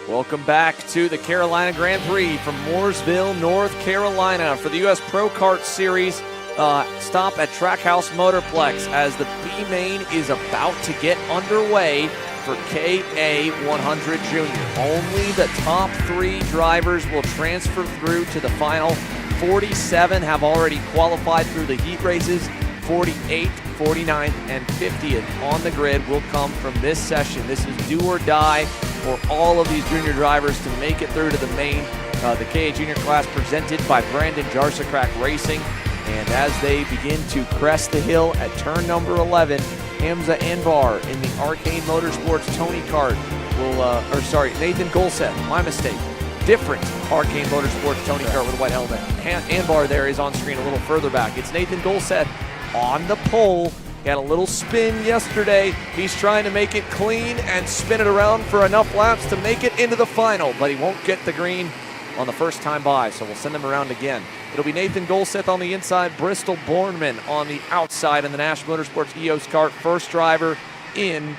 Welcome back to the Carolina Grand Prix from Mooresville, North Carolina for the US Pro Kart Series. Stop at Trackhouse Motorplex as the B main is about to get underway for KA100 Junior. Only the top 3 drivers will transfer through to the final. 47 have already qualified through the heat races. 48th, 49th, and 50th on the grid will come from this session. This is do or die for all of these junior drivers to make it through to the main, the KA Junior class presented by Brandon Jarsacrack Racing. And as they begin to crest the hill at turn number 11, Hamza Anbar in the Arcade Motorsports Tony Kart will, Nathan Golseth, my mistake. Different Arcade Motorsports Tony Kart with a white helmet. Anbar there is on screen a little further back. It's Nathan Golseth on the pole. He had a little spin yesterday. He's trying to make it clean and spin it around for enough laps to make it into the final, but he won't get the green on the first time by, so we'll send him around again. It'll be Nathan Golseth on the inside, Bristol Bornman on the outside in the Nash Motorsports EOS kart. First driver in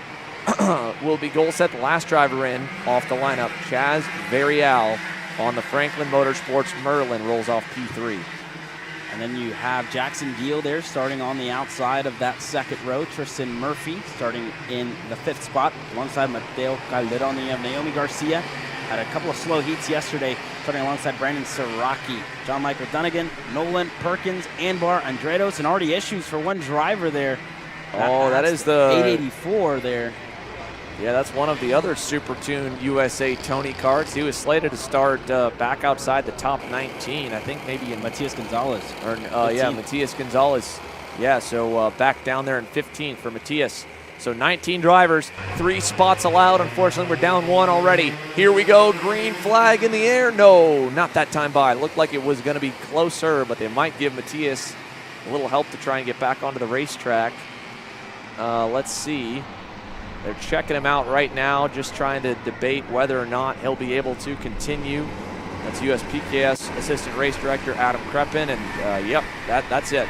will be Golseth, last driver in off the lineup. Chaz Varial on the Franklin Motorsports Merlin rolls off P3. And then you have Jackson Deal there starting on the outside of that second row. Tristan Murphy starting in the 5th spot alongside Mateo Calderon. Then you have Naomi Garcia. Had a couple of slow heats yesterday, starting alongside Brandon Siraki. John Michael Dunnigan, Nolan Perkins, Anbar, Andredos, and already issues for one driver there. That is the 884 there. Yeah, that's one of the other Super Tune USA Tony karts. He was slated to start back outside the top 19, I think maybe in Matias Gonzalez. Matias Gonzalez. Yeah, so back down there in 15th for Matias. So 19 drivers, 3 spots allowed. Unfortunately, we're down 1 already. Here we go, green flag in the air. No, not that time by. It looked like it was going to be closer, but they might give Matias a little help to try and get back onto the racetrack. Let's see. They're checking him out right now, just trying to debate whether or not he'll be able to continue. That's USPKS Assistant Race Director Adam Kreppen, and yep, that's it,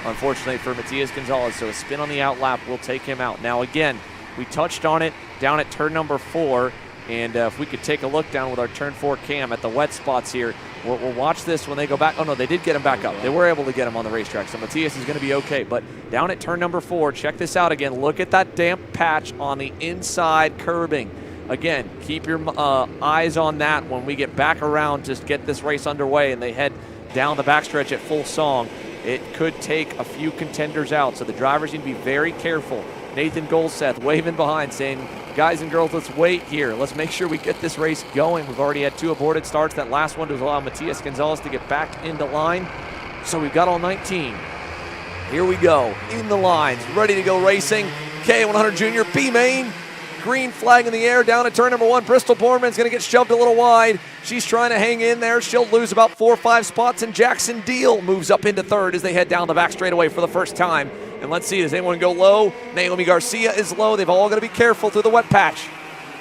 unfortunately, for Matias Gonzalez. So a spin on the out lap will take him out. Now again, we touched on it down at turn number 4, and if we could take a look down with our turn 4 cam at the wet spots here, we'll watch this when they go back. Oh no, they did get him back up. They were able to get him on the racetrack, so Matias is going to be okay. But down at turn number 4, check this out again. Look at that damp patch on the inside curbing. Again, keep your eyes on that when we get back around to get this race underway and they head down the backstretch at full song. It could take a few contenders out, so the drivers need to be very careful. Nathan Golseth waving behind saying, guys and girls, let's wait here. Let's make sure we get this race going. We've already had 2 aborted starts. That last one to allow Matias Gonzalez to get back into line. So we've got all 19. Here we go, in the lines, ready to go racing. KA100 Junior, B main. Green flag in the air down at turn number 1. Bristol Borman's going to get shoved a little wide. She's trying to hang in there. She'll lose about 4 or 5 spots, and Jackson Deal moves up into 3rd as they head down the back straightaway for the first time. And let's see, does anyone go low? Naomi Garcia is low. They've all got to be careful through the wet patch.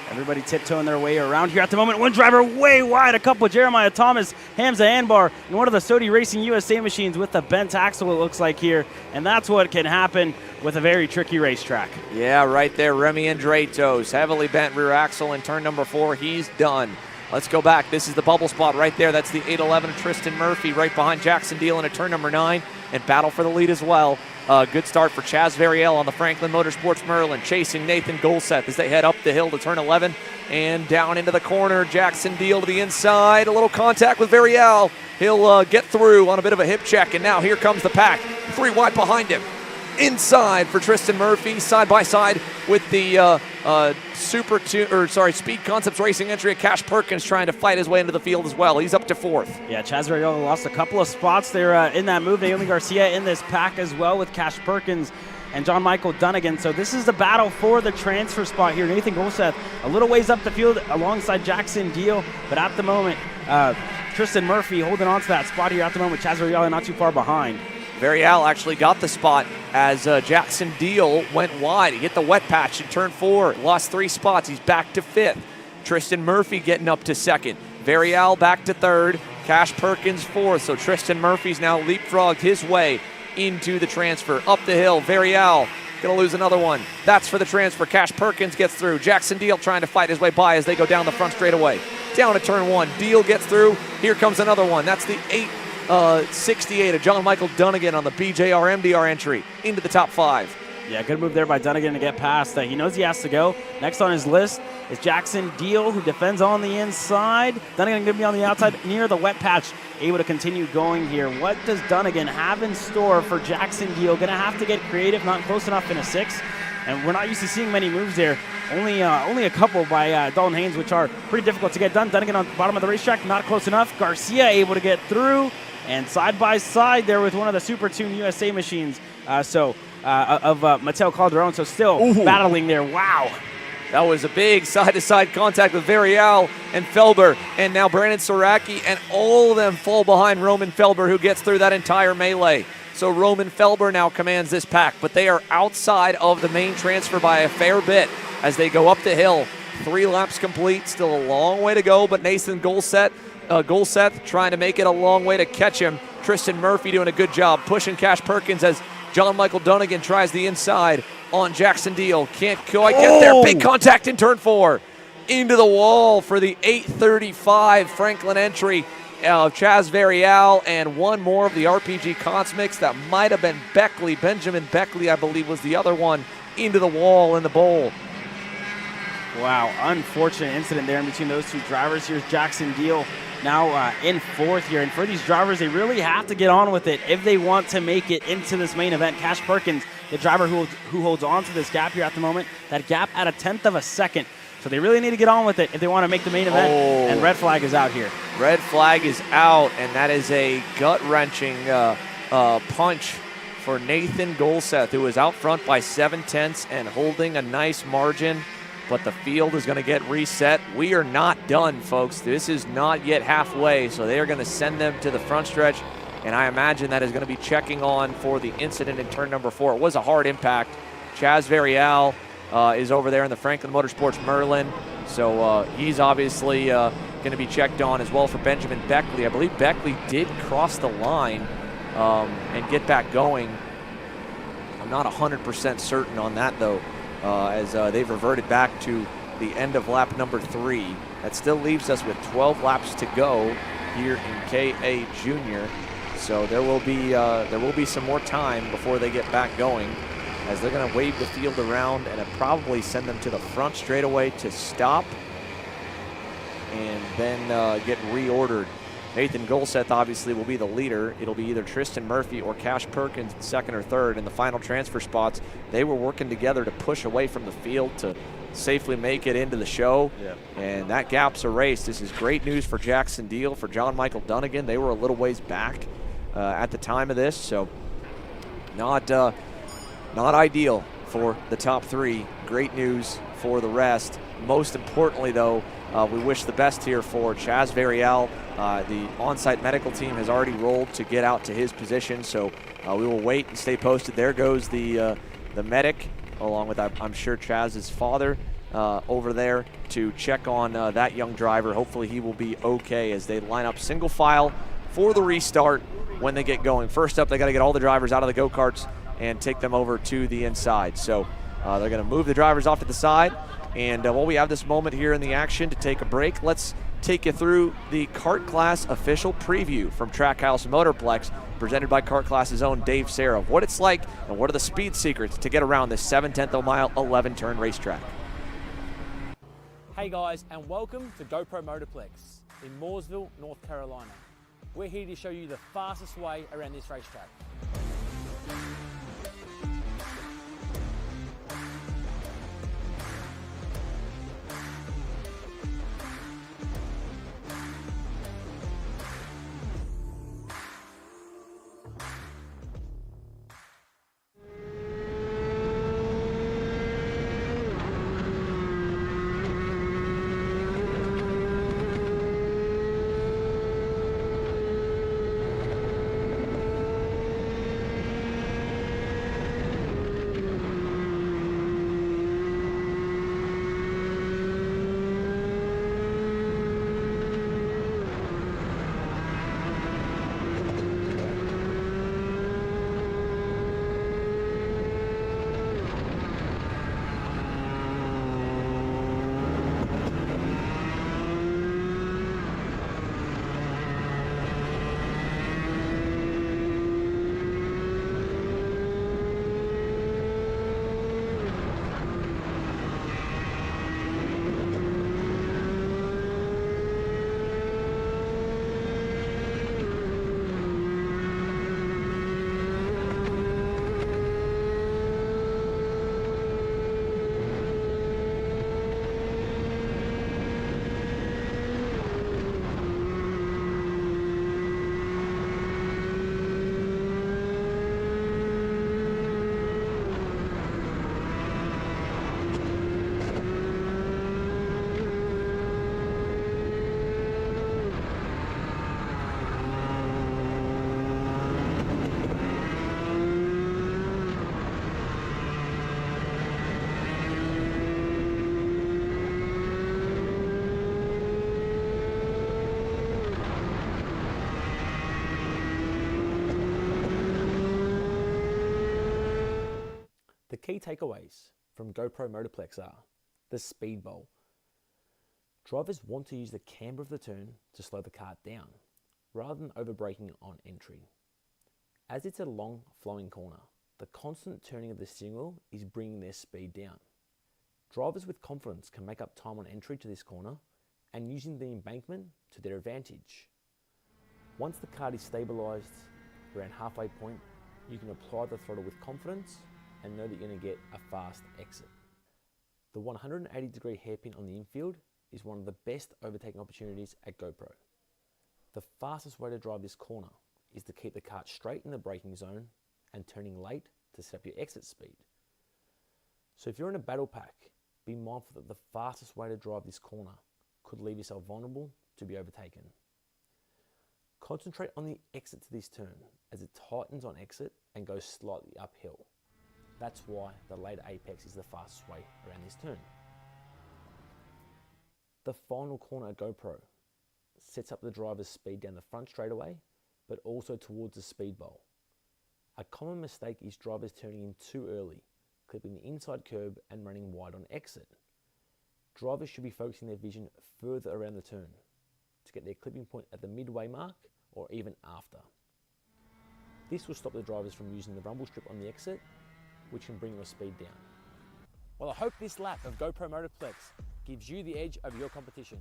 Everybody tiptoeing their way around here at the moment. One driver way wide, a couple, Jeremiah Thomas, Hamza Anbar, and one of the Sodi Racing USA machines with the bent axle, it looks like here. And that's what can happen with a very tricky racetrack. Yeah, right there, Remy Andretos, heavily bent rear axle in turn number 4. He's done. Let's go back. This is the bubble spot right there. That's the 811 Tristan Murphy right behind Jackson Deal in a turn number 9 and battle for the lead as well. Good start for Chaz Variel on the Franklin Motorsports Merlin, chasing Nathan Golseth as they head up the hill to turn 11 and down into the corner. Jackson Deal to the inside. A little contact with Variel. He'll get through on a bit of a hip check, and now here comes the pack. 3 wide behind him. Inside for Tristan Murphy, side by side with the Speed Concepts Racing entry. Cash Perkins trying to fight his way into the field as well. He's up to 4th. Yeah, Chaz Variel lost a couple of spots there in that move. Naomi Garcia in this pack as well with Cash Perkins and John Michael Dunnigan. So this is the battle for the transfer spot here. Nathan Golseth a little ways up the field alongside Jackson Deal, but at the moment, Tristan Murphy holding on to that spot here at the moment. Chaz Variel not too far behind. Varial actually got the spot as Jackson Deal went wide. He hit the wet patch in turn 4, lost 3 spots. He's back to 5th. Tristan Murphy getting up to 2nd. Varial back to 3rd. Cash Perkins 4th. So Tristan Murphy's now leapfrogged his way into the transfer. Up the hill, Varial Going to lose another one. That's for the transfer. Cash Perkins gets through. Jackson Deal trying to fight his way by as they go down the front straightaway. Down to turn 1. Deal gets through. Here comes another one. That's the 868 of John Michael Dunnigan on the BJR MDR entry into the top 5. Yeah, good move there by Dunnigan to get past that. He knows he has to go. Next on his list is Jackson Deal, who defends on the inside. Dunnigan going to be on the outside near the wet patch, able to continue going here. What does Dunnigan have in store for Jackson Deal? Going to have to get creative, not close enough in a 6. And we're not used to seeing many moves there. Only a couple by Dalton Haynes, which are pretty difficult to get done. Dunnigan on the bottom of the racetrack, not close enough. Garcia able to get through. And side by side there with one of the Super Tune USA machines. Of Mateo Calderon, so still battling there. Wow. That was a big side-to-side contact with Varial and Felber, and now Brandon Soraki, and all of them fall behind Roman Felber, who gets through that entire melee. So Roman Felber now commands this pack, but they are outside of the main transfer by a fair bit as they go up the hill. 3 laps complete, still a long way to go, but Nathan Golseth trying to make it a long way to catch him. Tristan Murphy doing a good job pushing Cash Perkins as John Michael Dunnigan tries the inside on Jackson Deal. Can't quite get there. Big contact in turn 4. Into the wall for the 835 Franklin entry of Chaz Varial, and one more of the RPG Cosmics. That might have been Beckley. Benjamin Beckley, I believe, was the other one. Into the wall in the bowl. Wow, unfortunate incident there in between those two drivers. Here's Jackson Deal now in 4th here. And for these drivers, they really have to get on with it if they want to make it into this main event. Cash Perkins, the driver who holds on to this gap here at the moment, that gap at 1/10 of a second. So they really need to get on with it if they want to make the main event. And red flag is out here. Red flag is out, and that is a gut-wrenching punch for Nathan Golseth, who is out front by 7/10 and holding a nice margin. But the field is going to get reset. We are not done, folks. This is not yet halfway, so they are going to send them to the front stretch, and I imagine that is going to be checking on for the incident in turn number 4. It was a hard impact. Chaz Varial is over there in the Franklin Motorsports Merlin, so he's obviously going to be checked on as well for Benjamin Beckley. I believe Beckley did cross the line and get back going. I'm not 100% certain on that, though. As they've reverted back to the end of lap number 3. That still leaves us with 12 laps to go here in KA Junior. So there will be some more time before they get back going, as they're going to wave the field around and probably send them to the front straightaway to stop and then get reordered. Nathan Golseth obviously will be the leader. It'll be either Tristan Murphy or Cash Perkins 2nd or 3rd in the final transfer spots. They were working together to push away from the field to safely make it into the show. And that gap's erased. This is great news for Jackson Deal, for John Michael Dunnigan. They were a little ways back at the time of this, so not ideal for the top 3. Great news for the rest. Most importantly, though, we wish the best here for Chaz Varial. The on-site medical team has already rolled to get out to his position, so we will wait and stay posted. There goes the medic, along with, I'm sure, Chaz's father over there to check on that young driver. Hopefully he will be okay as they line up single file for the restart when they get going. First up, they got to get all the drivers out of the go-karts and take them over to the inside. So they're going to move the drivers off to the side. And while we have this moment here in the action to take a break, let's take you through the kart class official preview from Trackhouse Motorplex, presented by kart class's own Dave Serra. What it's like and what are the speed secrets to get around this 7/10 of a mile, 11-turn racetrack. Hey guys, and welcome to GoPro Motorplex in Mooresville, North Carolina. We're here to show you the fastest way around this racetrack. The key takeaways from GoPro Motorplex are the speed bowl. Drivers want to use the camber of the turn to slow the kart down, rather than over-braking on entry. As it's a long flowing corner, the constant turning of the steering wheel is bringing their speed down. Drivers with confidence can make up time on entry to this corner and using the embankment to their advantage. Once the kart is stabilised around halfway point, you can apply the throttle with confidence and know that you're going to get a fast exit. The 180-degree hairpin on the infield is one of the best overtaking opportunities at GoPro. The fastest way to drive this corner is to keep the kart straight in the braking zone and turning late to set up your exit speed. So if you're in a battle pack, be mindful that the fastest way to drive this corner could leave yourself vulnerable to be overtaken. Concentrate on the exit to this turn as it tightens on exit and goes slightly uphill. That's why the later apex is the fastest way around this turn. The final corner at GoPro sets up the driver's speed down the front straightaway, but also towards the speed bowl. A common mistake is drivers turning in too early, clipping the inside curb and running wide on exit. Drivers should be focusing their vision further around the turn to get their clipping point at the midway mark or even after. This will stop the drivers from using the rumble strip on the exit, which can bring your speed down. Well, I hope this lap of GoPro Motorplex gives you the edge over your competition.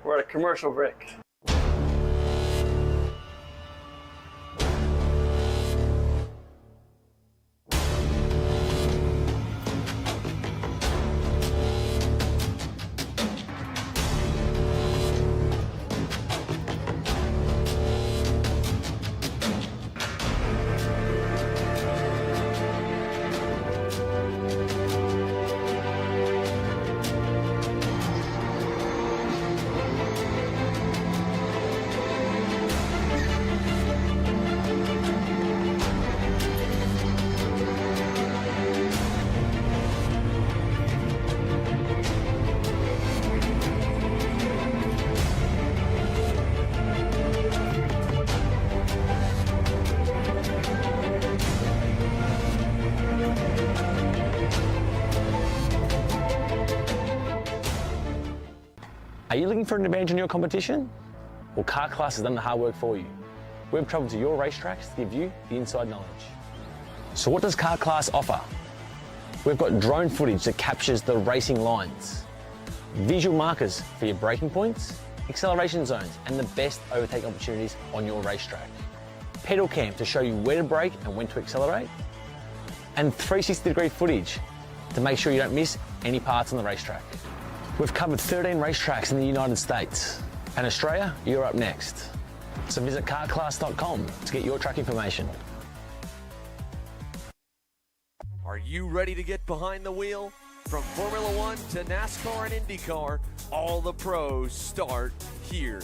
We're at a commercial break. Are you looking for an advantage in your competition? Well, Kart Class has done the hard work for you. We've travelled to your racetracks to give you the inside knowledge. So what does Kart Class offer? We've got drone footage that captures the racing lines, visual markers for your braking points, acceleration zones, and the best overtaking opportunities on your racetrack. Pedal cam to show you where to brake and when to accelerate, and 360-degree footage to make sure you don't miss any parts on the racetrack. We've covered 13 racetracks in the United States, and Australia, you're up next. So visit kartclass.com to get your track information. Are you ready to get behind the wheel? From Formula One to NASCAR and IndyCar, all the pros start here.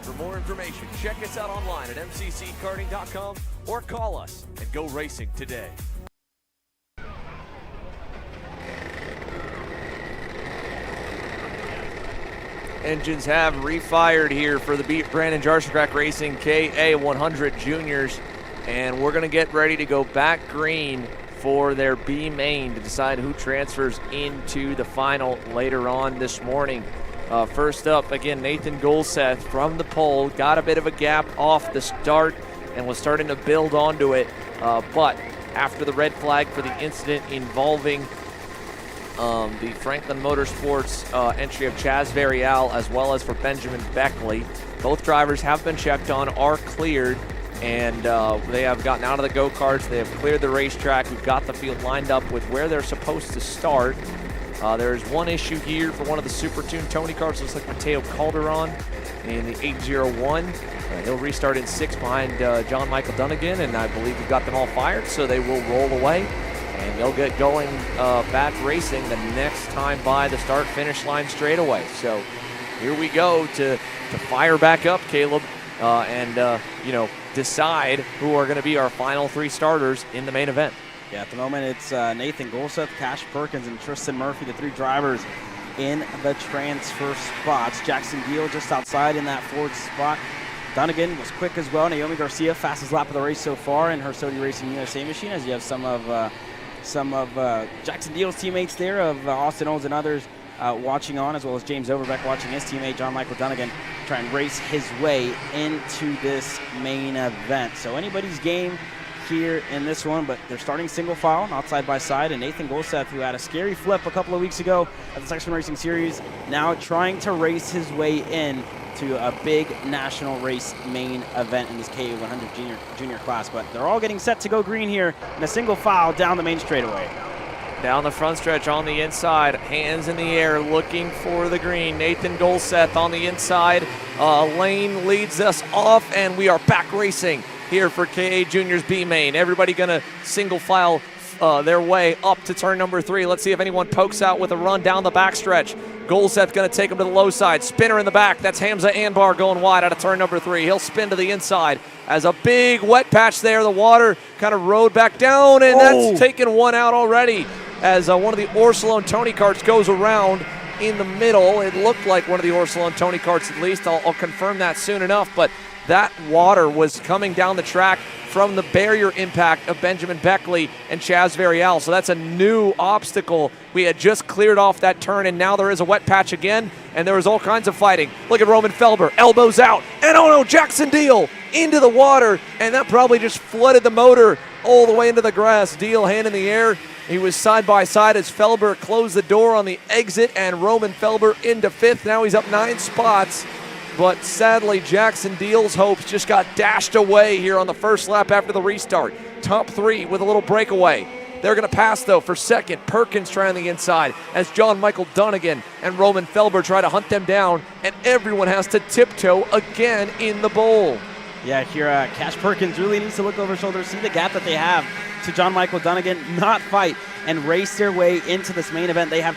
For more information, check us out online at mcckarting.com or call us and go racing today. Engines have refired here for the Brandon Jarstrack Racing KA100 Juniors, and we're going to get ready to go back green for their B main to decide who transfers into the final later on this morning. First up, again, Nathan Golseth from the pole, got a bit of a gap off the start and was starting to build onto it, but after the red flag for the incident involving the Franklin Motorsports entry of Chaz Varial as well as for Benjamin Beckley, both drivers have been checked on, are cleared, and they have gotten out of the go-karts. They have cleared the racetrack. We've got the field lined up with where they're supposed to start. There's one issue here for one of the Super Tuned Tony karts. Looks like Mateo Calderon in the 801. He'll restart in 6 behind John Michael Dunnigan, and I believe we've got them all fired, so they will roll away. And they'll get going back racing the next time by the start-finish line straightaway. So here we go to fire back up, Caleb, and decide who are going to be our final 3 starters in the main event. Yeah, at the moment it's Nathan Golseth, Cash Perkins, and Tristan Murphy, the 3 drivers in the transfer spots. Jackson Deal just outside in that forward spot. Dunnigan was quick as well. Naomi Garcia, fastest lap of the race so far in her Sodi Racing USA machine, as you have some of Jackson Deal's teammates there, of Austin Olds and others watching on, as well as James Overbeck watching his teammate John Michael Dunnigan try and race his way into this main event. So anybody's game here in this one, but they're starting single file, not side by side, and Nathan Golseth, who had a scary flip a couple of weeks ago at the X30 Racing Series, now trying to race his way in to a big national race main event in this KA100 Junior class. But they're all getting set to go green here in a single file down the main straightaway. Down the front stretch on the inside, hands in the air, looking for the green. Nathan Golseth on the inside. Lane leads us off, and we are back racing here for KA Junior's B main. Everybody gonna single file their way up to turn number 3. Let's see if anyone pokes out with a run down the backstretch. Golseth gonna take him to the low side. Spinner in the back. That's Hamza Anbar going wide out of turn number 3. He'll spin to the inside as a big wet patch there. The water kind of rode back down, and that's taken one out already as one of the Orsolone Tony karts goes around in the middle. It looked like one of the Orsolone Tony karts at least. I'll confirm that soon enough, but that water was coming down the track from the barrier impact of Benjamin Beckley and Chaz Varial. So that's a new obstacle. We had just cleared off that turn, and now there is a wet patch again, and there was all kinds of fighting. Look at Roman Felber, elbows out, and oh no, Jackson Deal into the water, and that probably just flooded the motor all the way into the grass. Deal hand in the air. He was side by side as Felber closed the door on the exit, and Roman Felber into 5th. Now he's up 9 spots. But sadly, Jackson Deal's hopes just got dashed away here on the first lap after the restart. Top 3 with a little breakaway. They're going to pass, though, for second. Perkins trying the inside as John Michael Dunnigan and Roman Felber try to hunt them down, and everyone has to tiptoe again in the bowl. Yeah, here Cash Perkins really needs to look over his shoulder, see the gap that they have to John Michael Dunnigan, not fight, and race their way into this main event. They have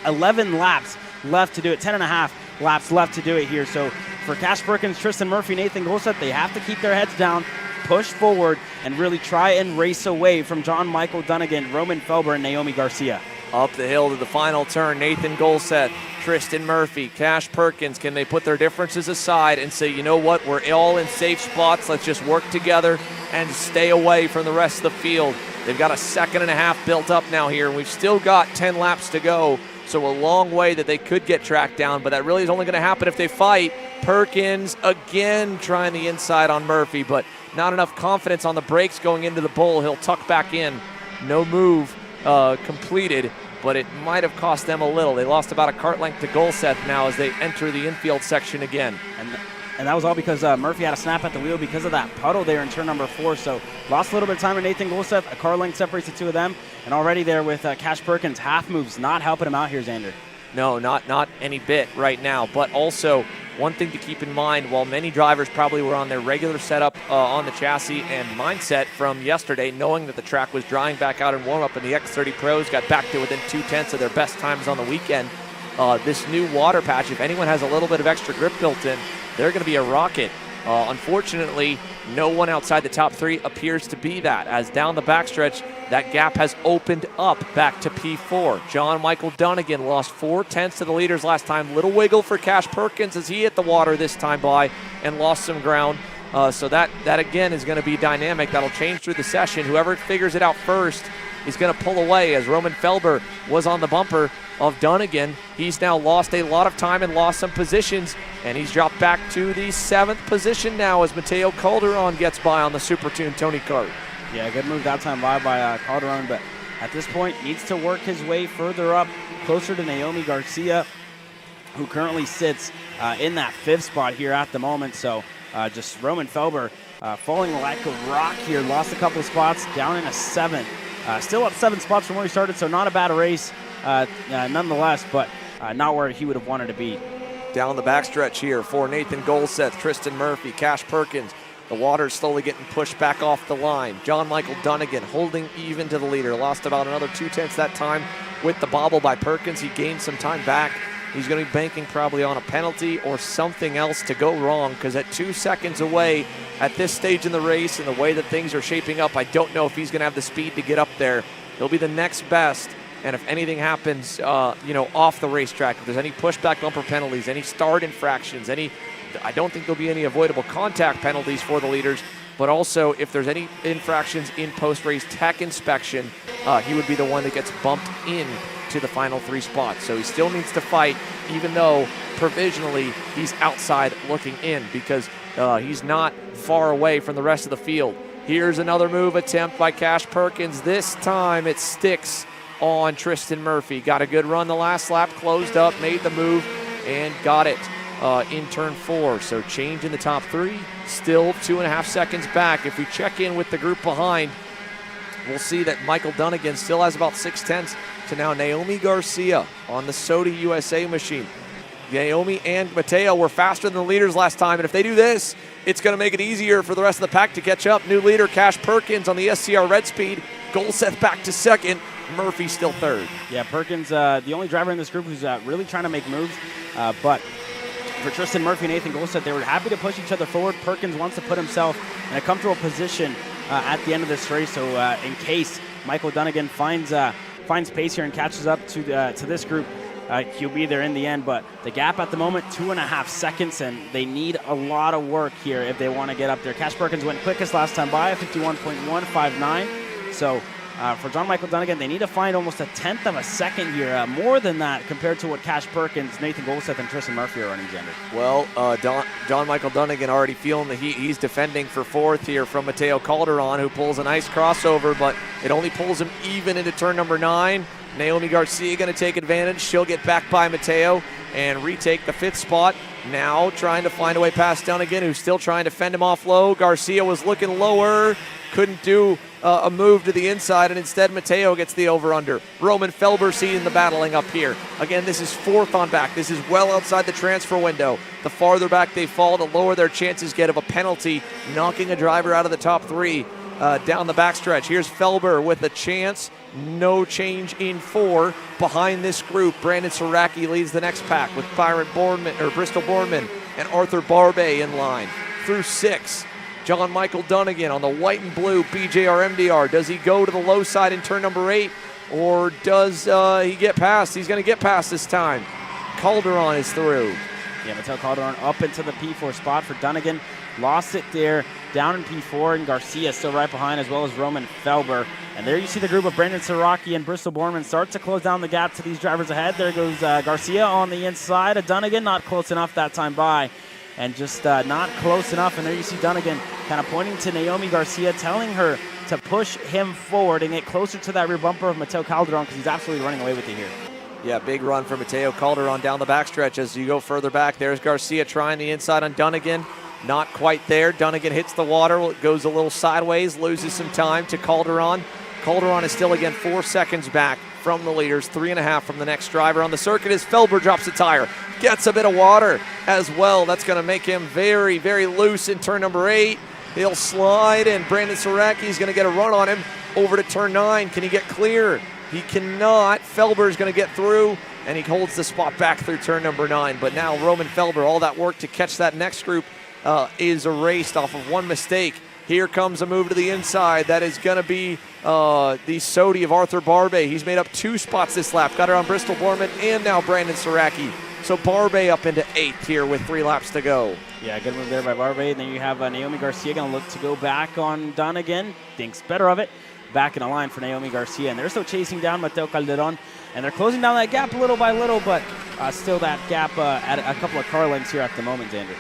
11 laps left to do it, 10 and a half laps left to do it here. So for Cash Perkins, Tristan Murphy, Nathan Golseth, they have to keep their heads down, push forward, and really try and race away from John Michael Dunnigan, Roman Felber, and Naomi Garcia. Up the hill to the final turn, Nathan Golseth, Tristan Murphy, Cash Perkins. Can they put their differences aside and say, you know what, we're all in safe spots, let's just work together and stay away from the rest of the field. They've got a 2.5 seconds built up now here, and we've still got 10 laps to go. So a long way that they could get tracked down, but that really is only going to happen if they fight. Perkins again trying the inside on Murphy, but not enough confidence on the brakes going into the bowl. He'll tuck back in. No move completed, but it might have cost them a little. They lost about a kart length to Golseth now as they enter the infield section again. And that was all because Murphy had a snap at the wheel because of that puddle there in turn number 4. So lost a little bit of time to Nathan Golseth. A car length separates the two of them. And already there with Cash Perkins, half moves not helping him out here, Xander. No, not any bit right now. But also, one thing to keep in mind, while many drivers probably were on their regular setup on the chassis and mindset from yesterday, knowing that the track was drying back out in warm-up and the X30 Pros got back to within 0.2 of their best times on the weekend, this new water patch, if anyone has a little bit of extra grip built in, they're going to be a rocket. Unfortunately, no one outside the top 3 appears to be that, as down the backstretch, that gap has opened up back to P4. John Michael Dunnigan lost 0.4 to the leaders last time. Little wiggle for Cash Perkins as he hit the water this time by and lost some ground. So that again is going to be dynamic. That'll change through the session. Whoever figures it out first is going to pull away, as Roman Felber was on the bumper of Dunnigan. He's now lost a lot of time and lost some positions, and he's dropped back to the 7th position now as Mateo Calderon gets by on the Super Tuned Tony kart. Yeah, good move that time by Calderon, but at this point needs to work his way further up, closer to Naomi Garcia. who currently sits in that 5th spot here at the moment. So just Roman Felber falling like a rock here, lost a couple of spots, down in a 7th. Still up 7 spots from where he started, so not a bad race nonetheless, but not where he would have wanted to be. Down the backstretch here for Nathan Golseth, Tristan Murphy, Cash Perkins. The water's slowly getting pushed back off the line. John Michael Dunnigan holding even to the leader. Lost about another 2/10 that time with the bobble by Perkins. He gained some time back. He's going to be banking probably on a penalty or something else to go wrong, because at 2 seconds away at this stage in the race and the way that things are shaping up, I don't know if he's going to have the speed to get up there. He'll be the next best. And if anything happens, off the racetrack, if there's any pushback bumper penalties, any start infractions, I don't think there'll be any avoidable contact penalties for the leaders, but also if there's any infractions in post-race tech inspection, he would be the one that gets bumped in to the final 3 spots. So he still needs to fight, even though provisionally he's outside looking in, because he's not far away from the rest of the field. Here's another move attempt by Cash Perkins. This time it sticks on Tristan Murphy. Got a good run the last lap, closed up, made the move, and got it in turn 4. So change in the top 3, still 2.5 seconds back. If we check in with the group behind, we'll see that Michael Dunnigan still has about 6/10 to now Naomi Garcia on the Sodi USA machine. Naomi and Mateo were faster than the leaders last time, and if they do this, it's going to make it easier for the rest of the pack to catch up. New leader Cash Perkins on the SCR Red Speed. Golseth back to 2nd. Murphy still 3rd. Yeah, Perkins, the only driver in this group who's really trying to make moves, but for Tristan Murphy and Nathan Golseth, they were happy to push each other forward. Perkins wants to put himself in a comfortable position at the end of this race, so in case Michael Dunnigan finds pace here and catches up to this group, he'll be there in the end. But the gap at the moment, 2.5 seconds, and they need a lot of work here if they want to get up there. Cash Perkins went quickest last time by, 51.159. So for John Michael Dunnigan, they need to find almost 1/10 of a second here, more than that compared to what Cash Perkins, Nathan Golseth, and Tristan Murphy are running, Xander. Well, John Michael Dunnigan already feeling the heat. He's defending for 4th here from Mateo Calderon, who pulls a nice crossover, but it only pulls him even into turn number 9. Naomi Garcia going to take advantage. She'll get back by Mateo and retake the 5th spot. Now trying to find a way past Dunnigan, who's still trying to fend him off low. Garcia was looking lower, couldn't do a move to the inside, and instead Mateo gets the over-under. Roman Felber seeing the battling up here. Again, this is 4th on back. This is well outside the transfer window. The farther back they fall, the lower their chances get of a penalty, knocking a driver out of the top 3 down the backstretch. Here's Felber with a chance. No change in 4. Behind this group, Brandon Saraki leads the next pack with Bristol Bourneman and Arthur Barbet in line. Through 6, John Michael Dunnigan on the white and blue BJR MDR. Does he go to the low side in turn number 8, or does he get past? He's going to get past this time. Calderon is through. Yeah, Mateo Calderon up into the P4 spot for Dunnigan. Lost it there, down in P4, and Garcia still right behind, as well as Roman Felber. And there you see the group of Brandon Saraki and Bristol Bourneman start to close down the gap to these drivers ahead. There goes Garcia on the inside of Dunnigan, not close enough that time by. And just not close enough. And there you see Dunnigan kind of pointing to Naomi Garcia, telling her to push him forward and get closer to that rear bumper of Mateo Calderon, because he's absolutely running away with it here. Yeah, big run for Mateo Calderon down the backstretch. As you go further back, there's Garcia trying the inside on Dunnigan. Not quite there. Dunnigan hits the water. It goes a little sideways, loses some time to Calderon. Calderon is still, again, 4 seconds back from the leaders, 3.5 from the next driver on the circuit as Felber drops a tire. Gets a bit of water as well. That's going to make him very, very loose in turn number 8. He'll slide, and Brandon Saraki is going to get a run on him over to turn 9. Can he get clear? He cannot. Felber is going to get through, and he holds the spot back through turn number 9. But now Roman Felber, all that work to catch that next group is erased off of one mistake. Here comes a move to the inside. That is going to be the Sodi of Arthur Barbet. He's made up 2 spots this lap. Got it on Bristol Bourneman and now Brandon Saraki. So Barbet up into 8th here with 3 laps to go. Yeah, good move there by Barbet. And then you have Naomi Garcia going to look to go back on Dunnigan. Thinks better of it. Back in the line for Naomi Garcia. And they're still chasing down Mateo Calderon. And they're closing down that gap little by little, but still that gap at a couple of car lengths here at the moment, Xander.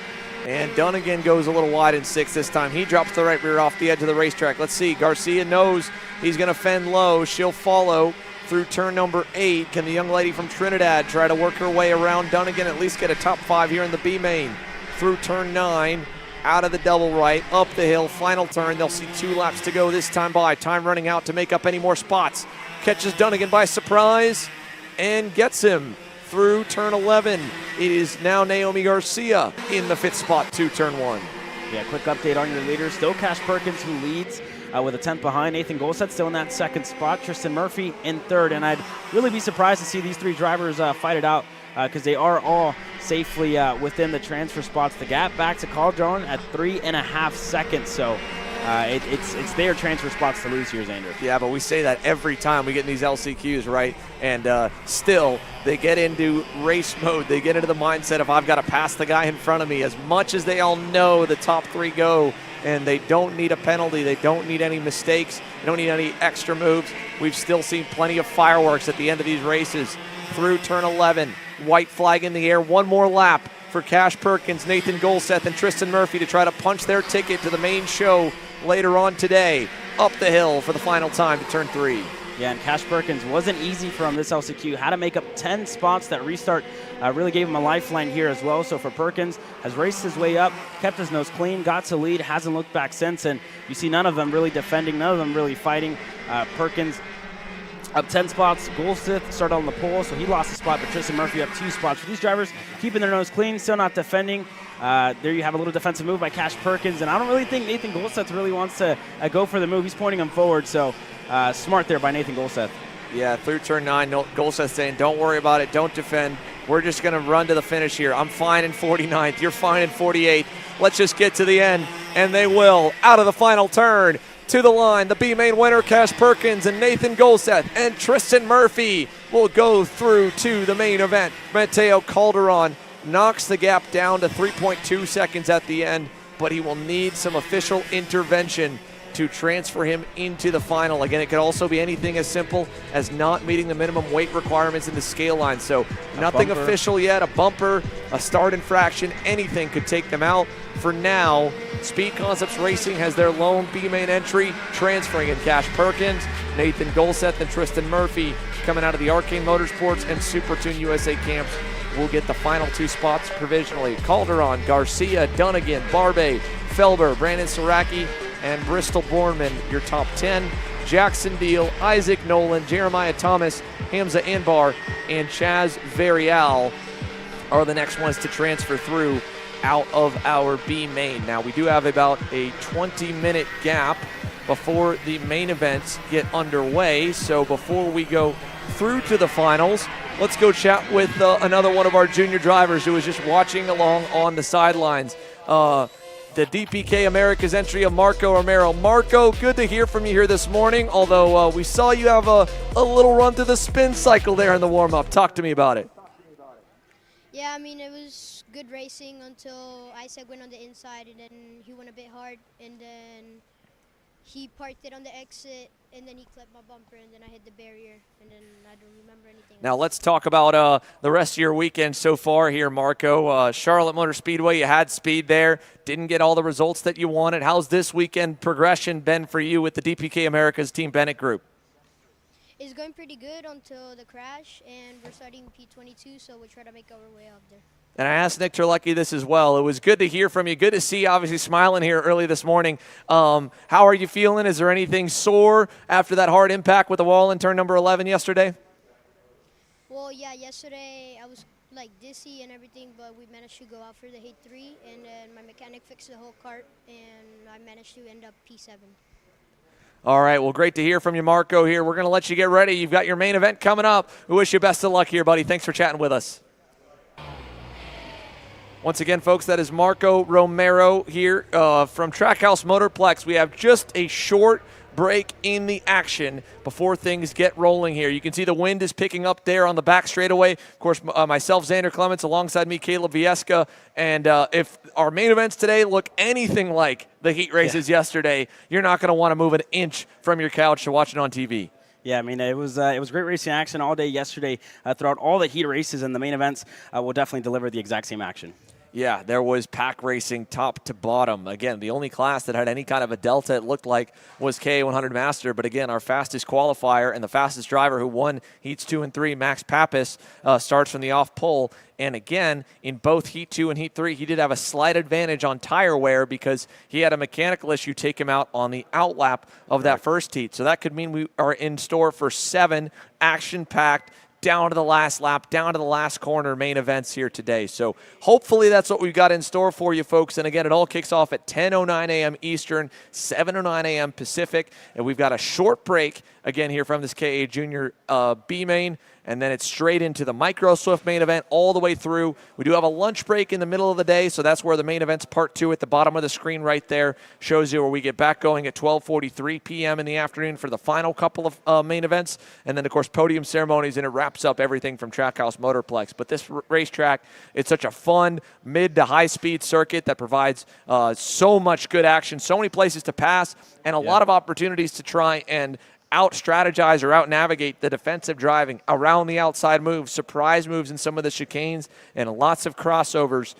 And Dunnigan goes a little wide in 6th this time. He drops the right rear off the edge of the racetrack. Let's see. Garcia knows he's going to fend low. She'll follow through turn number 8. Can the young lady from Trinidad try to work her way around Dunnigan, at least get a top 5 here in the B main? Through turn 9, out of the double right, up the hill, final turn. They'll see 2 laps to go this time by. Time running out to make up any more spots. Catches Dunnigan by surprise and gets him through turn 11. It is now Naomi Garcia in the 5th spot to turn 1. Yeah, quick update on your leaders. Still Cash Perkins, who leads with a 10th behind. Nathan Golset still in that 2nd spot. Tristan Murphy in 3rd. And I'd really be surprised to see these 3 drivers fight it out because they are all safely within the transfer spots. The gap back to Calderon at 3.5 seconds. So it's their transfer spots to lose here, Xander. Yeah, but we say that every time we get in these LCQs, right? And still, they get into race mode. They get into the mindset of, I've got to pass the guy in front of me. As much as they all know the top 3 go, and they don't need a penalty. They don't need any mistakes. They don't need any extra moves. We've still seen plenty of fireworks at the end of these races. Through turn 11, white flag in the air. One more lap for Cash Perkins, Nathan Golseth, and Tristan Murphy to try to punch their ticket to the main show later on today. Up the hill for the final time to turn 3. Yeah, and Cash Perkins wasn't easy for him this LCQ. Had to make up 10 spots. That restart really gave him a lifeline here as well. So for Perkins, has raced his way up, kept his nose clean, got to lead, hasn't looked back since. And you see none of them really defending, none of them really fighting. Perkins up 10 spots. Golseth started on the pole, so he lost a spot, but Tristan Murphy up 2 spots. For these drivers, keeping their nose clean, still not defending. There you have a little defensive move by Cash Perkins, and I don't really think Nathan Golseth really wants to go for the move. He's pointing him forward, so smart there by Nathan Golseth. Yeah, through turn 9, Golseth saying, don't worry about it, don't defend. We're just going to run to the finish here. I'm fine in 49th, you're fine in 48th. Let's just get to the end, and they will. Out of the final turn, to the line, the B-main winner, Cash Perkins, and Nathan Golseth and Tristan Murphy will go through to the main event. Mateo Calderon knocks the gap down to 3.2 seconds at the end, but he will need some official intervention to transfer him into the final. Again, it could also be anything as simple as not meeting the minimum weight requirements in the scale line. So nothing official yet, a bumper, a start infraction, anything could take them out. For now, Speed Concepts Racing has their lone B-main entry, transferring in Cash Perkins, Nathan Golseth, and Tristan Murphy coming out of the Arcane Motorsports and Supertune USA camps will get the final 2 spots provisionally. Calderon, Garcia, Dunnigan, Barbe, Felber, Brandon Saraki, and Bristol Bornman, your top 10. Jackson Deal, Isaac Nolan, Jeremiah Thomas, Hamza Anbar, and Chaz Varial are the next ones to transfer through out of our B main. Now, we do have about a 20-minute gap before the main events get underway. So before we go through to the finals, let's go chat with another one of our junior drivers who was just watching along on the sidelines. The DPK America's entry of Marco Romero. Marco, good to hear from you here this morning, although we saw you have a little run through the spin cycle there in the warm-up. Talk to me about it. Yeah, I mean, it was good racing until Isaac went on the inside, and then he went a bit hard, and then he parked it on the exit, and then he clipped my bumper, and then I hit the barrier, and then I don't remember anything. Now let's talk about the rest of your weekend so far here, Marco. Charlotte Motor Speedway, you had speed there, didn't get all the results that you wanted. How's this weekend progression been for you with the DPK America's Team Bennett Group? It's going pretty good until the crash, and we're starting P22, so we'll try to make our way up there. And I asked Nick Terlecki this as well. It was good to hear from you. Good to see you obviously smiling here early this morning. How are you feeling? Is there anything sore after that hard impact with the wall in turn number 11 yesterday? Well, yeah, yesterday I was like dizzy and everything, but we managed to go out for the Heat 3, and then my mechanic fixed the whole cart, and I managed to end up P7. All right, well, great to hear from you, Marco, here. We're going to let you get ready. You've got your main event coming up. We wish you best of luck here, buddy. Thanks for chatting with us. Once again, folks, that is Marco Romero here from Trackhouse Motorplex. We have just a short break in the action before things get rolling here. You can see the wind is picking up there on the back straightaway. Of course, myself, Xander Clements, alongside me, Caleb Vieska. And if our main events today look anything like the heat races yesterday, you're not going to want to move an inch from your couch to watch it on TV. Yeah, I mean, it was great racing action all day yesterday throughout all the heat races, and the main events will definitely deliver the exact same action. Yeah, there was pack racing top to bottom. Again, the only class that had any kind of a delta, it looked like, was KA100 Master. But again, our fastest qualifier and the fastest driver who won heats 2 and 3, Max Pappas, starts from the off pole. And again, in both Heat 2 and Heat 3, he did have a slight advantage on tire wear because he had a mechanical issue take him out on the outlap of that first heat. So that could mean we are in store for 7 action-packed, down to the last lap, down to the last corner main events here today. So hopefully that's what we've got in store for you folks. And again, it all kicks off at 10:09 a.m. Eastern, 7:09 a.m. Pacific. And we've got a short break again here from this KA Junior B main. And then it's straight into the Micro Swift main event all the way through. We do have a lunch break in the middle of the day, so that's where the main event's part 2 at the bottom of the screen right there shows you where we get back going at 12:43 p.m. in the afternoon for the final couple of main events. And then, of course, podium ceremonies, and it wraps up everything from Trackhouse Motorplex. But this racetrack, it's such a fun mid to high-speed circuit that provides so much good action, so many places to pass, and a lot of opportunities to try and out-strategize or out-navigate the defensive driving around the outside moves, surprise moves in some of the chicanes, and lots of crossovers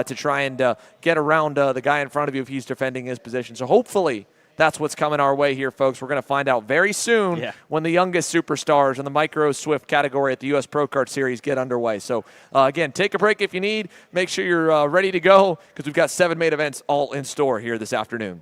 to try and get around the guy in front of you if he's defending his position. So hopefully that's what's coming our way here, folks. We're going to find out very soon when the youngest superstars in the Micro Swift category at the US Pro Kart Series get underway. So, again, take a break if you need. Make sure you're ready to go because we've got 7 main events all in store here this afternoon.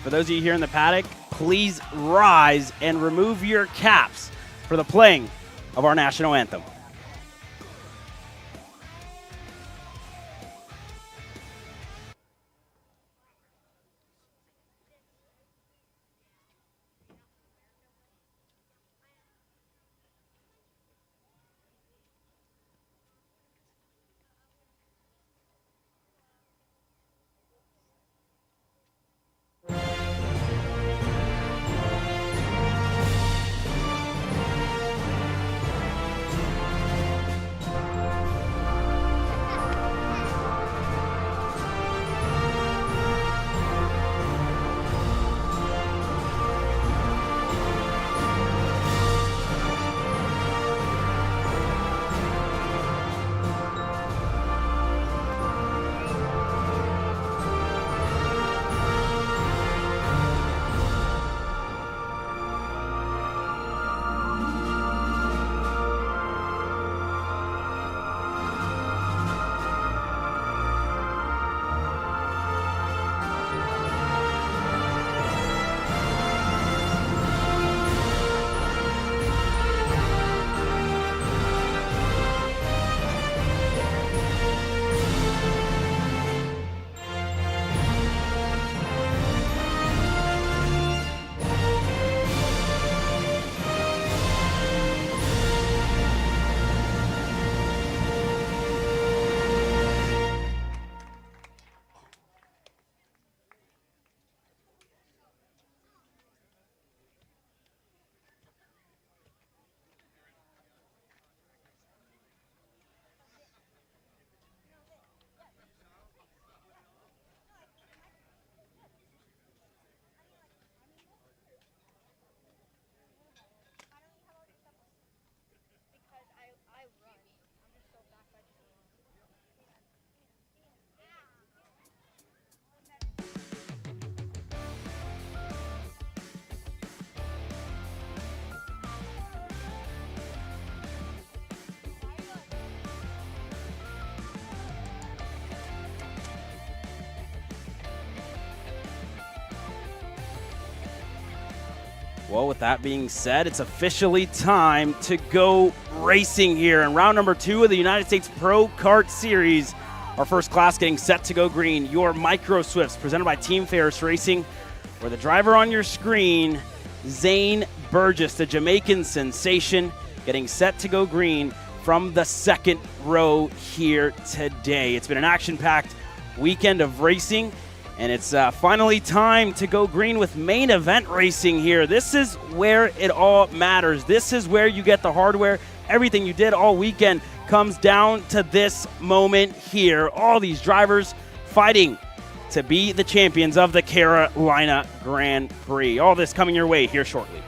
For those of you here in the paddock, please rise and remove your caps for the playing of our national anthem. Well, with that being said, it's officially time to go racing here in round number 2 of the United States Pro Kart Series. Our first class getting set to go green, your Micro Swifts, presented by Team Ferris Racing, where the driver on your screen, Zane Burgess, the Jamaican sensation, getting set to go green from the second row here today. It's been an action-packed weekend of racing, and it's finally time to go green with main event racing here. This is where it all matters. This is where you get the hardware. Everything you did all weekend comes down to this moment here. All these drivers fighting to be the champions of the Carolina Grand Prix. All this coming your way here shortly.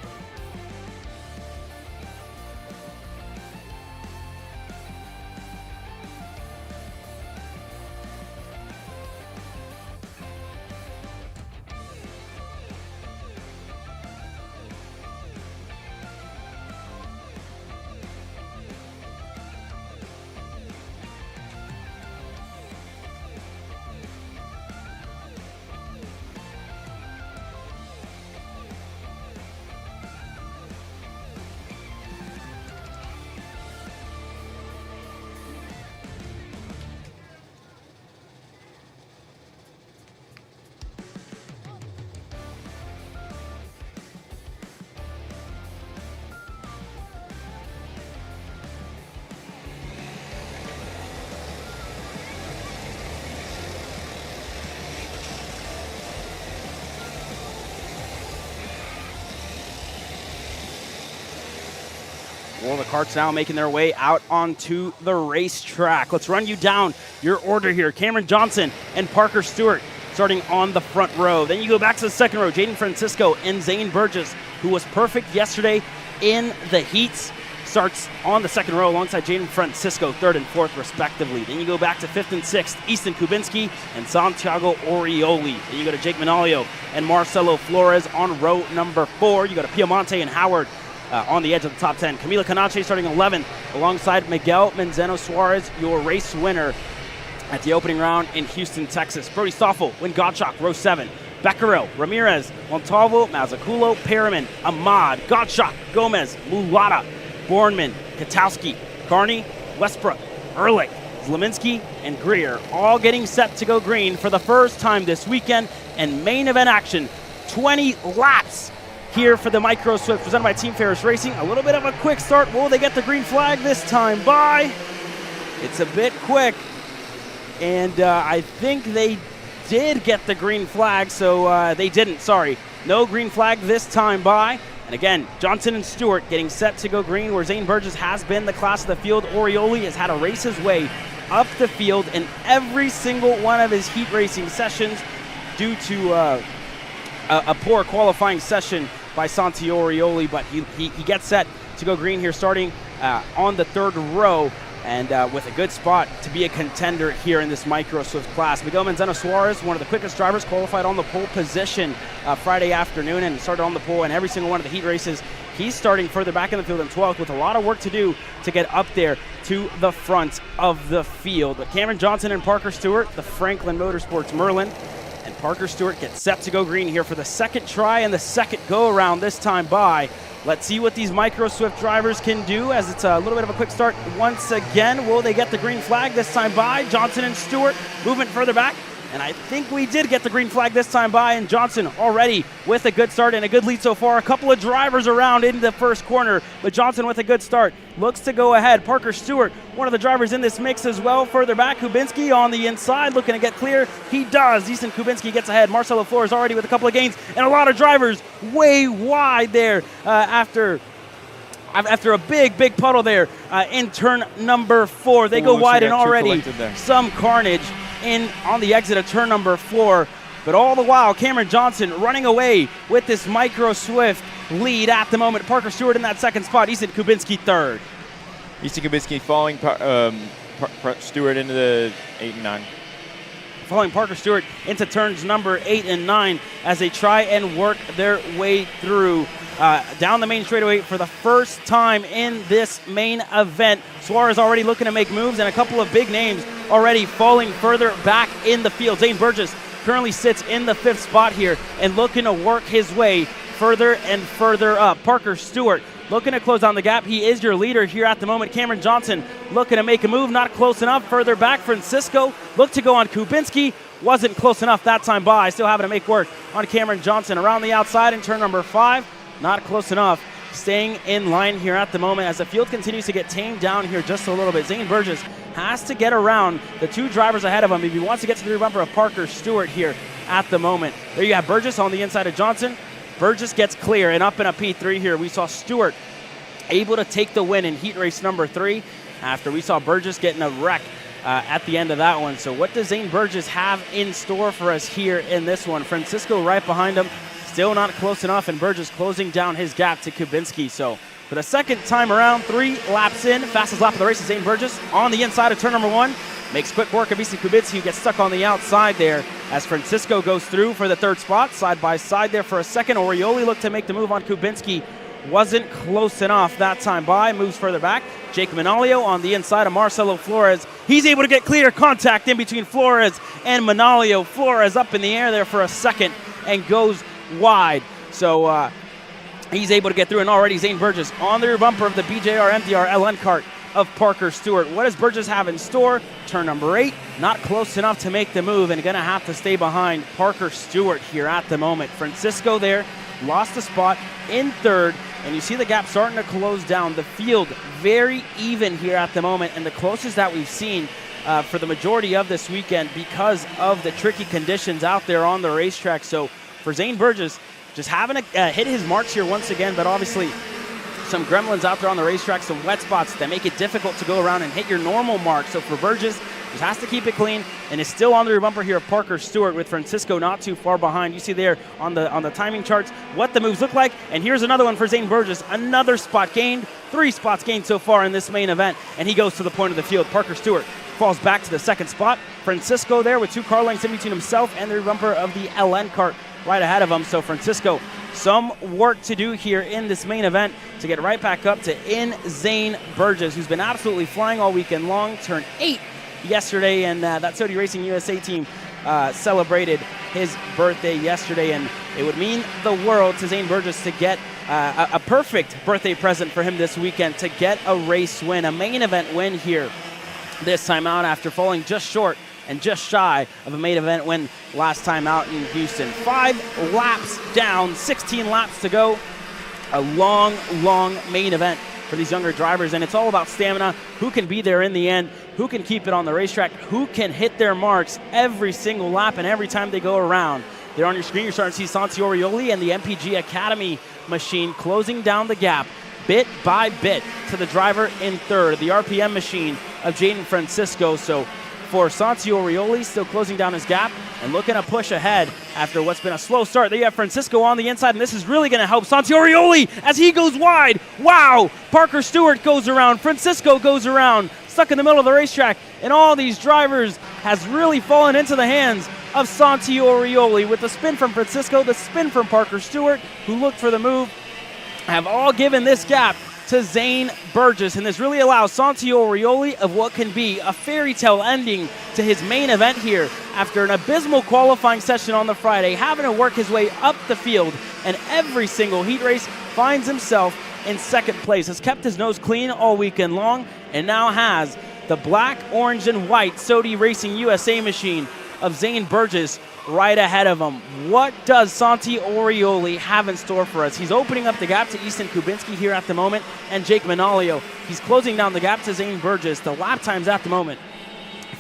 Well, the karts now making their way out onto the racetrack. Let's run you down your order here. Cameron Johnson and Parker Stewart starting on the front row. Then you go back to the second row. Jaden Francisco and Zane Burgess, who was perfect yesterday in the heats, starts on the second row alongside Jaden Francisco, third and fourth respectively. Then you go back to fifth and sixth, Easton Kubinski and Santiago Orioli. Then you go to Jake Manalio and Marcelo Flores on row number 4. You go to Piemonte and Howard on the edge of the top 10. Camila Canache starting 11th alongside Miguel Menzeno Suarez, your race winner at the opening round in Houston, Texas. Brody Stoffel, Win Gottschalk, row 7. Becquerel, Ramirez, Montalvo, Mazzaculo, Perriman, Ahmad, Gottschalk, Gomez, Mulata, Bornman, Katowski, Carney, Westbrook, Ehrlich, Zleminski, and Greer all getting set to go green for the first time this weekend. And main event action, 20 laps here for the Micro Swift presented by Team Ferris Racing. A little bit of a quick start. Will they get the green flag this time by? It's a bit quick. And I think they did get the green flag, so they didn't, sorry. No green flag this time by. And again, Johnson and Stewart getting set to go green, where Zane Burgess has been the class of the field. Orioli has had to race his way up the field in every single one of his heat racing sessions due to a poor qualifying session by Santi Orioli, but he gets set to go green here starting on the third row. And with a good spot to be a contender here in this Micro Swift class. Miguel Manzano Suarez, one of the quickest drivers, qualified on the pole position Friday afternoon and started on the pole in every single one of the heat races. He's starting further back in the field in 12th with a lot of work to do to get up there to the front of the field. But Cameron Johnson and Parker Stewart, the Franklin Motorsports Merlin, and Parker Stewart gets set to go green here for the second try and the second go-around this time by. Let's see what these Micro Swift drivers can do as it's a little bit of a quick start once again. Will they get the green flag this time by? Johnson and Stewart movement further back. And I think we did get the green flag this time by, and Johnson already with a good start and a good lead so far. A couple of drivers around in the first corner, but Johnson with a good start looks to go ahead. Parker Stewart, one of the drivers in this mix as well. Further back, Kubinski on the inside looking to get clear. He does. Easton Kubinski gets ahead. Marcelo Flores already with a couple of gains, and a lot of drivers way wide there after a big puddle there in turn number 4. They go wide, and already some carnage in on the exit of turn number 4. But all the while, Cameron Johnson running away with this Micro Swift lead at the moment. Parker Stewart in that second spot. Easton Kubinski third. Easton Kubinski following Stewart into the 8 and 9. Following Parker Stewart into turns number 8 and 9 as they try and work their way through down the main straightaway for the first time in this main event. Suarez already looking to make moves, and a couple of big names already falling further back in the field. Zane Burgess currently sits in the 5th spot here and looking to work his way further and further up. Parker Stewart looking to close down the gap. He is your leader here at the moment. Cameron Johnson looking to make a move, not close enough. Further back, Francisco looked to go on Kubinski. Wasn't close enough that time by. Still having to make work on Cameron Johnson around the outside in turn number 5. Not close enough. Staying in line here at the moment as the field continues to get tamed down here just a little bit. Zane Burgess has to get around the 2 drivers ahead of him if he wants to get to the rear bumper of Parker Stewart here at the moment. There you have Burgess on the inside of Johnson. Burgess gets clear and up in a P3 here. We saw Stewart able to take the win in heat race number 3 after we saw Burgess getting a wreck at the end of that one. So what does Zane Burgess have in store for us here in this one? Francisco right behind him. Still not close enough, and Burgess closing down his gap to Kubinski. So for the second time around, 3 laps in, fastest lap of the race is Zane Burgess on the inside of turn number 1. Makes quick work of Easton Kubinski, who gets stuck on the outside there as Francisco goes through for the 3rd spot. Side by side there for a second. Orioli looked to make the move on Kubinski. Wasn't close enough that time by. Moves further back. Jake Manalio on the inside of Marcelo Flores. He's able to get clear contact in between Flores and Manalio. Flores up in the air there for a second and goes wide. So he's able to get through, and already Zane Burgess on the rear bumper of the BJR MDR LN kart of Parker Stewart. What does Burgess have in store? Turn number 8, not close enough to make the move, and going to have to stay behind Parker Stewart here at the moment. Francisco there lost a spot in 3rd, and you see the gap starting to close down. The field very even here at the moment, and the closest that we've seen for the majority of this weekend because of the tricky conditions out there on the racetrack. So for Zane Burgess, just having to hit his marks here once again, but obviously some gremlins out there on the racetrack, some wet spots that make it difficult to go around and hit your normal mark. So for Burgess, just has to keep it clean, and is still on the rear bumper here of Parker Stewart, with Francisco not too far behind. You see there on the timing charts what the moves look like, and here's another one for Zane Burgess. Another spot gained, 3 spots gained so far in this main event, and he goes to the point of the field. Parker Stewart falls back to the 2nd spot. Francisco there with 2 car lengths in between himself and the rear bumper of the LN kart right ahead of him. So Francisco, some work to do here in this main event to get right back up to Zane Burgess, who's been absolutely flying all weekend long. Turned 8 yesterday, and that Saudi Racing USA team celebrated his birthday yesterday, and it would mean the world to Zane Burgess to get a perfect birthday present for him this weekend, to get a race win, a main event win here this time out after falling just short and just shy of a main event win last time out in Houston. 5 laps down, 16 laps to go. A long, long main event for these younger drivers, and it's all about stamina. Who can be there in the end? Who can keep it on the racetrack? Who can hit their marks every single lap and every time they go around? There on your screen, you're starting to see Santi Orioli and the MPG Academy machine closing down the gap bit by bit to the driver in third, the RPM machine of Jaden Francisco. So for Santi Orioli, still closing down his gap and looking to push ahead after what's been a slow start. There you have Francisco on the inside, and this is really going to help Santi Orioli as he goes wide. Wow! Parker Stewart goes around, Francisco goes around, stuck in the middle of the racetrack, and all these drivers has really fallen into the hands of Santi Orioli with the spin from Francisco, the spin from Parker Stewart, who looked for the move, have all given this gap to Zane Burgess, and this really allows Santi Orioli of what can be a fairy tale ending to his main event here after an abysmal qualifying session on the Friday, having to work his way up the field, and every single heat race finds himself in second place. Has kept his nose clean all weekend long, and now has the black, orange, and white Sodi Racing USA machine of Zane Burgess right ahead of him. What does Santi Orioli have in store for us? He's opening up the gap to Easton Kubinski here at the moment, and Jake Manalio. He's closing down the gap to Zane Burgess. The lap times at the moment,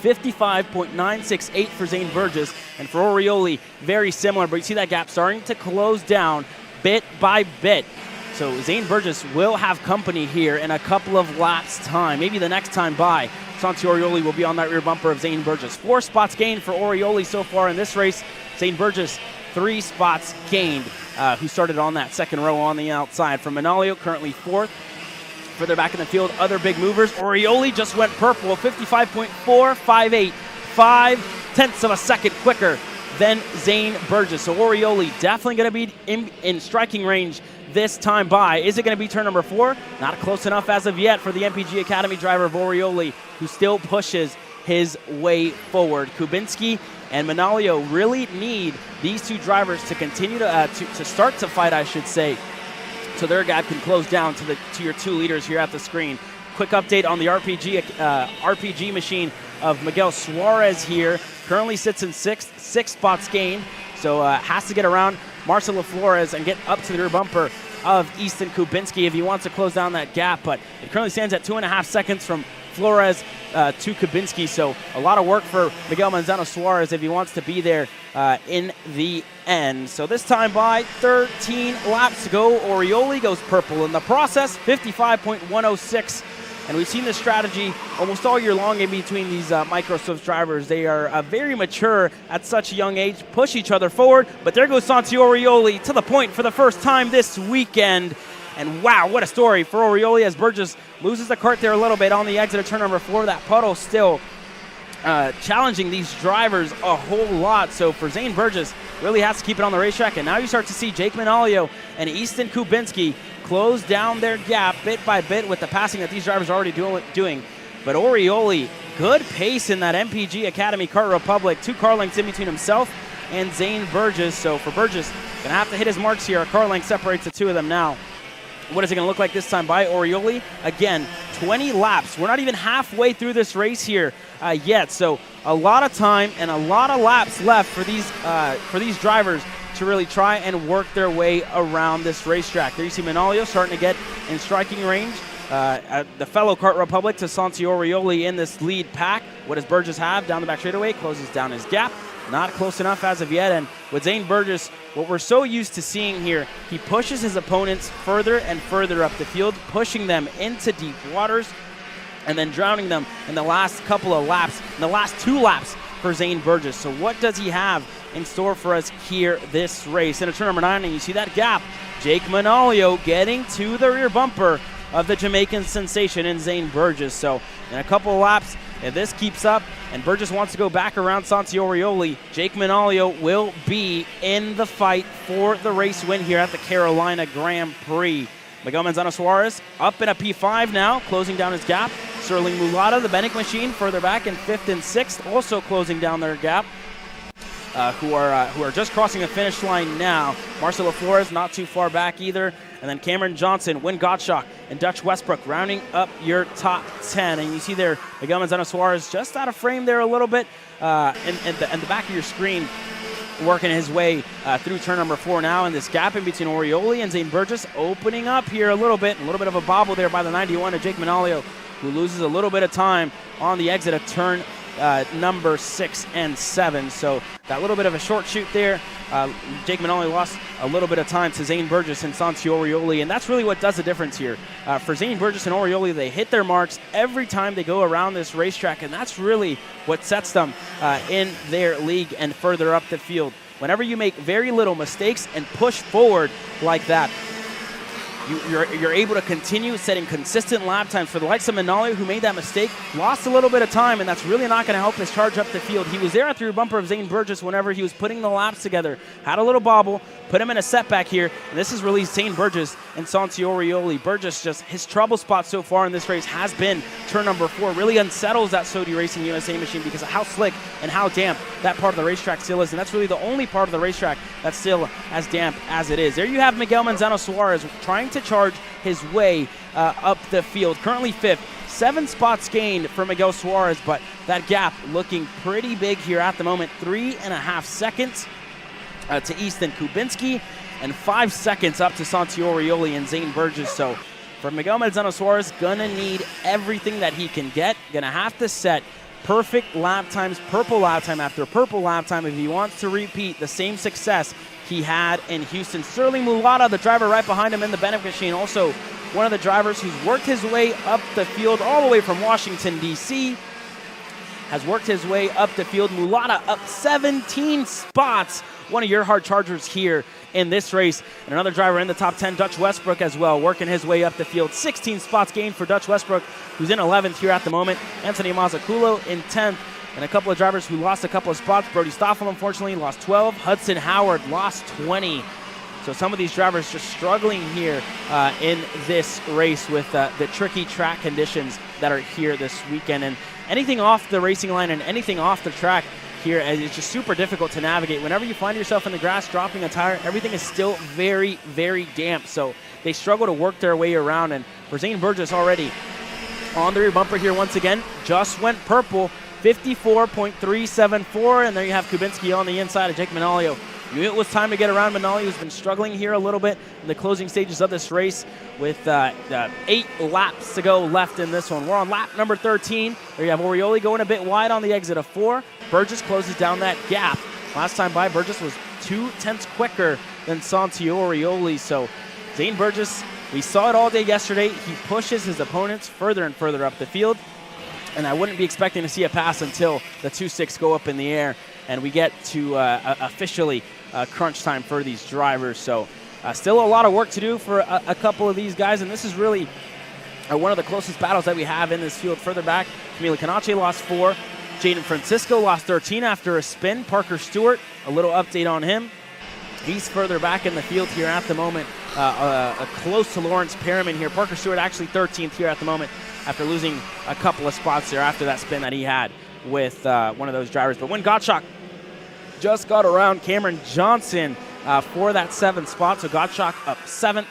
55.968 for Zane Burgess, and for Orioli, very similar, but you see that gap starting to close down bit by bit. So Zane Burgess will have company here in a couple of laps' time, maybe the next time by. Santi Orioli will be on that rear bumper of Zane Burgess. 4 spots gained for Orioli so far in this race. Zane Burgess, 3 spots gained, who started on that second row on the outside. From Manalio, currently 4th. Further back in the field, other big movers. Orioli just went purple, 55.458, 5/10 of a second quicker than Zane Burgess. So Orioli definitely going to be in striking range this time by. Is it going to be turn number 4? Not close enough as of yet for the MPG Academy driver of Orioli, who still pushes his way forward. Kubinski and Manalio really need these two drivers to continue to start to fight, I should say, so their gap can close down to your 2 leaders here at the screen. Quick update on the RPG machine of Miguel Suarez here. Currently sits in 6th, 6 spots gained, so has to get around Marcelo Flores and get up to the rear bumper of Easton Kubinski if he wants to close down that gap, but it currently stands at 2.5 seconds from Flores to Kubinski, so a lot of work for Miguel Manzano Suarez if he wants to be there in the end. So this time by, 13 laps to go. Orioli goes purple in the process, 55.106. And we've seen this strategy almost all year long in between these Micro Swift drivers. They are very mature at such a young age, push each other forward, but there goes Santi Orioli to the point for the first time this weekend. And wow, what a story for Orioli as Burgess loses the kart there a little bit on the exit of turn number 4. That puddle still challenging these drivers a whole lot. So for Zane Burgess, really has to keep it on the racetrack. And now you start to see Jake Manalio and Easton Kubinski close down their gap bit by bit with the passing that these drivers are already doing. But Orioli, good pace in that MPG Academy Kart Republic. 2 car lengths in between himself and Zane Burgess. So for Burgess, going to have to hit his marks here. A car length separates the 2 of them now. What is it going to look like this time by Orioli? Again, 20 laps. We're not even halfway through this race here yet. So a lot of time and a lot of laps left for these drivers to really try and work their way around this racetrack. There you see Manalio starting to get in striking range. The fellow Kart Republic to Santi Orioli in this lead pack. What does Burgess have? Down the back straightaway, closes down his gap. Not close enough as of yet. And with Zane Burgess, what we're so used to seeing here, he pushes his opponents further and further up the field, pushing them into deep waters, and then drowning them in the last couple of laps, in the last 2 laps for Zane Burgess. So what does he have in store for us here this race? Into turn number 9, and you see that gap. Jake Manalio getting to the rear bumper of the Jamaican sensation in Zane Burgess. So in a couple of laps, if this keeps up and Burgess wants to go back around Santi Orioli, Jake Manalio will be in the fight for the race win here at the Carolina Grand Prix. Miguel Manzano Suarez up in a P5 now, closing down his gap. Sterling Mulata, the Benick machine, further back in 5th and 6th, also closing down their gap. who are just crossing the finish line now. Marcelo Flores not too far back either. And then Cameron Johnson, Wynn Gottschalk, and Dutch Westbrook rounding up your top 10. And you see there, Miguel Manzano Suarez just out of frame there a little bit. And the back of your screen working his way through turn number 4 now. And this gap in between Orioli and Zane Burgess opening up here a little bit of a bobble there by the 91 of Jake Manalio, who loses a little bit of time on the exit of turn number 6 and 7. So that little bit of a short shoot there. Jake Manalio lost a little bit of time to Zane Burgess and Santi Orioli, and that's really what does the difference here. For Zane Burgess and Orioli, they hit their marks every time they go around this racetrack, and that's really what sets them in their league and further up the field. Whenever you make very little mistakes and push forward like that, you're able to continue setting consistent lap times. For the likes of Manalio, who made that mistake, lost a little bit of time, and that's really not going to help his charge up the field. He was there at the rear bumper of Zane Burgess whenever he was putting the laps together. Had a little bobble, put him in a setback here, and this has released Zane Burgess and Santi Orioli. Burgess, just his trouble spot so far in this race has been turn number 4. Really unsettles that Sodi Racing USA machine because of how slick and how damp that part of the racetrack still is, and that's really the only part of the racetrack that's still as damp as it is. There you have Miguel Manzano Suarez trying to charge his way up the field. Currently 5th. 7 spots gained for Miguel Suarez, but that gap looking pretty big here at the moment. 3.5 seconds to Easton Kubinski and 5 seconds up to Santi Orioli and Zane Burgess. So for Miguel Manzano Suarez, gonna need everything that he can get. Gonna have to set perfect lap times, purple lap time after purple lap time if he wants to repeat the same success he had in Houston. Sterling Mulata, the driver right behind him in the Benedict machine, also one of the drivers who's worked his way up the field all the way from Washington, D.C., has worked his way up the field. Mulata up 17 spots, one of your hard chargers here in this race. And another driver in the top 10, Dutch Westbrook as well, working his way up the field. 16 spots gained for Dutch Westbrook, who's in 11th here at the moment. Anthony Mazzaculo in 10th. And a couple of drivers who lost a couple of spots. Brody Stoffel, unfortunately, lost 12. Hudson Howard lost 20. So some of these drivers just struggling here in this race with the tricky track conditions that are here this weekend. And anything off the racing line and anything off the track here is just super difficult to navigate. Whenever you find yourself in the grass dropping a tire, everything is still very, very damp. So they struggle to work their way around. And for Zane Burgess already on the rear bumper here once again, just went purple. 54.374, and there you have Kubinski on the inside of Jake Manalio. Knew it was time to get around Manalio, who's been struggling here a little bit in the closing stages of this race with 8 laps to go left in this one. We're on lap number 13. There you have Orioli going a bit wide on the exit of 4. Burgess closes down that gap. Last time by, Burgess was 2/10 quicker than Santi Orioli. So Zane Burgess, we saw it all day yesterday. He pushes his opponents further and further up the field. And I wouldn't be expecting to see a pass until the 2.6 go up in the air and we get to officially crunch time for these drivers. So still a lot of work to do for a couple of these guys, and this is really one of the closest battles that we have in this field. Further back, Camilo Canache lost 4. Jaden Francisco lost 13 after a spin. Parker Stewart, a little update on him. He's further back in the field here at the moment, close to Lawrence Perriman here. Parker Stewart actually 13th here at the moment after losing a couple of spots there after that spin that he had with one of those drivers. But Wynn Gottschalk just got around Cameron Johnson for that 7th spot. So Gottschalk up 7th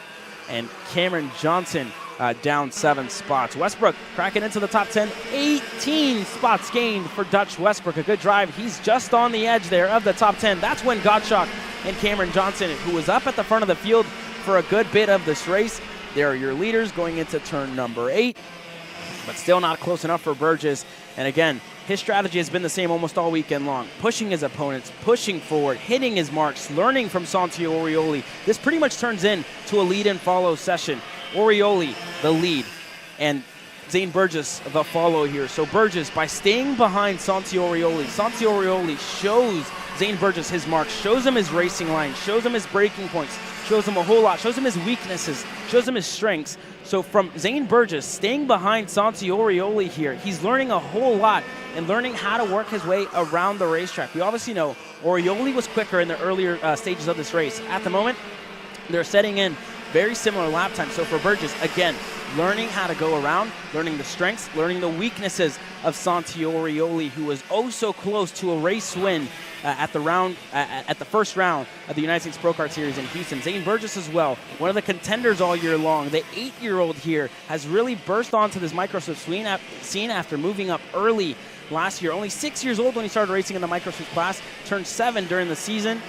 and Cameron Johnson down 7 spots. Westbrook cracking into the top 10. 18 spots gained for Dutch Westbrook. A good drive. He's just on the edge there of the top 10. That's when Gottschalk and Cameron Johnson, who was up at the front of the field for a good bit of this race. They're your leaders going into turn number 8. But still not close enough for Burgess. And again, his strategy has been the same almost all weekend long. Pushing his opponents, pushing forward, hitting his marks, learning from Santi Orioli. This pretty much turns into a lead and follow session. Orioli, the lead, and Zane Burgess, the follow here. So Burgess, by staying behind Santi Orioli shows Zane Burgess his marks, shows him his racing line, shows him his braking points, shows him a whole lot, shows him his weaknesses, shows him his strengths. So from Zane Burgess staying behind Santi Orioli here, he's learning a whole lot and learning how to work his way around the racetrack. We obviously know Orioli was quicker in the earlier stages of this race. At the moment, they're setting in very similar lap time. So for Burgess, again, learning how to go around, learning the strengths, learning the weaknesses of Santi Orioli, who was oh so close to a race win at the first round of the United States Pro Kart Series in Houston. Zane Burgess as well, one of the contenders all year long. The 8-year-old here has really burst onto this microswift scene after moving up early last year. Only 6 years old when he started racing in the microswift class, turned 7 during the season,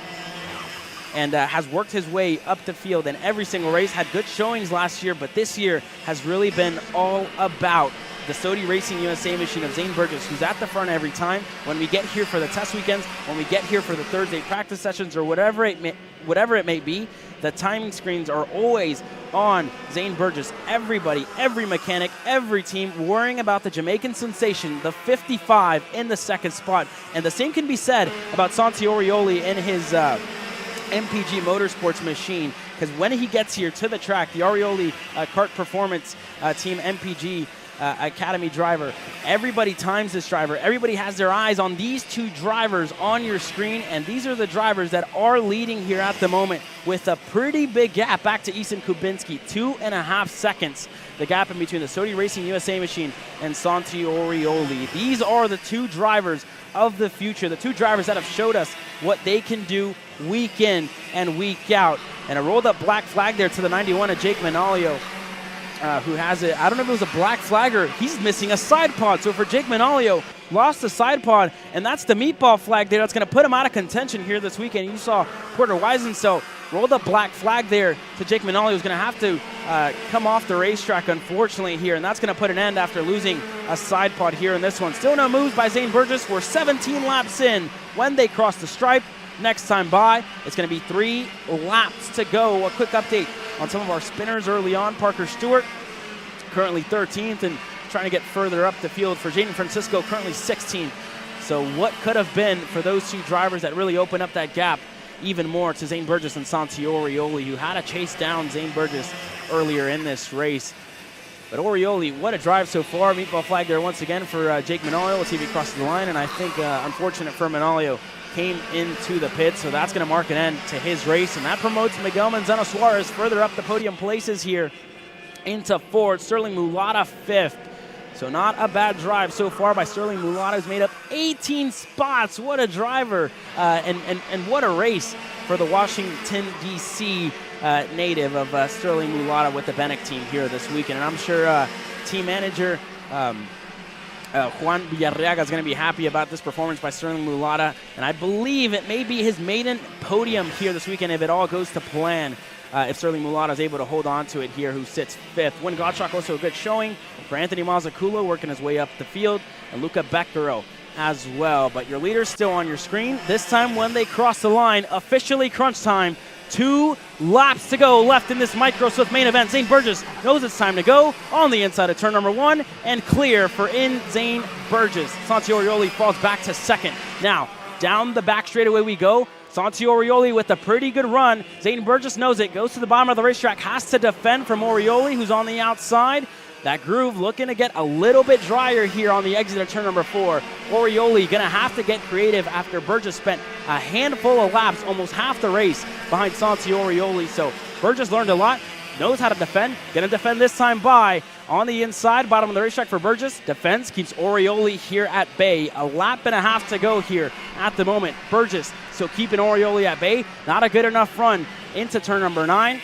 and has worked his way up the field in every single race. Had good showings last year, but this year has really been all about the SOTY Racing USA machine of Zane Burgess, who's at the front every time. When we get here for the test weekends, when we get here for the Thursday practice sessions, or whatever it may be, the timing screens are always on Zane Burgess. Everybody, every mechanic, every team worrying about the Jamaican sensation, the 55 in the second spot. And the same can be said about Santi Orioli in his MPG Motorsports machine, because when he gets here to the track, the Orioli Kart Performance Team MPG Academy driver, everybody times this driver. Everybody has their eyes on these two drivers on your screen, and these are the drivers that are leading here at the moment with a pretty big gap back to Ethan Kubinski, 2.5 seconds. The gap in between the SOTY Racing USA machine and Santi Orioli. These are the two drivers of the future, the two drivers that have showed us what they can do week in and week out. And a rolled up black flag there to the 91 of Jake Manalio, who has it. I don't know if it was a black flag or he's missing a side pod. So for Jake Manalio, lost the side pod, and that's the meatball flag there. That's going to put him out of contention here this weekend. You saw Porter Weisenso rolled up black flag there to Jake Manalio, who's going to have to come off the racetrack, unfortunately, here. And that's going to put an end after losing a side pod here in this one. Still no moves by Zane Burgess. We're 17 laps in when they cross the stripe. Next time by, it's going to be 3 laps to go. A quick update on some of our spinners early on. Parker Stewart currently 13th and trying to get further up the field. For Jaden Francisco, currently 16th. So what could have been for those two drivers that really open up that gap even more to Zane Burgess and Santi Orioli, who had to chase down Zane Burgess earlier in this race. But Orioli, what a drive so far. Meatball flag there once again for Jake Manalio. Let's see if he crosses the line. And I think, unfortunate for Manalio, came into the pit, so that's going to mark an end to his race, and that promotes Miguel Manzano Suarez further up the podium places here into 4th. Sterling Mulata 5th. So not a bad drive so far by Sterling Mulata, who's made up 18 spots. What a driver, and what a race for the Washington, D.C. Native of Sterling Mulata with the Bennett team here this weekend. And I'm sure team manager Juan Villarreaga is going to be happy about this performance by Sterling Mulata, and I believe it may be his maiden podium here this weekend if it all goes to plan. If Sterling Mulata is able to hold on to it here, who sits 5th. Win Gottschalk also a good showing for Anthony Mazzucchello, working his way up the field, and Luca Beccaro as well. But your leader's still on your screen. This time when they cross the line, officially crunch time. 2 laps to go left in this Microswift main event. Zane Burgess knows it's time to go on the inside of turn number 1 and clear for Zane Burgess. Santi Orioli falls back to 2nd. Now, down the back straightaway we go. Santi Orioli with a pretty good run. Zane Burgess knows it, goes to the bottom of the racetrack, has to defend from Orioli, who's on the outside. That groove looking to get a little bit drier here on the exit of turn number 4. Orioli going to have to get creative after Burgess spent a handful of laps, almost half the race, behind Santi Orioli. So Burgess learned a lot, knows how to defend. Going to defend this time by on the inside, bottom of the racetrack for Burgess. Defense keeps Orioli here at bay. A lap and a half to go here at the moment. Burgess still keeping Orioli at bay. Not a good enough run into turn number 9.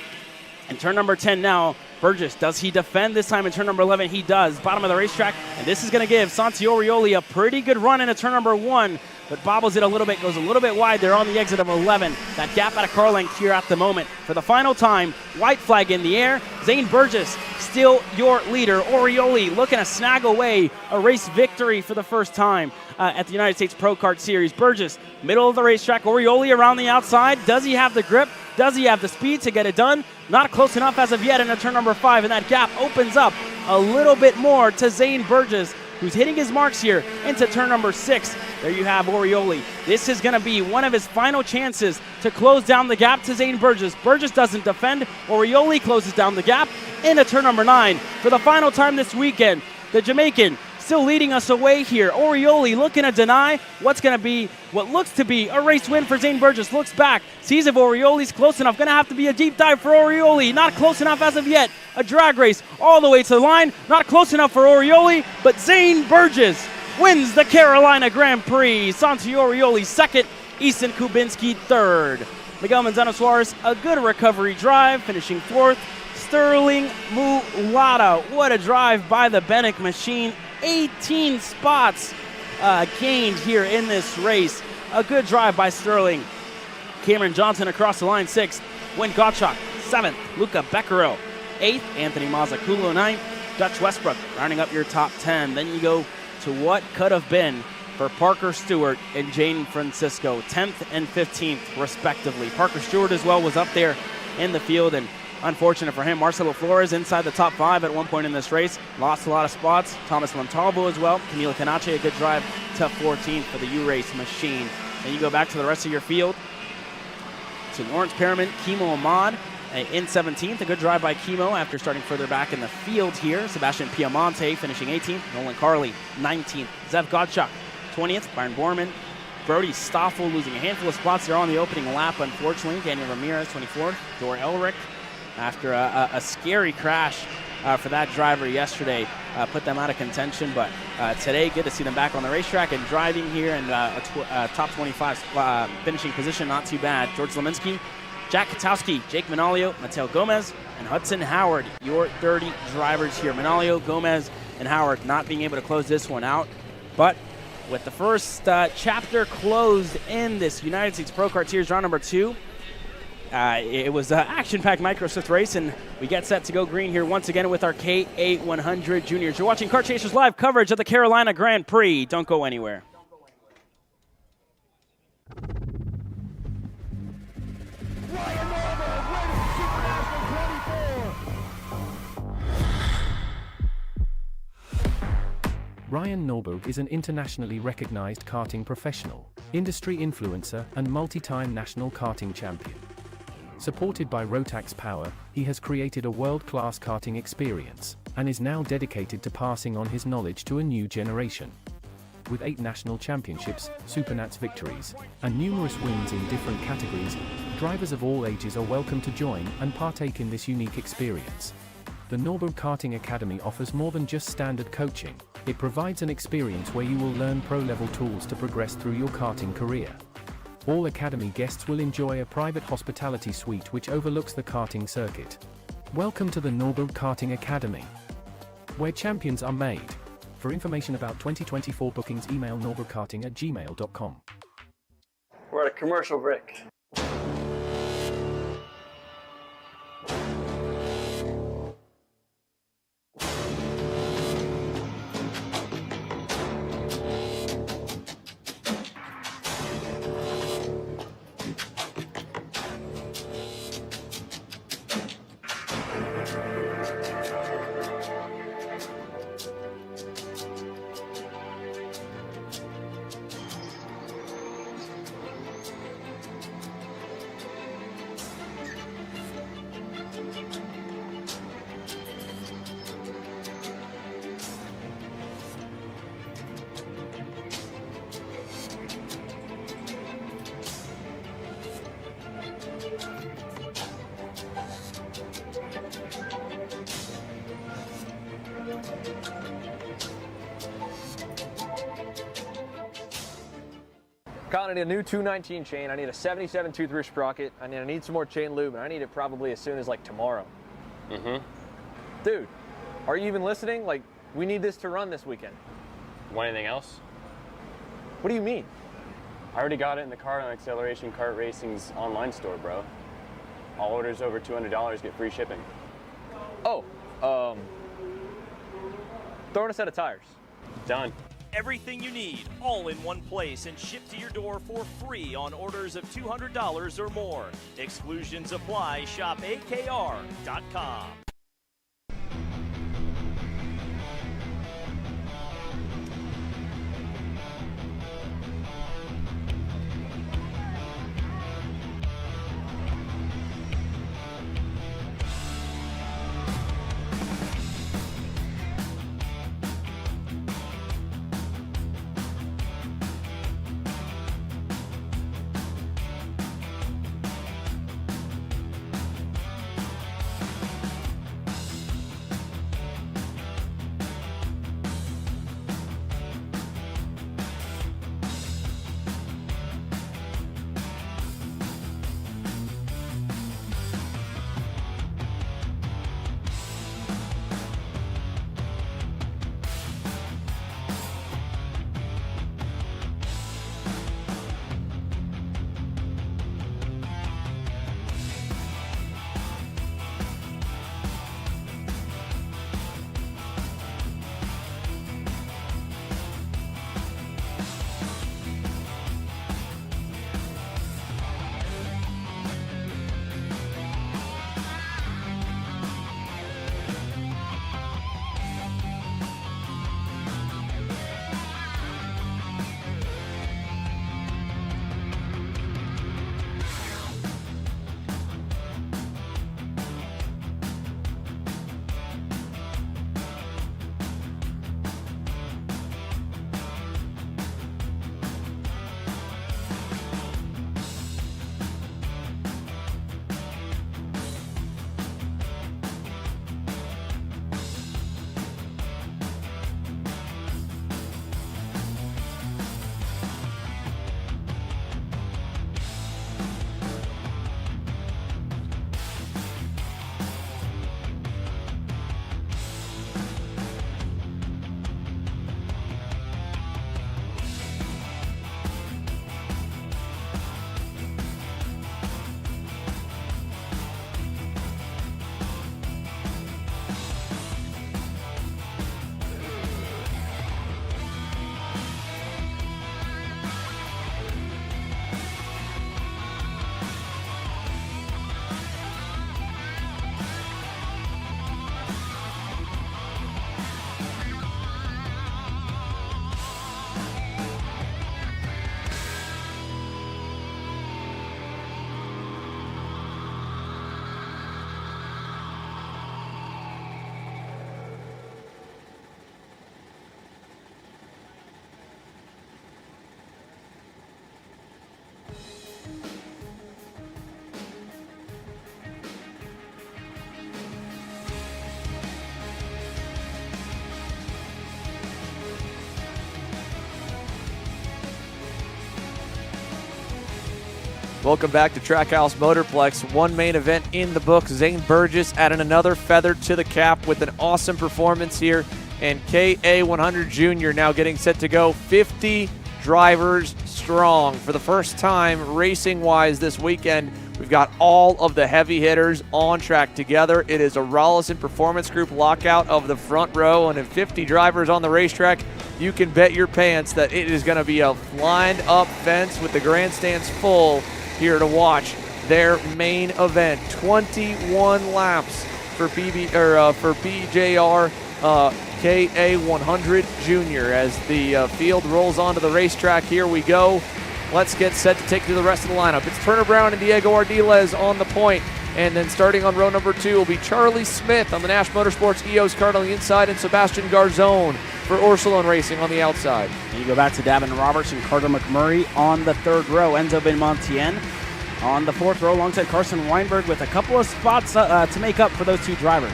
And turn number 10 now. Burgess, does he defend this time in turn number 11? He does. Bottom of the racetrack. And this is going to give Santi Orioli a pretty good run into turn number 1. But bobbles it a little bit, goes a little bit wide there on the exit of 11. That gap out of car length here at the moment. For the final time, white flag in the air. Zane Burgess, still your leader. Orioli looking to snag away a race victory for the first time at the United States Pro Kart Series. Burgess, middle of the racetrack. Orioli around the outside. Does he have the grip? Does he have the speed to get it done? Not close enough as of yet into turn number 5, and that gap opens up a little bit more to Zane Burgess, who's hitting his marks here into turn number 6. There you have Orioli. This is going to be one of his final chances to close down the gap to Zane Burgess. Burgess doesn't defend. Orioli closes down the gap into turn number 9. For the final time this weekend, the Jamaican still leading us away here. Orioli looking to deny what's going to be, what looks to be a race win for Zane Burgess. Looks back, sees if Orioli's close enough. Going to have to be a deep dive for Orioli. Not close enough as of yet. A drag race all the way to the line. Not close enough for Orioli, but Zane Burgess wins the Carolina Grand Prix. Santi Orioli 2nd, Easton Kubinski third. Miguel Manzano Suarez, a good recovery drive, finishing fourth. Sterling Mulata, what a drive by the Bennick machine. 18 spots gained here in this race. A good drive by Sterling. Cameron Johnson across the line, 6th. Wayne Gottschalk, 7th. Luca Beccaro, 8th. Anthony Mazzaculo, 9th. Dutch Westbrook rounding up your top 10. Then you go to what could have been for Parker Stewart and Jaden Francisco, 10th and 15th respectively. Parker Stewart as well was up there in the field, and unfortunate for him, Marcelo Flores inside the top 5 at one point in this race. Lost a lot of spots. Thomas Montalvo as well. Camilo Canache, a good drive to 14th for the U-Race machine. Then you go back to the rest of your field. To Lawrence Perriman, Kimo Ahmad in 17th. A good drive by Kimo after starting further back in the field here. Sebastian Piamonte finishing 18th. Nolan Carley, 19th. Zev Gottschalk, 20th. Byron Borman. Brody Stoffel losing a handful of spots there on the opening lap, unfortunately. Daniel Ramirez, 24th. Dor Elric, after a scary crash for that driver yesterday, put them out of contention. But today, good to see them back on the racetrack and driving here, and a top 25 finishing position, not too bad. George Leminski, Jack Katowski, Jake Manalio, Mateo Gomez, and Hudson Howard, your 30 drivers here. Manalio, Gomez, and Howard not being able to close this one out. But with the first chapter closed in this United States Pro Kart Series round number 2, it was an action-packed micro-swift race, and we get set to go green here once again with our KA100 Juniors. You're watching Kart Chasers live coverage of the Carolina Grand Prix. Don't go anywhere. Ryan Norberg is an internationally recognized karting professional, industry influencer, and multi-time national karting champion. Supported by Rotax Power, he has created a world-class karting experience, and is now dedicated to passing on his knowledge to a new generation. With 8 national championships, Supernats victories, and numerous wins in different categories, drivers of all ages are welcome to join and partake in this unique experience. The Norberg Karting Academy offers more than just standard coaching. It provides an experience where you will learn pro-level tools to progress through your karting career. All Academy guests will enjoy a private hospitality suite which overlooks the karting circuit. Welcome to the Norberg Karting Academy, where champions are made. For information about 2024 bookings, email norbergkarting@gmail.com. We're at a commercial break. Kyle, I need a new 219 chain. I need a 77 tooth rear sprocket. I need some more chain lube, and I need it probably as soon as like tomorrow. Dude, are you even listening? Like, we need this to run this weekend. Want anything else? What do you mean? I already got it in the Kart on Acceleration Kart Racing's online store, bro. All orders over $200 get free shipping. Oh, throw in a set of tires. Done. Everything you need, all in one place, and shipped to your door for free on orders of $200 or more. Exclusions apply. Shop AKR.com. Welcome back to Trackhouse Motorplex. One main event in the books. Zane Burgess adding another feather to the cap with an awesome performance here. And KA100 Junior now getting set to go 50 drivers strong. For the first time racing-wise this weekend, we've got all of the heavy hitters on track together. It is a Rollison Performance Group lockout of the front row, and if 50 drivers on the racetrack, you can bet your pants that it is going to be a lined-up fence with the grandstands full here to watch their main event. 21 laps for BJR KA100 Junior. As the field rolls onto the racetrack, here we go. Let's get set to take to the rest of the lineup. It's Turner Brown and Diego Ardiles on the point. And then starting on row number 2 will be Charlie Smith on the Nash Motorsports EOS card on the inside, and Sebastian Garzone for Orsolone Racing on the outside. And you go back to Davin Roberts and Carter McMurray on the 3rd row. Enzo Benmontien on the 4th row alongside Carson Weinberg with a couple of spots to make up for those 2 drivers.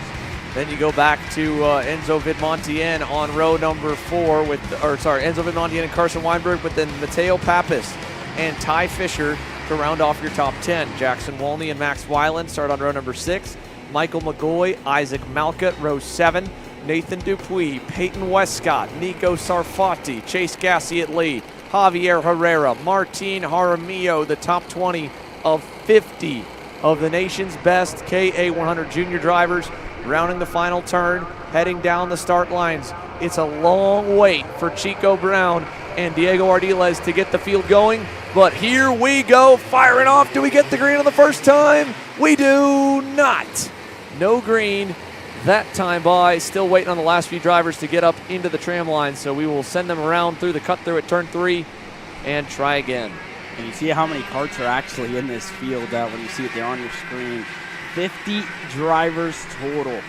Then you go back to Enzo Vidmontien on row number 4 Enzo Vidmontien and Carson Weinberg, but then Mateo Pappas and Ty Fisher to round off your top 10. Jackson Wolney and Max Weiland start on row number 6. Michael McGoy, Isaac Malka, row 7. Nathan Dupuis, Peyton Westcott, Nico Sarfati, Chase Gassiet Lee, Javier Herrera, Martin Jaramillo, the top 20 of 50 of the nation's best KA100 Junior drivers, rounding the final turn, heading down the start lines. It's a long wait for Chico Brown and Diego Ardiles to get the field going, but here we go, firing off. Do we get the green on the first time? We do not. No green that time by. Still waiting on the last few drivers to get up into the tram line, so we will send them around through the cut through at turn 3 and try again. And you see how many karts are actually in this field when you see it there on your screen. 50 drivers total.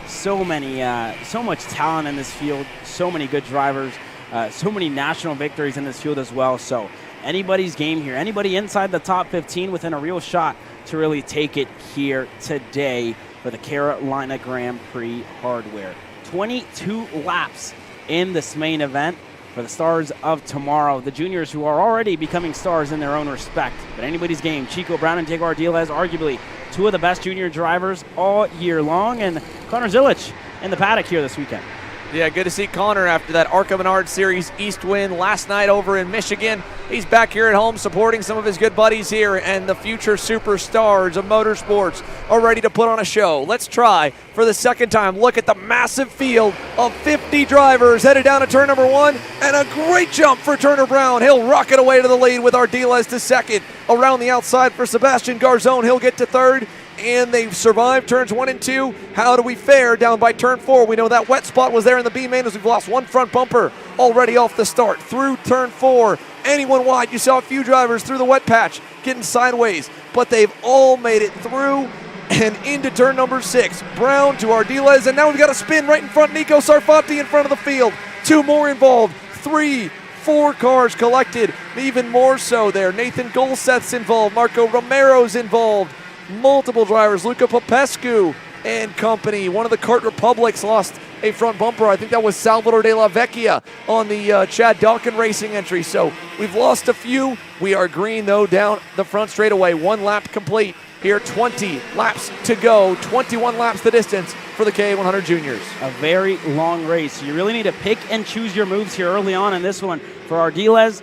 So many, so much talent in this field. So many good drivers. So many national victories in this field as well. So anybody's game here. Anybody inside the top 15 within a real shot to really take it here today for the Carolina Grand Prix hardware. 22 laps in this main event for the stars of tomorrow, the juniors who are already becoming stars in their own respect. But anybody's game. Chico Brown and Diego Ardiles, arguably 2 of the best junior drivers all year long, and Connor Zilich in the paddock here this weekend. Yeah, good to see Connor after that KA100 Series East win last night over in Michigan. He's back here at home supporting some of his good buddies here, and the future superstars of motorsports are ready to put on a show. Let's try for the second time. Look at the massive field of 50 drivers headed down to turn number 1, and a great jump for Turner Brown. He'll rocket away to the lead with Ardiles to second. Around the outside for Sebastian Garzone, he'll get to 3rd. And they've survived turns 1 and 2. How do we fare down by turn 4? We know that wet spot was there in the B main as we've lost 1 front bumper already off the start. Through turn 4, anyone wide. You saw a few drivers through the wet patch getting sideways, but they've all made it through and into turn number 6. Brown to Ardiles, and now we've got a spin right in front. Nico Sarfati in front of the field. 2 more involved. 3, 4 cars collected, even more so there. Nathan Golseth's involved. Marco Romero's involved. Multiple drivers, Luca Popescu and company. One of the Kart Republics lost a front bumper. I think that was Salvador de la Vecchia on the Chad Dawkin Racing entry. So we've lost a few. We are green, though, down the front straightaway. 1 lap complete here. 20 laps to go. 21 laps the distance for the KA100 Juniors. A very long race. You really need to pick and choose your moves here early on in this one. For Ardiles,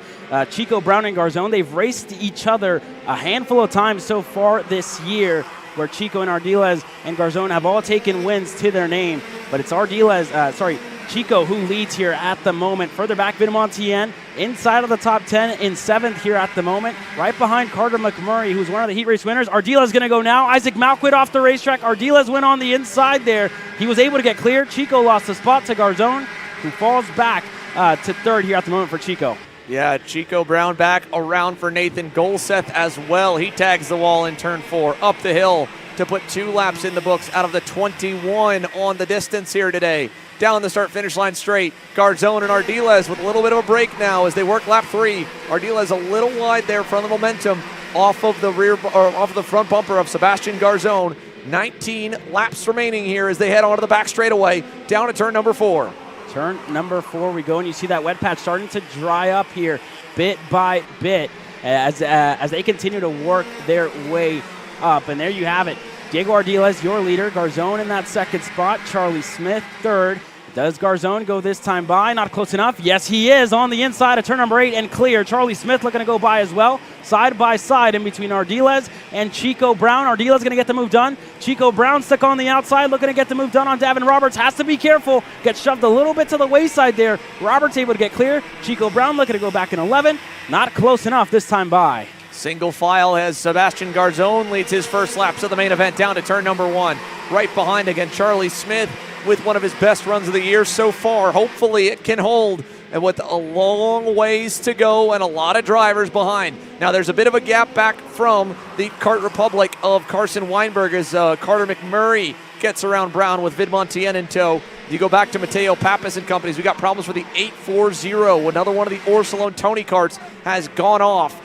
Chico Brown and Garzone, they've raced each other a handful of times so far this year, where Chico and Ardiles and Garzone have all taken wins to their name. But it's Chico who leads here at the moment. Further back, Vidmontien inside of the top 10 in 7th here at the moment. Right behind Carter McMurray, who's one of the heat race winners. Ardiles going to go now. Isaac Malquid off the racetrack. Ardiles went on the inside there. He was able to get clear. Chico lost the spot to Garzone, who falls back to 3rd here at the moment for Chico. Yeah, Chico Brown back around for Nathan Golseth as well. He tags the wall in turn 4, up the hill to put 2 laps in the books out of the 21 on the distance here today. Down the start-finish line straight, Garzone and Ardiles with a little bit of a break now as they work lap 3. Ardiles a little wide there from the momentum off of the front bumper of Sebastian Garzone. 19 laps remaining here as they head onto the back straightaway down to turn number 4. Turn number 4 we go, and you see that wet patch starting to dry up here bit by bit. as they continue to work their way up. And there you have it. Diego Ardiles, your leader. Garzon in that second spot. Charlie Smith, third. Does Garzon go this time by? Not close enough. Yes, he is on the inside of turn number 8 and clear. Charlie Smith looking to go by as well. Side by side in between Ardiles and Chico Brown. Ardiles going to get the move done. Chico Brown stuck on the outside, looking to get the move done on Davin Roberts. Has to be careful. Gets shoved a little bit to the wayside there. Roberts able to get clear. Chico Brown looking to go back in 11. Not close enough this time by. Single file as Sebastian Garzon leads his first laps of the main event down to turn number 1. Right behind again, Charlie Smith with one of his best runs of the year so far. Hopefully it can hold, and with a long ways to go and a lot of drivers behind. Now there's a bit of a gap back from the Kart Republic of Carson Weinberg as Carter McMurray gets around Brown with Vidmontien in tow. You go back to Mateo Pappas and companies. We got problems with the 840. Another one of the Orsilone Tony karts has gone off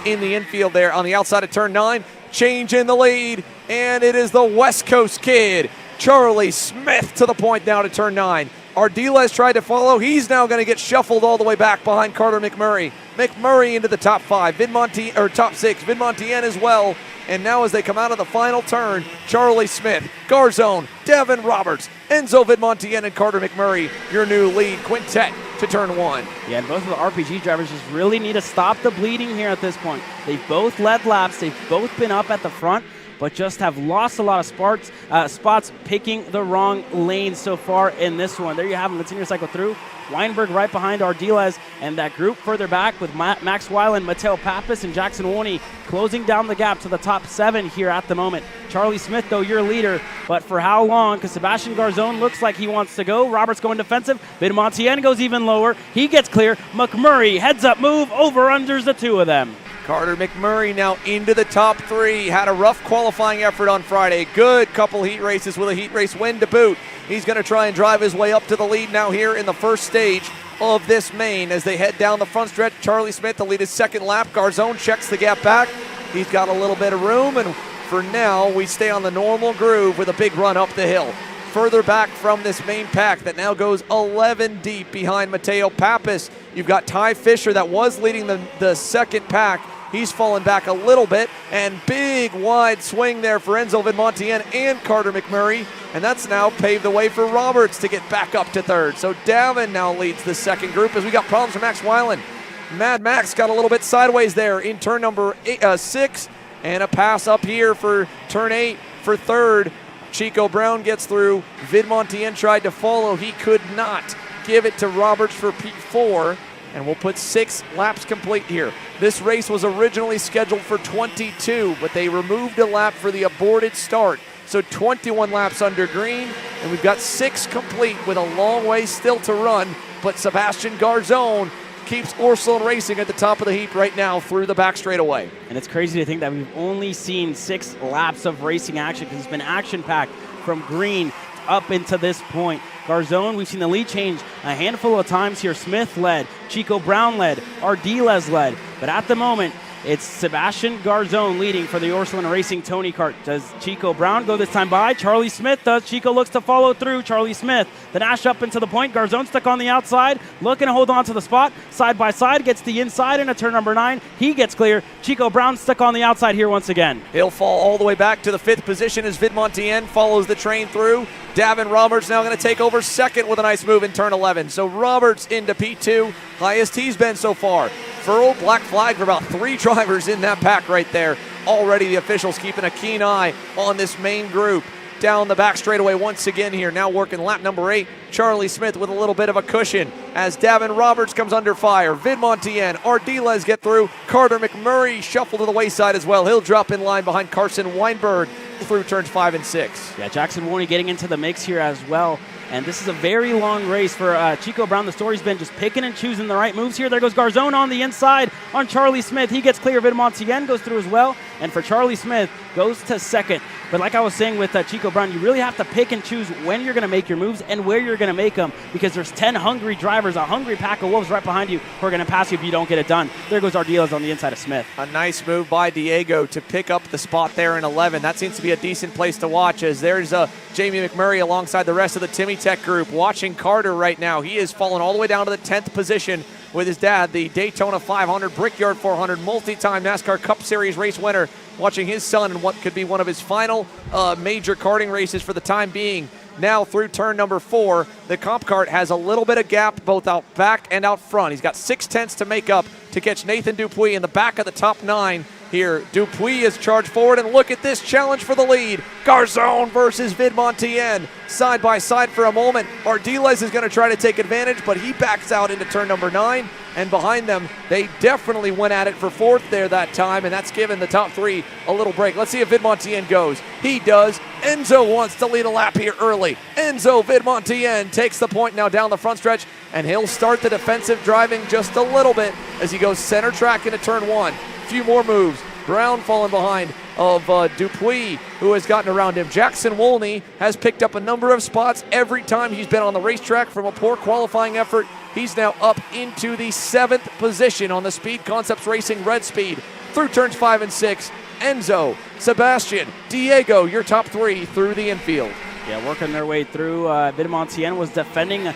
in the infield there on the outside of turn 9. Change in the lead, and it is the West Coast kid, Charlie Smith, to the point now to turn 9. Ardiles tried to follow. He's now going to get shuffled all the way back behind Carter McMurray. McMurray into the top 5, top 6, Vidmontien as well. And now as they come out of the final turn, Charlie Smith, Garzon, Davin Roberts, Enzo Vidmontien, and Carter McMurray, your new lead quintet to turn 1. Yeah, and both of the RPG drivers just really need to stop the bleeding here at this point. They've both led laps. They've both been up at the front, but just have lost a lot of spots picking the wrong lane so far in this one. There you have them. Continue to cycle through. Weinberg right behind Ardiles, and that group further back with Max Weiland, Mateo Pappas, and Jackson Warney closing down the gap to the top 7 here at the moment. Charlie Smith, though, your leader, but for how long? Because Sebastian Garzon looks like he wants to go. Roberts going defensive. Vidmontien goes even lower. He gets clear. McMurray, heads up move, over-unders the two of them. Carter McMurray now into the top 3. Had a rough qualifying effort on Friday. Good couple heat races with a heat race win to boot. He's going to try and drive his way up to the lead now here in the first stage of this main as they head down the front stretch. Charlie Smith to lead his second lap. Garzon checks the gap back. He's got a little bit of room, and for now we stay on the normal groove with a big run up the hill. Further back from this main pack that now goes 11 deep behind Mateo Pappas. You've got Ty Fisher that was leading the second pack. He's fallen back a little bit, and big wide swing there for Enzo Vidmontien and Carter McMurray, and that's now paved the way for Roberts to get back up to third. So Davin now leads the second group as we got problems for Max Weiland. Mad Max got a little bit sideways there in turn number 6, and a pass up here for turn 8 for third. Chico Brown gets through. Vidmontien tried to follow. He could not. Give it to Roberts for P4. And we'll put 6 laps complete here. This race was originally scheduled for 22, but they removed a lap for the aborted start. So 21 laps under green, and we've got 6 complete with a long way still to run. But Sebastian Garzon keeps Orsilone Racing at the top of the heap right now through the back straightaway. And it's crazy to think that we've only seen 6 laps of racing action because it's been action-packed from green up into this point. Garzon, we've seen the lead change a handful of times here. Smith led, Chico Brown led, Ardiles led. But at the moment, it's Sebastian Garzon leading for the Orsilone Racing Tony Kart. Does Chico Brown go this time by? Charlie Smith does. Chico looks to follow through. Charlie Smith, the dash up into the point. Garzon stuck on the outside, looking to hold on to the spot. Side by side, gets the inside into turn number 9. He gets clear. Chico Brown stuck on the outside here once again. He'll fall all the way back to the 5th position as Vidmontien follows the train through. Davin Roberts now going to take over second with a nice move in turn 11. So Roberts into P2, highest he's been so far. Furl, black flag for about 3 drivers in that pack right there. Already the officials keeping a keen eye on this main group. Down the back straightaway once again here. Now working lap number 8. Charlie Smith with a little bit of a cushion as Davin Roberts comes under fire. Vidmontien, Ardiles get through. Carter McMurray shuffled to the wayside as well. He'll drop in line behind Carson Weinberg through turns 5 and 6. Yeah, Jackson Warney getting into the mix here as well. And this is a very long race for Chico Brown. The story's been just picking and choosing the right moves here. There goes Garzon on the inside on Charlie Smith. He gets clear. Vidmontien goes through as well. And for Charlie Smith, goes to second. But like I was saying with Chico Brown, you really have to pick and choose when you're going to make your moves and where you're going to make them, because there's 10 hungry drivers, a hungry pack of wolves right behind you who are going to pass you if you don't get it done. There goes Ardiles on the inside of Smith. A nice move by Diego to pick up the spot there in 11. That seems to be a decent place to watch as there's Jamie McMurray alongside the rest of the Timmy Tech group watching Carter right now. He has fallen all the way down to the 10th position with his dad, the Daytona 500, Brickyard 400, multi-time NASCAR Cup Series race winner, watching his son in what could be one of his final major karting races for the time being. Now through turn number 4, the comp kart has a little bit of gap both out back and out front. He's got 6/10 to make up to catch Nathan Dupuis in the back of the top 9 here. Dupuis is charged forward, and look at this challenge for the lead. Garzone versus Vidmontien. Side by side for a moment. Ardiles is going to try to take advantage, but he backs out into turn number 9. And behind them, they definitely went at it for 4th there that time, and that's given the top 3 a little break. Let's see if Vidmontien goes. He does. Enzo wants to lead a lap here early. Enzo Vidmontien takes the point now down the front stretch, and he'll start the defensive driving just a little bit as he goes center track into turn 1. Few more moves. Brown falling behind of Dupuis, who has gotten around him. Jackson Wolney has picked up a number of spots every time he's been on the racetrack from a poor qualifying effort. He's now up into the 7th position on the Speed Concepts Racing Red Speed through turns 5 and 6. Enzo, Sebastian, Diego, your top 3 through the infield. Yeah, working their way through. Vidmontien was defending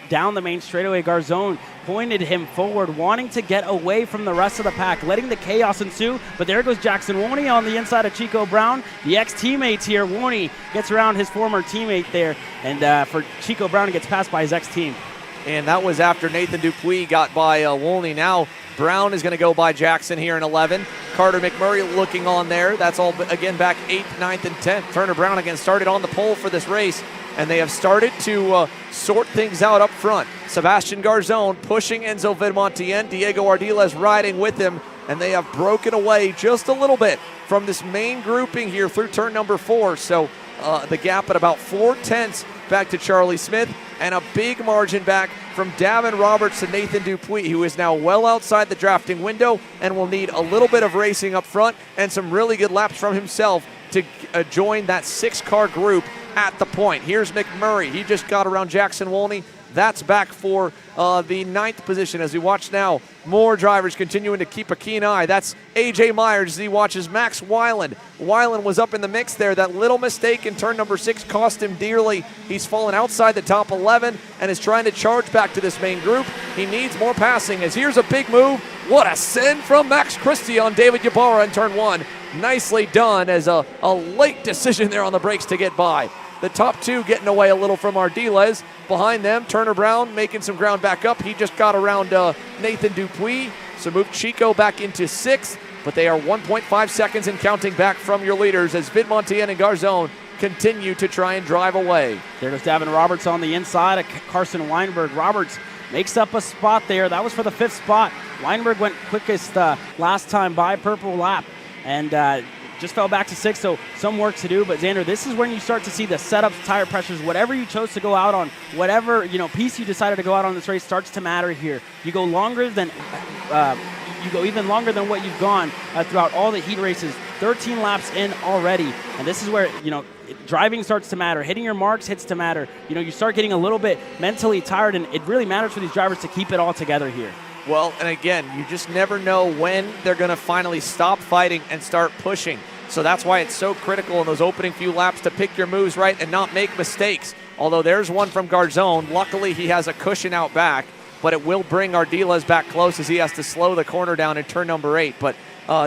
down the main straightaway. Garzone pointed him forward, wanting to get away from the rest of the pack, letting the chaos ensue. But there goes Jackson Wolney on the inside of Chico Brown. The ex-teammates here. Wolney gets around his former teammate there, and for Chico Brown, he gets passed by his ex-team. And that was after Nathan Dupuis got by Wolney. Now Brown is going to go by Jackson here in 11. Carter McMurray looking on there. That's all, again, back 8th, 9th, and 10th. Turner Brown again started on the pole for this race, and they have started to sort things out up front. Sebastian Garzone pushing Enzo Vidmontien. Diego Ardiles riding with him, and they have broken away just a little bit from this main grouping here through turn number 4. So the gap at about 4/10 back to Charlie Smith, and a big margin back from Davin Roberts to Nathan Dupuis, who is now well outside the drafting window and will need a little bit of racing up front and some really good laps from himself to join that 6-car group at the point. Here's McMurray. He just got around Jackson Wolney. That's back for the 9th position as we watch now. More drivers continuing to keep a keen eye. That's A.J. Myers as he watches Max Weiland. Weiland was up in the mix there. That little mistake in turn number 6 cost him dearly. He's fallen outside the top 11 and is trying to charge back to this main group. He needs more passing as here's a big move. What a send from Max Christie on David Ybarra in turn 1. Nicely done as a late decision there on the brakes to get by. The top 2 getting away a little from Ardiles. Behind them, Turner Brown making some ground back up. He just got around Nathan Dupuis. So moved Chico back into 6th, but they are 1.5 seconds and counting back from your leaders as Vidmontien and Garzone continue to try and drive away. There goes Davin Roberts on the inside of Carson Weinberg. Roberts makes up a spot there. That was for the 5th spot. Weinberg went quickest last time by, purple lap, and just fell back to 6th, so some work to do. But Xander, this is when you start to see the setups, tire pressures, whatever you chose to go out on, whatever piece you decided to go out on this race starts to matter here. You go longer than, you go even longer than what you've gone throughout all the heat races. 13 laps in already, and this is where driving starts to matter. Hitting your marks hits to matter. You start getting a little bit mentally tired, and it really matters for these drivers to keep it all together here. Well, and again, you just never know when they're going to finally stop fighting and start pushing. So that's why it's so critical in those opening few laps to pick your moves right and not make mistakes. Although there's one from Garzone. Luckily, he has a cushion out back, but it will bring Ardiles back close as he has to slow the corner down in turn number 8. But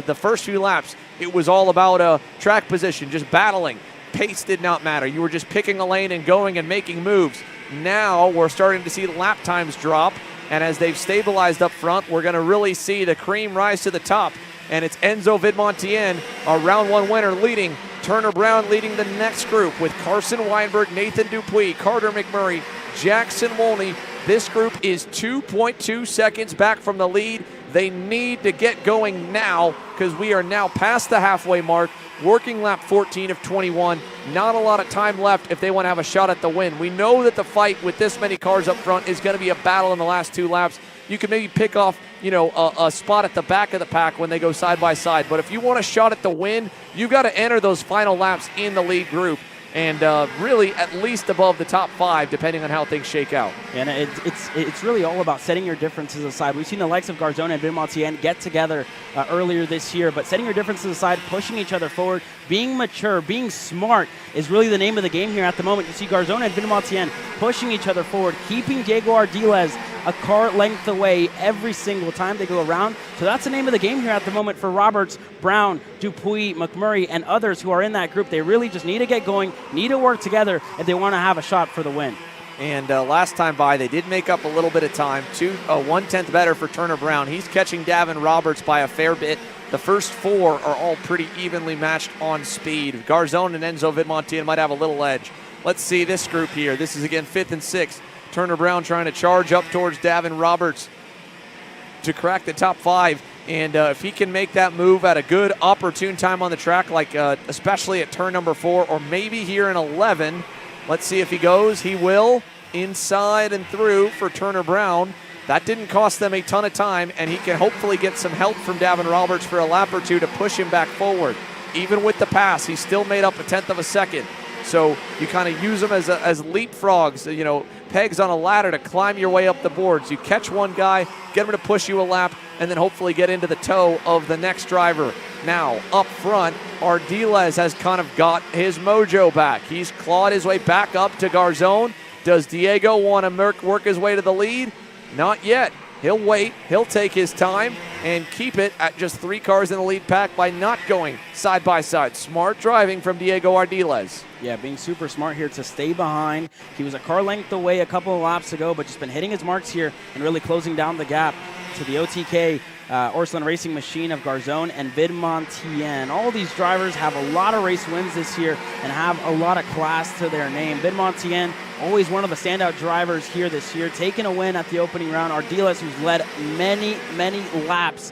the first few laps, it was all about track position, just battling. Pace did not matter. You were just picking a lane and going and making moves. Now we're starting to see the lap times drop, and as they've stabilized up front, we're going to really see the cream rise to the top. And it's Enzo Vidmontien, our round 1 winner, leading. Turner Brown leading the next group with Carson Weinberg, Nathan Dupuis, Carter McMurray, Jackson Wolney. This group is 2.2 seconds back from the lead. They need to get going now because we are now past the halfway mark, working lap 14 of 21. Not a lot of time left if they want to have a shot at the win. We know that the fight with this many cars up front is going to be a battle in the last 2 laps. You can maybe pick off, a spot at the back of the pack when they go side by side. But if you want a shot at the win, you got to enter those final laps in the lead group. And really at least above the top 5, depending on how things shake out. And it's really all about setting your differences aside. We've seen the likes of Garzone and Vidmontien get together earlier this year, but setting your differences aside, pushing each other forward, being mature, being smart is really the name of the game here at the moment. You see Garzone and Vidmontien pushing each other forward, keeping Diego Ardiles a car length away every single time they go around. So that's the name of the game here at the moment for Roberts, Brown, Dupuis, McMurray, and others who are in that group. They really just need to get going, need to work together if they want to have a shot for the win. And last time by, they did make up a little bit of time. 1/10 better for Turner Brown. He's catching Davin Roberts by a fair bit. The first 4 are all pretty evenly matched on speed. Garzone and Enzo Vidmontien might have a little edge. Let's see this group here. This is again 5th and 6th. Turner Brown trying to charge up towards Davin Roberts to crack the top 5. And if he can make that move at a good opportune time on the track, like especially at turn number 4 or maybe here in 11, let's see if he goes. He will. Inside and through for Turner Brown. That didn't cost them a ton of time, and he can hopefully get some help from Davin Roberts for a lap or two to push him back forward. Even with the pass, he still made up a 1/10 of a second. So you kind of use them as leapfrogs, pegs on a ladder to climb your way up the boards. You catch one guy, get him to push you a lap, and then hopefully get into the toe of the next driver. Now, up front, Ardiles has kind of got his mojo back. He's clawed his way back up to Garzone. Does Diego want to work his way to the lead? Not yet. He'll wait. He'll take his time and keep it at just 3 cars in the lead pack by not going side by side. Smart driving from Diego Ardiles. Yeah, being super smart here to stay behind. He was a car length away a couple of laps ago, but just been hitting his marks here and really closing down the gap to the OTK Orslin Racing Machine of Garzone and Vidmontien. All these drivers have a lot of race wins this year and have a lot of class to their name. Vidmontien, always one of the standout drivers here this year, taking a win at the opening round. Ardiles, who's led many laps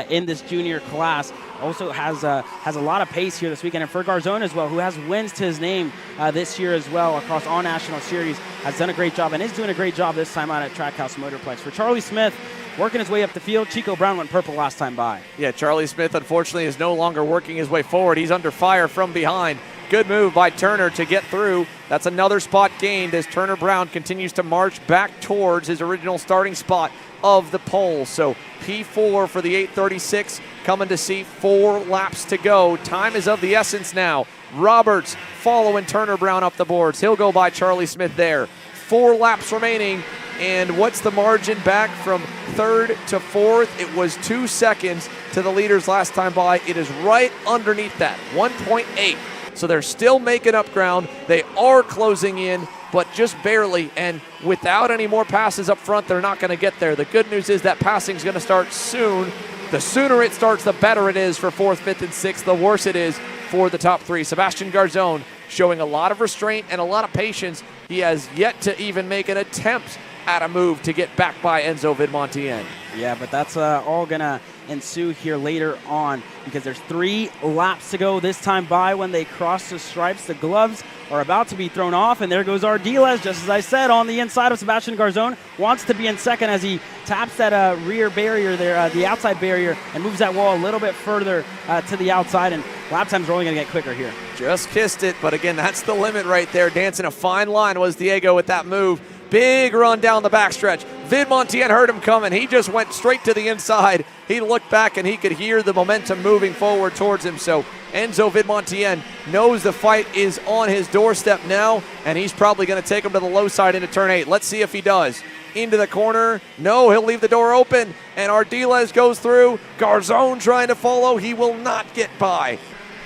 in this junior class, also has a lot of pace here this weekend. And for Garzone as well, who has wins to his name this year as well across all national series, has done a great job and is doing a great job this time out at Trackhouse Motorplex. For Charlie Smith, working his way up the field, Chico Brown went purple last time by. Yeah, Charlie Smith, unfortunately, is no longer working his way forward. He's under fire from behind. Good move by Turner to get through. That's another spot gained as Turner Brown continues to march back towards his original starting spot of the pole. So P4 for the 836, coming to see 4 laps to go. Time is of the essence now. Roberts following Turner Brown up the boards. He'll go by Charlie Smith there. 4 laps remaining. And what's the margin back from 3rd to 4th? It was 2 seconds to the leaders last time by. It is right underneath that, 1.8. So they're still making up ground. They are closing in, but just barely. And without any more passes up front, they're not going to get there. The good news is that passing is going to start soon. The sooner it starts, the better it is for 4th, 5th, and 6th. The worse it is for the top 3. Sebastian Garzone showing a lot of restraint and a lot of patience. He has yet to even make an attempt at a move to get back by Enzo Vidmontien. Yeah, but that's all going to ensue here later on because there's 3 laps to go this time by when they cross the stripes. The gloves are about to be thrown off, and there goes Ardiles, just as I said, on the inside of Sebastian Garzone. Wants to be in second as he taps that rear barrier there, the outside barrier, and moves that wall a little bit further to the outside, and lap times are only going to get quicker here. Just kissed it, but again, that's the limit right there. Dancing a fine line was Diego with that move. Big run down the backstretch. Vidmontien heard him coming. He just went straight to the inside. He looked back and he could hear the momentum moving forward towards him. So Enzo Vidmontien knows the fight is on his doorstep now, and he's probably going to take him to the low side into turn 8. Let's see if he does. Into the corner. No, he'll leave the door open, and Ardiles goes through. Garzone trying to follow. He will not get by.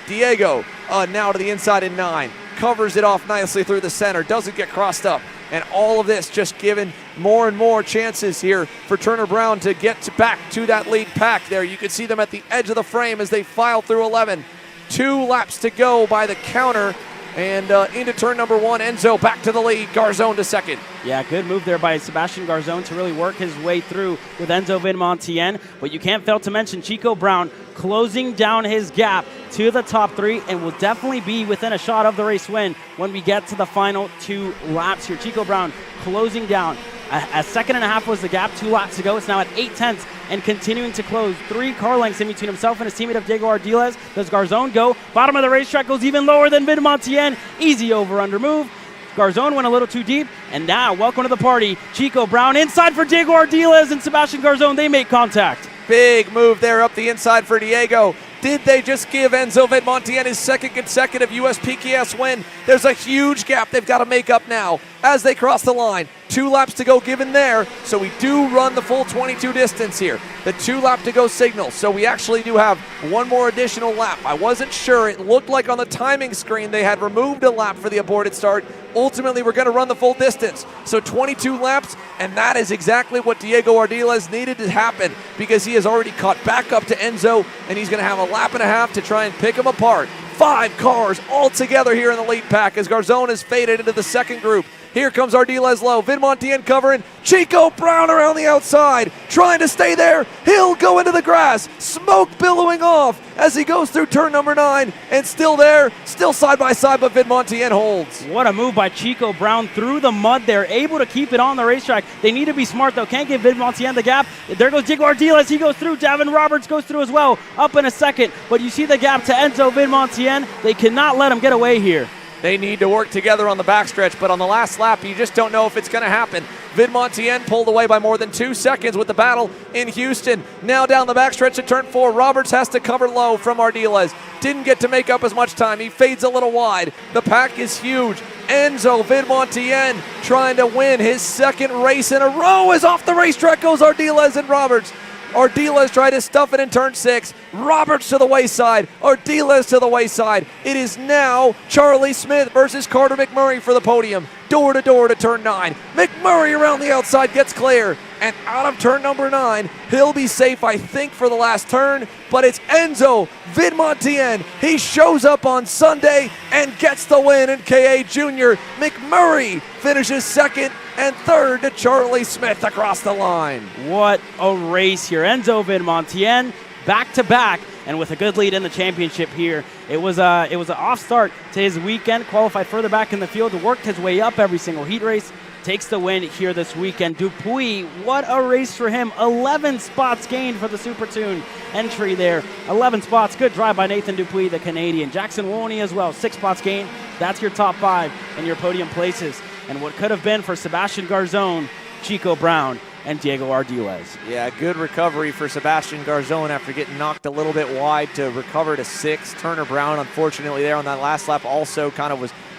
Diego now to the inside in 9. Covers it off nicely through the center. Doesn't get crossed up. And all of this just giving more and more chances here for Turner Brown to get back to that lead pack there. You can see them at the edge of the frame as they file through 11. 2 laps to go by the counter. And into turn number 1, Enzo back to the lead. Garzone to second. Yeah, good move there by Sebastian Garzone to really work his way through with Enzo Vidmontien. But you can't fail to mention Chico Brown closing down his gap to the top 3 and will definitely be within a shot of the race win when we get to the final 2 laps here. Chico Brown closing down. A second and a half was the gap 2 laps ago. It's now at 8/10 and continuing to close. 3 car lengths in between himself and his teammate of Diego Ardiles. Does Garzone go? Bottom of the racetrack goes even lower than Vidmontien. Easy over-under move. Garzone went a little too deep, and now, welcome to the party. Chico Brown inside for Diego Ardiles and Sebastian Garzone. They make contact. Big move there up the inside for Diego. Did they just give Enzo Vidmontien his 2nd consecutive USPKS win? There's a huge gap they've got to make up now as they cross the line. 2 laps to go given there, so we do run the full 22 distance here. The 2 lap to go signal, so we actually do have one more additional lap. I wasn't sure. It looked like on the timing screen they had removed a lap for the aborted start. Ultimately, we're going to run the full distance. So 22 laps, and that is exactly what Diego Ardiles needed to happen, because he has already caught back up to Enzo, and he's going to have a lap and a half to try and pick him apart. 5 cars all together here in the lead pack as Garzón is faded into the second group. Here comes Ardiles low. Vidmontien covering. Chico Brown around the outside, trying to stay there. He'll go into the grass. Smoke billowing off as he goes through turn number 9, and still there, still side by side, but Vidmontien holds. What a move by Chico Brown through the mud there, able to keep it on the racetrack. They need to be smart though, can't give Vidmontien the gap. There goes Diego Ardiles, he goes through. Davin Roberts goes through as well, up in a second, but you see the gap to Enzo Vidmontien. They cannot let him get away here. They need to work together on the backstretch, but on the last lap, you just don't know if it's going to happen. Vidmontien pulled away by more than 2 seconds with the battle in Houston. Now down the backstretch to turn 4. Roberts has to cover low from Ardiles. Didn't get to make up as much time. He fades a little wide. The pack is huge. Enzo Vidmontien trying to win his second race in a row. As off the racetrack goes Ardiles and Roberts. Ardiles tried to stuff it in turn 6. Roberts to the wayside. Ardiles to the wayside. It is now Charlie Smith versus Carter McMurray for the podium. Door to door to turn 9. McMurray around the outside gets clear. And out of turn number 9, he'll be safe, I think, for the last turn. But it's Enzo Vidmontien. He shows up on Sunday and gets the win in KA Junior. McMurray finishes second, and third to Charlie Smith across the line. What a race here. Enzo Vidmontien back to back, and with a good lead in the championship here. It was an off start to his weekend, qualified further back in the field, worked his way up every single heat race, takes the win here this weekend. Dupuis, what a race for him. 11 spots gained for the Super Tune entry there. 11 spots, good drive by Nathan Dupuis, the Canadian. Jackson Wolney as well, 6 spots gained. That's your top 5 in your podium places. And what could have been for Sebastian Garzón, Chico Brown, and Diego Ardiles. Yeah, good recovery for Sebastian Garzón after getting knocked a little bit wide to recover to 6. Turner Brown, unfortunately, there on that last lap also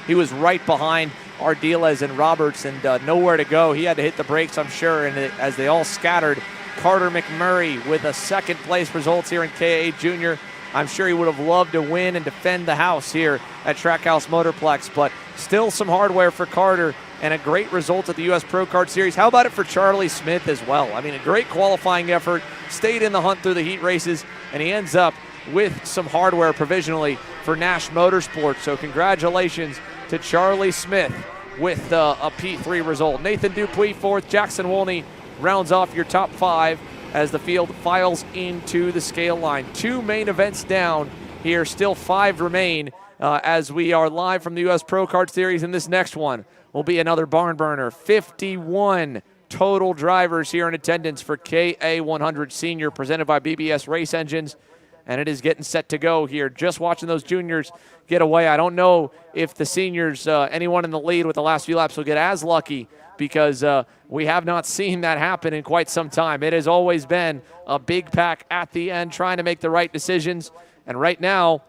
he was right behind Ardiles and Roberts and nowhere to go. He had to hit the brakes, I'm sure, and as they all scattered, Carter McMurray with a second place results here in KA Junior. I'm sure he would have loved to win and defend the house here at Trackhouse Motorplex, but still some hardware for Carter and a great result at the US Pro Kart Series. How about it for Charlie Smith as well? I mean, a great qualifying effort, stayed in the hunt through the heat races, and he ends up with some hardware provisionally for Nash Motorsports. So congratulations to Charlie Smith with a P3 result. Nathan Dupuis fourth, Jackson Wolney rounds off your top 5 as the field files into the scale line. 2 main events down here, still 5 remain as we are live from the US Pro Kart Series, and this next one will be another barn burner. 51 total drivers here in attendance for KA100 Senior, presented by BBS Race Engines, and it is getting set to go here. Just watching those juniors get away. I don't know if the seniors, anyone in the lead with the last few laps will get as lucky, because we have not seen that happen in quite some time. It has always been a big pack at the end trying to make the right decisions, and right now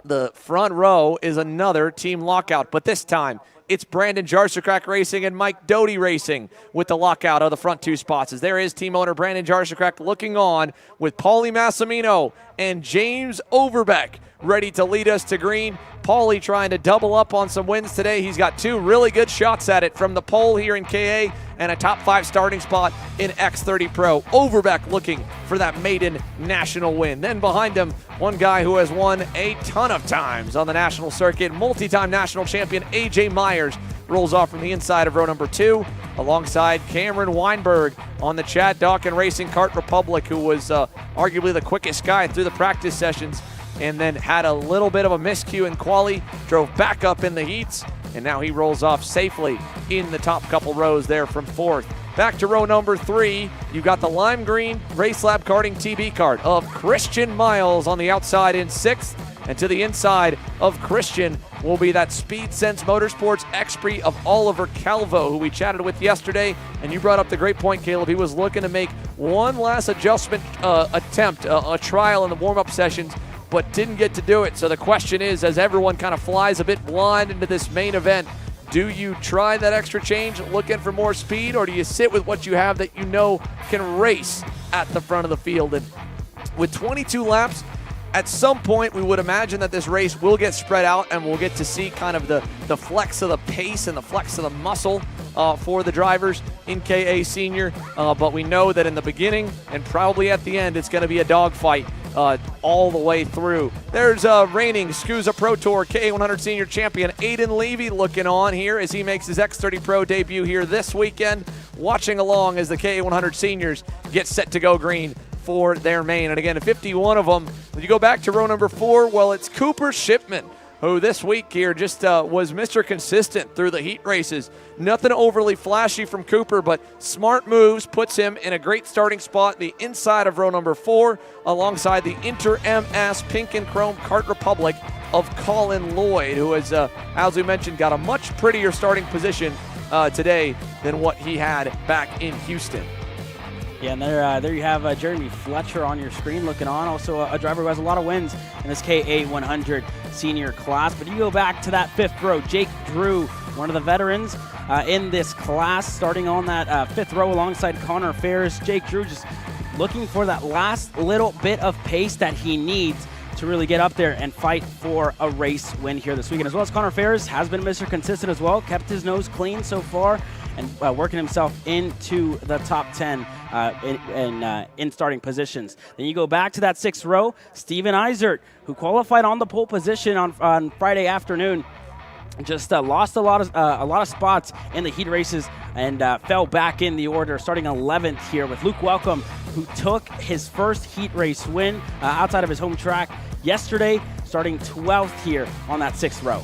the front row is another team lockout, but this time it's Brandon Jarsacrack Racing and Mike Doty Racing with the lockout of the front 2 spots. As there is team owner Brandon Jarsacrack looking on with Paulie Massimino and James Overbeck ready to lead us to green. Paulie trying to double up on some wins today. He's got 2 really good shots at it from the pole here in KA and a top 5 starting spot in X30 Pro. Overbeck looking for that maiden national win. Then behind him, one guy who has won a ton of times on the national circuit, multi-time national champion AJ Myers rolls off from the inside of row number 2 alongside Cameron Weinberg on the Chad Dawkin Racing Kart Republic, who was arguably the quickest guy through the practice sessions, and then had a little bit of a miscue in quali, drove back up in the heats, and now he rolls off safely in the top couple rows there from 4th. Back to row number 3, you got the lime green Race Lab Karting TB kart of Christian Miles on the outside in 6th, and to the inside of Christian will be that Speed Sense Motorsports X-Prix of Oliver Calvo, who we chatted with yesterday, and you brought up the great point, Caleb. He was looking to make one last adjustment attempt, a trial in the warm-up sessions, but didn't get to do it. So the question is, as everyone kind of flies a bit blind into this main event, Do you try that extra change looking for more speed, or do you sit with what you have that you know can race at the front of the field? And with 22 laps, at some point we would imagine that this race will get spread out and we'll get to see kind of the flex of the pace and the flex of the muscle for the drivers in KA Senior. But we know that in the beginning and probably at the end, it's going to be a dogfight all the way through. There's reigning SCUSA Pro Tour KA100 Senior champion Aiden Levy looking on here as he makes his X30 Pro debut here this weekend, watching along as the KA100 Seniors get set to go green for their main. And again, 51 of them. When you go back to row number 4, well, it's Cooper Shipman, who this week here just was Mr. Consistent through the heat races. Nothing overly flashy from Cooper, but smart moves puts him in a great starting spot, the inside of row number 4, alongside the Inter-MS Pink and Chrome Kart Republic of Colin Lloyd, who has, as we mentioned, got a much prettier starting position today than what he had back in Houston. Yeah, and there you have Jeremy Fletcher on your screen looking on. Also a driver who has a lot of wins in this KA100 Senior class. But you go back to that 5th row, Jake Drew, one of the veterans in this class, starting on that 5th row alongside Connor Ferris. Jake Drew just looking for that last little bit of pace that he needs to really get up there and fight for a race win here this weekend. As well as Connor Ferris has been Mr. Consistent as well, kept his nose clean so far, and working himself into the top 10 in starting positions. Then you go back to that 6th row, Steven Eisert, who qualified on the pole position on Friday afternoon. Just lost a lot of spots in the heat races and fell back in the order, starting 11th here with Luke Welcome, who took his first heat race win outside of his home track yesterday, starting 12th here on that 6th row.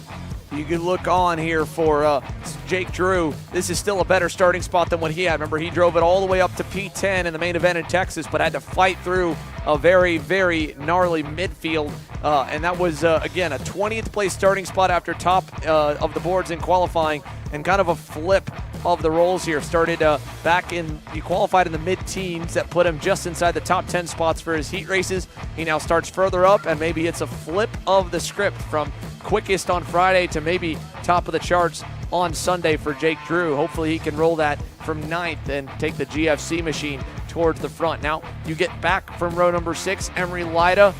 You can look on here for Jake Drew. This is still a better starting spot than what he had. Remember, he drove it all the way up to P10 in the main event in Texas, but had to fight through a very, very gnarly midfield. And that was, again, a 20th place starting spot after top of the boards in qualifying, and kind of a flip of the roles here. Started back in, he qualified in the mid-teens. That put him just inside the top 10 spots for his heat races. He now starts further up, and maybe it's a flip of the script from quickest on Friday to maybe top of the charts on Sunday for Jake Drew. Hopefully he can roll that from 9th and take the GFC machine towards the front. Now you get back from row number 6, Emery Lida,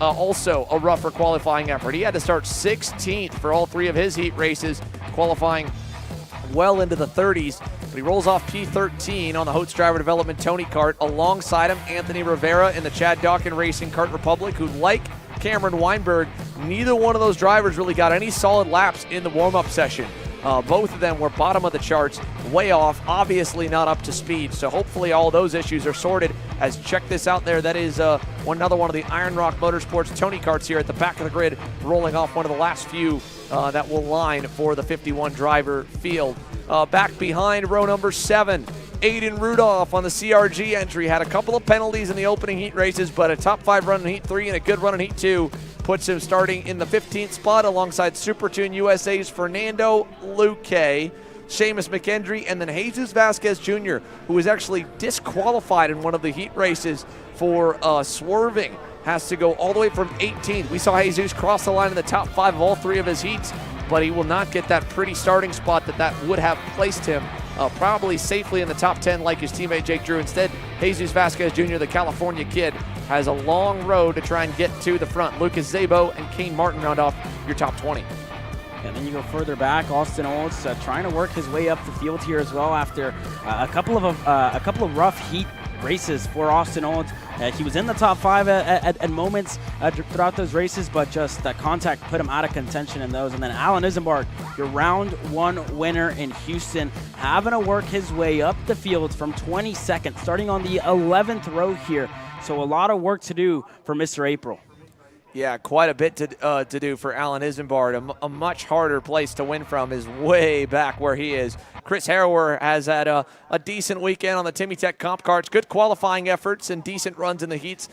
also a rougher qualifying effort. He had to start 16th for all 3 of his heat races, qualifying well into the 30s, but he rolls off P13 on the Holtz Driver Development Tony Kart. Alongside him, Anthony Rivera in the Chad Dawkin Racing Kart Republic, who, like Cameron Weinberg, neither one of those drivers really got any solid laps in the warm-up session. Both of them were bottom of the charts, way off, obviously not up to speed. So hopefully all those issues are sorted. As check this out there, that is another one of the Iron Rock Motorsports Tony Karts here at the back of the grid, rolling off one of the last few that will line for the 51 driver field. Back behind row number 7, Aiden Rudolph on the CRG entry. Had a couple of penalties in the opening heat races, but a top 5 run in heat 3 and a good run in heat 2 puts him starting in the 15th spot alongside Supertune USA's Fernando Luque, Seamus McKendry, and then Jesus Vasquez Jr., who was actually disqualified in one of the heat races for swerving. Has to go all the way from 18th. We saw Jesus cross the line in the top 5 of all 3 of his heats, but he will not get that pretty starting spot that would have placed him probably safely in the top 10 like his teammate Jake Drew. Instead, Jesus Vasquez Jr., the California kid, has a long road to try and get to the front. Lucas Zabo and Kane Martin round off your top 20. And then you go further back, Austin Olds trying to work his way up the field here as well after a couple of rough heat races for Austin Olds. He was in the top 5 at moments throughout those races, but just that contact put him out of contention in those. And then Alan Isambard, your round 1 winner in Houston, having to work his way up the field from 22nd, starting on the 11th row here. So a lot of work to do for Mr. April. Yeah, quite a bit to do for Alan Isambard. A much harder place to win from is way back where he is. Chris Harrower has had a decent weekend on the Timmy Tech Comp Karts. Good qualifying efforts and decent runs in the heats.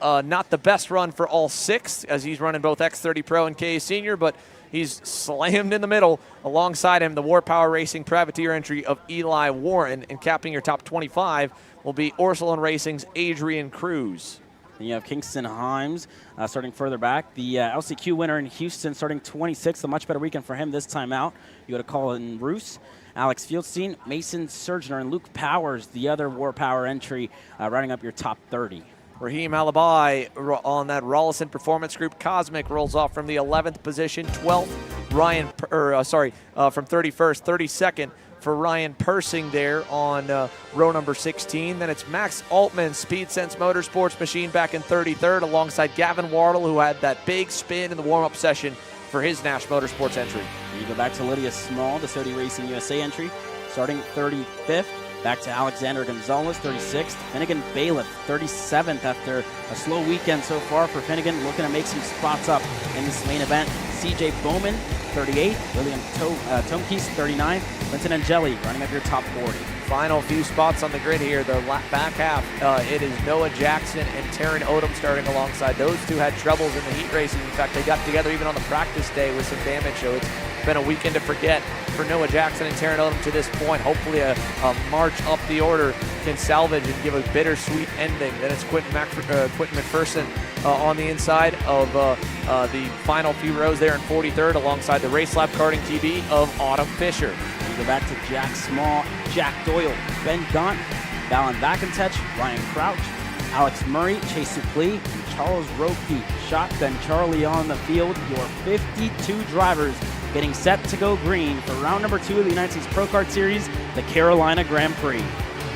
Not the best run for all 6, as he's running both X30 Pro and KA Senior, but he's slammed in the middle. Alongside him, the War Power Racing privateer entry of Eli Warren, and capping your top 25 will be Orsolon Racing's Adrian Cruz. Then you have Kingston Himes starting further back. The LCQ winner in Houston starting 26th. A much better weekend for him this time out. You go to Colin Roos, Alex Fieldstein, Mason Surgener, and Luke Powers, the other War Power entry, rounding up your top 30. Raheem Alibi on that Rollison Performance Group. Cosmic rolls off from the 11th position. 12th, from 31st. 32nd for Ryan Persing there on row number 16. Then it's Max Altman, Speed Sense Motorsports machine, back in 33rd, alongside Gavin Wardle, who had that big spin in the warm-up session for his Nash Motorsports entry. You go back to Lydia Small, the Sodi Racing USA entry, starting 35th. Back to Alexander Gonzalez, 36th. Finnegan Bailiff, 37th after a slow weekend so far for Finnegan, looking to make some spots up in this main event. CJ Bowman, 38th. William Tomkes, 39th. Vincent Angeli running up your top 40. Final few spots on the grid here, the back half. It is Noah Jackson and Taryn Odom starting alongside. Those two had troubles in the heat races. In fact, they got together even on the practice day with some damage, so it's been a weekend to forget for Noah Jackson and Taryn Odom to this point. Hopefully a march up the order can salvage and give a bittersweet ending. Then it's Quentin McPherson on the inside of the final few rows there in 43rd, alongside the Race Lab Karting TV of Autumn Fisher. We go back to Jack Small, Jack Doyle, Ben Gaunt, Valen Vakentech, Ryan Crouch, Alex Murray, Chase Suplee, and Charles Roque. Shotgun Charlie on the field. Your 52 drivers getting set to go green for round number 2 of the United States Pro Kart Series, the Carolina Grand Prix.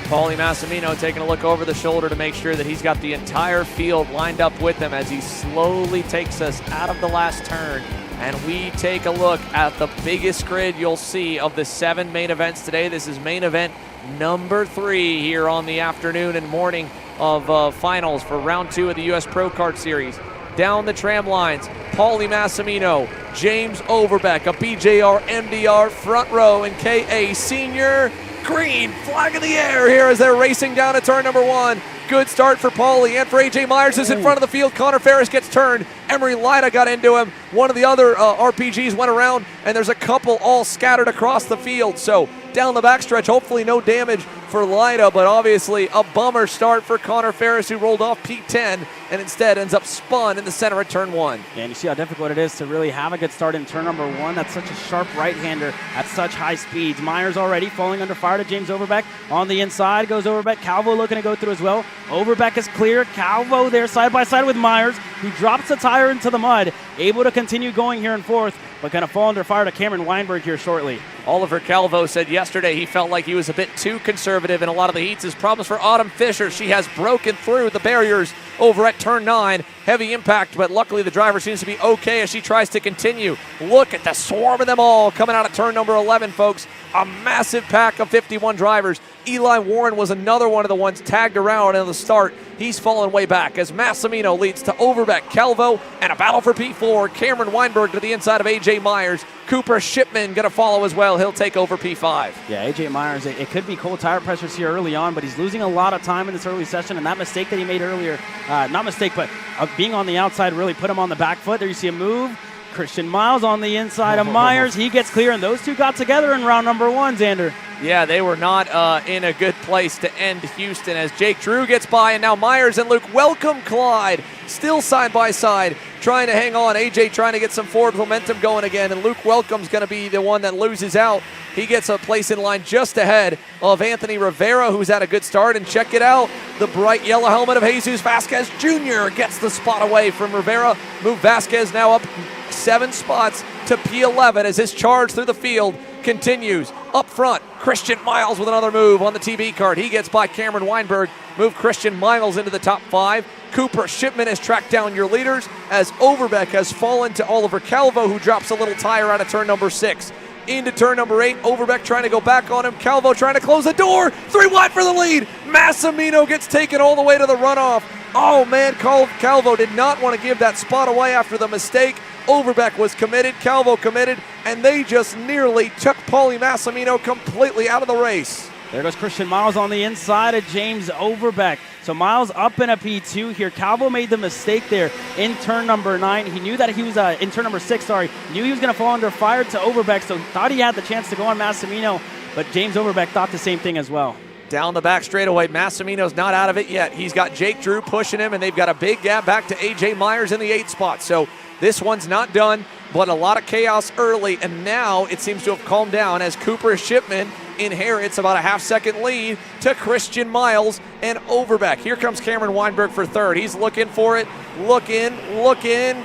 Paulie Massimino taking a look over the shoulder to make sure that he's got the entire field lined up with him as he slowly takes us out of the last turn. And we take a look at the biggest grid you'll see of the 7 main events today. This is main event number 3 here on the afternoon and morning of finals for round 2 of the US Pro Kart Series. Down the tram lines, Paulie Massimino, James Overbeck, a BJR MDR front row, and KA Senior. Green flag in the air here as they're racing down to turn number 1. Good start for Paulie and for AJ Myers is in front of the field. Connor Ferris gets turned. Emery Lida got into him. One of the other RPGs went around, and there's a couple all scattered across the field. So down the backstretch, hopefully no damage for Lida, but obviously a bummer start for Connor Ferris, who rolled off P10 and instead ends up spun in the center at turn 1. Yeah, and you see how difficult it is to really have a good start in turn number 1. That's such a sharp right-hander at such high speeds. Myers already falling under fire to James Overbeck. On the inside goes Overbeck. Calvo looking to go through as well. Overbeck is clear. Calvo there side by side with Myers, who drops the tire into the mud. Able to continue going here in 4th, but going to fall under fire to Cameron Weinberg here shortly. Oliver Calvo said yesterday he felt like he was a bit too conservative in a lot of the heats. His problems for Autumn Fisher. She has broken through the barriers over at turn 9. Heavy impact, but luckily the driver seems to be okay as she tries to continue. Look at the swarm of them all coming out of turn number 11, folks. A massive pack of 51 drivers. Eli Warren was another one of the ones tagged around in the start. He's fallen way back as Massimino leads to Overbeck, Calvo, and a battle for P4. Cameron Weinberg to the inside of AJ Myers. Cooper Shipman going to follow as well. He'll take over P5. Yeah, AJ Myers, it could be cold tire pressures here early on, but he's losing a lot of time in this early session, and that mistake that he made earlier, not mistake, but being on the outside really put him on the back foot. There you see a move. Christian Miles on the inside of Myers. He gets clear, and those two got together in round number 1, Xander. Yeah, they were not in a good place to end Houston as Jake Drew gets by, and now Myers and Luke welcome Clyde. Still side by side, trying to hang on. AJ trying to get some forward momentum going again, and Luke Welcome's going to be the one that loses out. He gets a place in line just ahead of Anthony Rivera, who's had a good start. And check it out, the bright yellow helmet of Jesus Vasquez Jr. gets the spot away from Rivera. Move Vasquez now up 7 spots to P11 as his charge through the field continues. Up front, Christian Miles with another move on the TV card. He gets by Cameron Weinberg. Move Christian Miles into the top 5. Cooper Shipman has tracked down your leaders as Overbeck has fallen to Oliver Calvo, who drops a little tire out of turn number 6. Into turn number 8, Overbeck trying to go back on him. Calvo trying to close the door. 3 wide for the lead. Massimino gets taken all the way to the runoff. Oh man, Calvo did not want to give that spot away after the mistake. Overbeck was committed, Calvo committed, and they just nearly took Paulie Massimino completely out of the race. There goes Christian Miles on the inside of James Overbeck. So Miles up in a P2 here. Calvo made the mistake there in turn number 9. He knew that he was, in turn number 6, sorry. Knew he was going to fall under fire to Overbeck, so thought he had the chance to go on Massimino, but James Overbeck thought the same thing as well. Down the back straightaway, Massimino's not out of it yet. He's got Jake Drew pushing him, and they've got a big gap back to A.J. Myers in the 8th spot. So this one's not done, but a lot of chaos early, and now it seems to have calmed down as Cooper Shipman inherits about a half-second lead to Christian Miles and Overbeck. Here comes Cameron Weinberg for third. He's looking for it, looking,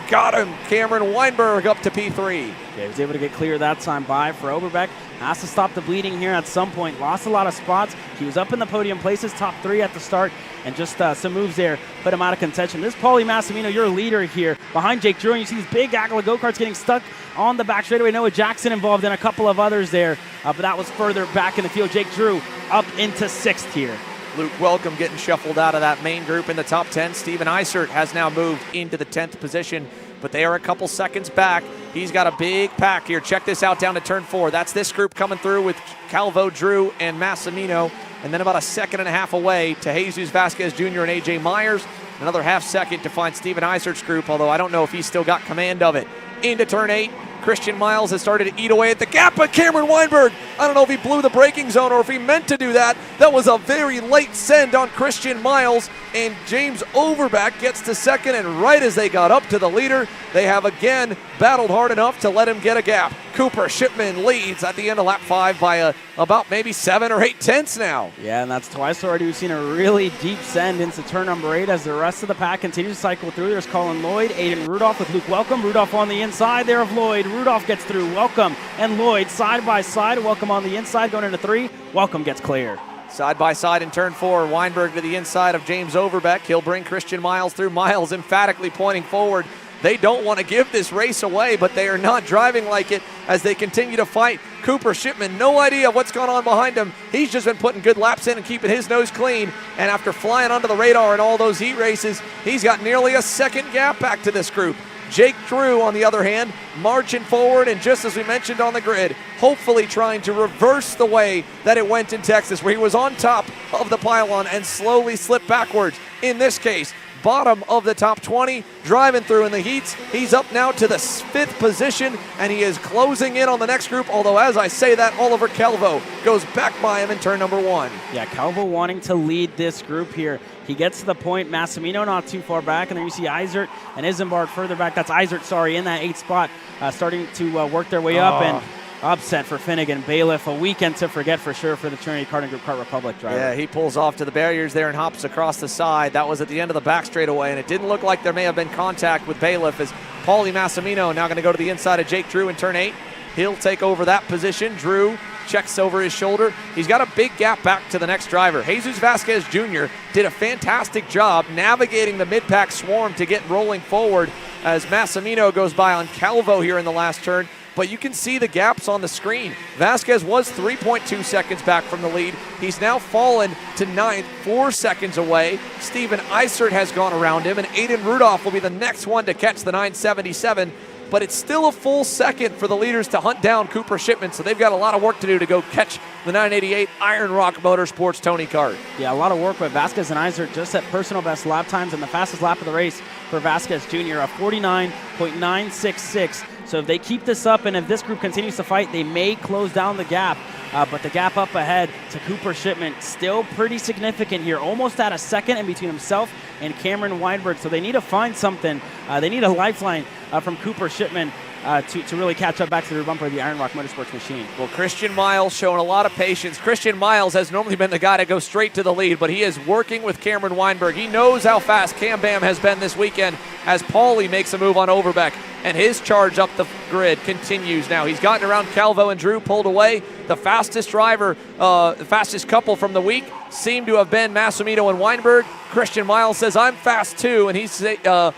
got him. Cameron Weinberg up to P3. Yeah, he was able to get clear that time by for Overbeck. Has to stop the bleeding here at some point. Lost a lot of spots. He was up in the podium places, top 3 at the start, and just some moves there put him out of contention. This is Paulie Massimino, your leader here, behind Jake Drew, and you see these big Agala go-karts getting stuck on the back straightaway. Noah Jackson involved and a couple of others there, but that was further back in the field. Jake Drew up into 6th here. Luke Welcome getting shuffled out of that main group in the top 10. Steven Eisert has now moved into the 10th position, but they are a couple seconds back. He's got a big pack here. Check this out down to turn 4. That's this group coming through with Calvo, Drew, and Massimino. And then about a second and a half away to Jesus Vasquez Jr. and A.J. Myers. Another half second to find Steven Eisert's group, although I don't know if he's still got command of it. Into turn 8. Christian Miles has started to eat away at the gap, but Cameron Weinberg, I don't know if he blew the braking zone or if he meant to do that. That was a very late send on Christian Miles, and James Overbeck gets to second, and right as they got up to the leader, they have again battled hard enough to let him get a gap. Cooper Shipman leads at the end of lap 5 by about maybe 7 or 8 tenths now. Yeah, and that's twice already we've seen a really deep send into turn number 8 as the rest of the pack continues to cycle through. There's Colin Lloyd, Aiden Rudolph with Luke Welcome. Rudolph on the inside there of Lloyd. Rudolph gets through. Welcome and Lloyd side by side. Welcome on the inside going into 3. Welcome gets clear. Side by side in turn 4, Weinberg to the inside of James Overbeck. He'll bring Christian Miles through. Miles emphatically pointing forward. They don't want to give this race away, but they are not driving like it as they continue to fight. Cooper Shipman, no idea what's going on behind him. He's just been putting good laps in and keeping his nose clean. And after flying under the radar in all those heat races, he's got nearly a second gap back to this group. Jake Drew, on the other hand, marching forward, and just as we mentioned on the grid, hopefully trying to reverse the way that it went in Texas, where he was on top of the pylon and slowly slipped backwards. In this case, bottom of the top 20, driving through in the heats. He's up now to the 5th position, and he is closing in on the next group, although as I say that, Oliver Calvo goes back by him in turn number 1. Yeah, Calvo wanting to lead this group here. He gets to the point, Massimino not too far back, and then you see Eisert and Isambard further back. That's Eisert, in that 8th spot, starting to work their way up, and upset for Finnegan Bailiff. A weekend to forget for sure for the Trinity Karting Group Kart Republic driver. Yeah, he pulls off to the barriers there and hops across the side. That was at the end of the back straightaway, and it didn't look like there may have been contact with Bailiff as Paulie Massimino now going to go to the inside of Jake Drew in turn 8. He'll take over that position. Drew checks over his shoulder. He's got a big gap back to the next driver. Jesus Vasquez Jr. did a fantastic job navigating the mid-pack swarm to get rolling forward as Massimino goes by on Calvo here in the last turn. But you can see the gaps on the screen. Vasquez was 3.2 seconds back from the lead. He's now fallen to 9th, 4 seconds away. Steven Eisert has gone around him, and Aiden Rudolph will be the next one to catch the 977. But it's still a full second for the leaders to hunt down Cooper Shipman, so they've got a lot of work to do to go catch the 988 Iron Rock Motorsports Tony Kart. Yeah, a lot of work with Vasquez and Eisert just at personal best lap times, and the fastest lap of the race for Vasquez Jr., a 49.966. So if they keep this up and if this group continues to fight, they may close down the gap. But the gap up ahead to Cooper Shipman still pretty significant here. Almost at a second in between himself and Cameron Weinberg. So they need to find something. They need a lifeline from Cooper Shipman to really catch up back to the rear bumper of the Iron Rock Motorsports machine. Well, Christian Miles showing a lot of patience. Christian Miles has normally been the guy to go straight to the lead, but he is working with Cameron Weinberg. He knows how fast Cam Bam has been this weekend as Paulie makes a move on Overbeck, and his charge up the grid continues now. He's gotten around Calvo and Drew, pulled away. The fastest driver, the fastest couple from the week seem to have been Massimino and Weinberg. Christian Miles says, I'm fast too, and he's to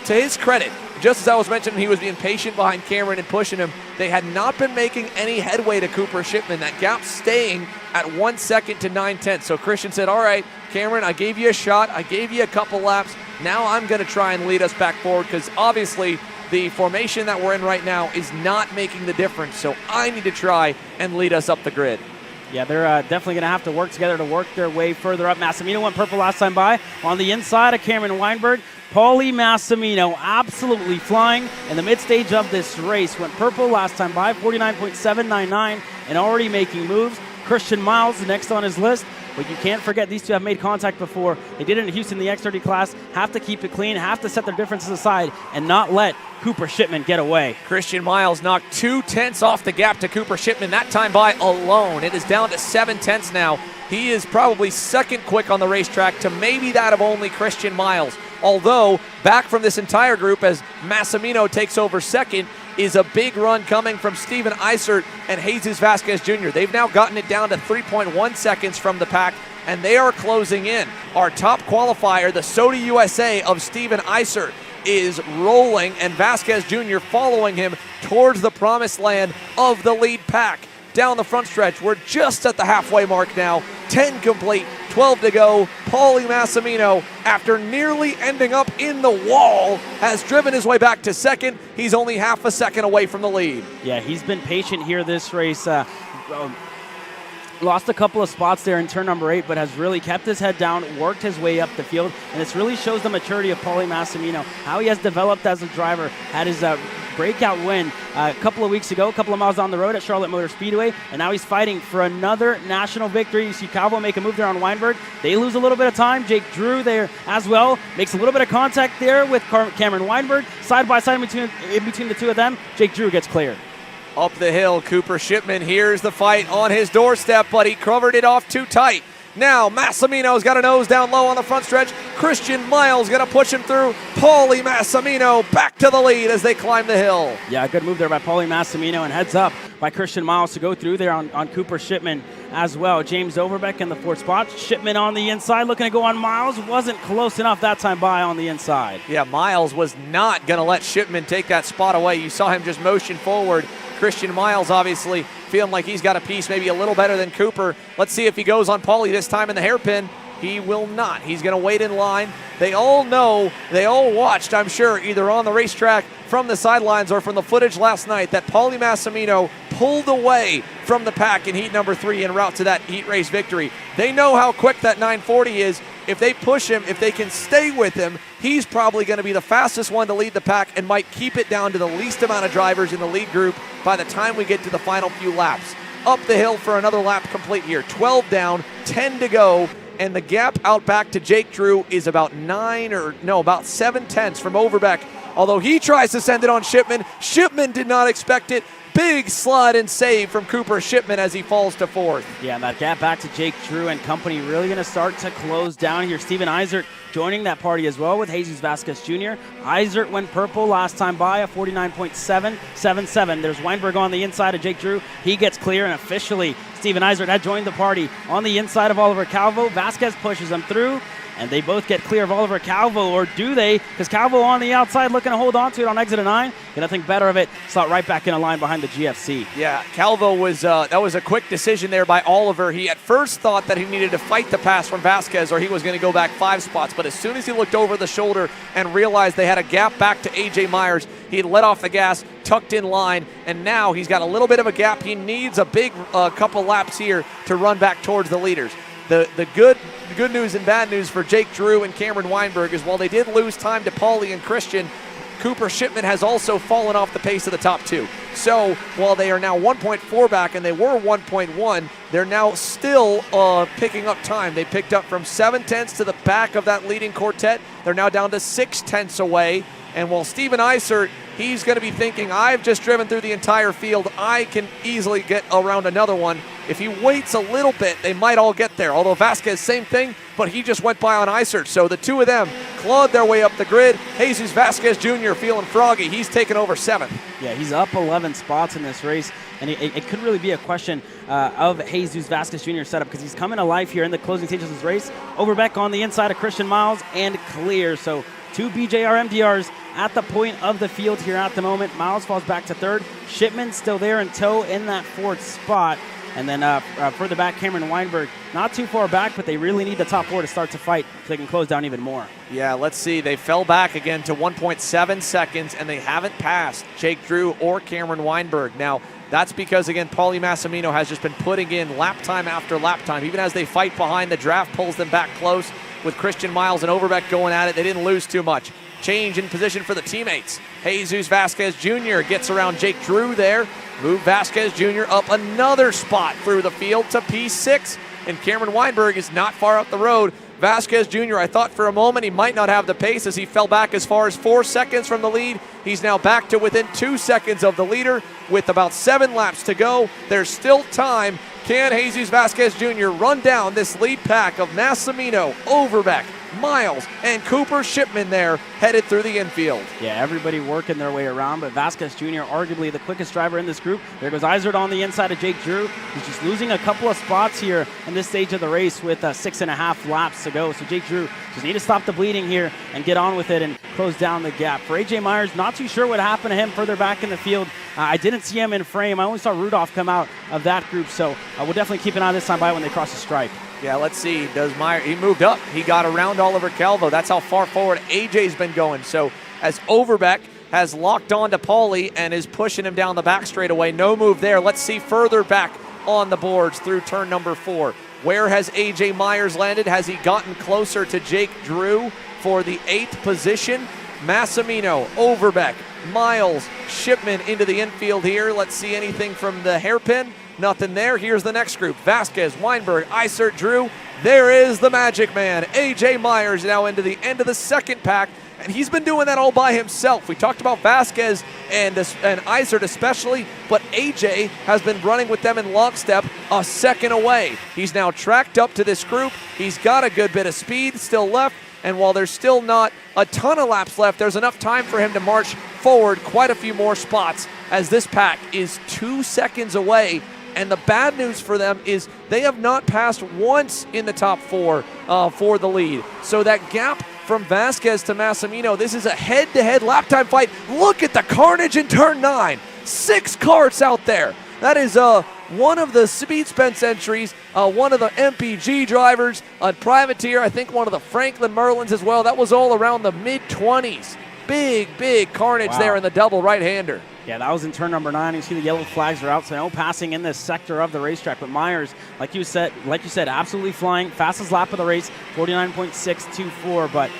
his credit, just as I was mentioning, he was being patient behind Cameron and pushing him. They had not been making any headway to Cooper Shipman. That gap staying at 1 second to 9/10. So Christian said, all right, Cameron, I gave you a shot. I gave you a couple laps. Now I'm going to try and lead us back forward because obviously the formation that we're in right now is not making the difference. So I need to try and lead us up the grid. Yeah, they're definitely going to have to work together to work their way further up. Massimino went purple last time by. On the inside of Cameron Weinberg, Paulie Massimino absolutely flying in the mid-stage of this race. Went purple last time by, 49.799, and already making moves. Christian Miles next on his list. But you can't forget these two have made contact before. They did it in Houston, the X30 class. Have to keep it clean, have to set their differences aside, and not let Cooper Shipman get away. Christian Miles knocked 2/10 off the gap to Cooper Shipman that time by alone. It is down to 7/10 now. He is probably second quick on the racetrack to maybe that of only Christian Miles. Although, back from this entire group as Massimino takes over second, is a big run coming from Steven Eisert and Jesus Vasquez Jr. They've now gotten it down to 3.1 seconds from the pack, and they are closing in. Our top qualifier, the Soda USA of Steven Eisert, is rolling, and Vasquez Jr. following him towards the promised land of the lead pack. Down the front stretch, we're just at the halfway mark now. 10 complete, 12 to go. Paulie Massimino, after nearly ending up in the wall, has driven his way back to second. He's only half a second away from the lead. Yeah, he's been patient here this race. Lost a couple of spots there in turn number 8, but has really kept his head down, worked his way up the field, and this really shows the maturity of Paulie Massimino, how he has developed as a driver, had his breakout win a couple of weeks ago, a couple of miles down the road at Charlotte Motor Speedway, and now he's fighting for another national victory. You see Calvo make a move there on Weinberg. They lose a little bit of time. Jake Drew there as well, makes a little bit of contact there with Cameron Weinberg. Side by side in between the two of them, Jake Drew gets clear. Up the hill, Cooper Shipman hears the fight on his doorstep, but he covered it off too tight. Now Massimino's got a nose down low on the front stretch. Christian Miles going to push him through. Paulie Massimino back to the lead as they climb the hill. Yeah, good move there by Paulie Massimino, and heads up by Christian Miles to go through there on Cooper Shipman as well. James Overbeck in the 4th spot. Shipman on the inside, looking to go on Miles. Wasn't close enough that time by on the inside. Yeah, Miles was not going to let Shipman take that spot away. You saw him just motion forward. Christian Miles obviously feeling like he's got a piece maybe a little better than Cooper. Let's see if he goes on Paulie this time in the hairpin. He will not. He's going to wait in line. They all know, they all watched, I'm sure, either on the racetrack from the sidelines or from the footage last night, that Paulie Massimino pulled away from the pack in heat number 3 en route to that heat race victory. They know how quick that 940 is. If they push him, if they can stay with him, he's probably going to be the fastest one to lead the pack and might keep it down to the least amount of drivers in the lead group by the time we get to the final few laps. Up the hill for another lap complete here. 12 down, 10 to go, and the gap out back to Jake Drew is about 7/10 from Overbeck. Although he tries to send it on Shipman, Shipman did not expect it. Big slide and save from Cooper Shipman as he falls to 4th. Yeah, and that gap back to Jake Drew and company really going to start to close down here. Steven Eisert joining that party as well with Jesus Vasquez Jr. Eisert went purple last time by, a 49.777. There's Weinberg on the inside of Jake Drew. He gets clear, and officially Steven Eisert had joined the party on the inside of Oliver Calvo. Vasquez pushes him through, and they both get clear of Oliver Calvo, or do they? Because Calvo on the outside looking to hold on to it on exit 9. Gonna think better of it, slot right back in a line behind the GFC. Yeah, Calvo was, that was a quick decision there by Oliver. He at first thought that he needed to fight the pass from Vasquez or he was gonna go back 5 spots, but as soon as he looked over the shoulder and realized they had a gap back to AJ Myers, he had let off the gas, tucked in line, and now he's got a little bit of a gap. He needs a big couple laps here to run back towards the leaders. The good news and bad news for Jake Drew and Cameron Weinberg is while they did lose time to Paulie and Christian, Cooper Shipman has also fallen off the pace of the top 2. So while they are now 1.4 back and they were 1.1, they're now still picking up time. They picked up from 7/10 to the back of that leading quartet. They're now down to 6/10 away. And while Steven Eisert, he's going to be thinking, I've just driven through the entire field. I can easily get around another one. If he waits a little bit, they might all get there. Although Vasquez, same thing, but he just went by on Eisert. So the two of them clawed their way up the grid. Jesus Vasquez Jr. feeling froggy. He's taken over 7th. Yeah, he's up 11 spots in this race. And it could really be a question of Jesus Vasquez Jr. setup because he's coming to life here in the closing stages of this race. Overbeck on the inside of Christian Miles and clear. So 2 BJR MDRs at the point of the field here at the moment. Miles falls back to 3rd. Shipman still there in tow in that 4th spot. And then further back, Cameron Weinberg, not too far back, but they really need the top 4 to start to fight so they can close down even more. Yeah, let's see. They fell back again to 1.7 seconds, and they haven't passed Jake Drew or Cameron Weinberg. Now, that's because, again, Paulie Massimino has just been putting in lap time after lap time. Even as they fight behind, the draft pulls them back close with Christian Miles and Overbeck going at it. They didn't lose too much. change in position for the teammates. Jesus Vasquez Jr. gets around Jake Drew there. Move Vasquez Jr. up another spot through the field to P6. And Cameron Weinberg is not far up the road. Vasquez Jr., I thought for a moment he might not have the pace as he fell back as far as 4 seconds from the lead. He's now back to within 2 seconds of the leader with about 7 laps to go. There's still time. Can Jesus Vasquez Jr. run down this lead pack of Massimino, Overbeck, Miles, and Cooper Shipman there headed through the infield? Yeah, everybody working their way around, but Vasquez Jr. arguably the quickest driver in this group. There goes Izard on the inside of Jake Drew. He's just losing a couple of spots here in this stage of the race with 6.5 laps to go. So Jake Drew just need to stop the bleeding here and get on with it and close down the gap. For AJ Myers, not too sure what happened to him further back in the field. I didn't see him in frame. I only saw Rudolph come out of that group, so we'll definitely keep an eye this time by when they cross the stripe. Yeah, let's see. Does Meyer? He moved up. He got around Oliver Calvo. That's how far forward AJ's been going. So as Overbeck has locked on to Paulie and is pushing him down the back straightaway, no move there. Let's see further back on the boards through turn number 4. Where has AJ Myers landed? Has he gotten closer to Jake Drew for the 8th position? Massimino, Overbeck, Miles, Shipman into the infield here. Let's see anything from the hairpin. Nothing there. Here's the next group. Vasquez, Weinberg, Isert, Drew. There is the Magic Man. AJ Myers now into the end of the second pack, and he's been doing that all by himself. We talked about Vasquez and Isert especially, but AJ has been running with them in lockstep a second away. He's now tracked up to this group. He's got a good bit of speed still left, and while there's still not a ton of laps left, there's enough time for him to march forward quite a few more spots as this pack is 2 seconds away. And the bad news for them is they have not passed once in the top 4 for the lead. So that gap from Vasquez to Massimino, this is a head-to-head lap time fight. Look at the carnage in turn 9. 6 karts out there. That is one of the Speed Spence entries, one of the MPG drivers, a privateer, I think one of the Franklin Merlins as well. That was all around the mid-20s. Big carnage there in the double right-hander. Yeah, that was in turn number 9. You see the yellow flags are out, so no passing in this sector of the racetrack. But Myers, like you said, absolutely flying. Fastest lap of the race, 49.624. But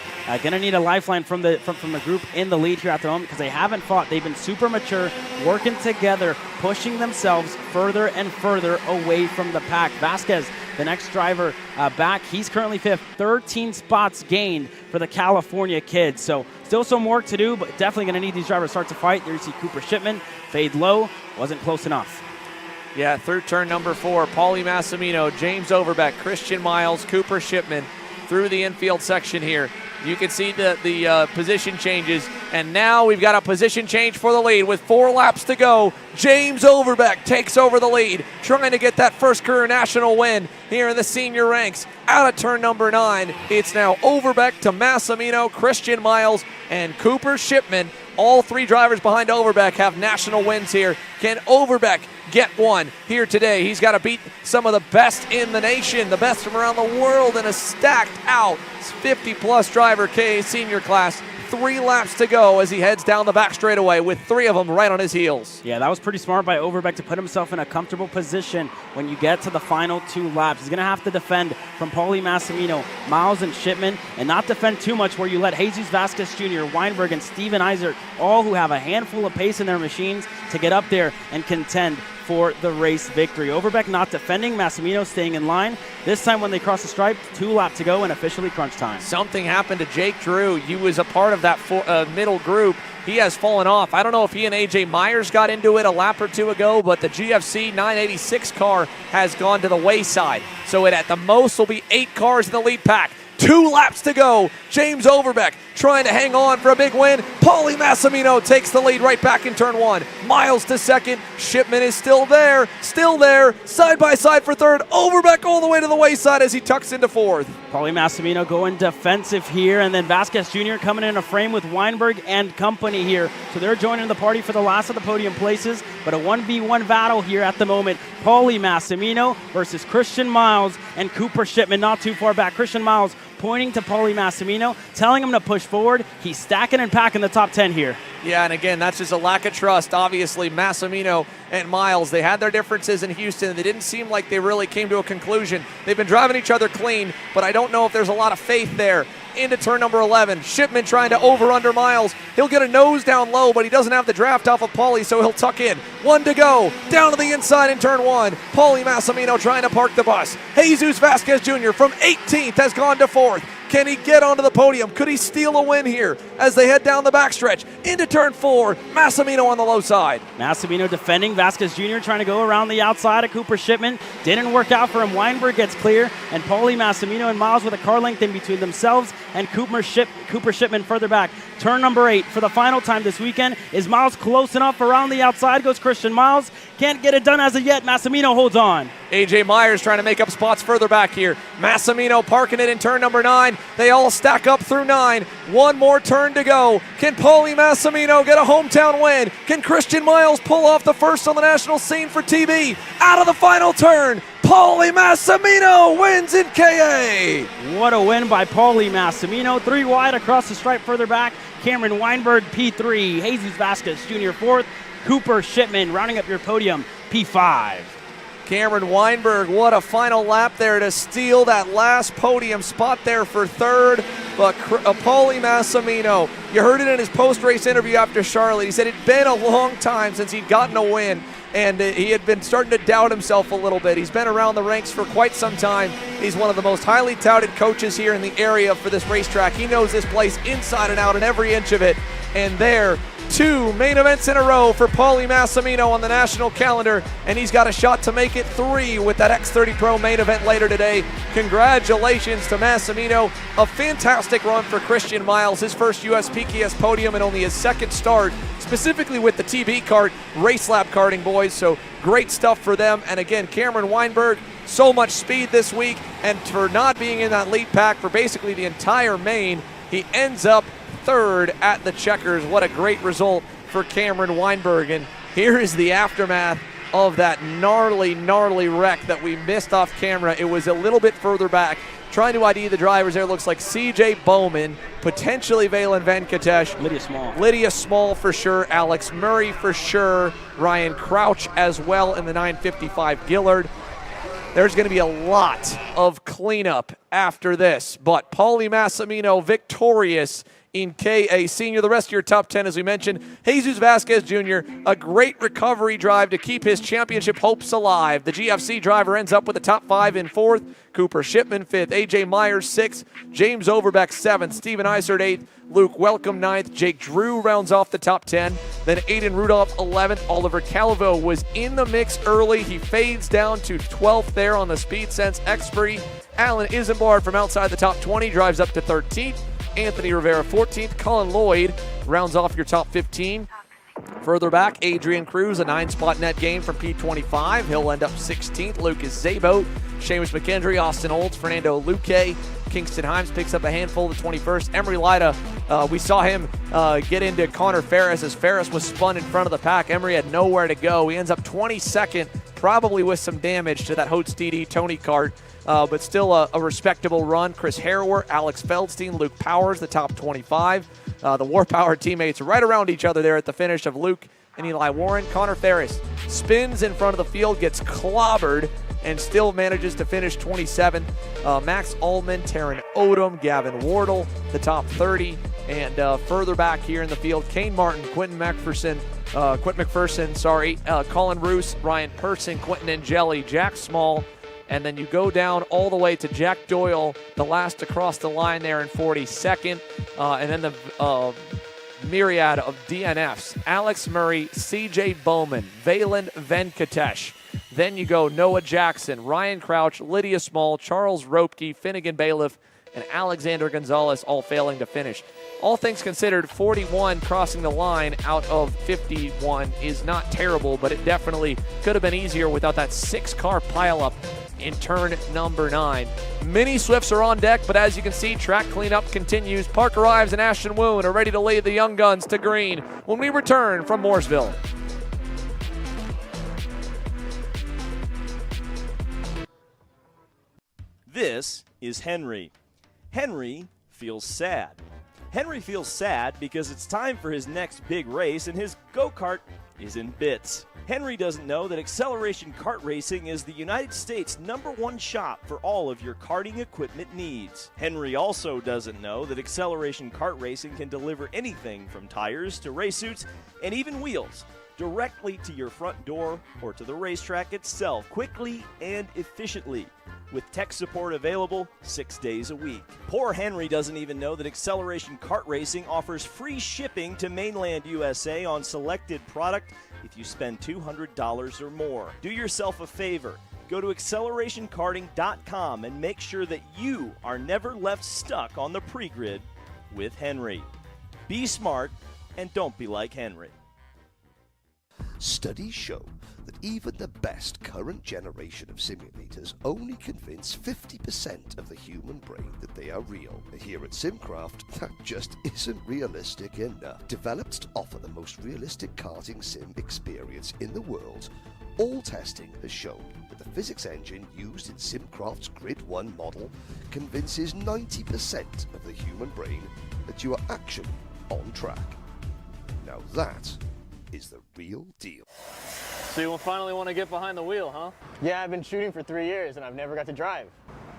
going to need a lifeline from the group in the lead here at the moment because they haven't fought. They've been super mature, working together, pushing themselves further and further away from the pack. Vasquez, the next driver back, he's currently 5th, 13 spots gained for the California kids. So still some work to do, but definitely going to need these drivers to start to fight. There you see Cooper Shipman, fade low, wasn't close enough. Yeah, through turn number 4, Paulie Massimino, James Overbeck, Christian Miles, Cooper Shipman through the infield section here. You can see the position changes, and now we've got a position change for the lead with 4 laps to go. James Overbeck takes over the lead, trying to get that first career national win here in the senior ranks. Out of turn number 9, it's now Overbeck to Massimino, Christian Miles, and Cooper Shipman. All 3 drivers behind Overbeck have national wins here. Can Overbeck get one here today? He's got to beat some of the best in the nation, the best from around the world in a stacked out 50-plus driver KA Senior class. 3 laps to go as he heads down the back straightaway with 3 of them right on his heels. Yeah, that was pretty smart by Overbeck to put himself in a comfortable position when you get to the final 2 laps. He's going to have to defend from Paulie Massimino, Miles, and Shipman, and not defend too much where you let Jesus Vasquez Jr., Weinberg, and Steven Isert, all who have a handful of pace in their machines, to get up there and contend for the race victory. Overbeck not defending, Massimino staying in line. This time when they cross the stripe, 2 laps to go and officially crunch time. Something happened to Jake Drew. He was a part of that middle group. He has fallen off. I don't know if he and AJ Myers got into it a lap or 2 ago, but the GFC 986 car has gone to the wayside. So it at the most will be 8 cars in the lead pack. 2 laps to go. James Overbeck trying to hang on for a big win. Paulie Massimino takes the lead right back in turn 1. Miles to second. Shipman is still there. Side by side for third. Overbeck all the way to the wayside as he tucks into 4th. Paulie Massimino going defensive here, and then Vasquez Jr. coming in a frame with Weinberg and company here. So they're joining the party for the last of the podium places, but a 1v1 battle here at the moment. Paulie Massimino versus Christian Miles and Cooper Shipman not too far back. Christian Miles pointing to Paulie Massimino, telling him to push forward. He's stacking and packing the top 10 here. Yeah, and again, that's just a lack of trust. Obviously, Massimino and Miles, they had their differences in Houston. They didn't seem like they really came to a conclusion. They've been driving each other clean, but I don't know if there's a lot of faith there into turn number 11. Shipman trying to over-under Miles. He'll get a nose down low, but he doesn't have the draft off of Paulie, so he'll tuck in. 1 to go. Down to the inside in turn 1. Paulie Massimino trying to park the bus. Jesus Vasquez Jr. from 18th has gone to 4th. Can he get onto the podium? Could he steal a win here as they head down the backstretch? Into turn 4, Massimino on the low side. Massimino defending. Vasquez Jr. trying to go around the outside of Cooper Shipman. Didn't work out for him. Weinberg gets clear, and Paulie Massimino and Miles with a car length in between themselves and Cooper Shipman further back. Turn number 8 for the final time this weekend. Is Miles close enough? Around the outside goes Christian Miles. Can't get it done as of yet. Massimino holds on. AJ Myers trying to make up spots further back here. Massimino parking it in turn number 9. They all stack up through 9. One more turn to go. Can Paulie Massimino get a hometown win? Can Christian Miles pull off the first on the national scene for TV? Out of the final turn, Paulie Massimino wins in KA. What a win by Paulie Massimino. 3 wide across the stripe further back. Cameron Weinberg, P3. Jesus Vasquez Jr., 4th. Cooper Shipman rounding up your podium, P5. Cameron Weinberg, what a final lap there to steal that last podium spot there for 3rd. But Paulie Massimino, you heard it in his post-race interview after Charlotte. He said it'd been a long time since he'd gotten a win, and he had been starting to doubt himself a little bit. He's been around the ranks for quite some time. He's one of the most highly touted coaches here in the area for this racetrack. He knows this place inside and out and every inch of it. And there, 2 main events in a row for Paulie Massimino on the national calendar, and he's got a shot to make it 3 with that X30 Pro main event later today. Congratulations to Massimino. A fantastic run for Christian Miles, his first US PKS podium and only his 2nd start, specifically with the TV kart, race lap karting boys, so great stuff for them. And again, Cameron Weinberg, so much speed this week, and for not being in that lead pack for basically the entire main, he ends up 3rd at the checkers. What a great result for Cameron Weinberg. And here is the aftermath of that gnarly wreck that we missed off camera. It was a little bit further back. Trying to ID the drivers there looks like CJ Bowman, potentially Valen Venkatesh. Lydia Small for sure, Alex Murray for sure, Ryan Crouch as well in the 955 Gillard. There's going to be a lot of cleanup after this, but Paulie Massimino victorious in KA Senior. The rest of your top 10, as we mentioned, Jesus Vasquez Jr., a great recovery drive to keep his championship hopes alive. The GFC driver ends up with the top 5 in 4th. Cooper Shipman 5th. AJ Myers 6th. James Overbeck 7th. Steven Eisert 8th. Luke Welcome 9th. Jake Drew rounds off the top 10. Then Aiden Rudolph 11th. Oliver Calavo was in the mix early. He fades down to 12th there on the Speed Sense X30. Alan Isambard from outside the top 20 drives up to 13th. Anthony Rivera 14th. Colin Lloyd rounds off your top 15. Further back, Adrian Cruz, a 9-spot net gain from P25. He'll end up 16th. Lucas Zabot, Seamus McKendry, Austin Olds, Fernando Luque. Kingston Himes picks up a handful of the 21st. Emery Lida, we saw him get into Connor Ferris as Ferris was spun in front of the pack. Emery had nowhere to go. He ends up 22nd, probably with some damage to that Hotes DD Tony kart. But still a respectable run. Chris Harrower, Alex Feldstein, Luke Powers, the top 25. The War Power teammates right around each other there at the finish of Luke and Eli Warren. Connor Ferris spins in front of the field, gets clobbered, and still manages to finish 27th. Max Ullman, Taryn Odom, Gavin Wardle, the top 30. And further back here in the field, Kane Martin, Quentin McPherson, Colin Roos, Ryan Person, Quentin Angeli, Jack Small. And then you go down all the way to Jack Doyle, the last across the line there in 42nd. And then the myriad of DNFs. Alex Murray, CJ Bowman, Valen Venkatesh. Then you go Noah Jackson, Ryan Crouch, Lydia Small, Charles Ropke, Finnegan Bailiff, and Alexander Gonzalez all failing to finish. All things considered, 41 crossing the line out of 51 is not terrible, but it definitely could have been easier without that 6-car pileup in turn number 9. Mini Swifts are on deck, but as you can see, track cleanup continues. Parker Ives and Ashton Woon are ready to lead the young guns to green when we return from Mooresville. This is Henry. Henry feels sad. Henry feels sad because it's time for his next big race, and his go-kart is in bits. Henry doesn't know that Acceleration Kart Racing is the United States' #1 shop for all of your karting equipment needs. Henry also doesn't know that Acceleration Kart Racing can deliver anything from tires to race suits and even wheels directly to your front door or to the racetrack itself, quickly and efficiently, with tech support available 6 days a week. Poor Henry doesn't even know that Acceleration Kart Racing offers free shipping to mainland USA on selected product if you spend $200 or more. Do yourself a favor. Go to accelerationkarting.com and make sure that you are never left stuck on the pre-grid with Henry. Be smart and don't be like Henry. Studies show that even the best current generation of simulators only convince 50% of the human brain that they are real. Here at Simcraft, that just isn't realistic enough. Developed to offer the most realistic karting sim experience in the world, all testing has shown that the physics engine used in Simcraft's Grid 1 model convinces 90% of the human brain that you are actually on track. Now that is the real deal. So you finally want to get behind the wheel, huh? Yeah, I've been shooting for 3 years and I've never got to drive.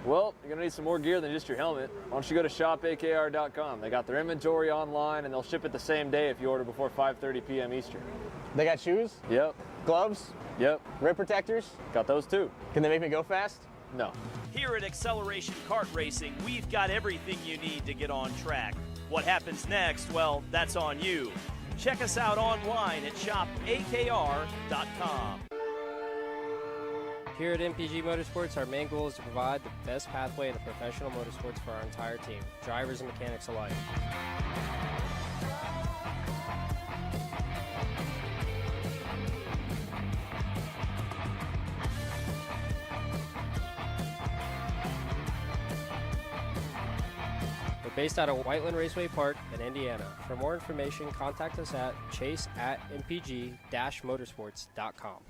Well, you're gonna need some more gear than just your helmet. Why don't you go to shopakr.com? They got their inventory online and they'll ship it the same day if you order before 5:30 p.m. Eastern. They got shoes? Yep. Gloves? Yep. Rib protectors? Got those too. Can they make me go fast? No. Here at Acceleration Kart Racing, we've got everything you need to get on track. What happens next? Well, that's on you. Check us out online at shopakr.com. Here at MPG Motorsports, our main goal is to provide the best pathway into professional motorsports for our entire team, drivers and mechanics alike. We're based out of Whiteland Raceway Park in Indiana. For more information, contact us at chase@mpg-motorsports.com.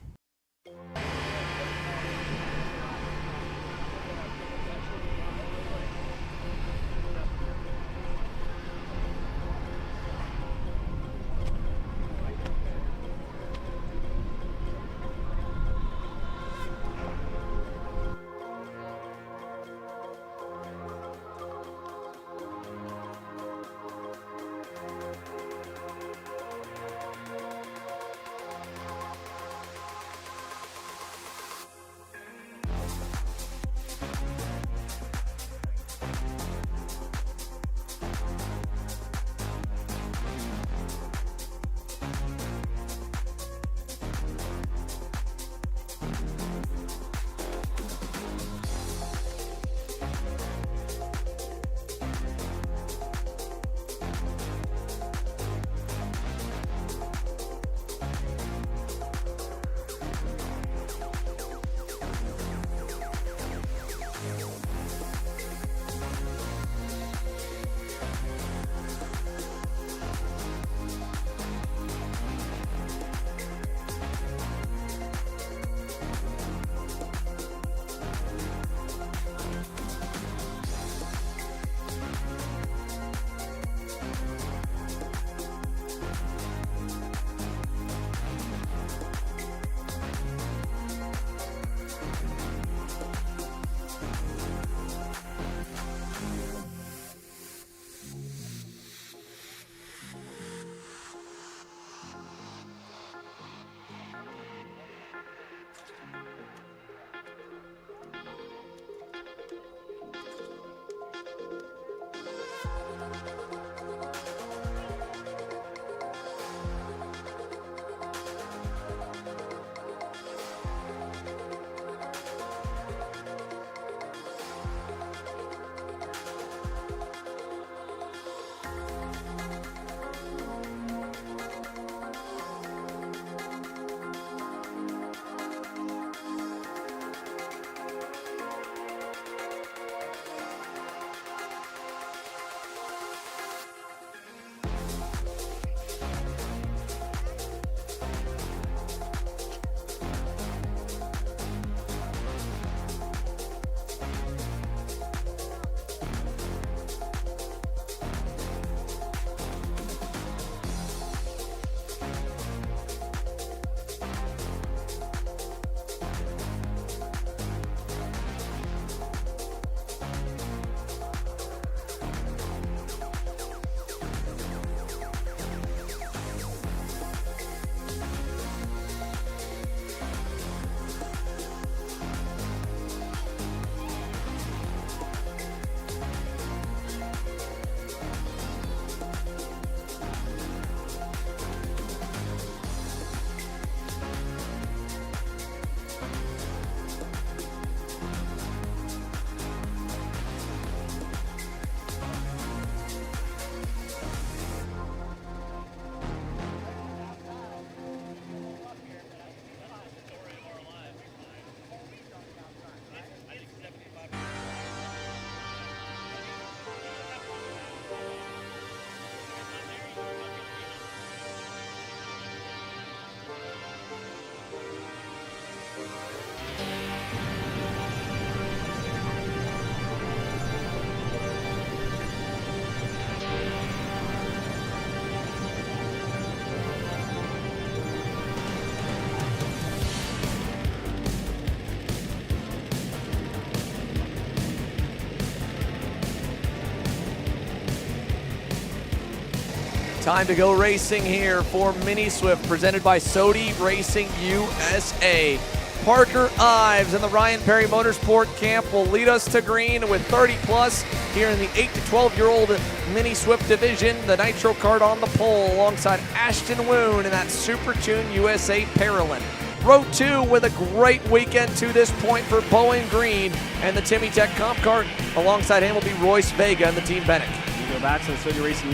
Time to go racing here for Mini Swift, presented by Sodi Racing USA. Parker Ives and the Ryan Perry Motorsport Camp will lead us to green with 30 plus here in the 8 to 12-year-old Mini Swift division. The Nitro kart on the pole alongside Ashton Woon in that Super Tune USA Paralympic. Row 2 with a great weekend to this point for Bowen Green and the Timmy Tech Comp Kart. Alongside him will be Royce Vega and the Team Bennett. We go back to the Sodi Racing,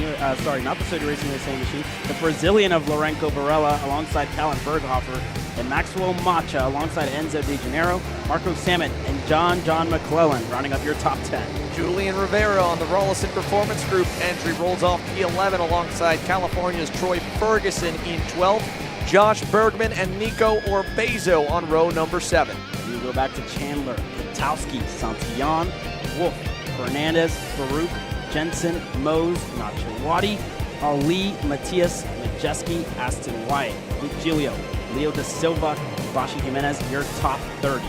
not the Sodi Racing USA machine, the Brazilian of Lourenco Varela alongside Callan Berghofer, and Maxwell Macha alongside Enzo De Janeiro, Marco Samet, and John McClellan rounding up your top 10. Julian Rivera on the Rollison Performance Group entry rolls off P11 alongside California's Troy Ferguson in 12th. Josh Bergman and Nico Orbezo on row number 7. We go back to Chandler, Katowski, Santillan, Wolf, Fernandez, Farouk, Jensen, Mose, Nachawati, Ali, Matias, Majeski, Aston Wyatt, Luke Giglio, Leo Da Silva, Bashi Jimenez, your top 30.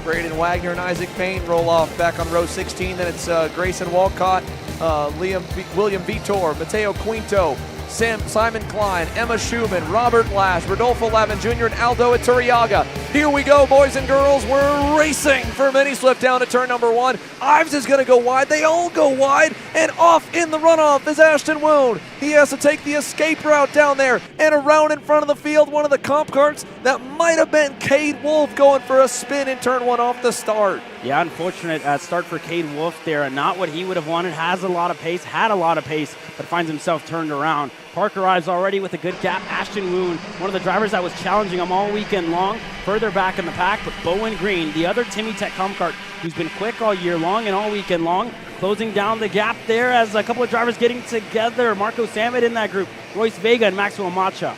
Braden Wagner and Isaac Payne roll off back on row 16. Then it's Grayson Walcott, William Vitor, Mateo Quinto, Simon Klein, Emma Schumann, Robert Lash, Rodolfo Lavin Jr., and Aldo Iturriaga. Here we go, boys and girls. We're racing for Mini Swift down to turn number 1. Ives is going to go wide. They all go wide. And off in the runoff is Ashton Woon. He has to take the escape route down there and around in front of the field. One of the comp carts that might have been Cade Wolf going for a spin in turn 1 off the start. Yeah, unfortunate start for Cade Wolf there. Not what he would have wanted. Has a lot of pace, had a lot of pace, but finds himself turned around. Parker Ives already with a good gap. Ashton Woon, one of the drivers that was challenging him all weekend long, further back in the pack. But Bowen Green, the other Timmy Tech comp kart, who's been quick all year long and all weekend long, closing down the gap there as a couple of drivers getting together. Marco Samet in that group, Royce Vega and Maxwell Macha.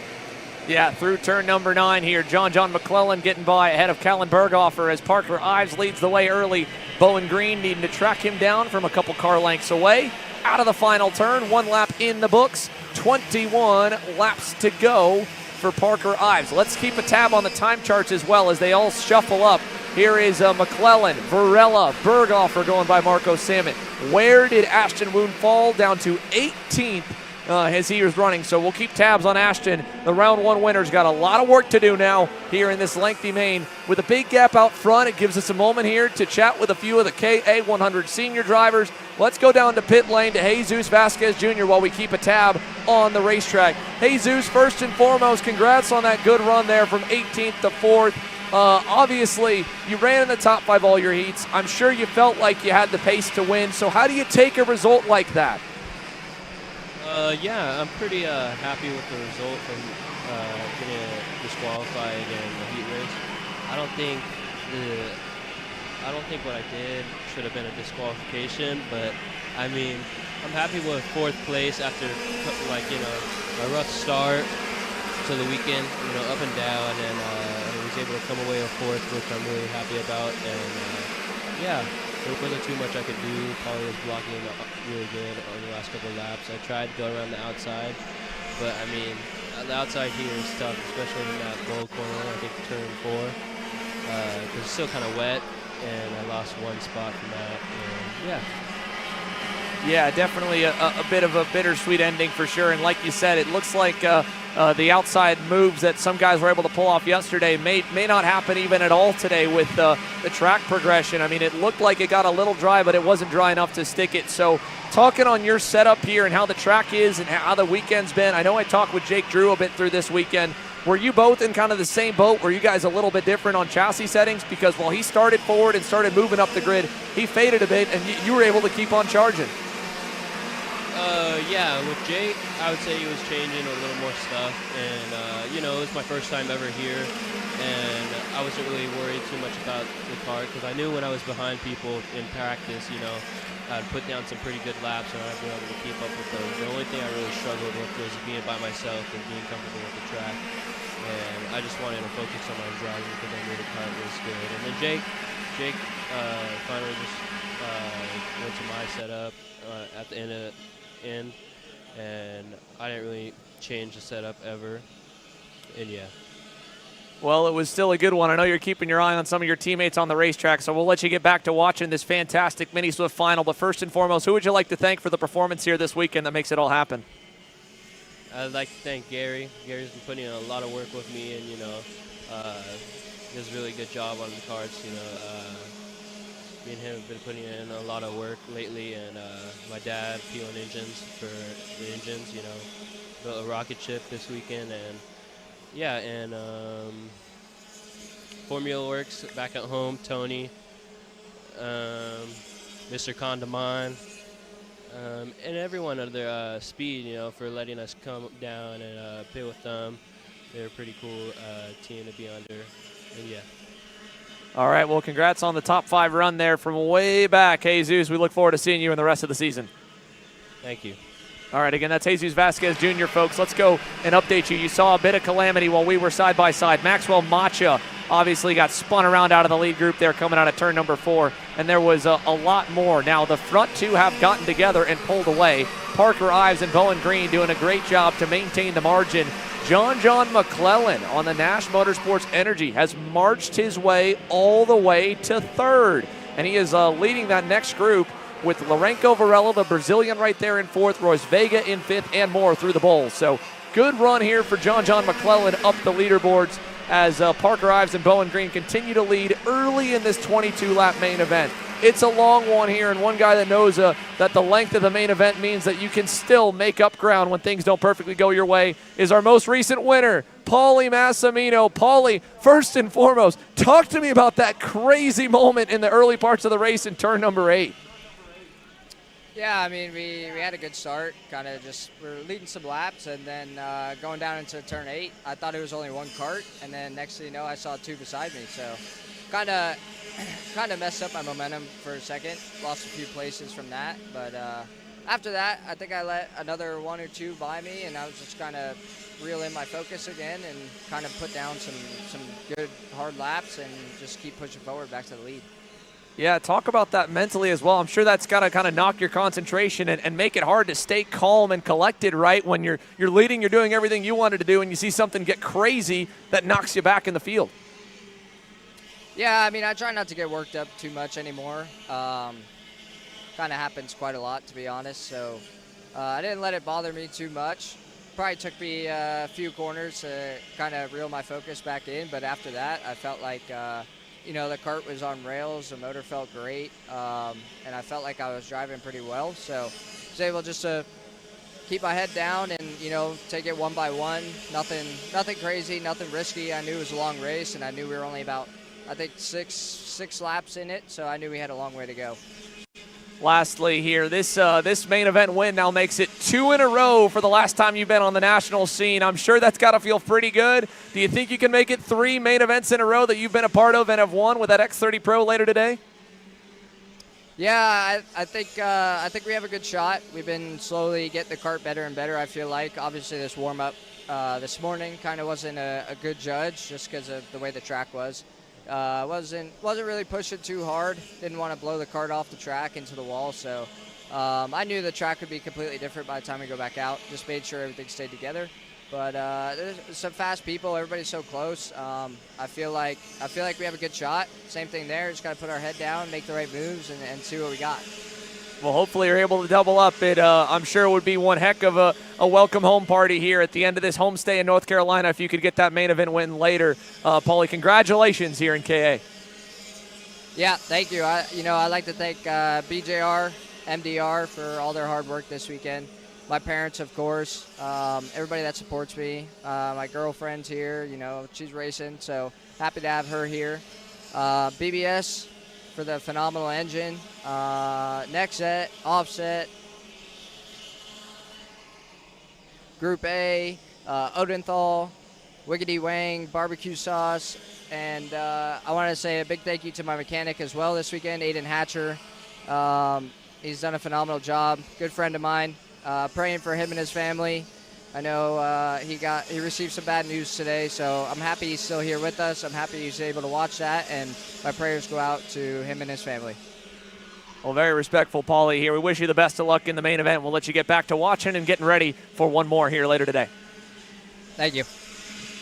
Yeah, through turn number 9 here. John McClellan getting by ahead of Callan Berghofer as Parker Ives leads the way early. Bowen Green needing to track him down from a couple car lengths away. Out of the final turn, 1 lap in the books. 21 laps to go for Parker Ives. Let's keep a tab on the time charts as well as they all shuffle up. Here is McClellan, Varela, Berghofer going by Marco Samet. Where did Ashton Woon fall? Down to 18th as he was running. So we'll keep tabs on Ashton. The round 1 winner's got a lot of work to do now here in this lengthy main. With a big gap out front, it gives us a moment here to chat with a few of the KA100 Senior drivers. Let's go down to pit lane to Jesus Vasquez Jr. while we keep a tab on the racetrack. Jesus, first and foremost, congrats on that good run there from 18th to 4th. Obviously, you ran in the top 5 all your heats. I'm sure you felt like you had the pace to win. So how do you take a result like that? Yeah, I'm pretty happy with the result from getting disqualified in the heat race. I don't think what I did should have been a disqualification, but I mean, I'm happy with 4th place after a rough start to the weekend, up and down, and I was able to come away with 4th, which I'm really happy about. And yeah, there wasn't too much I could do. Paulie was blocking really good on the last couple of laps. I tried to go around the outside, but I mean, the outside here is tough, especially in that low corner, I think turn 4, because it's still kind of wet, and I lost 1 spot from that, and yeah. Yeah, definitely a bit of a bittersweet ending for sure. And like you said, it looks like the outside moves that some guys were able to pull off yesterday may not happen even at all today with the track progression. I mean, it looked like it got a little dry, but it wasn't dry enough to stick it. So talking on your setup here and how the track is and how the weekend's been, I know I talked with Jake Drew a bit through this weekend. Were you both in kind of the same boat? Were you guys a little bit different on chassis settings? Because while he started forward and started moving up the grid, he faded a bit, and you were able to keep on charging. Yeah, with Jake, I would say he was changing a little more stuff, and it was my first time ever here, and I wasn't really worried too much about the kart because I knew when I was behind people in practice, I'd put down some pretty good laps and I'd be able to keep up with those. The only thing I really struggled with was being by myself and being comfortable with the track, and I just wanted to focus on my driving because I knew the kart was good. And then Jake finally just went to my setup at the end, and I didn't really change the setup ever, and yeah. Well, it was still a good one. I know you're keeping your eye on some of your teammates on the racetrack, so we'll let you get back to watching this fantastic Mini Swift final. But first and foremost, who would you like to thank for the performance here this weekend that makes it all happen? I'd like to thank Gary. Gary's been putting in a lot of work with me, and he does a really good job on the karts. Me and him have been putting in a lot of work lately, and my dad peeling engines for the engines. Built a rocket ship this weekend, and yeah, and Formula Works back at home. Tony, Mr. Condaman. And everyone at their Speed, for letting us come down and pit with them. They're a pretty cool team to be under, and yeah. All right, well, congrats on the top 5 run there from way back, Jesus. We look forward to seeing you in the rest of the season. Thank you. All right, again, that's Jesus Vasquez Jr., folks. Let's go and update you. You saw a bit of calamity while we were side by side. Maxwell Macha obviously got spun around out of the lead group there coming out of turn number 4, and there was a lot more. Now, the front 2 have gotten together and pulled away. Parker Ives and Bowen Green doing a great job to maintain the margin. John McClellan on the Nash Motorsports Energy has marched his way all the way to 3rd, and he is leading that next group with Lourenco Varela, the Brazilian, right there in 4th, Royce Vega in 5th, and more through the bowl. So good run here for John McClellan up the leaderboards as Parker Ives and Bowen Green continue to lead early in this 22-lap main event. It's a long one here, and one guy that knows that the length of the main event means that you can still make up ground when things don't perfectly go your way is our most recent winner, Paulie Massimino. Paulie, first and foremost, talk to me about that crazy moment in the early parts of the race in turn number 8. Yeah, I mean, we had a good start. Kind of just we were leading some laps, and then going down into turn 8, I thought it was only one kart, and then next thing you know, I saw 2 beside me. So kind of messed up my momentum for a second. Lost a few places from that, but after that, I think I let another 1 or 2 by me, and I was just kind of reel in my focus again and kind of put down some good hard laps and just keep pushing forward back to the lead. Yeah, talk about that mentally as well. I'm sure that's got to kind of knock your concentration and make it hard to stay calm and collected, right? When you're leading, you're doing everything you wanted to do, and you see something get crazy that knocks you back in the field. Yeah, I mean, I try not to get worked up too much anymore. Kind of happens quite a lot, to be honest. So I didn't let it bother me too much. Probably took me a few corners to kind of reel my focus back in, but after that, I felt like the kart was on rails, the motor felt great, and I felt like I was driving pretty well. So I was able just to keep my head down and, take it one by one. Nothing crazy, nothing risky. I knew it was a long race, and I knew we were only about, I think, six laps in it, so I knew we had a long way to go. Lastly here, this main event win now makes it 2 in a row for the last time you've been on the national scene. I'm sure that's got to feel pretty good. Do you think you can make it 3 main events in a row that you've been a part of and have won with that X30 Pro later today? Yeah, I think we have a good shot. We've been slowly getting the kart better and better, I feel like. Obviously, this warm-up this morning kind of wasn't a good judge just because of the way the track was. Wasn't really pushing too hard. Didn't want to blow the kart off the track into the wall. So I knew the track would be completely different by the time we go back out. Just made sure everything stayed together. But there's some fast people. Everybody's so close. I feel like we have a good shot. Same thing there. Just got to put our head down, make the right moves, and see what we got. Well, hopefully you're able to double up. I'm sure it would be one heck of a welcome home party here at the end of this homestay in North Carolina if you could get that main event win later. Paulie, congratulations here in KA. Yeah, thank you. I'd like to thank BJR, MDR for all their hard work this weekend. My parents, of course, everybody that supports me. My girlfriend's here, she's racing, so happy to have her here. BBS for the phenomenal engine. Nexet, Offset, Group A, Odenthal, Wiggity Wang, Barbecue Sauce, and I want to say a big thank you to my mechanic as well this weekend, Aiden Hatcher. He's done a phenomenal job. Good friend of mine. Praying for him and his family. I know he received some bad news today, so I'm happy he's still here with us. I'm happy he's able to watch that, and my prayers go out to him and his family. Well, very respectful, Paulie, here. We wish you the best of luck in the main event. We'll let you get back to watching and getting ready for one more here later today. Thank you.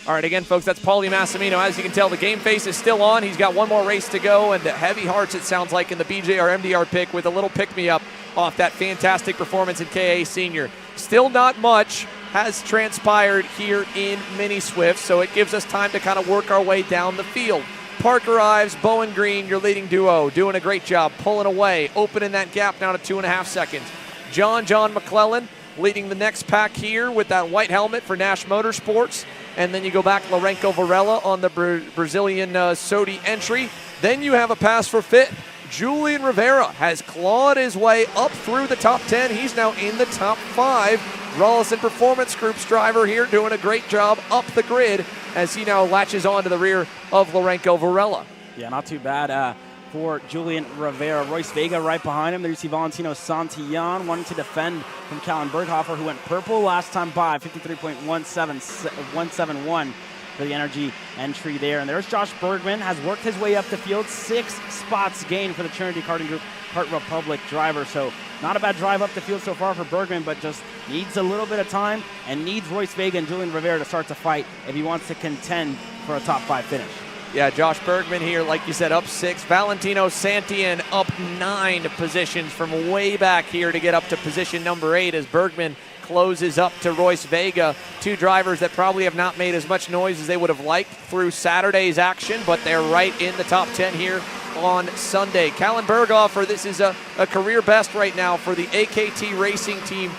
All right, again, folks, that's Paulie Massimino. As you can tell, the game face is still on. He's got one more race to go, and heavy hearts, it sounds like, in the BJR MDR pick with a little pick-me-up off that fantastic performance in KA Senior. Still not much has transpired here in Mini Swift, so it gives us time to kind of work our way down the field. Parker Ives, Bowen Green, your leading duo, doing a great job, pulling away, opening that gap now to 2.5 seconds. John McClellan leading the next pack here with that white helmet for Nash Motorsports. And then you go back Lourenco Varela on the Brazilian Sodi entry. Then you have a pass for fit. Julian Rivera has clawed his way up through the top 10. He's now in the top 5. Rollison Performance Group's driver here doing a great job up the grid as he now latches on to the rear of Lourenco Varela. Yeah, not too bad for Julian Rivera. Royce Vega right behind him. There you see Valentino Santillan wanting to defend from Callan Berghofer, who went purple last time by, 53.171 for the energy entry there. And there's Josh Bergman, has worked his way up the field, 6 spots gained for the Trinity Karting Group Kart Republic driver. So not a bad drive up the field so far for Bergman, but just needs a little bit of time and needs Royce Vega and Julian Rivera to start to fight if he wants to contend for a top 5 finish. Yeah, Josh Bergman here, like you said, up 6. Valentino Santillan up 9 positions from way back here to get up to position number 8 as Bergman closes up to Royce Vega. 2 drivers that probably have not made as much noise as they would have liked through Saturday's action, but they're right in the top 10 here on Sunday. Callan Berghofer, this is a career best right now for the AKT Racing Team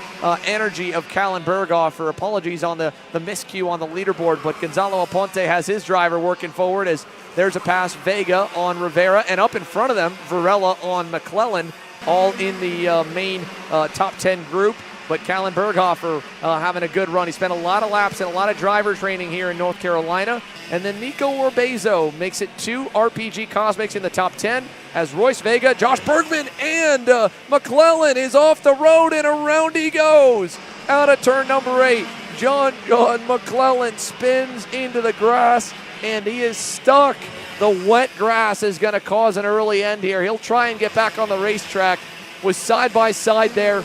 energy of Callan Berghofer. Apologies on the miscue on the leaderboard, but Gonzalo Aponte has his driver working forward as there's a pass Vega on Rivera, and up in front of them, Varela on McClellan, all in the main top 10 group. But Callan Berghofer having a good run. He spent a lot of laps and a lot of driver training here in North Carolina. And then Nico Orbezo makes it 2 RPG Cosmics in the top 10 as Royce Vega, Josh Bergman, and McClellan is off the road and around he goes. Out of turn number 8, John McClellan spins into the grass and he is stuck. The wet grass is going to cause an early end here. He'll try and get back on the racetrack. Was side by side there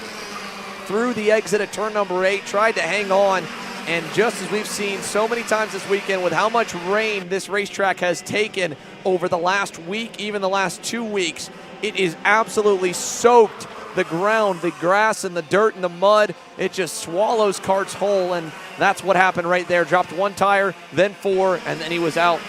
through the exit at turn number 8, tried to hang on, and just as we've seen so many times this weekend with how much rain this racetrack has taken over the last week, even the last 2 weeks, it is absolutely soaked the ground, the grass and the dirt and the mud. It just swallows karts whole, and that's what happened right there. Dropped 1 tire, then 4, and then he was out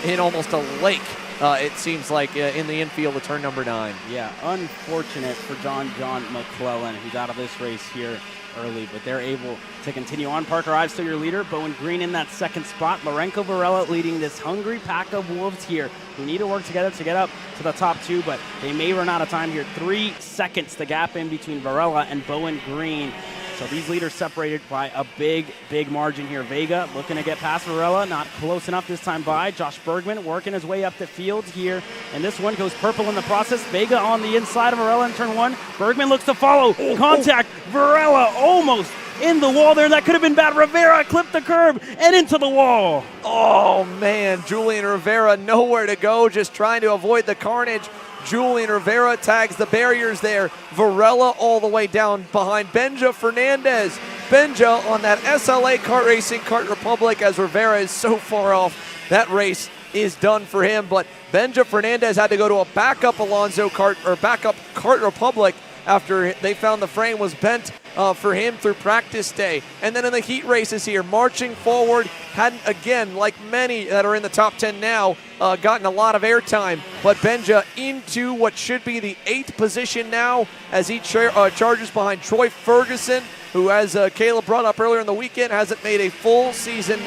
in almost a lake. It seems like in the infield of turn number 9. Yeah, unfortunate for John McClellan, who's out of this race here early, but they're able to continue on. Parker Ives still your leader. Bowen Green in that 2nd spot. Lourenco Varela leading this hungry pack of wolves here who need to work together to get up to the top 2, but they may run out of time here. 3 seconds the gap in between Varela and Bowen Green. So these leaders separated by a big margin here. Vega looking to get past Varela, not close enough this time by. Josh Bergman working his way up the field here, and this one goes purple in the process. Vega on the inside of Varela in turn 1. Bergman looks to follow. Contact. Varela almost in the wall there. That could have been bad. Rivera clipped the curb and into the wall. Oh, man. Julian Rivera nowhere to go, just trying to avoid the carnage. Julian Rivera tags the barriers there. Varela all the way down behind Benja Fernandez. Benja on that SLA Kart Racing Kart Republic as Rivera is so far off. That race is done for him, but Benja Fernandez had to go to a backup Alonso Kart or backup Kart Republic after they found the frame was bent for him through practice day. And then in the heat races here, marching forward, hadn't, again, like many that are in the top 10 now, gotten a lot of airtime. But Benja into what should be the 8th position now as he charges behind Troy Ferguson, who, as Caleb brought up earlier in the weekend, hasn't made a full season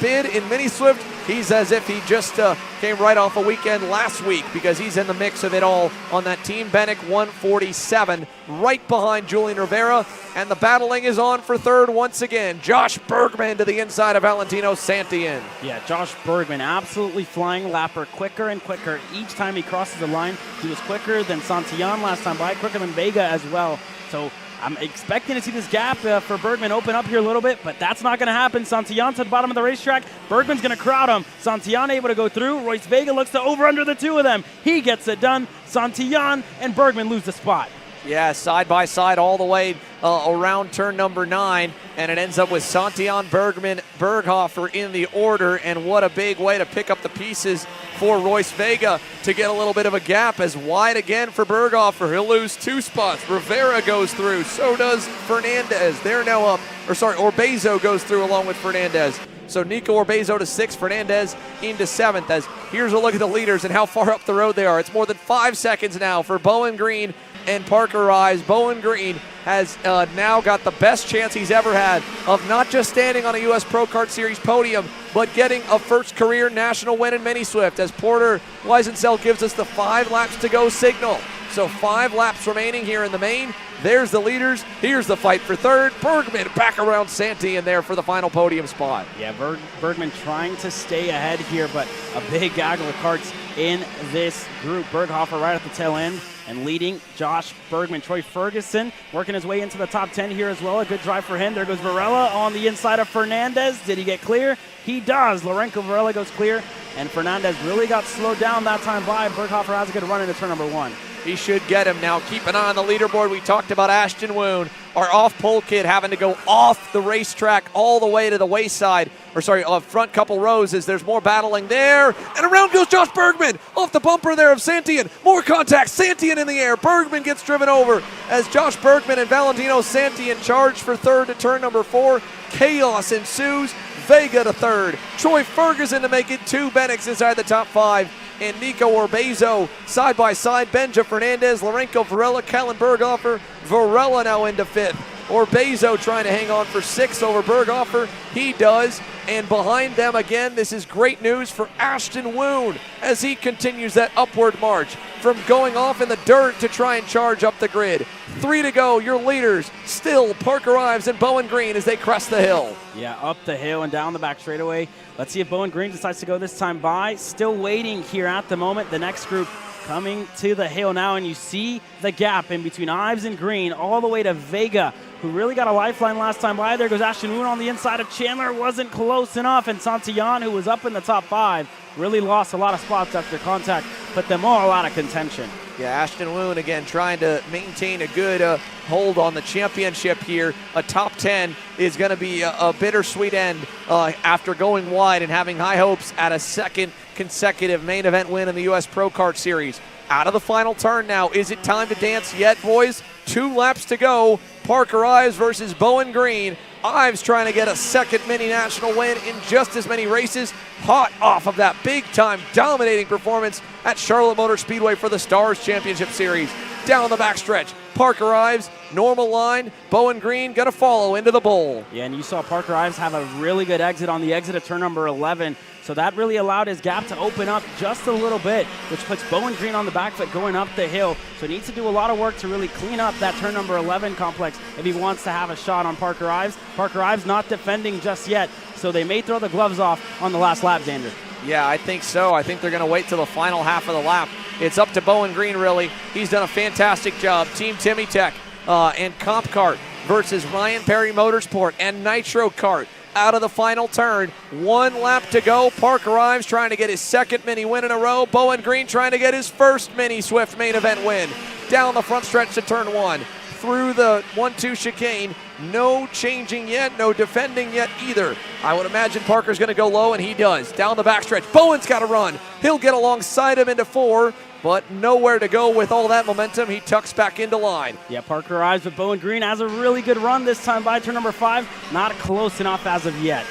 bid in Mini Swift. He's as if he just came right off a weekend last week because he's in the mix of it all on that Team Bennick 147, right behind Julian Rivera. And the battling is on for 3rd once again. Josh Bergman to the inside of Valentino Santillan. Yeah, Josh Bergman absolutely flying lapper, quicker and quicker. Each time he crosses the line, he was quicker than Santillan last time by, quicker than Vega as well. So I'm expecting to see this gap for Bergman open up here a little bit, but that's not going to happen. Santillan to the bottom of the racetrack. Bergman's going to crowd him. Santillan able to go through. Royce Vega looks to over under the 2 of them. He gets it done. Santillan and Bergman lose the spot. Yeah, side by side all the way around turn number 9, and it ends up with Santillan, Bergman, Berghofer in the order, and what a big way to pick up the pieces for Royce Vega to get a little bit of a gap, as wide again for Berghofer. He'll lose 2 spots. Rivera goes through, so does Fernandez. They're now up, Orbezo goes through along with Fernandez. So Nico Orbezo to 6th, Fernandez into 7th. As here's a look at the leaders and how far up the road they are. It's more than 5 seconds now for Bowen Green and Parker Ives. Bowen Green has now got the best chance he's ever had of not just standing on a US Pro Kart Series podium, but getting a first career national win in Mini Swift, as Porter Weisensell gives us the 5 laps to go signal. So 5 laps remaining here in the main. There's the leaders. Here's the fight for 3rd. Bergman back around Santi in there for the final podium spot. Yeah, Bergman trying to stay ahead here, but a big gaggle of karts in this group. Berghofer right at the tail end and leading Josh Bergman. Troy Ferguson working his way into the top 10 here as well. A good drive for him. There goes Varela on the inside of Fernandez. Did he get clear? He does. Lorenzo Varela goes clear, and Fernandez really got slowed down that time by. Berghofer has a good run into turn number 1. He should get him now. Keep an eye on the leaderboard. We talked about Ashton Woon, our off-pole kid, having to go off the racetrack all the way to the wayside, front couple rows, as there's more battling there. And around goes Josh Bergman off the bumper there of Santillan. More contact. Santillan in the air. Bergman gets driven over as Josh Bergman and Valentino Santillan charge for 3rd to turn number 4. Chaos ensues. Vega to 3rd. Troy Ferguson to make it 2 Bennix inside the top 5. And Nico Orbezo side by side. Benja Fernandez, Lorenzo Varela, Callan Berghofer. Varela now into 5th. Orbezo trying to hang on for 6th over Berghofer. He does. And behind them again, this is great news for Ashton Woon as he continues that upward march from going off in the dirt to try and charge up the grid. 3 to go, your leaders still Parker Ives and Bowen Green as they crest the hill. Yeah, up the hill and down the back straightaway. Let's see if Bowen Green decides to go this time by. Still waiting here at the moment. The next group coming to the hill now, and you see the gap in between Ives and Green all the way to Vega, who really got a lifeline last time by. There goes Ashton Woon on the inside of Chandler. Wasn't close enough, and Santillan, who was up in the top 5, really lost a lot of spots after contact, put them all out of contention. Yeah, Ashton Woon again trying to maintain a good hold on the championship here. A top 10 is going to be a bittersweet end after going wide and having high hopes at a 2nd consecutive main event win in the US Pro Kart Series. Out of the final turn now. Is it time to dance yet, boys? 2 laps to go. Parker Ives versus Bowen Green. Ives trying to get a 2nd mini national win in just as many races. Hot off of that big-time dominating performance at Charlotte Motor Speedway for the Stars Championship Series. Down the backstretch, Parker Ives, normal line. Bowen Green going to follow into the bowl. Yeah, and you saw Parker Ives have a really good exit on the exit of turn number 11. So that really allowed his gap to open up just a little bit, which puts Bowen Green on the back foot going up the hill. So he needs to do a lot of work to really clean up that turn number 11 complex if he wants to have a shot on Parker Ives. Parker Ives not defending just yet, so they may throw the gloves off on the last lap, Xander. Yeah, I think so. I think they're going to wait till the final half of the lap. It's up to Bowen Green, really. He's done a fantastic job. Team Timmy Tech and Comp Kart versus Ryan Perry Motorsport and Nitro Kart. Out of the final turn. 1 lap to go. Parker Ives trying to get his 2nd mini win in a row. Bowen Green trying to get his 1st mini Swift main event win. Down the front stretch to turn 1. Through the 1-2 chicane. No changing yet. No defending yet either. I would imagine Parker's going to go low, and he does. Down the backstretch. Bowen's got to run. He'll get alongside him into 4. But nowhere to go with all that momentum. He tucks back into line. Yeah, Parker Ives with Bowen Green has a really good run this time by turn number 5. Not close enough as of yet.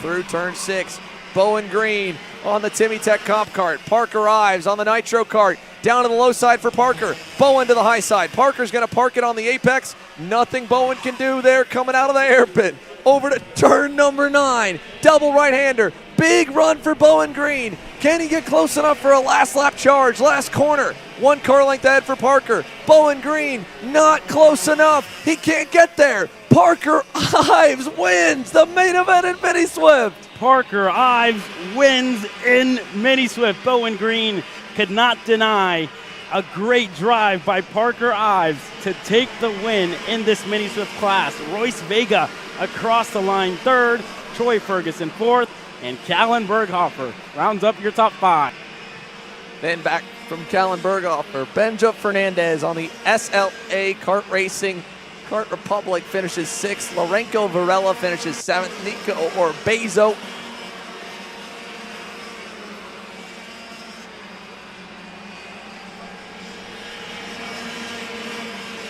Through turn 6, Bowen Green on the Timmy Tech Comp Kart. Parker Ives on the Nitro Kart. Down to the low side for Parker. Bowen to the high side. Parker's going to park it on the apex. Nothing Bowen can do there coming out of the hairpin. Over to turn number 9. Double right-hander. Big run for Bowen Green. Can he get close enough for a last lap charge? Last corner. 1 car length ahead for Parker. Bowen Green not close enough. He can't get there. Parker Ives wins the main event in Mini Swift. Parker Ives wins in Mini Swift. Bowen Green could not deny a great drive by Parker Ives to take the win in this Mini Swift class. Royce Vega across the line 3rd. Troy Ferguson 4th. And Callan Berghofer rounds up your top 5. Then back from Kallenberghofer. Benja Fernandez on the SLA Kart Racing Kart Republic finishes 6th. Lorenko Varela finishes 7th. Nico Orbezo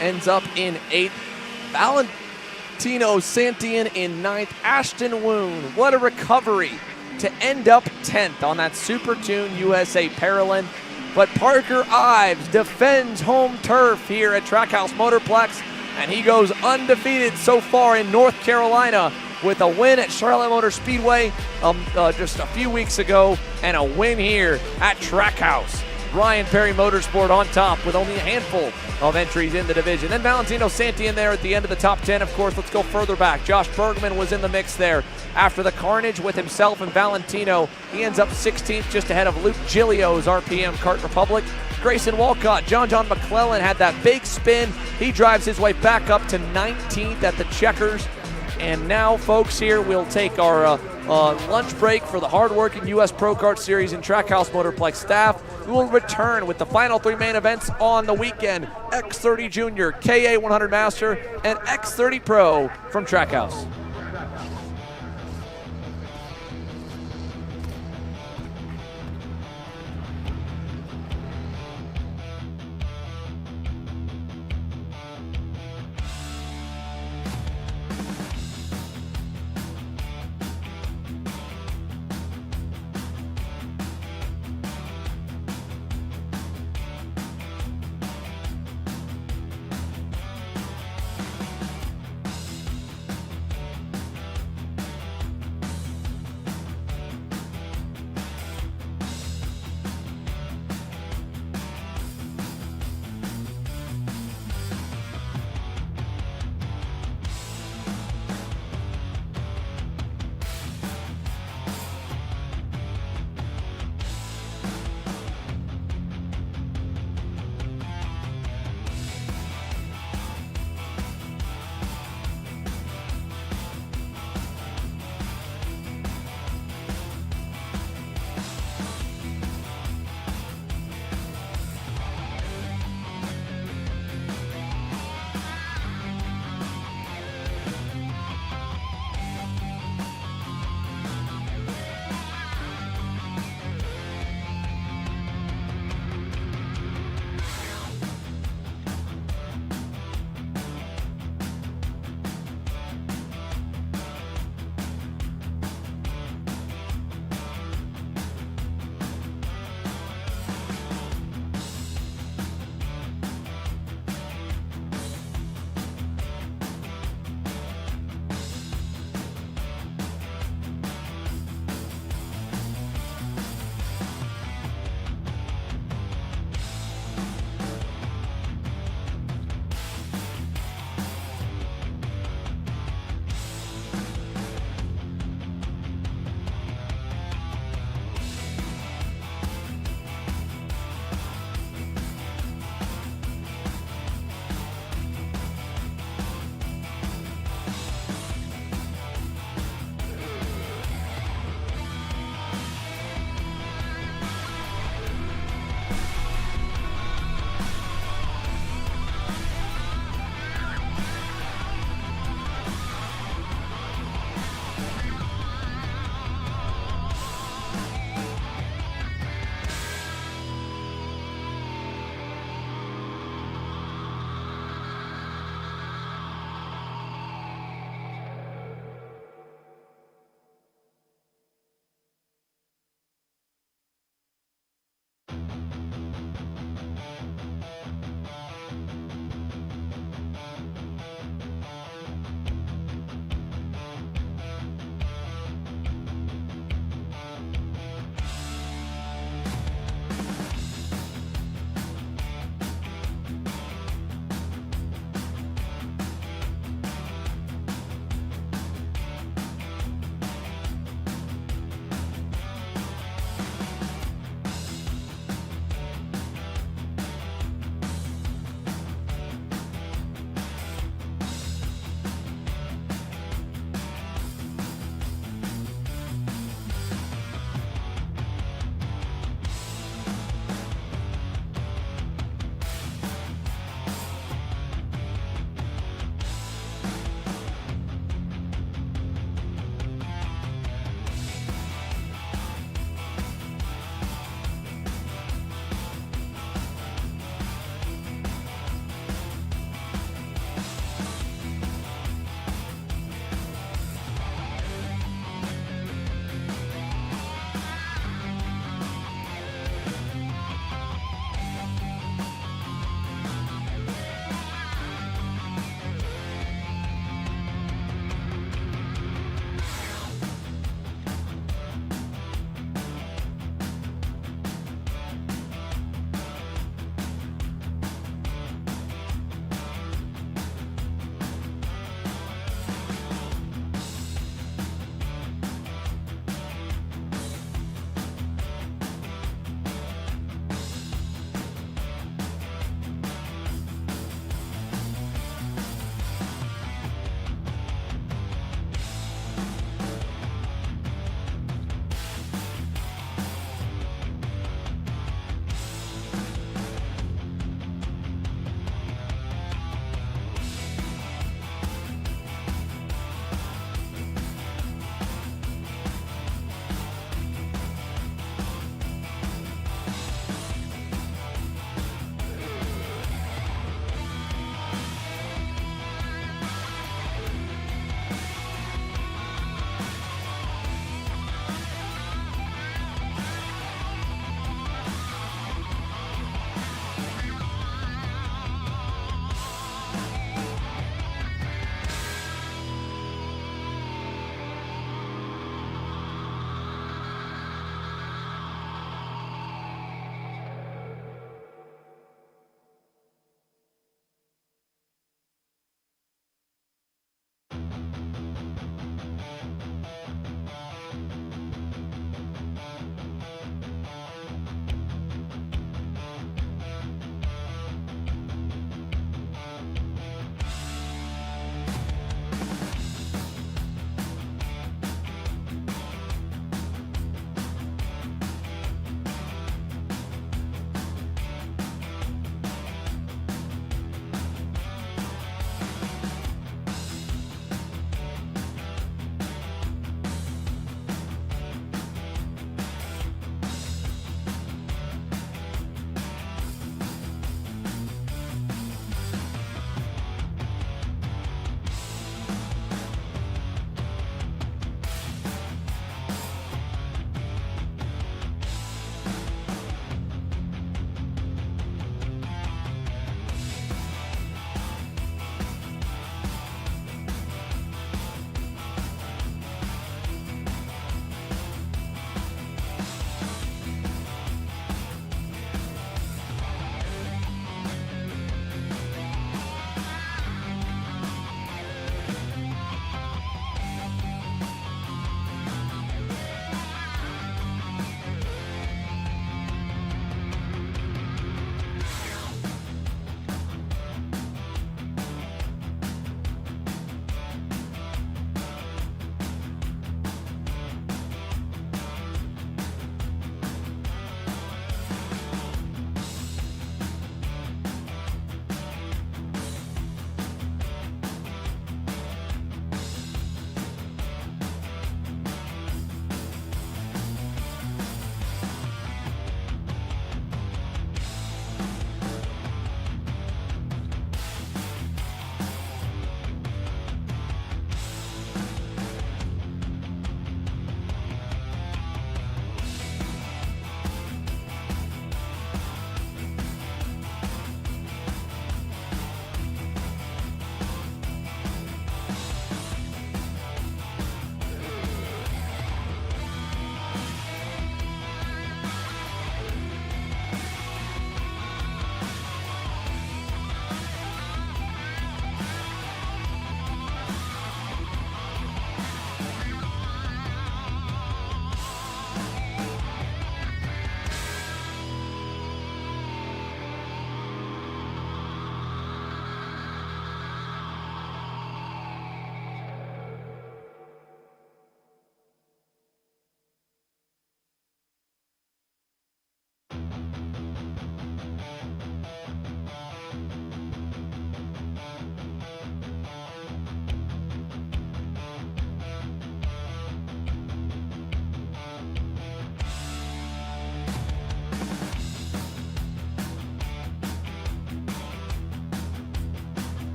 ends up in 8th. Valentino Santian in 9th. Ashton Woon, what a recovery to end up 10th on that Super Tune USA Paralympic. But Parker Ives defends home turf here at Trackhouse Motorplex, and he goes undefeated so far in North Carolina with a win at Charlotte Motor Speedway just a few weeks ago and a win here at Trackhouse. Ryan Perry Motorsport on top with only a handful of entries in the division. Then Valentino Santian there at the end of the top 10. Of course, let's go further back. Josh Bergman was in the mix there after the carnage with himself and Valentino. He ends up 16th, just ahead of Luke Giglio's RPM Kart Republic. Grayson Walcott, John McClellan had that big spin. He drives his way back up to 19th at the checkers. And now, folks, here we'll take our lunch break for the hardworking US Pro Kart Series and Trackhouse Motorplex staff. We will return with the final 3 main events on the weekend: X30 Junior, KA100 Master, and X30 Pro from Trackhouse.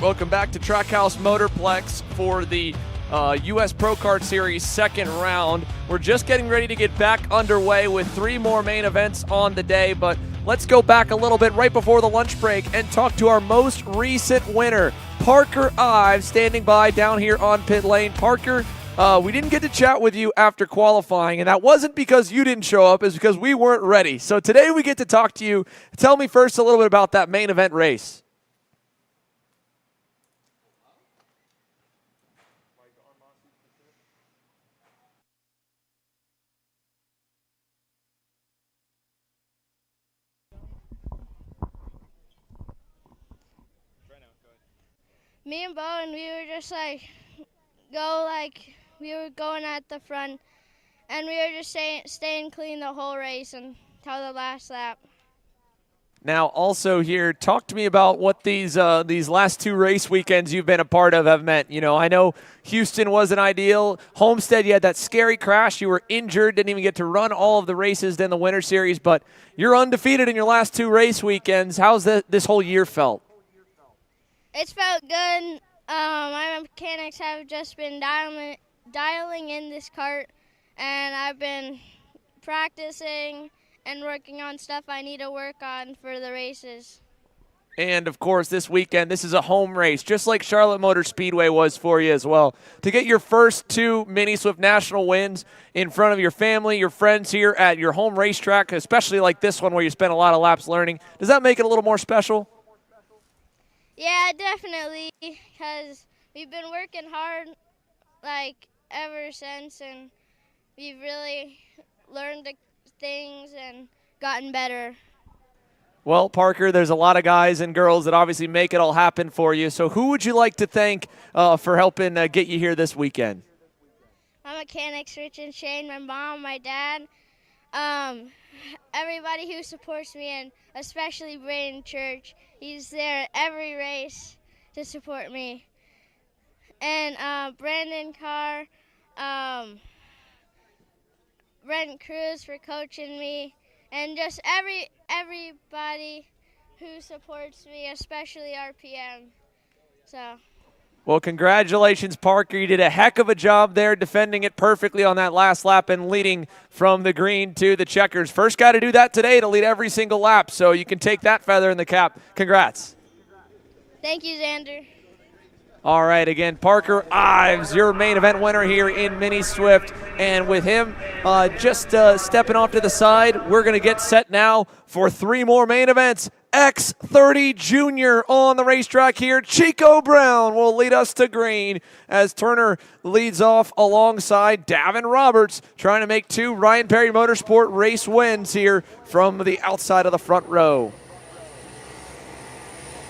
Welcome back to Trackhouse Motorplex for the US Pro Kart Series second round. We're just getting ready to get back underway with 3 more main events on the day, but let's go back a little bit right before the lunch break and talk to our most recent winner, Parker Ives, standing by down here on pit lane. Parker, we didn't get to chat with you after qualifying, and that wasn't because you didn't show up, it's because we weren't ready. So today we get to talk to you. Tell me first a little bit about that main event race. Me and Bo, we were just we were going at the front, and we were just staying clean the whole race until the last lap. Now, also here, talk to me about what these last 2 race weekends you've been a part of have meant. You know, I know Houston wasn't ideal. Homestead, you had that scary crash. You were injured, didn't even get to run all of the races in the Winter Series, but you're undefeated in your last 2 race weekends. How's this whole year felt? It's felt good. My mechanics have just been dialing in this kart, and I've been practicing and working on stuff I need to work on for the races. And, of course, this weekend, this is a home race, just like Charlotte Motor Speedway was for you as well. To get your first 2 Mini Swift National wins in front of your family, your friends here at your home racetrack, especially like this one where you spent a lot of laps learning, does that make it a little more special? Yeah, definitely, because we've been working hard ever since, and we've really learned things and gotten better. Well, Parker, there's a lot of guys and girls that obviously make it all happen for you. So who would you like to thank for helping get you here this weekend? My mechanics, Rich and Shane, my mom, my dad, everybody who supports me, and especially Braden Church. He's there at every race to support me. And Brandon Carr, Brent Cruz for coaching me, and just everybody who supports me, especially RPM. So. Well, congratulations, Parker. You did a heck of a job there defending it perfectly on that last lap and leading from the green to the checkers. First guy to do that today to lead every single lap, so you can take that feather in the cap. Congrats. Thank you, Xander. All right, again, Parker Ives, your main event winner here in Mini Swift. And with him just stepping off to the side, we're going to get set now for 3 more main events. X30 Junior on the racetrack here. Chico Brown will lead us to green as Turner leads off alongside Davin Roberts, trying to make 2 Ryan Perry Motorsport race wins here from the outside of the front row.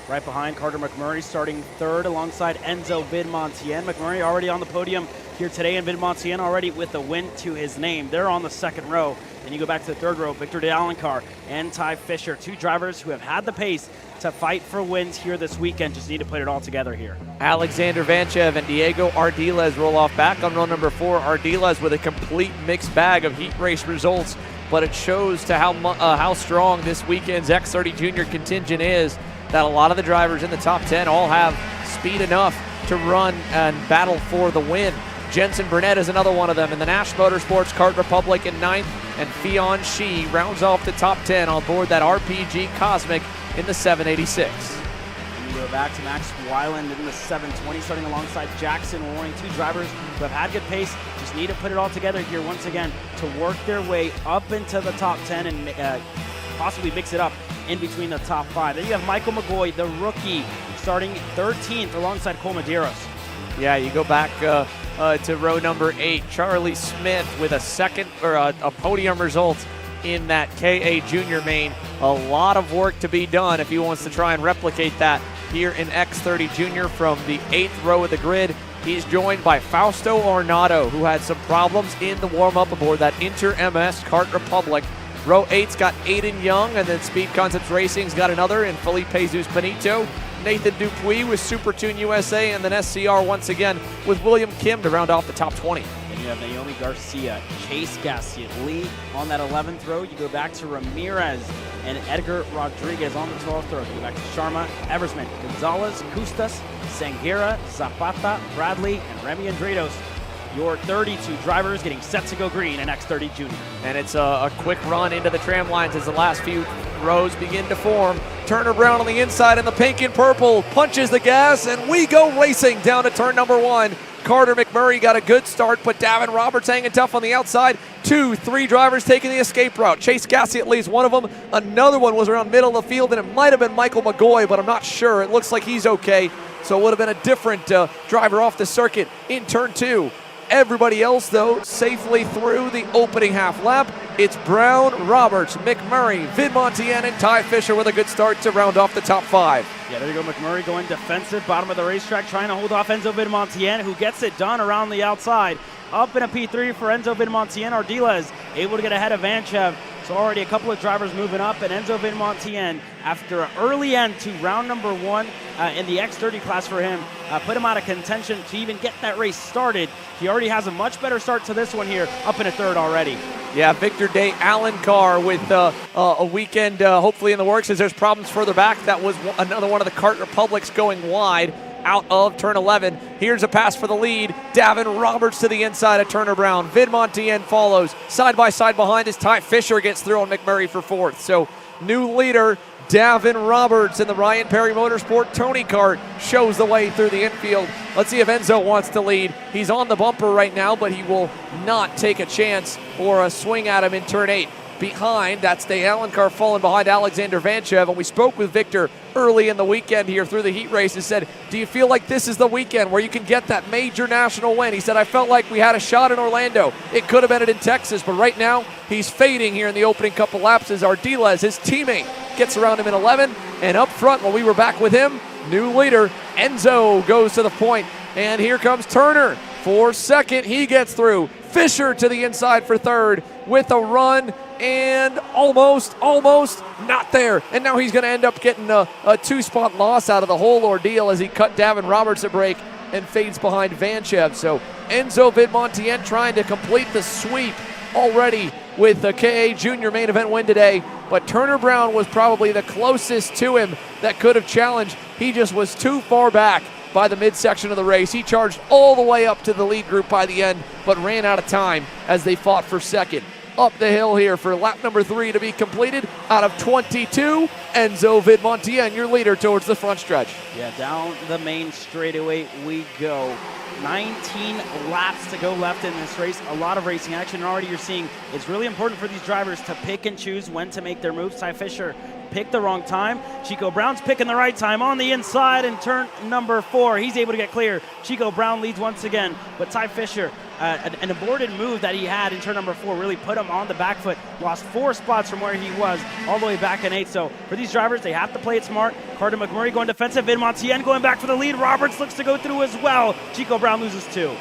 Right behind, Carter McMurray starting 3rd alongside Enzo Vidmontien. McMurray already on the podium here today, and Vidmontien already with a win to his name. They're on the 2nd row. And you go back to the 3rd row, Victor DeAlencar and Ty Fisher, 2 drivers who have had the pace to fight for wins here this weekend. Just need to put it all together here. Alexander Vanchev and Diego Ardiles roll off back on row number 4. Ardiles with a complete mixed bag of heat race results, but it shows to how strong this weekend's X30 Junior contingent is, that a lot of the drivers in the top 10 all have speed enough to run and battle for the win. Jensen Burnett is another one of them in the Nash Motorsports Kart Republic in 9th, and Fionn Shi rounds off the top 10 on board that RPG Cosmic in the 786. And you go back to Max Weiland in the 720, starting alongside Jackson Warning, 2 drivers who have had good pace, just need to put it all together here once again to work their way up into the top 10 and possibly mix it up in between the top 5. Then you have Michael McGoy, the rookie, starting 13th alongside Cole Medeiros. Yeah, you go back to row number 8. Charlie Smith with a second or a podium result in that KA Junior main. A lot of work to be done if he wants to try and replicate that here in X30 Junior from the 8th row of the grid. He's joined by Fausto Ornato, who had some problems in the warm-up aboard that Inter-MS Kart Republic. Row 8's got Aiden Young, and then Speed Concepts Racing's got another in Felipe Jesus Benito. Nathan Dupuis with Super Tune USA, and then SCR once again with William Kim to round off the top 20. And You have Naomi Garcia, Chase Gassiet, Lee on that 11th row. You go back to Ramirez and Edgar Rodriguez on the 12th row. You go back to Sharma, Eversman, Gonzalez, Custas, Sanguera, Zapata, Bradley, and Remy Andredos. Your 32 drivers getting set to go green in X30 Junior. And it's a quick run into the tram lines as the last few rows begin to form. Turner Brown on the inside in the pink and purple punches the gas, and we go racing down to turn number 1. Carter McMurray got a good start, but Davin Roberts hanging tough on the outside. 2-3 drivers taking the escape route. Chase Gassiet leads one of them. Another one was around middle of the field, and it might have been Michael McGoy, but I'm not sure. It looks like he's okay. So it would have been a different driver off the circuit in turn 2. Everybody else, though, safely through the opening half lap. It's Brown, Roberts, McMurray, Vidmontien, and Ty Fisher with a good start to round off the top 5. Yeah, there you go, McMurray going defensive, bottom of the racetrack, trying to hold off Enzo Vidmontien, who gets it done around the outside. Up in a P3 for Enzo Vidmontien. Ardiles able to get ahead of Vanchev. So already a couple of drivers moving up, and Enzo Vidmontien, after an early end to round number 1 in the X30 class for him, put him out of contention to even get that race started. He already has a much better start to this one here, up in a 3rd already. Yeah, Victor Day Allen car with a weekend hopefully in the works as there's problems further back. That was another one of the Kart Republics going wide out of turn 11. Here's a pass for the lead. Davin Roberts to the inside of Turner Brown. Vidmontien follows. Side by side behind as Ty Fisher gets through on McMurray for 4th. So new leader, Davin Roberts in the Ryan Perry Motorsport Tony Kart shows the way through the infield. Let's see if Enzo wants to lead. He's on the bumper right now, but he will not take a chance or a swing at him in turn 8. Behind, that's the Allen car falling behind Alexander Vanchev, and we spoke with Victor early in the weekend here through the heat race and said, do you feel like this is the weekend where you can get that major national win? He said, I felt like we had a shot in Orlando. It could have been it in Texas, but right now he's fading here in the opening couple laps as Ardiles, his teammate, gets around him in 11, and up front when we were back with him, new leader, Enzo goes to the point, and here comes Turner for 2nd. He gets through. Fisher to the inside for 3rd with a run, and almost not there. And now he's going to end up getting a 2-spot loss out of the whole ordeal as he cut Davin Roberts a break and fades behind Vanchev. So Enzo Vidmontien trying to complete the sweep already with the KA Junior main event win today. But Turner Brown was probably the closest to him that could have challenged. He just was too far back by the midsection of the race. He charged all the way up to the lead group by the end, but ran out of time as they fought for 2nd. Up the hill here for lap number 3 to be completed out of 22. Enzo Vidmontien, your leader towards the front stretch. Yeah, down the main straightaway we go. 19 laps to go left in this race. A lot of racing action, and already you're seeing it's really important for these drivers to pick and choose when to make their moves. Ty Fisher picked the wrong time. Chico Brown's picking the right time on the inside in turn number 4. He's able to get clear. Chico Brown leads once again, but Ty Fisher, an aborted move that he had in turn number 4 really put him on the back foot. Lost 4 spots from where he was all the way back in 8th. So for these drivers, they have to play it smart. Carter McMurray going defensive. Vidmontien going back for the lead. Roberts looks to go through as well. Chico Brown loses 2.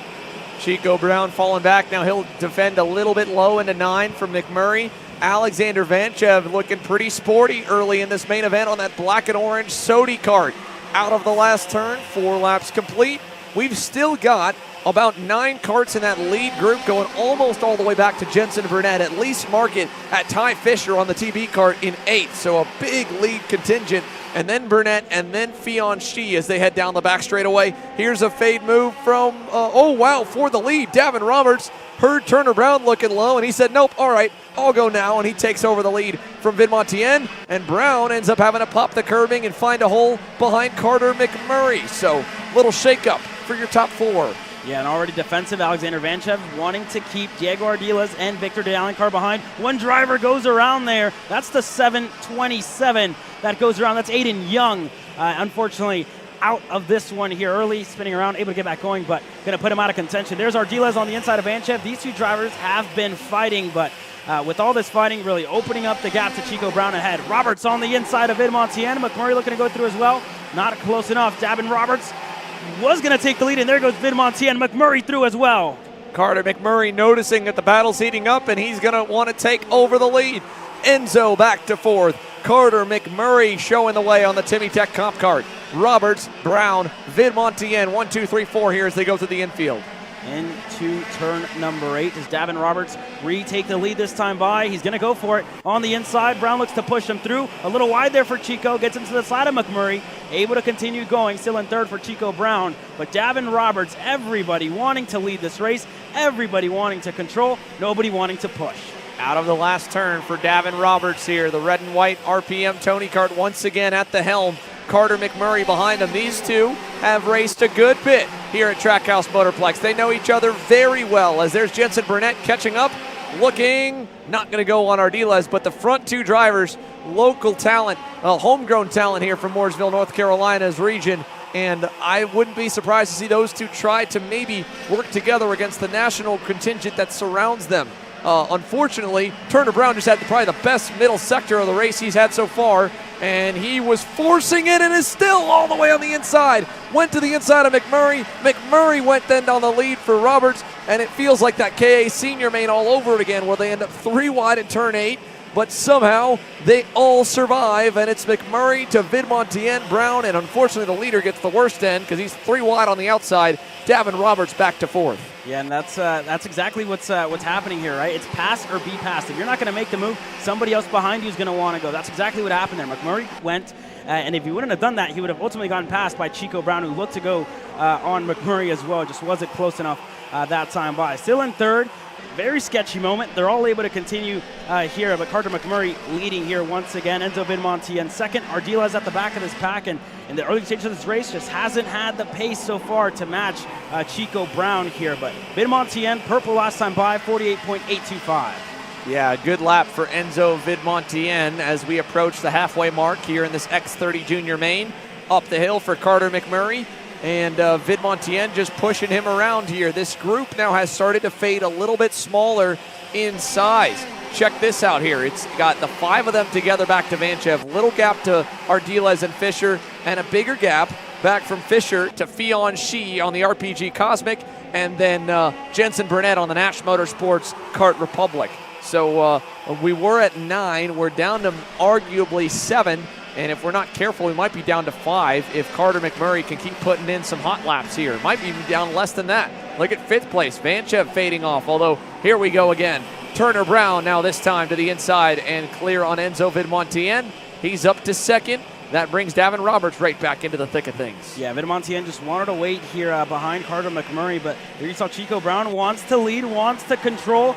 Chico Brown falling back. Now he'll defend a little bit low into 9 from McMurray. Alexander Vanchev looking pretty sporty early in this main event on that black and orange Sodi kart. Out of the last turn, 4 laps complete. We've still got about 9 karts in that lead group going almost all the way back to Jensen Burnett. At least mark it at Ty Fisher on the TB kart in 8th. So a big lead contingent. And then Burnett and then Fionn Shi as they head down the back straightaway. Here's a fade move from, for the lead. Davin Roberts heard Turner Brown looking low, and he said, nope, all right, I'll go now. And he takes over the lead from Vidmontien. And Brown ends up having to pop the curbing and find a hole behind Carter McMurray. So little shakeup for your top 4. Yeah, and already defensive Alexander Vanchev wanting to keep Diego Ardiles and Victor de Allen car behind. One driver goes around there. That's the 727 that goes around. That's Aiden Young. Unfortunately, out of this one here early, spinning around, able to get back going, but going to put him out of contention. There's Ardiles on the inside of Vanchev. These 2 drivers have been fighting, but with all this fighting, really opening up the gap to Chico Brown ahead. Roberts on the inside of Vidmontien. McMurray looking to go through as well. Not close enough. Davin Roberts was going to take the lead, and there goes Vidmontien. McMurray through as well. Carter McMurray noticing that the battle's heating up, and he's going to want to take over the lead. Enzo back to 4th. Carter McMurray showing the way on the Timmy Tech comp kart. Roberts, Brown, Vidmontien, 1, 2, 3, 4 here as they go through the infield. into turn number 8. Does Davin Roberts retake the lead this time by? He's going to go for it on the inside. Brown looks to push him through. A little wide there for Chico. Gets into the side of McMurray. Able to continue going. Still in third for Chico Brown. But Davin Roberts, everybody wanting to lead this race. Everybody wanting to control. Nobody wanting to push. Out of the last turn for Davin Roberts here. The red and white RPM Tony Kart once again at the helm. Carter McMurray behind him. These two have raced a good bit here at Trackhouse Motorplex. They know each other very well as there's Jensen Burnett catching up, looking, not going to go on Ardiles, but the front two drivers, local talent, homegrown talent here from Mooresville, North Carolina's region. And I wouldn't be surprised to see those two try to maybe work together against the national contingent that surrounds them. Unfortunately, Turner Brown just had probably the best middle sector of the race he's had so far, and he was forcing it and is still all the way on the inside. Went to the inside of McMurray. McMurray went then on the lead for Roberts, and it feels like that KA Senior main all over it again, where they end up 3 wide in turn 8, but somehow they all survive, and it's McMurray to Vidmontien, Brown, and unfortunately the leader gets the worst end because he's 3 wide on the outside. Davin Roberts back to 4th. Yeah, and that's exactly what's happening here, right? It's pass or be passed. If you're not going to make the move, somebody else behind you is going to want to go. That's exactly what happened there. McMurray went, and if he wouldn't have done that, he would have ultimately gotten passed by Chico Brown, who looked to go on McMurray as well. Just wasn't close enough that time by. Still in third. Very sketchy moment. They're all able to continue here, but Carter McMurray leading here once again. Enzo Vidmontien second. Ardiles at the back of this pack, and in the early stages of this race just hasn't had the pace so far to match Chico Brown here. But Vidmontien, purple last time by, 48.825. Yeah, good lap for Enzo Vidmontien as we approach the halfway mark here in this X30 Junior main. Up the hill for Carter McMurray. And Vidmontien just pushing him around here. This group now has started to fade a little bit smaller in size. Check this out here. It's got the 5 of them together back to Vanchev. Little gap to Ardiles and Fisher, and a bigger gap back from Fisher to Fionn Shi on the RPG Cosmic, and then Jensen Burnett on the Nash Motorsports Kart Republic. So we were at 9. We're down to arguably 7. And if we're not careful, we might be down to 5 if Carter McMurray can keep putting in some hot laps here. Might be even down less than that. Look at 5th place. Vanchev fading off, although here we go again. Turner Brown now this time to the inside and clear on Enzo Vidmontien. He's up to 2nd. That brings Davin Roberts right back into the thick of things. Yeah, Vidmontien just wanted to wait here behind Carter McMurray, but here you saw Chico Brown wants to lead, wants to control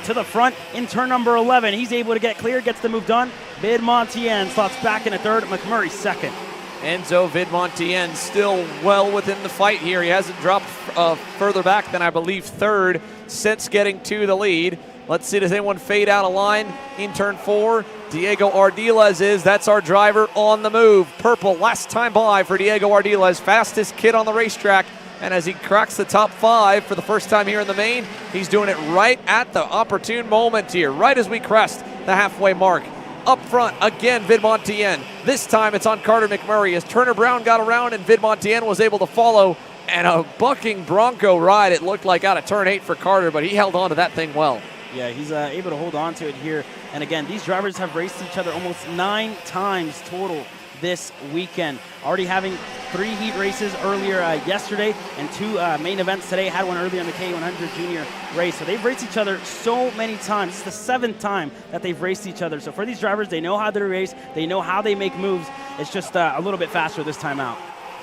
to the front in turn number 11. He's able to get clear, gets the move done. Vidmontien slots back into 3rd, McMurray 2nd. Enzo Vidmontien still well within the fight here. He hasn't dropped further back than I believe 3rd since getting to the lead. Let's see, does anyone fade out of line in turn 4? Diego Ardiles is. That's our driver on the move. Purple last time by for Diego Ardiles, fastest kid on the racetrack. And as he cracks the top 5 for the first time here in the main, he's doing it right at the opportune moment here, right as we crest the halfway mark. Up front, again, Vidmontien. This time it's on Carter McMurray as Turner Brown got around and Vidmontien was able to follow. And a bucking Bronco ride, it looked like, out of turn 8 for Carter, but he held on to that thing well. Yeah, he's able to hold on to it here. And again, these drivers have raced each other almost 9 times total this weekend. Already having 3 heat races earlier yesterday and 2 main events today. Had one earlier in the KA100 Junior race. So they've raced each other so many times. It's the 7th time that they've raced each other. So for these drivers, they know how to race. They know how they make moves. It's just a little bit faster this time out.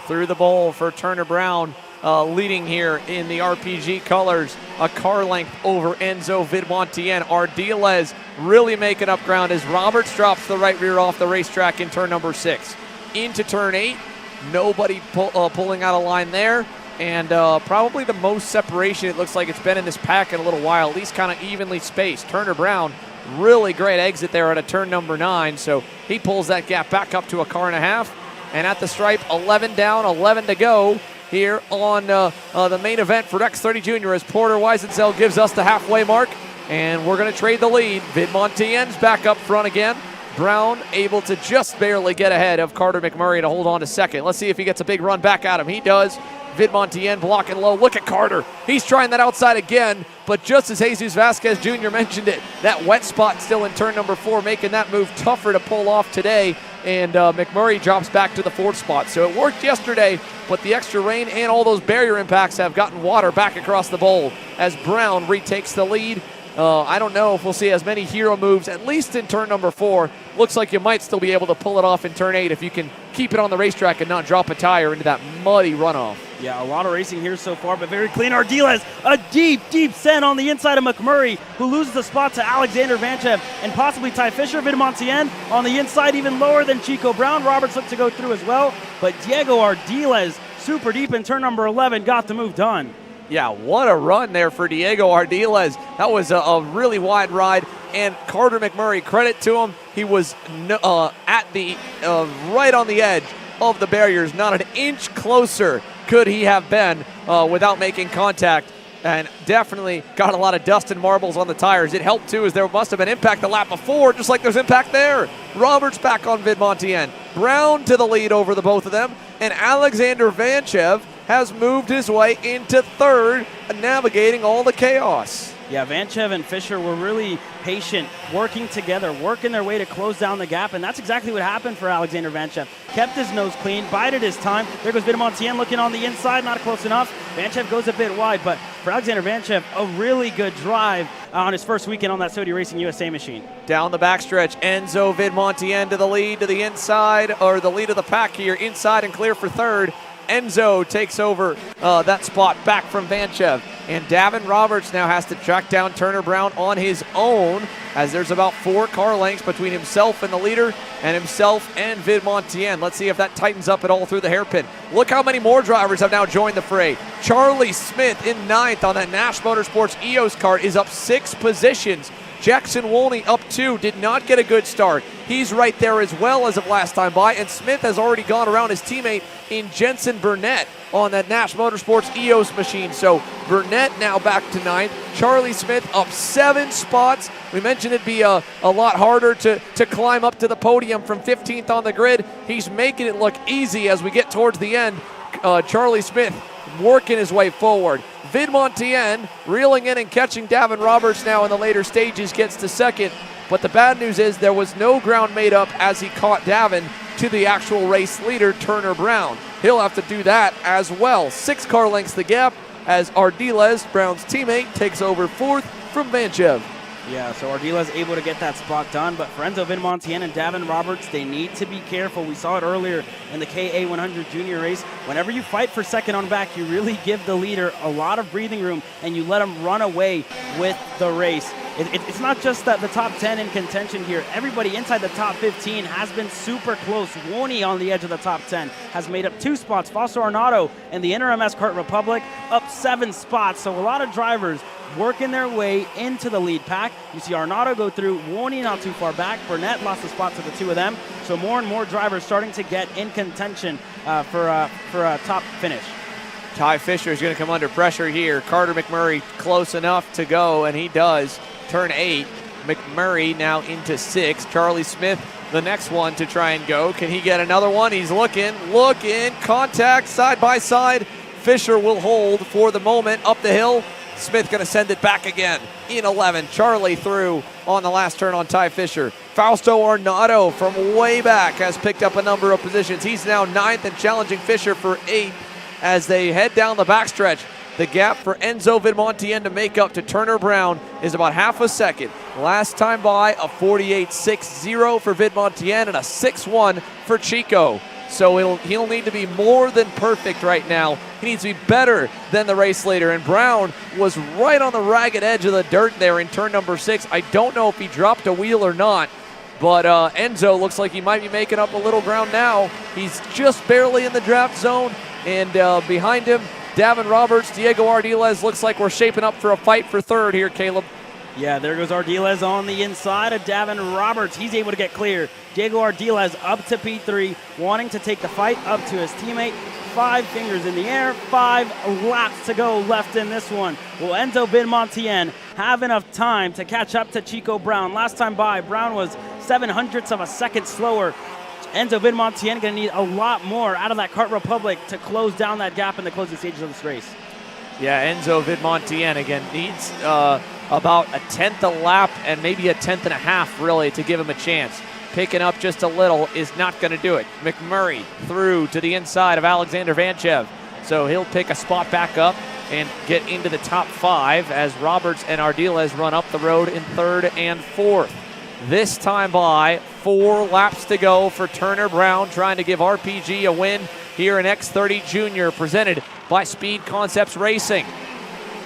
Through the bowl for Turner Brown. Leading here in the RPG colors, a car length over Enzo Vidmontien. Ardiles really making up ground as Roberts drops the right rear off the racetrack in turn number 6. Into turn 8, nobody pulling out a line there, and probably the most separation it looks like it's been in this pack in a little while, at least kind of evenly spaced. Turner Brown, really great exit there at a turn number 9, so he pulls that gap back up to a car and a half, and at the stripe, 11 down, 11 to go here on the main event for X30 Junior as Porter Weisensell gives us the halfway mark, and we're going to trade the lead. Vidmontien's back up front again. Brown able to just barely get ahead of Carter McMurray to hold on to 2nd. Let's see if he gets a big run back at him. He does. Vidmontien blocking low. Look at Carter. He's trying that outside again, but just as Jesus Vasquez Jr. mentioned it, that wet spot still in turn number 4, making that move tougher to pull off today and McMurray drops back to the 4th spot. So it worked yesterday, but the extra rain and all those barrier impacts have gotten water back across the bowl as Brown retakes the lead. I don't know if we'll see as many hero moves, at least in turn number 4. Looks like you might still be able to pull it off in turn 8 if you can keep it on the racetrack and not drop a tire into that muddy runoff. Yeah, a lot of racing here so far, but very clean. Ardiles, a deep send on the inside of McMurray, who loses the spot to Alexander Vanchev and possibly Ty Fisher. Vidmontien on the inside, even lower than Chico Brown. Roberts looked to go through as well, but Diego Ardiles, super deep in turn number 11, got the move done. Yeah, what a run there for Diego Ardiles. That was a really wide ride, and Carter McMurray, credit to him, he was at the right on the edge of the barriers, not an inch closer could he have been without making contact, and definitely got a lot of dust and marbles on the tires. It helped too, as there must have been impact the lap before, just like there's impact there. Roberts back on Vidmontien. Brown to the lead over the both of them, and Alexander Vanchev has moved his way into 3rd, navigating all the chaos. Yeah, Vanchev and Fisher were really patient, working together, working their way to close down the gap, and that's exactly what happened for Alexander Vanchev. Kept his nose clean, bided his time. There goes Vidmontien looking on the inside, not close enough. Vanchev goes a bit wide, but for Alexander Vanchev, a really good drive on his first weekend on that Sodi Racing USA machine. Down the backstretch, Enzo Vidmontien to the lead, to the inside, or the lead of the pack here, inside and clear for 3rd. Enzo takes over that spot back from Vanchev. And Davin Roberts now has to track down Turner Brown on his own, as there's about 4 car lengths between himself and the leader, and himself and Vidmontien. Let's see if that tightens up at all through the hairpin. Look how many more drivers have now joined the fray. Charlie Smith in 9th on that Nash Motorsports EOS car is up 6 positions. Jackson Wolney up 2, did not get a good start. He's right there as well as of last time by, and Smith has already gone around his teammate in Jensen Burnett on that Nash Motorsports EOS machine. So Burnett now back to 9th. Charlie Smith up 7 spots. We mentioned it'd be a lot harder to climb up to the podium from 15th on the grid. He's making it look easy as we get towards the end. Charlie Smith working his way forward. Vidmontien reeling in and catching Davin Roberts now in the later stages, gets to 2nd. But the bad news is there was no ground made up as he caught Davin to the actual race leader, Turner Brown. He'll have to do that as well. 6 car lengths the gap as Ardiles, Brown's teammate, takes over 4th from Vanchev. Yeah, so Ardiles able to get that spot done, but for Enzo Vidmontien and Davin Roberts, they need to be careful. We saw it earlier in the KA100 Junior race. Whenever you fight for second on back, you really give the leader a lot of breathing room, and you let him run away with the race. It's not just that the top 10 in contention here. Everybody inside the top 15 has been super close. Woney on the edge of the top 10 has made up 2 spots. Foster Arnaudo and the Inter MS Kart Republic up 7 spots. So a lot of drivers working their way into the lead pack. You see Arnaudo go through, Woney not too far back. Burnett lost the spot to the 2 of them. So more and more drivers starting to get in contention for a top finish. Ty Fisher is going to come under pressure here. Carter McMurray close enough to go, and he does. Turn 8. McMurray now into 6th. Charlie Smith, the next one to try and go. Can he get another one? He's looking. Contact side by side. Fisher will hold for the moment up the hill. Smith going to send it back again in 11. Charlie through on the last turn on Ty Fisher. Fausto Arnaudo from way back has picked up a number of positions. He's now 9th and challenging Fisher for 8th as they head down the backstretch. The gap for Enzo Vidmontien to make up to Turner Brown is about half a second. Last time by, a 48.60 for Vidmontien and a 6.1 for Chico. So he'll need to be more than perfect right now. He needs to be better than the race leader. And Brown was right on the ragged edge of the dirt there in turn number 6. I don't know if he dropped a wheel or not, but Enzo looks like he might be making up a little ground now. He's just barely in the draft zone, and behind him, Davin Roberts, Diego Ardiles. Looks like we're shaping up for a fight for 3rd here, Caleb. Yeah, there goes Ardiles on the inside of Davin Roberts. He's able to get clear. Diego Ardiles up to P3, wanting to take the fight up to his teammate. 5 fingers in the air, 5 laps to go left in this one. Will Enzo Vidmontien have enough time to catch up to Chico Brown? Last time by, Brown was 0.07 of a second slower. Enzo Vidmontien going to need a lot more out of that Kart Republic to close down that gap in the closing stages of this race. Yeah, Enzo Vidmontien again needs about a 1/10 a lap and maybe a 1/10 and a half really to give him a chance. picking up just a little is not going to do it. McMurray through to the inside of Alexander Vanchev. So he'll pick a spot back up and get into the top 5 as Roberts and Ardiles run up the road in 3rd and 4th. This time by 4 laps to go for Turner Brown, trying to give RPG a win here in X30 Junior, presented by Speed Concepts Racing.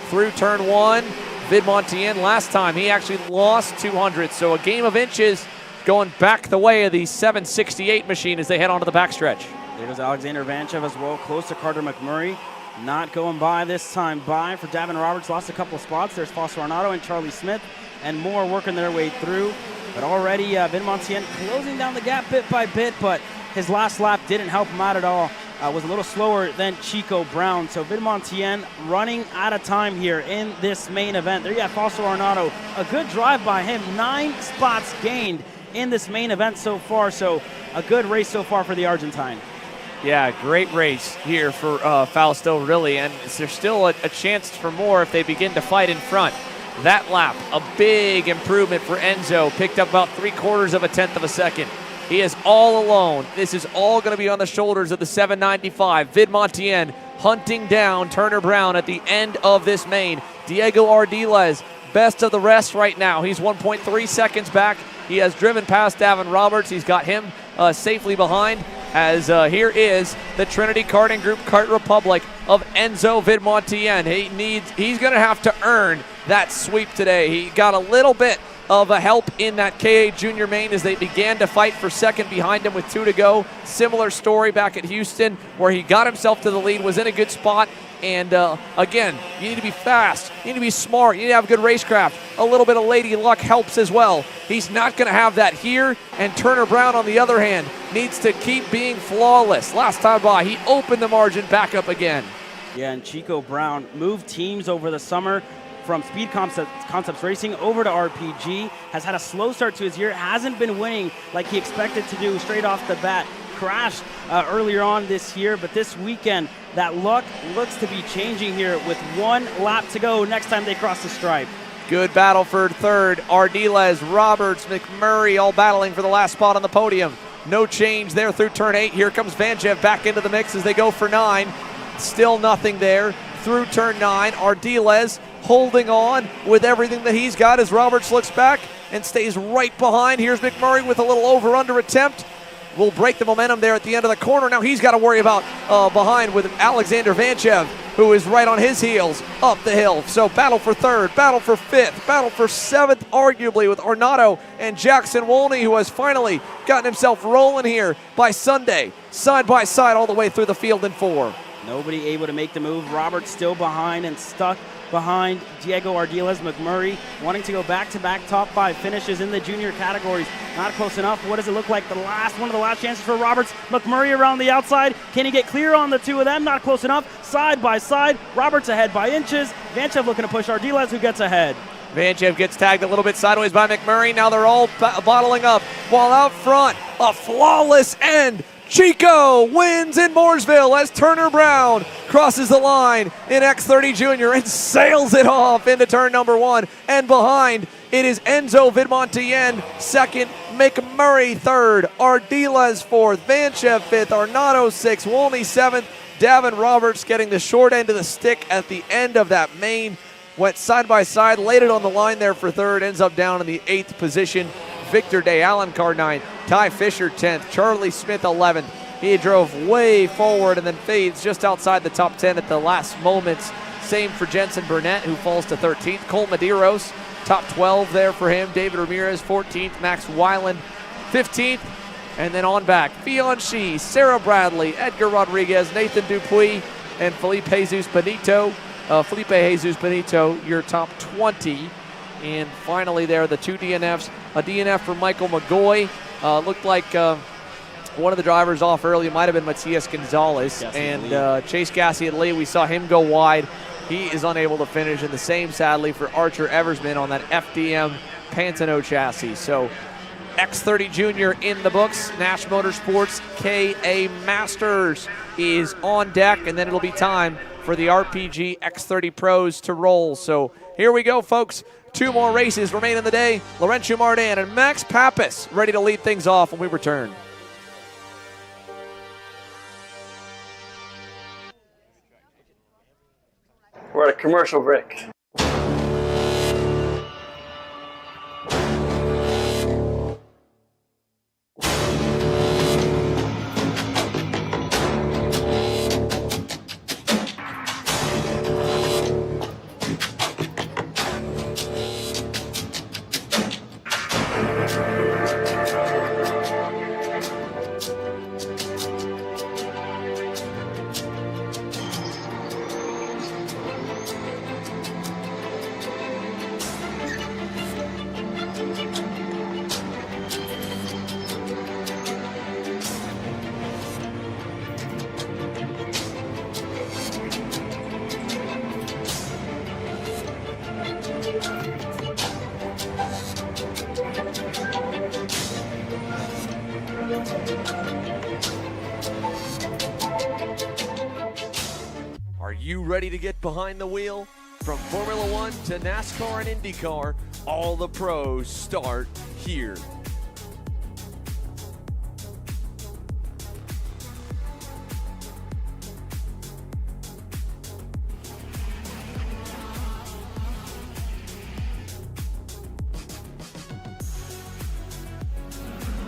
Through turn 1, Vidmontien last time, he actually lost 200, so a game of inches going back the way of the 768 machine as they head onto the backstretch. There goes Alexander Vanchev as well, close to Carter McMurray. Not going by this time by for Davin Roberts, lost a couple of spots. There's Foster Arnaudo and Charlie Smith, and more working their way through. But already Vidmontien closing down the gap bit by bit, but his last lap didn't help him out at all. Was a little slower than Chico Brown. So Vidmontien running out of time here in this main event. There you have Foster Arnaudo. A good drive by him. 9 spots gained in this main event so far. So a good race so far for the Argentine. Yeah, great race here for Fausto, really. And there's still a chance for more if they begin to fight in front. That lap, a big improvement for Enzo. Picked up about 3/4 of a tenth of a second. He is all alone. This is all going to be on the shoulders of the 795. Vidmontien hunting down Turner Brown at the end of this main. Diego Ardiles, best of the rest right now. He's 1.3 seconds back. He has driven past Davin Roberts. He's got him safely behind. As here is the Trinity Karting Group Kart Republic of Enzo Vidmontien. He's going to have to earn that sweep today. He got a little bit of a help in that KA Junior main as they began to fight for second behind him with 2 to go. Similar story back at Houston where he got himself to the lead, was in a good spot. And again, you need to be fast. You need to be smart. You need to have good racecraft. A little bit of lady luck helps as well. He's not going to have that here. And Turner Brown, on the other hand, needs to keep being flawless. Last time by, he opened the margin back up again. Yeah, and Chico Brown moved teams over the summer from Speed Concepts Racing over to RPG. Has had a slow start to his year. Hasn't been winning like he expected to do straight off the bat. Crashed earlier on this year, but this weekend that luck looks to be changing here with 1 lap to go next time they cross the stripe. Good battle for 3rd. Ardiles, Roberts, McMurray all battling for the last spot on the podium. No change there through turn 8. Here comes Vanchev back into the mix as they go for 9. Still nothing there through turn 9. Ardiles holding on with everything that he's got as Roberts looks back and stays right behind. Here's McMurray with a little over-under attempt. Will break the momentum there at the end of the corner. Now he's got to worry about behind with Alexander Vanchev, who is right on his heels up the hill. So battle for 3rd, battle for 5th, battle for 7th, arguably, with Arnaudo and Jackson Wolney, who has finally gotten himself rolling here by Sunday, side by side all the way through the field in 4. Nobody able to make the move. Roberts still behind and stuck behind Diego Ardiles. McMurray wanting to go back-to-back top 5 finishes in the junior categories. Not close enough. What does it look like? One of the last chances for Roberts. McMurray around the outside. Can he get clear on the 2 of them? Not close enough. Side by side. Roberts ahead by inches. Vanchev looking to push Ardiles, who gets ahead. Vanchev gets tagged a little bit sideways by McMurray. Now they're all bottling up. While out front, a flawless end. Chico wins in Mooresville as Turner Brown crosses the line in X30 Junior and sails it off into turn number 1. And behind, it is Enzo Vidmontien 2nd, McMurray 3rd, Ardiles 4th, Vanchev 5th, Arnaudo 6th, Wolney 7th, Davin Roberts getting the short end of the stick at the end of that main. Went side by side, laid it on the line there for 3rd, ends up down in the 8th position. Victor Day, Allen Carr 9th, Ty Fisher 10th, Charlie Smith 11th. He drove way forward and then fades just outside the top 10 at the last moments. Same for Jensen Burnett, who falls to 13th. Cole Medeiros, top 12 there for him. David Ramirez 14th, Max Weiland 15th, and then on back. Fianchi, Sarah Bradley, Edgar Rodriguez, Nathan Dupuis, and Felipe Jesus Benito. Your top 20. And finally there, the 2 DNFs. A DNF for Michael McGoy. Looked like one of the drivers off early. It might have been Matias Gonzalez. And Chase Gassi-Lee, we saw him go wide. He is unable to finish. And the same, sadly, for Archer Eversman on that FDM Pantano chassis. So X30 Junior in the books. Nash Motorsports KA Masters is on deck. And then it'll be time for the RPG X30 Pros to roll. So here we go, folks. 2 more races remain in the day. Laurentiu Mardan and Max Pappas ready to lead things off when we return. We're at a commercial break. Are you ready to get behind the wheel? From Formula One to NASCAR and IndyCar, all the pros start here.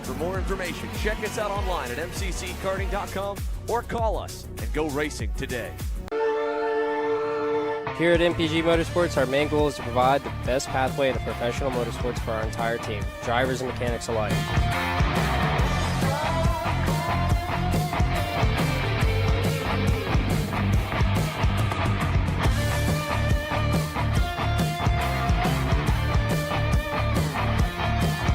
For more information, check us out online at mcckarting.com or call us and go racing today. Here at MPG Motorsports, our main goal is to provide the best pathway to professional motorsports for our entire team, drivers and mechanics alike.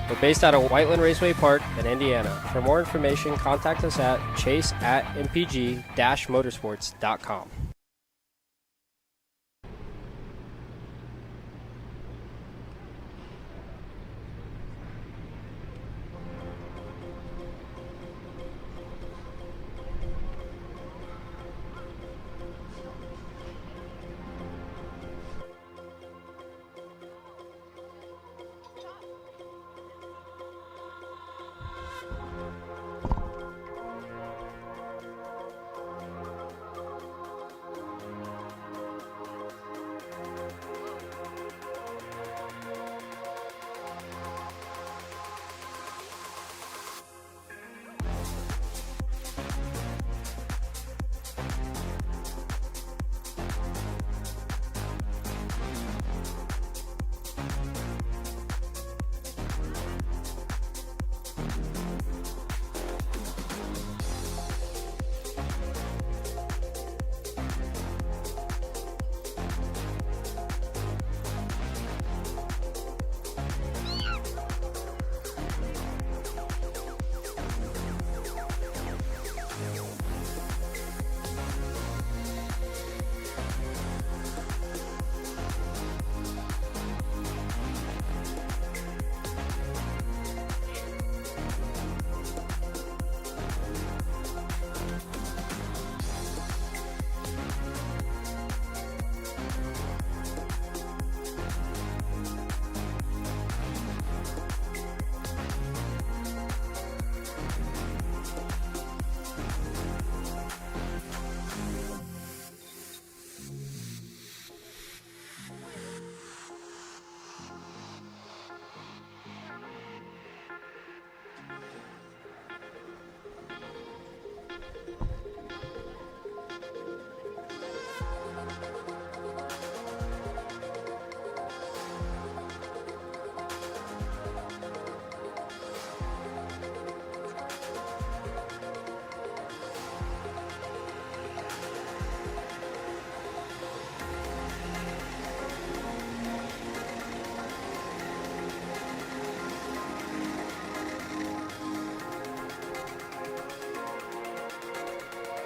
We're based out of Whiteland Raceway Park in Indiana. For more information, contact us at chase@mpg-motorsports.com.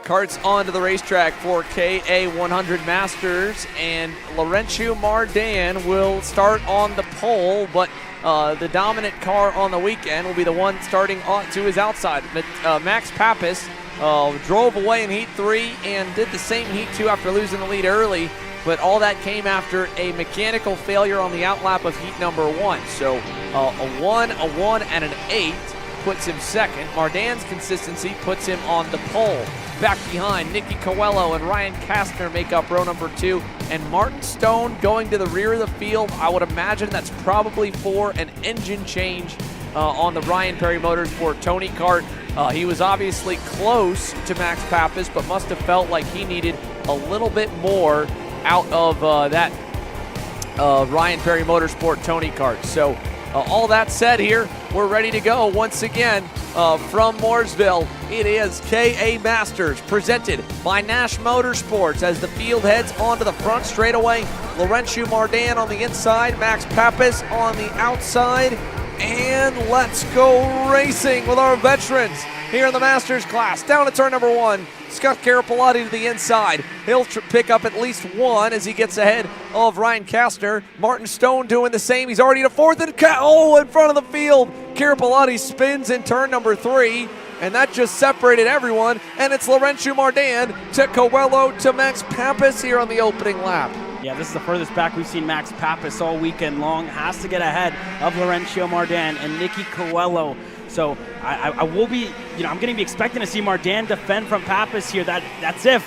Carts onto the racetrack for KA100 Masters, and Laurentiu Mardan will start on the pole, but the dominant car on the weekend will be the one starting to his outside. Max Pappas drove away in Heat 3 and did the same Heat 2 after losing the lead early. but all that came after a mechanical failure on the outlap of heat number 1. So a 1, a 1, and an 8 puts him second. Mardan's consistency puts him on the pole. Back behind, Nicky Coelho and Ryan Kastner make up row number 2, and Martin Stone going to the rear of the field. I would imagine that's probably for an engine change on the Ryan Perry Motorsport Tony kart. He was obviously close to Max Pappas, but must have felt like he needed a little bit more out of that Ryan Perry Motorsport Tony kart. So all that said here, we're ready to go once again from Mooresville. It is KA Masters presented by Nash Motorsports as the field heads onto the front straightaway. Laurentiu Mardan on the inside, Max Pappas on the outside. And let's go racing with our veterans here in the Masters class. Down to turn number 1, Scott Carapolati to the inside. He'll pick up at least 1 as he gets ahead of Ryan Kastner. Martin Stone doing the same. He's already to 4th and in front of the field. Carapolati spins in turn number 3, and that just separated everyone. And it's Laurentiu Mardan to Coelho to Max Pappas here on the opening lap. Yeah, this is the furthest back we've seen Max Pappas all weekend long. Has to get ahead of Laurentiu Mardan and Nicky Coelho. So I will be, I'm going to be expecting to see Mardan defend from Pappas here. That's if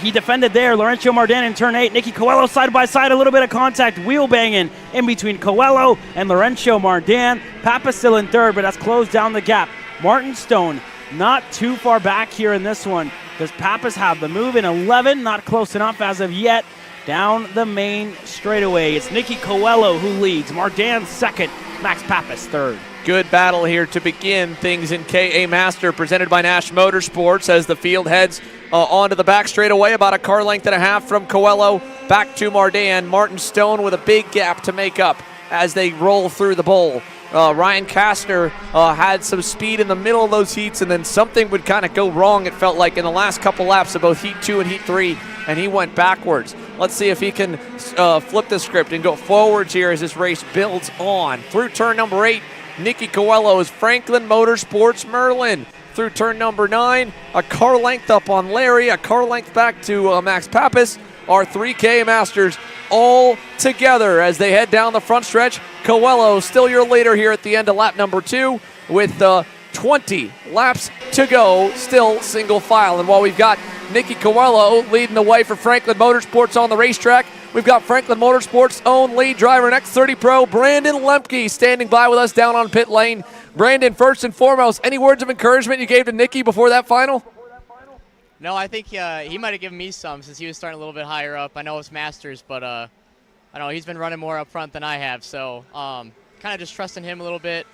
he defended there. Laurentiu Mardan in turn 8. Nicky Coelho side by side, a little bit of contact, wheel banging in between Coelho and Laurentiu Mardan. Pappas still in third, but that's closed down the gap. Martin Stone not too far back here in this one. Does Pappas have the move in 11? Not close enough as of yet. Down the main straightaway, it's Nicky Coelho who leads. Mardan second, Max Pappas third. Good battle here to begin things in KA Master, presented by Nash Motorsports as the field heads onto the back straightaway, about a car length and a half from Coelho back to Mardan. Martin Stone with a big gap to make up as they roll through the bowl. Ryan Kastner had some speed in the middle of those heats, and then something would kind of go wrong, it felt like, in the last couple laps of both Heat 2 and Heat 3, and he went backwards. Let's see if he can flip the script and go forwards here as this race builds on. Through turn number 8, Nicky Coelho's Franklin Motorsports Merlin. Through turn number 9, a car length up on Larry, a car length back to Max Pappas. Our 3K Masters all together as they head down the front stretch. Coelho still your leader here at the end of lap number 2 with 20 laps to go, still single file. And while we've got Nicky Coelho leading the way for Franklin Motorsports on the racetrack, we've got Franklin Motorsports' own lead driver, an X30 Pro, Brandon Lemke, standing by with us down on pit lane. Brandon, first and foremost, any words of encouragement you gave to Nicky before that final? No, I think he might have given me some since he was starting a little bit higher up. I know it's Masters, but I know he's been running more up front than I have, so kind of just trusting him a little bit.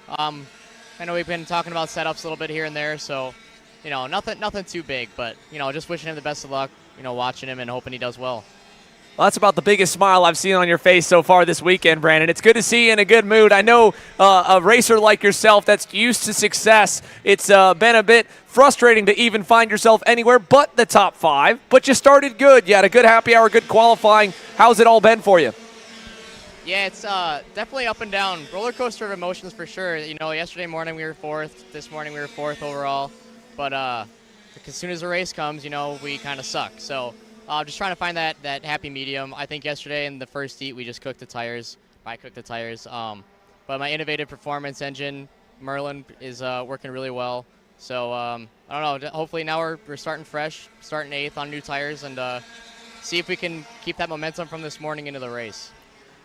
I know we've been talking about setups a little bit here and there, so nothing too big, but just wishing him the best of luck. Watching him and hoping he does well. Well, that's about the biggest smile I've seen on your face so far this weekend, Brandon. It's good to see you in a good mood. I know a racer like yourself that's used to success, it's been a bit frustrating to even find yourself anywhere but the top 5. But you started good. You had a good happy hour, good qualifying. How's it all been for you? Yeah, it's definitely up and down. Roller coaster of emotions for sure. Yesterday morning we were 4th. This morning we were 4th overall. But as soon as the race comes, we kind of suck. So just trying to find that happy medium. I think yesterday in the first heat we just cooked the tires. I cooked the tires. But my innovative performance engine, Merlin, is working really well. So I don't know. Hopefully now we're starting fresh, starting 8th on new tires, and see if we can keep that momentum from this morning into the race.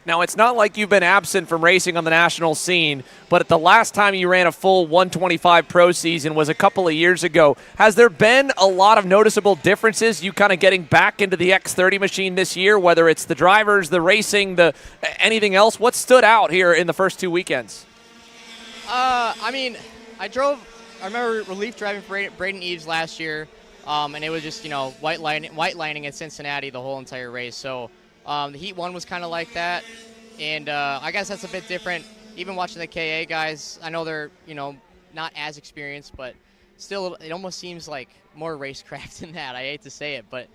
Now, it's not like you've been absent from racing on the national scene, but at the last time you ran a full 125 Pro season was a couple of years ago. Has there been a lot of noticeable differences, you kind of getting back into the X30 machine this year, whether it's the drivers, the racing, anything else? What stood out here in the first 2 weekends? I remember relief driving for Braden Eves last year, and it was just, white lining at Cincinnati the whole entire race. So the Heat 1 was kind of like that, and I guess that's a bit different. Even watching the KA guys, I know they're, not as experienced, but still it almost seems like more racecraft than that. I hate to say it, but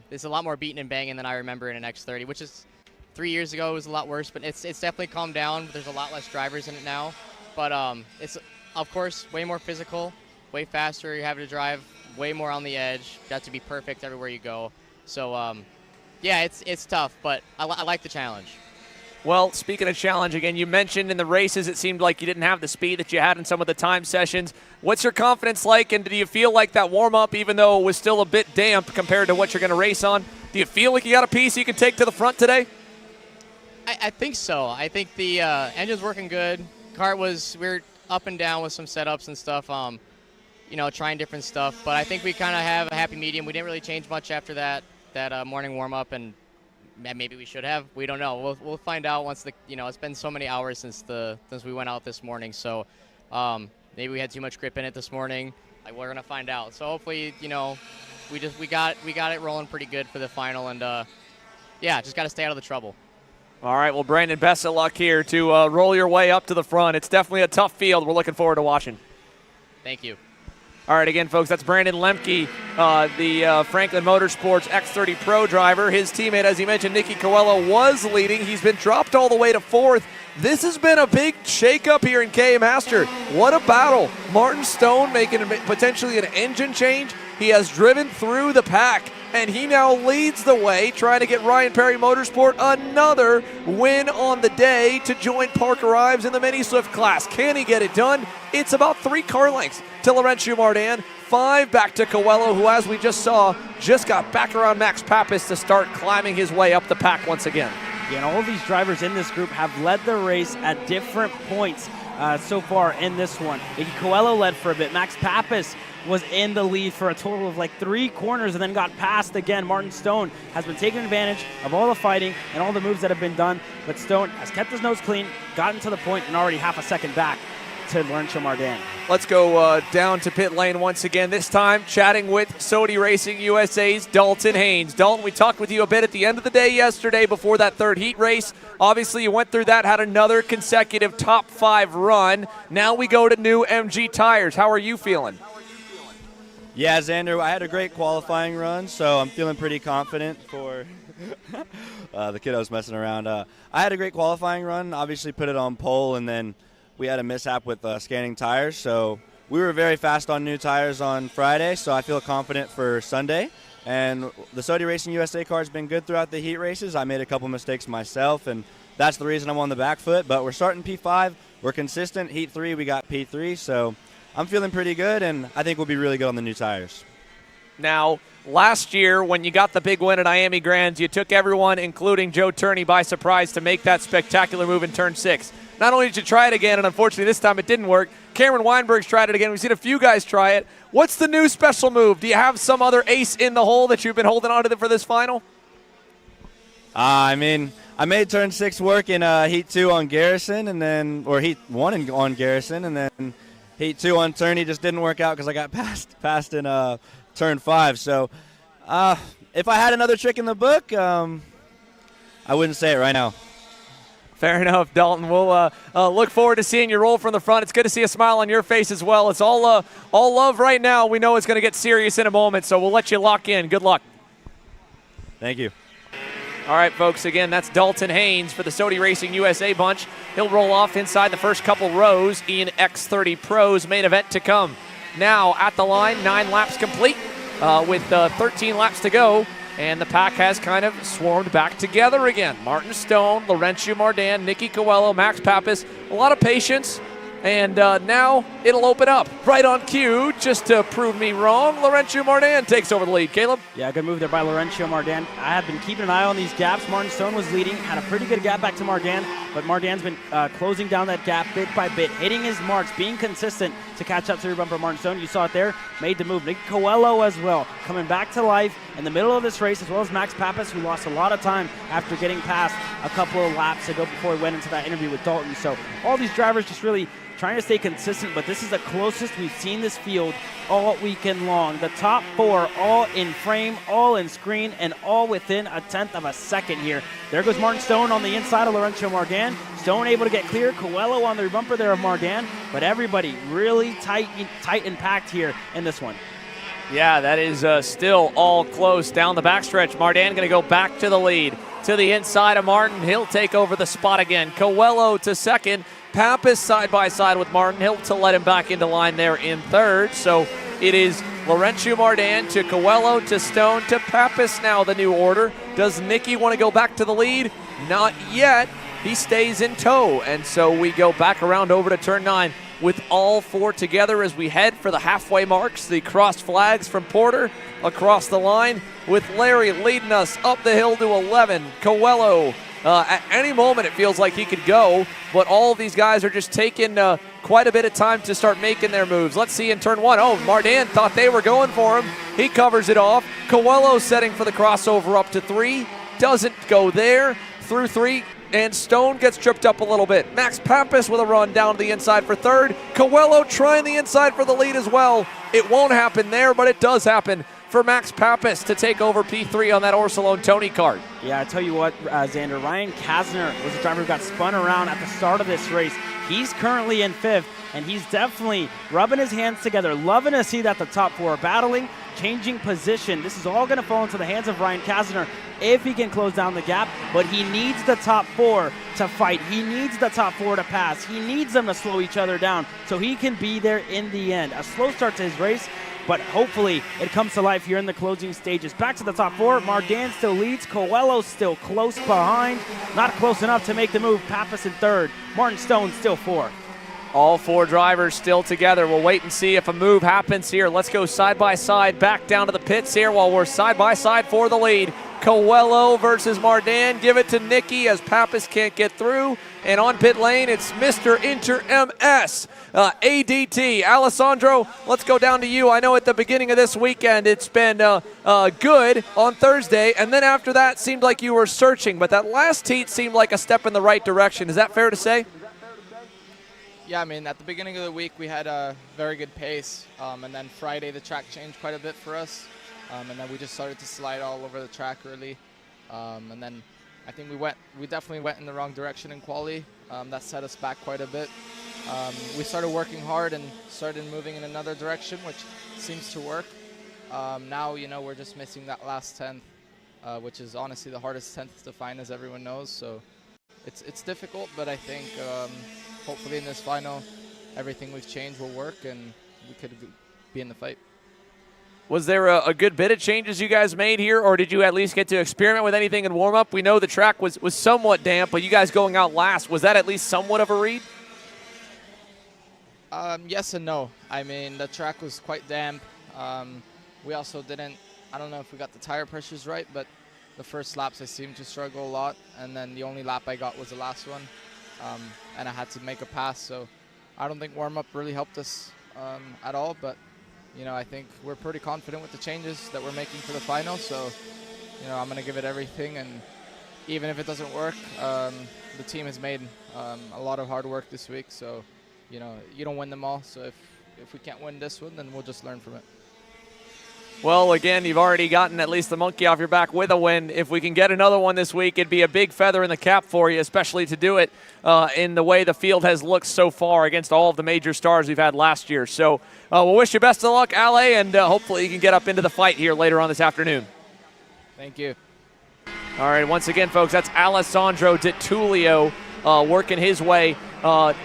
there's a lot more beating and banging than I remember in an X30, which is 3 years ago it was a lot worse, but it's definitely calmed down. There's a lot less drivers in it now, but it's, of course, way more physical, way faster. You have to drive way more on the edge. You have to be perfect everywhere you go. So yeah, it's tough, but I like the challenge. Well, speaking of challenge, again, you mentioned in the races it seemed like you didn't have the speed that you had in some of the time sessions. What's your confidence like, and do you feel like that warm-up, even though it was still a bit damp compared to what you're going to race on, do you feel like you got a piece you can take to the front today? I think so. I think the engine's working good. Kart we were up and down with some setups and stuff, trying different stuff. But I think we kind of have a happy medium. We didn't really change much after that morning warm-up, and maybe we should have. We don't know. We'll find out once it's been so many hours since we went out this morning. So maybe we had too much grip in it this morning. We're gonna find out. So hopefully, we got it rolling pretty good for the final, and just got to stay out of the trouble. All right, well, Brandon, best of luck here to roll your way up to the front. It's definitely a tough field. We're looking forward to watching. Thank you. All right, again, folks, that's Brandon Lemke, the Franklin Motorsports X30 Pro driver. His teammate, as he mentioned, Nicky Coelho, was leading. He's been dropped all the way to 4th. This has been a big shakeup here in KA Master. What a battle. Martin Stone making potentially an engine change. He has driven through the pack, and he now leads the way, trying to get Ryan Perry Motorsport another win on the day to join Parker Ives in the Mini Swift class. Can he get it done? It's about 3 car lengths to Laurentiu Mardan, 5 back to Coelho, who, as we just saw, just got back around Max Pappas to start climbing his way up the pack once again. Yeah, and all of these drivers in this group have led the race at different points so far in this one. Nicky Coelho led for a bit. Max Pappas was in the lead for a total of like 3 corners and then got passed again. Martin Stone has been taking advantage of all the fighting and all the moves that have been done, but Stone has kept his nose clean, gotten to the point, and already half a second back to Laurentiu Mardan. Let's go down to pit lane once again, this time chatting with Sodi Racing USA's Dalton Haynes. Dalton, we talked with you a bit at the end of the day yesterday before that 3rd heat race. Obviously, you went through that, had another consecutive top 5 run. Now we go to new MG tires. How are you feeling? Yeah, Xander, I had a great qualifying run, so I'm feeling pretty confident for the kiddos messing around. I had a great qualifying run, obviously put it on pole, and then we had a mishap with scanning tires. So we were very fast on new tires on Friday, so I feel confident for Sunday. And the Sodi Racing USA car has been good throughout the heat races. I made a couple mistakes myself, and that's the reason I'm on the back foot. But we're starting P5. We're consistent. Heat 3, we got P3, so I'm feeling pretty good, and I think we'll be really good on the new tires. Now, last year when you got the big win at Miami Grands, you took everyone, including Joe Turney, by surprise to make that spectacular move in Turn 6. Not only did you try it again, and unfortunately this time it didn't work, Cameron Weinberg's tried it again. We've seen a few guys try it. What's the new special move? Do you have some other ace in the hole that you've been holding on to for this final? I made Turn 6 work in Heat 2 on Garrison, or Heat 1 on Garrison, and then Heat 2 on Turney just didn't work out because I got passed in Turn 5. So if I had another trick in the book, I wouldn't say it right now. Fair enough, Dalton. We'll look forward to seeing you roll from the front. It's good to see a smile on your face as well. It's all love right now. We know it's going to get serious in a moment, so we'll let you lock in. Good luck. Thank you. All right, folks, again, that's Dalton Haynes for the Sodi Racing USA bunch. He'll roll off inside the first couple rows in X30 Pro's main event to come. Now at the line, 9 laps complete with 13 laps to go. And the pack has kind of swarmed back together again. Martin Stone, Laurentiu Mardan, Nicky Coelho, Max Pappas. A lot of patience. And now it'll open up right on cue. Just to prove me wrong, Laurentiu Mardan takes over the lead. Caleb? Yeah, good move there by Laurentiu Mardan. I have been keeping an eye on these gaps. Martin Stone was leading, had a pretty good gap back to Mardan, but Mardan's been closing down that gap bit by bit, hitting his marks, being consistent to catch up to your bumper. Martin Stone, you saw it there, made the move. Nicky Coelho as well, coming back to life in the middle of this race, as well as Max Pappas, who lost a lot of time after getting past a couple of laps ago before he went into that interview with Dalton. So all these drivers just really trying to stay consistent, but this is the closest we've seen this field all weekend long. The top 4 all in frame, all in screen, and all within a tenth of a second here. There goes Martin Stone on the inside of Laurentiu Mardan. Stone able to get clear. Coelho on the bumper there of Mardan, but everybody really tight and packed here in this one. Yeah, that is still all close down the backstretch. Mardan going to go back to the lead. To the inside of Martin. He'll take over the spot again. Coelho to second. Pappas side by side with Martin. He'll to let him back into line there in third. So It is Laurentiu Mardan to Coelho to Stone to Pappas now the new order. Does Nicky want to go back to the lead? Not yet. He stays in tow, and so we go back around over to turn 9 with all 4 together as we head for the halfway marks. The crossed flags from Porter across the line with Larry leading us up the hill to 11. Coelho, at any moment it feels like he could go, but all of these guys are just taking quite a bit of time to start making their moves. Let's see in turn 1. Oh, Mardan thought they were going for him. He covers it off. Coelho setting for the crossover up to 3. Doesn't go there. Through 3. And Stone gets tripped up a little bit. Max Pappas with a run down to the inside for 3rd. Coelho trying the inside for the lead as well. It won't happen there, but it does happen for Max Pappas to take over P3 on that Orsolone Tony kart. Yeah, I tell you what, Xander, Ryan Kasner was the driver who got spun around at the start of this race. He's currently in 5th, and he's definitely rubbing his hands together, loving to see that the top 4 are battling, changing position. This is all going to fall into the hands of Ryan Kasner if he can close down the gap, but he needs the top 4 to fight. He needs the top 4 to pass. He needs them to slow each other down so he can be there in the end. A slow start to his race, but hopefully it comes to life here in the closing stages. Back to the top 4. Mardan still leads. Coelho still close behind. Not close enough to make the move. Pappas in 3rd. Martin Stone still 4th. All 4 drivers still together. We'll wait and see if a move happens here. Let's go side by side back down to the pits here while we're side by side for the lead. Coelho versus Mardan. Give it to Nicky as Pappas can't get through. And on pit lane, it's Mr. Inter MS, ADT. Alessandro, let's go down to you. I know at the beginning of this weekend it's been good on Thursday, and then after that seemed like you were searching, but that last heat seemed like a step in the right direction. Is that fair to say? Yeah, I mean, at the beginning of the week we had a very good pace, and then Friday the track changed quite a bit for us. And then we just started to slide all over the track early. And then I think we definitely went in the wrong direction in quali. That set us back quite a bit. We started working hard and started moving in another direction, which seems to work. Now, you know, we're just missing that last 10th, which is honestly the hardest 10th to find, as everyone knows. So it's difficult, but I think hopefully in this final, everything we've changed will work and we could be in the fight. Was there a good bit of changes you guys made here, or did you at least get to experiment with anything in warm-up? We know the track was somewhat damp, but you guys going out last, was that at least somewhat of a read? Yes and no. I mean, the track was quite damp. We also I don't know if we got the tire pressures right, but the first laps I seemed to struggle a lot, and then the only lap I got was the last one, and I had to make a pass, so I don't think warm-up really helped us at all, but you know, I think we're pretty confident with the changes that we're making for the final. So, you know, I'm going to give it everything. And even if it doesn't work, the team has made a lot of hard work this week. So, you know, you don't win them all. So if we can't win this one, then we'll just learn from it. Well, again, you've already gotten at least the monkey off your back with a win. If we can get another one this week, it'd be a big feather in the cap for you, especially to do it in the way the field has looked so far against all of the major stars we've had last year. So we'll wish you best of luck, Ale, and hopefully you can get up into the fight here later on this afternoon. Thank you. All right, once again, folks, that's Alessandro Di Tullio working his way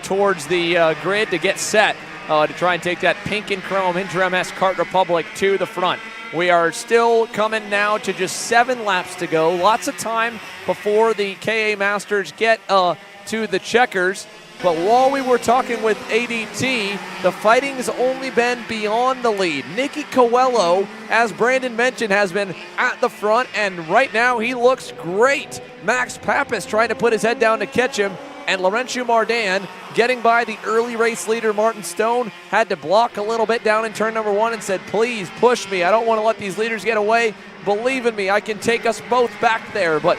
towards the grid to get set. To try and take that pink and chrome Inter MS Kart Republic to the front. We are still coming now to just 7 laps to go. Lots of time before the KA Masters get to the checkers. But while we were talking with ADT, the fighting's only been beyond the lead. Nicky Coelho, as Brandon mentioned, has been at the front, and right now he looks great. Max Pappas trying to put his head down to catch him, and Laurentiu Mardan getting by the early race leader Martin Stone, had to block a little bit down in turn number 1 and said, please push me. I don't want to let these leaders get away. Believe in me, I can take us both back there. But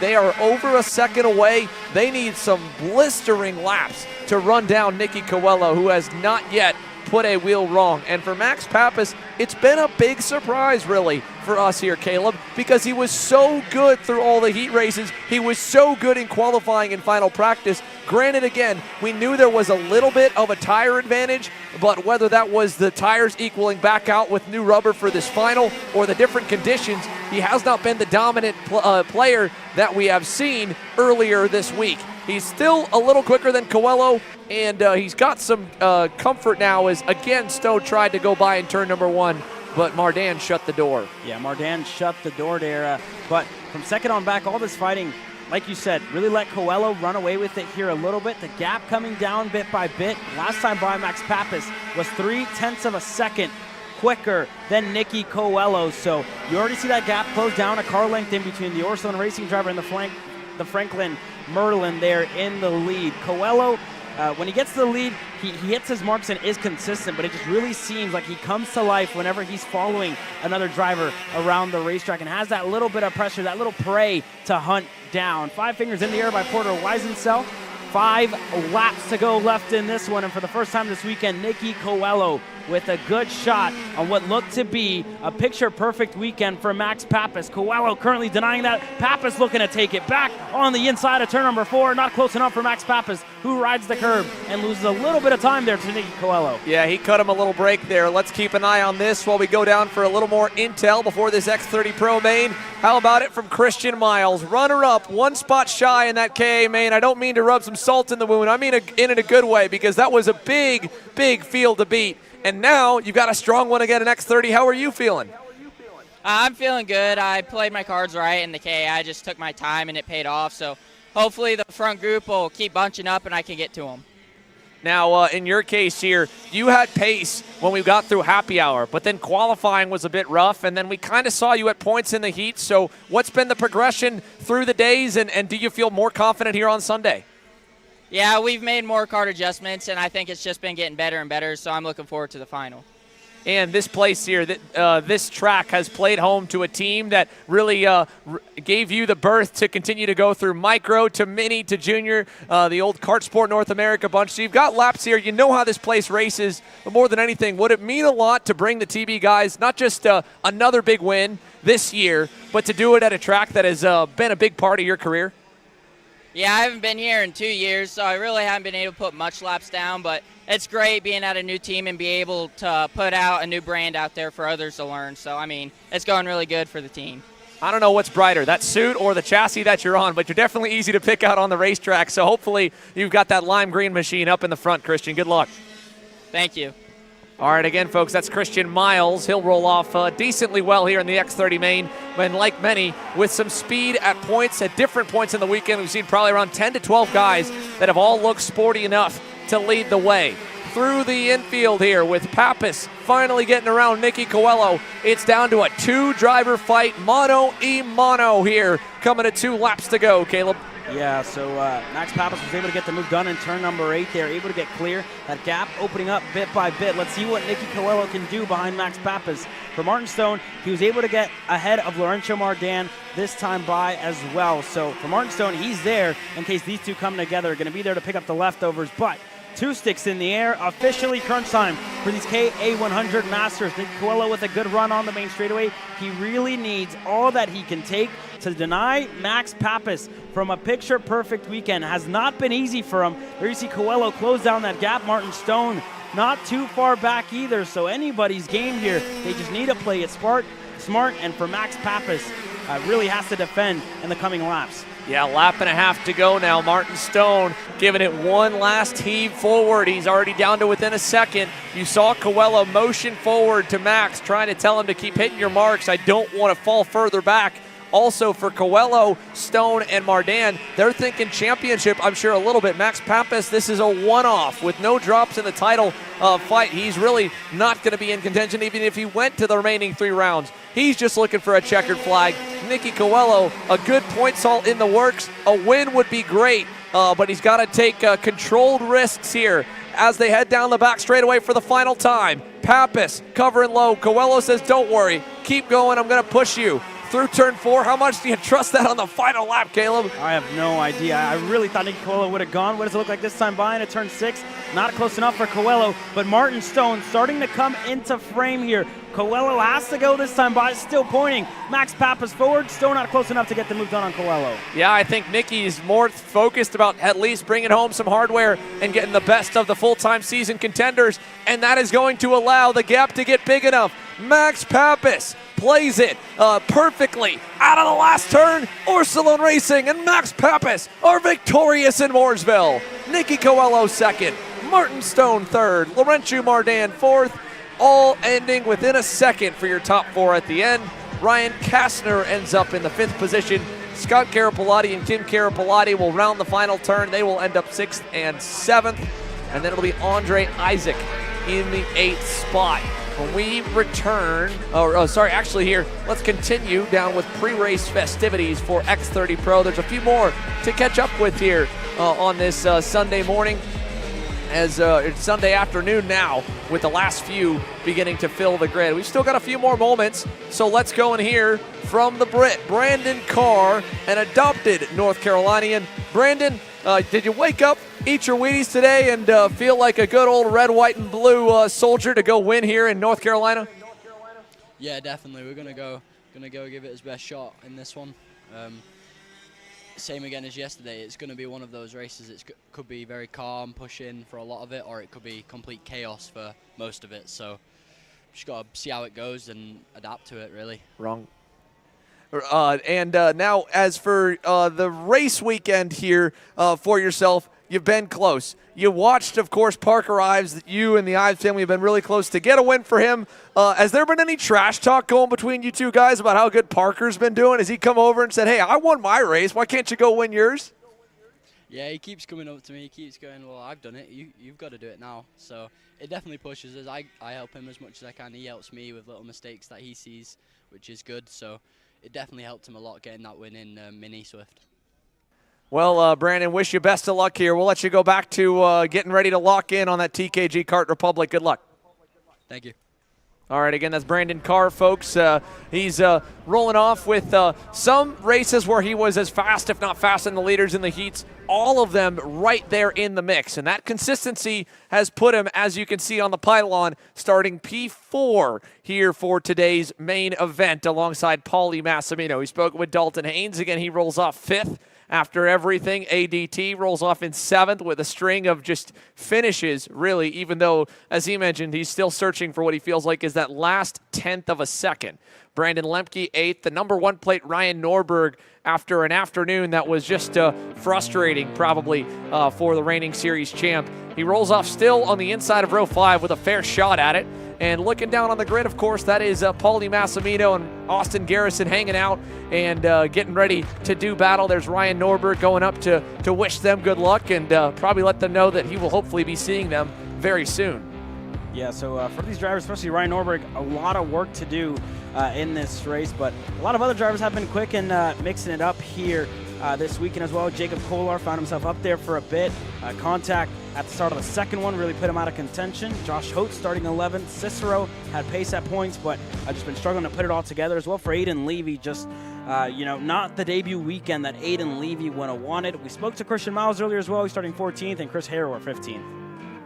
they are over a second away. They need some blistering laps to run down Nicky Coelho, who has not yet put a wheel wrong. And for Max Pappas, it's been a big surprise, really, for us here, Caleb, because he was so good through all the heat races. He was so good in qualifying and final practice. Granted, again, we knew there was a little bit of a tire advantage, but whether that was the tires equaling back out with new rubber for this final or the different conditions, he has not been the dominant player that we have seen earlier this week. He's still a little quicker than Coelho, and he's got some comfort now as, again, Stowe tried to go by in turn number 1, but Mardan shut the door. Yeah, Mardan shut the door there, but from second on back, all this fighting, like you said, really let Coelho run away with it here a little bit. The gap coming down bit by bit. Last time by Max Pappas was 0.3 of a second quicker than Nicky Coelho. So you already see that gap close down a car length in between the Orson Racing driver and the Franklin Merlin there in the lead. Coelho, when he gets to the lead, he hits his marks and is consistent, but it just really seems like he comes to life whenever he's following another driver around the racetrack and has that little bit of pressure, that little prey to hunt down. 5 fingers in the air by Porter Weisensell. 5 laps to go left in this one, and for the first time this weekend, Nicky Coelho with a good shot on what looked to be a picture-perfect weekend for Max Pappas. Coelho currently denying that. Pappas looking to take it back on the inside of turn number 4. Not close enough for Max Pappas, who rides the curb and loses a little bit of time there to Nicky Coelho. Yeah, he cut him a little break there. Let's keep an eye on this while we go down for a little more intel before this X30 Pro main. How about it from Christian Miles? Runner-up, 1 spot shy in that KA main. I don't mean to rub some salt in the wound. I mean in a good way, because that was a big, big field to beat. And now you've got a strong one again in X30. How are you feeling? I'm feeling good. I played my cards right in the KA. I just took my time and it paid off. So hopefully the front group will keep bunching up and I can get to them. Now, in your case here, you had pace when we got through happy hour, but then qualifying was a bit rough, and then we kind of saw you at points in the heat. So what's been the progression through the days, and do you feel more confident here on Sunday? Yeah, we've made more card adjustments, and I think it's just been getting better and better, so I'm looking forward to the final. And this place here, this track has played home to a team that really gave you the berth to continue to go through micro to mini to junior, the old Kart Sport North America bunch. So you've got laps here. You know how this place races, but more than anything, would it mean a lot to bring the TB guys, not just another big win this year, but to do it at a track that has been a big part of your career? Yeah, I haven't been here in 2 years, so I really haven't been able to put much laps down, but it's great being at a new team and be able to put out a new brand out there for others to learn. So, I mean, it's going really good for the team. I don't know what's brighter, that suit or the chassis that you're on, but you're definitely easy to pick out on the racetrack. So hopefully you've got that lime green machine up in the front, Christian. Good luck. Thank you. All right, again, folks, that's Christian Miles. He'll roll off decently well here in the X30 main, and like many, with some speed at points, at different points in the weekend. We've seen probably around 10 to 12 guys that have all looked sporty enough to lead the way. Through the infield here with Pappas finally getting around Nicky Coelho. It's down to a 2-driver fight, mano-y-mano here, coming to 2 laps to go, Caleb. Yeah, so Max Pappas was able to get the move done in turn number 8 there, able to get clear. That gap opening up bit by bit. Let's see what Nicky Coelho can do behind Max Pappas. For Martin Stone, he was able to get ahead of Laurencio Mardan this time by as well. So for Martin Stone, he's there in case these two come together. Going to be there to pick up the leftovers, but 2 sticks in the air. Officially crunch time for these KA100 Masters. Nicky Coelho with a good run on the main straightaway. He really needs all that he can take to deny Max Pappas from a picture-perfect weekend. Has not been easy for him. There you see Coelho close down that gap. Martin Stone not too far back either, so anybody's game here. They just need to play it smart, and for Max Pappas, really has to defend in the coming laps. Yeah, lap and a half to go now. Martin Stone giving it one last heave forward. He's already down to within a second. You saw Coelho motion forward to Max, trying to tell him to keep hitting your marks. I don't want to fall further back. Also for Coelho, Stone, and Mardan, they're thinking championship, I'm sure, a little bit. Max Pappas, this is a one-off with no drops in the title fight. He's really not going to be in contention even if he went to the remaining 3 rounds. He's just looking for a checkered flag. Nicky Coelho, a good points haul in the works. A win would be great, but he's got to take controlled risks here as they head down the back straightaway for the final time. Pappas covering low. Coelho says, don't worry, keep going, I'm going to push you. through turn 4. How much do you trust that on the final lap, Caleb? I have no idea. I really thought Nicky Coelho would have gone. What does it look like this time by into turn 6? Not close enough for Coelho, but Martin Stone starting to come into frame here. Coelho has to go this time by, still pointing. Max Pappas forward, still not close enough to get the move done on Coelho. Yeah, I think Nicky is more focused about at least bringing home some hardware and getting the best of the full-time season contenders, and that is going to allow the gap to get big enough. Max Pappas plays it perfectly out of the last turn. Ursulon Racing and Max Pappas are victorious in Mooresville. Nicky Coelho second, Martin Stone third, Laurentiu Mardan fourth, all ending within a second for your top 4 at the end. Ryan Kastner ends up in the 5th position. Scott Carapolati and Tim Carapolati will round the final turn. They will end up 6th and 7th. And then it'll be Andre Isaac in the 8th spot. When we return, actually here, let's continue down with pre-race festivities for X30 Pro. There's a few more to catch up with here on this Sunday morning, as it's Sunday afternoon now, with the last few beginning to fill the grid. We've still got a few more moments, so let's go and hear from the Brit, Brandon Carr, an adopted North Carolinian. Brandon, did you wake up, eat your Wheaties today, and feel like a good old red, white, and blue soldier to go win here in North Carolina? Yeah, definitely. We're gonna go give it his best shot in this one. Same again as yesterday. It's going to be one of those races. It could be very calm, pushing for a lot of it, or it could be complete chaos for most of it. So just got to see how it goes and adapt to it, really. Wrong. Now, as for the race weekend here for yourself, you've been close. You watched, of course, Parker Ives. You and the Ives family have been really close to get a win for him. Has there been any trash talk going between you two guys about how good Parker's been doing? Has he come over and said, hey, I won my race. Why can't you go win yours? Yeah, he keeps coming up to me. He keeps going, well, I've done it. You've got to do it now. So it definitely pushes us. I help him as much as I can. He helps me with little mistakes that he sees, which is good. So it definitely helped him a lot getting that win in Mini Swift. Well, Brandon, wish you best of luck here. We'll let you go back to getting ready to lock in on that TKG Kart Republic. Good luck. Thank you. All right, again, that's Brandon Carr, folks. He's rolling off with some races where he was as fast, if not faster than the leaders in the heats, all of them right there in the mix. And that consistency has put him, as you can see on the pylon, starting P4 here for today's main event alongside Paulie Massimino. We spoke with Dalton Haynes. Again, he rolls off 5th. After everything, ADT rolls off in 7th with a string of just finishes, really, even though, as he mentioned, he's still searching for what he feels like is that last 10th of a second. Brandon Lemke, 8th. The number 1 plate, Ryan Norberg, after an afternoon that was just frustrating, probably, for the reigning series champ. He rolls off still on the inside of row 5 with a fair shot at it. And looking down on the grid, of course, that is Paulie Massimino and Austin Garrison hanging out and getting ready to do battle. There's Ryan Norberg going up to wish them good luck and probably let them know that he will hopefully be seeing them very soon. Yeah, so for these drivers, especially Ryan Norberg, a lot of work to do in this race, but a lot of other drivers have been quick and mixing it up here this weekend as well. Jacob Kolar found himself up there for a bit. Contact at the start of the second one really put him out of contention. Josh Hote starting 11th. Cicero had pace at points, but just been struggling to put it all together as well for Aiden Levy. Just, not the debut weekend that Aiden Levy would have wanted. We spoke to Christian Miles earlier as well. He's starting 14th, and Chris Harrower 15th.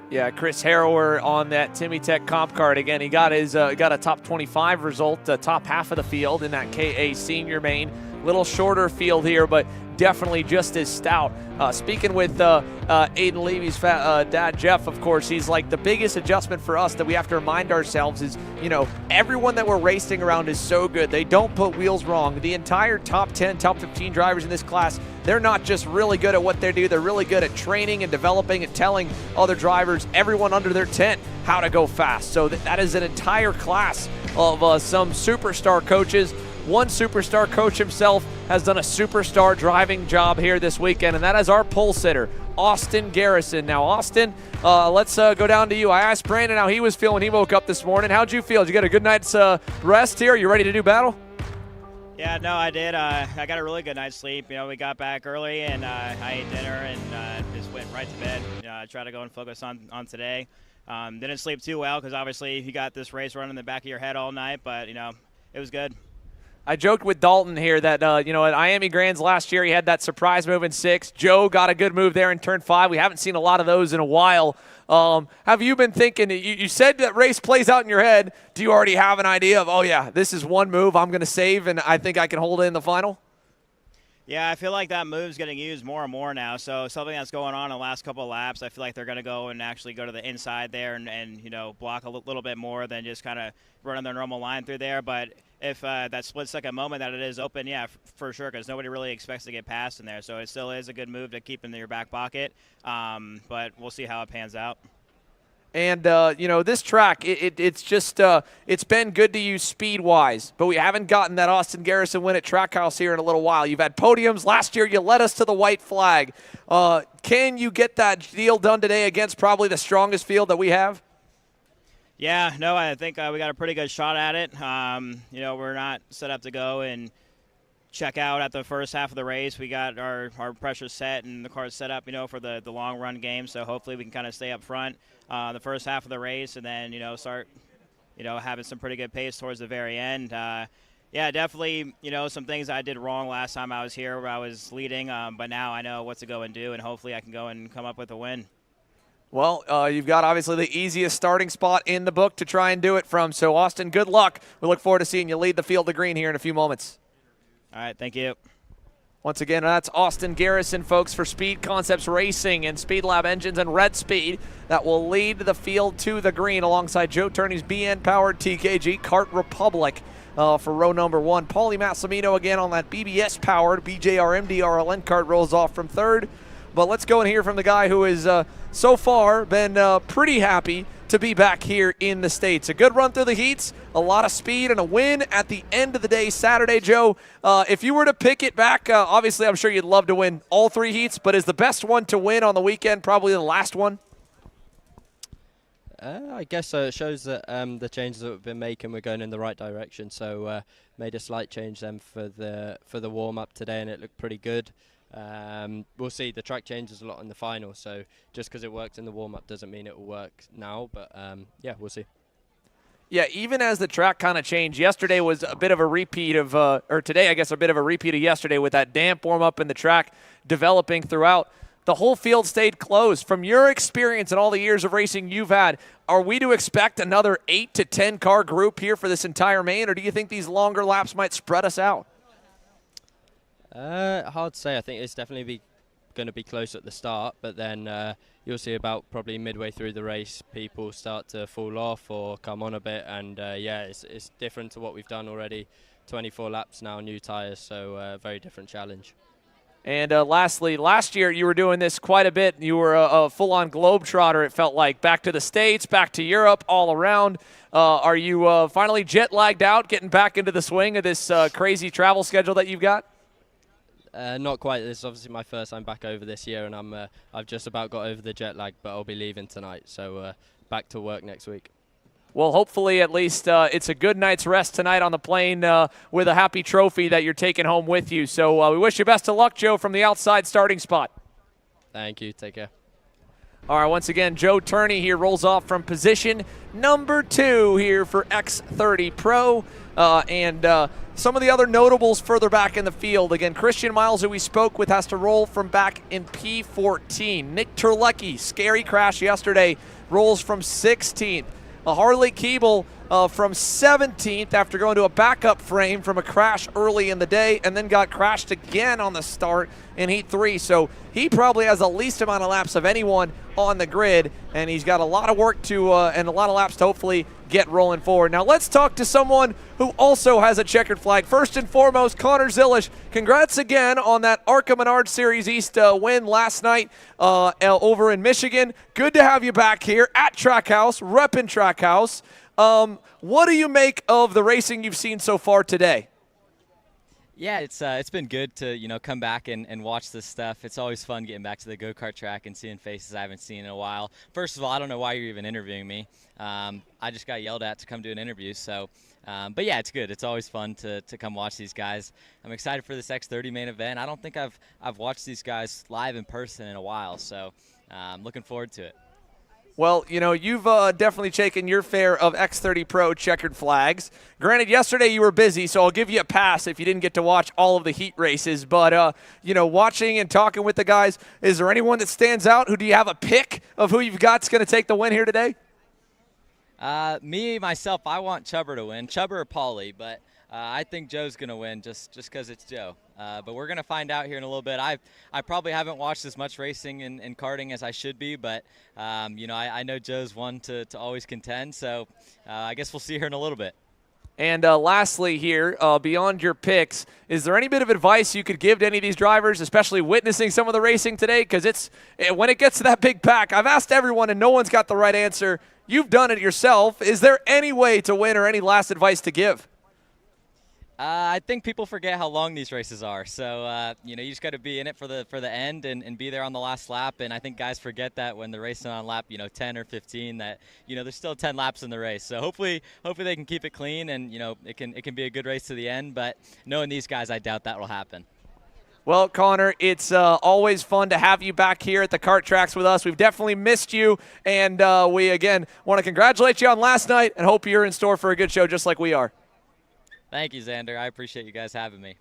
Yeah, Chris Harrower on that Timmy Tech comp card. Again, he got his got a top 25 result, top half of the field in that KA Senior main. Little shorter field here, but definitely just as stout. Speaking with Aiden Levy's dad, Jeff, of course, he's like the biggest adjustment for us that we have to remind ourselves is, everyone that we're racing around is so good. They don't put wheels wrong. The entire top 10, top 15 drivers in this class, they're not just really good at what they do. They're really good at training and developing and telling other drivers, everyone under their tent, how to go fast. So that is an entire class of some superstar coaches. One superstar coach himself has done a superstar driving job here this weekend, and that is our pole sitter, Austin Garrison. Now, Austin, let's go down to you. I asked Brandon how he was feeling when he woke up this morning. How'd you feel? Did you get a good night's rest here? Are you ready to do battle? Yeah, no, I did. I got a really good night's sleep. We got back early, and I ate dinner and just went right to bed. I tried to go and focus on today. Didn't sleep too well because obviously you got this race running in the back of your head all night, but, it was good. I joked with Dalton here that, at Miami Grands last year, he had that surprise move in 6. Joe got a good move there in turn 5. We haven't seen a lot of those in a while. Have you been thinking, you said that race plays out in your head. Do you already have an idea of, oh, yeah, this is one move I'm going to save, and I think I can hold it in the final? Yeah, I feel like that move's getting used more and more now. So something that's going on in the last couple of laps, I feel like they're going to go and actually go to the inside there and block a little bit more than just kind of running their normal line through there. But if that split-second moment that it is open, yeah, for sure, because nobody really expects to get past in there. So it still is a good move to keep in your back pocket. But we'll see how it pans out. And, this track, it's just it's been good to use speed-wise, but we haven't gotten that Austin Garrison win at Trackhouse here in a little while. You've had podiums. Last year you led us to the white flag. Can you get that deal done today against probably the strongest field that we have? Yeah, no, I think we got a pretty good shot at it. We're not set up to go and check out at the first half of the race. We got our pressure set and the car's set up, for the long run game. So hopefully we can kind of stay up front the first half of the race and then, start, having some pretty good pace towards the very end. Yeah, definitely, some things I did wrong last time I was here where I was leading, but now I know what to go and do, and hopefully I can go and come up with a win. Well, you've got obviously the easiest starting spot in the book to try and do it from. So, Austin, good luck. We look forward to seeing you lead the field to green here in a few moments. All right, thank you. Once again, that's Austin Garrison, folks, for Speed Concepts Racing and Speed Lab Engines and Red Speed that will lead the field to the green alongside Joe Turney's BN-powered TKG Kart Republic for row number 1. Paulie Massimino again on that BBS-powered BJR MDRLN kart rolls off from 3rd. But let's go and hear from the guy who has so far been pretty happy to be back here in the States. A good run through the heats, a lot of speed, and a win at the end of the day Saturday. Joe, if you were to pick it back, obviously I'm sure you'd love to win all 3 heats, but is the best one to win on the weekend probably the last one? I guess so. It shows that the changes that we've been making, we're going in the right direction. So made a slight change then for the warm-up today, and it looked pretty good. We'll see. The track changes a lot in the final, so just because it worked in the warm-up doesn't mean it will work now, but yeah, we'll see. Yeah, even as the track kind of changed, yesterday was a bit of a repeat of, or today I guess a bit of a repeat of yesterday with that damp warm-up and the track developing throughout. The whole field stayed closed. From your experience and all the years of racing you've had, are we to expect another 8 to 10 car group here for this entire main, or do you think these longer laps might spread us out? Hard to say. I think it's definitely going to be close at the start, but then you'll see about probably midway through the race, people start to fall off or come on a bit, and yeah, it's different to what we've done already. 24 laps now, new tyres, so very different challenge. And lastly, last year you were doing this quite a bit. You were a full-on globetrotter, it felt like. Back to the States, back to Europe, all around. Are you finally jet-lagged out, getting back into the swing of this crazy travel schedule that you've got? Not quite. This is obviously my first time back over this year, and I've just about got over the jet lag, but I'll be leaving tonight, so back to work next week. Well, hopefully at least it's a good night's rest tonight on the plane with a happy trophy that you're taking home with you. So we wish you best of luck, Joe, from the outside starting spot. Thank you. Take care. All right, once again, Joe Turney here rolls off from position number 2 here for X30 Pro. And some of the other notables further back in the field. Again, Christian Miles, who we spoke with, has to roll from back in P14. Nick Terlecki, scary crash yesterday, rolls from 16th. Harley Keeble from 17th after going to a backup frame from a crash early in the day and then got crashed again on the start in Heat 3. So he probably has the least amount of laps of anyone on the grid, and he's got a lot of work to and a lot of laps to hopefully get rolling forward. Now let's talk to someone who also has a checkered flag. First and foremost, Connor Zilish, congrats again on that KA100 Series East win last night over in Michigan. Good to have you back here at Trackhouse, repping Trackhouse. What do you make of the racing you've seen so far today? Yeah, it's been good to come back and watch this stuff. It's always fun getting back to the go-kart track and seeing faces I haven't seen in a while. First of all, I don't know why you're even interviewing me. I just got yelled at to come do an interview. So, but yeah, it's good. It's always fun to come watch these guys. I'm excited for this X30 main event. I don't think I've watched these guys live in person in a while, so I'm looking forward to it. Well, you know, you've definitely taken your fare of X30 Pro checkered flags. Granted, yesterday you were busy, so I'll give you a pass if you didn't get to watch all of the heat races. But, you know, watching and talking with the guys, is there anyone that stands out? Who do you have a pick of who you've got's going to take the win here today? Myself, I want Chubber to win. Chubber or Paulie, but I think Joe's going to win just because it's Joe. But we're going to find out here in a little bit. I probably haven't watched as much racing and karting as I should be, but, you know, I know Joe's one to always contend. So I guess we'll see here in a little bit. And lastly here, beyond your picks, is there any bit of advice you could give to any of these drivers, especially witnessing some of the racing today? Because when it gets to that big pack, I've asked everyone and no one's got the right answer. You've done it yourself. Is there any way to win or any last advice to give? I think people forget how long these races are. So, you know, you just got to be in it for the end and be there on the last lap. And I think guys forget that when they're racing on lap, you know, 10 or 15, that, you know, there's still 10 laps in the race. So hopefully they can keep it clean and, you know, it can be a good race to the end. But knowing these guys, I doubt that will happen. Well, Connor, it's always fun to have you back here at the kart tracks with us. We've definitely missed you, and we, again, want to congratulate you on last night and hope you're in store for a good show just like we are. Thank you, Xander. I appreciate you guys having me.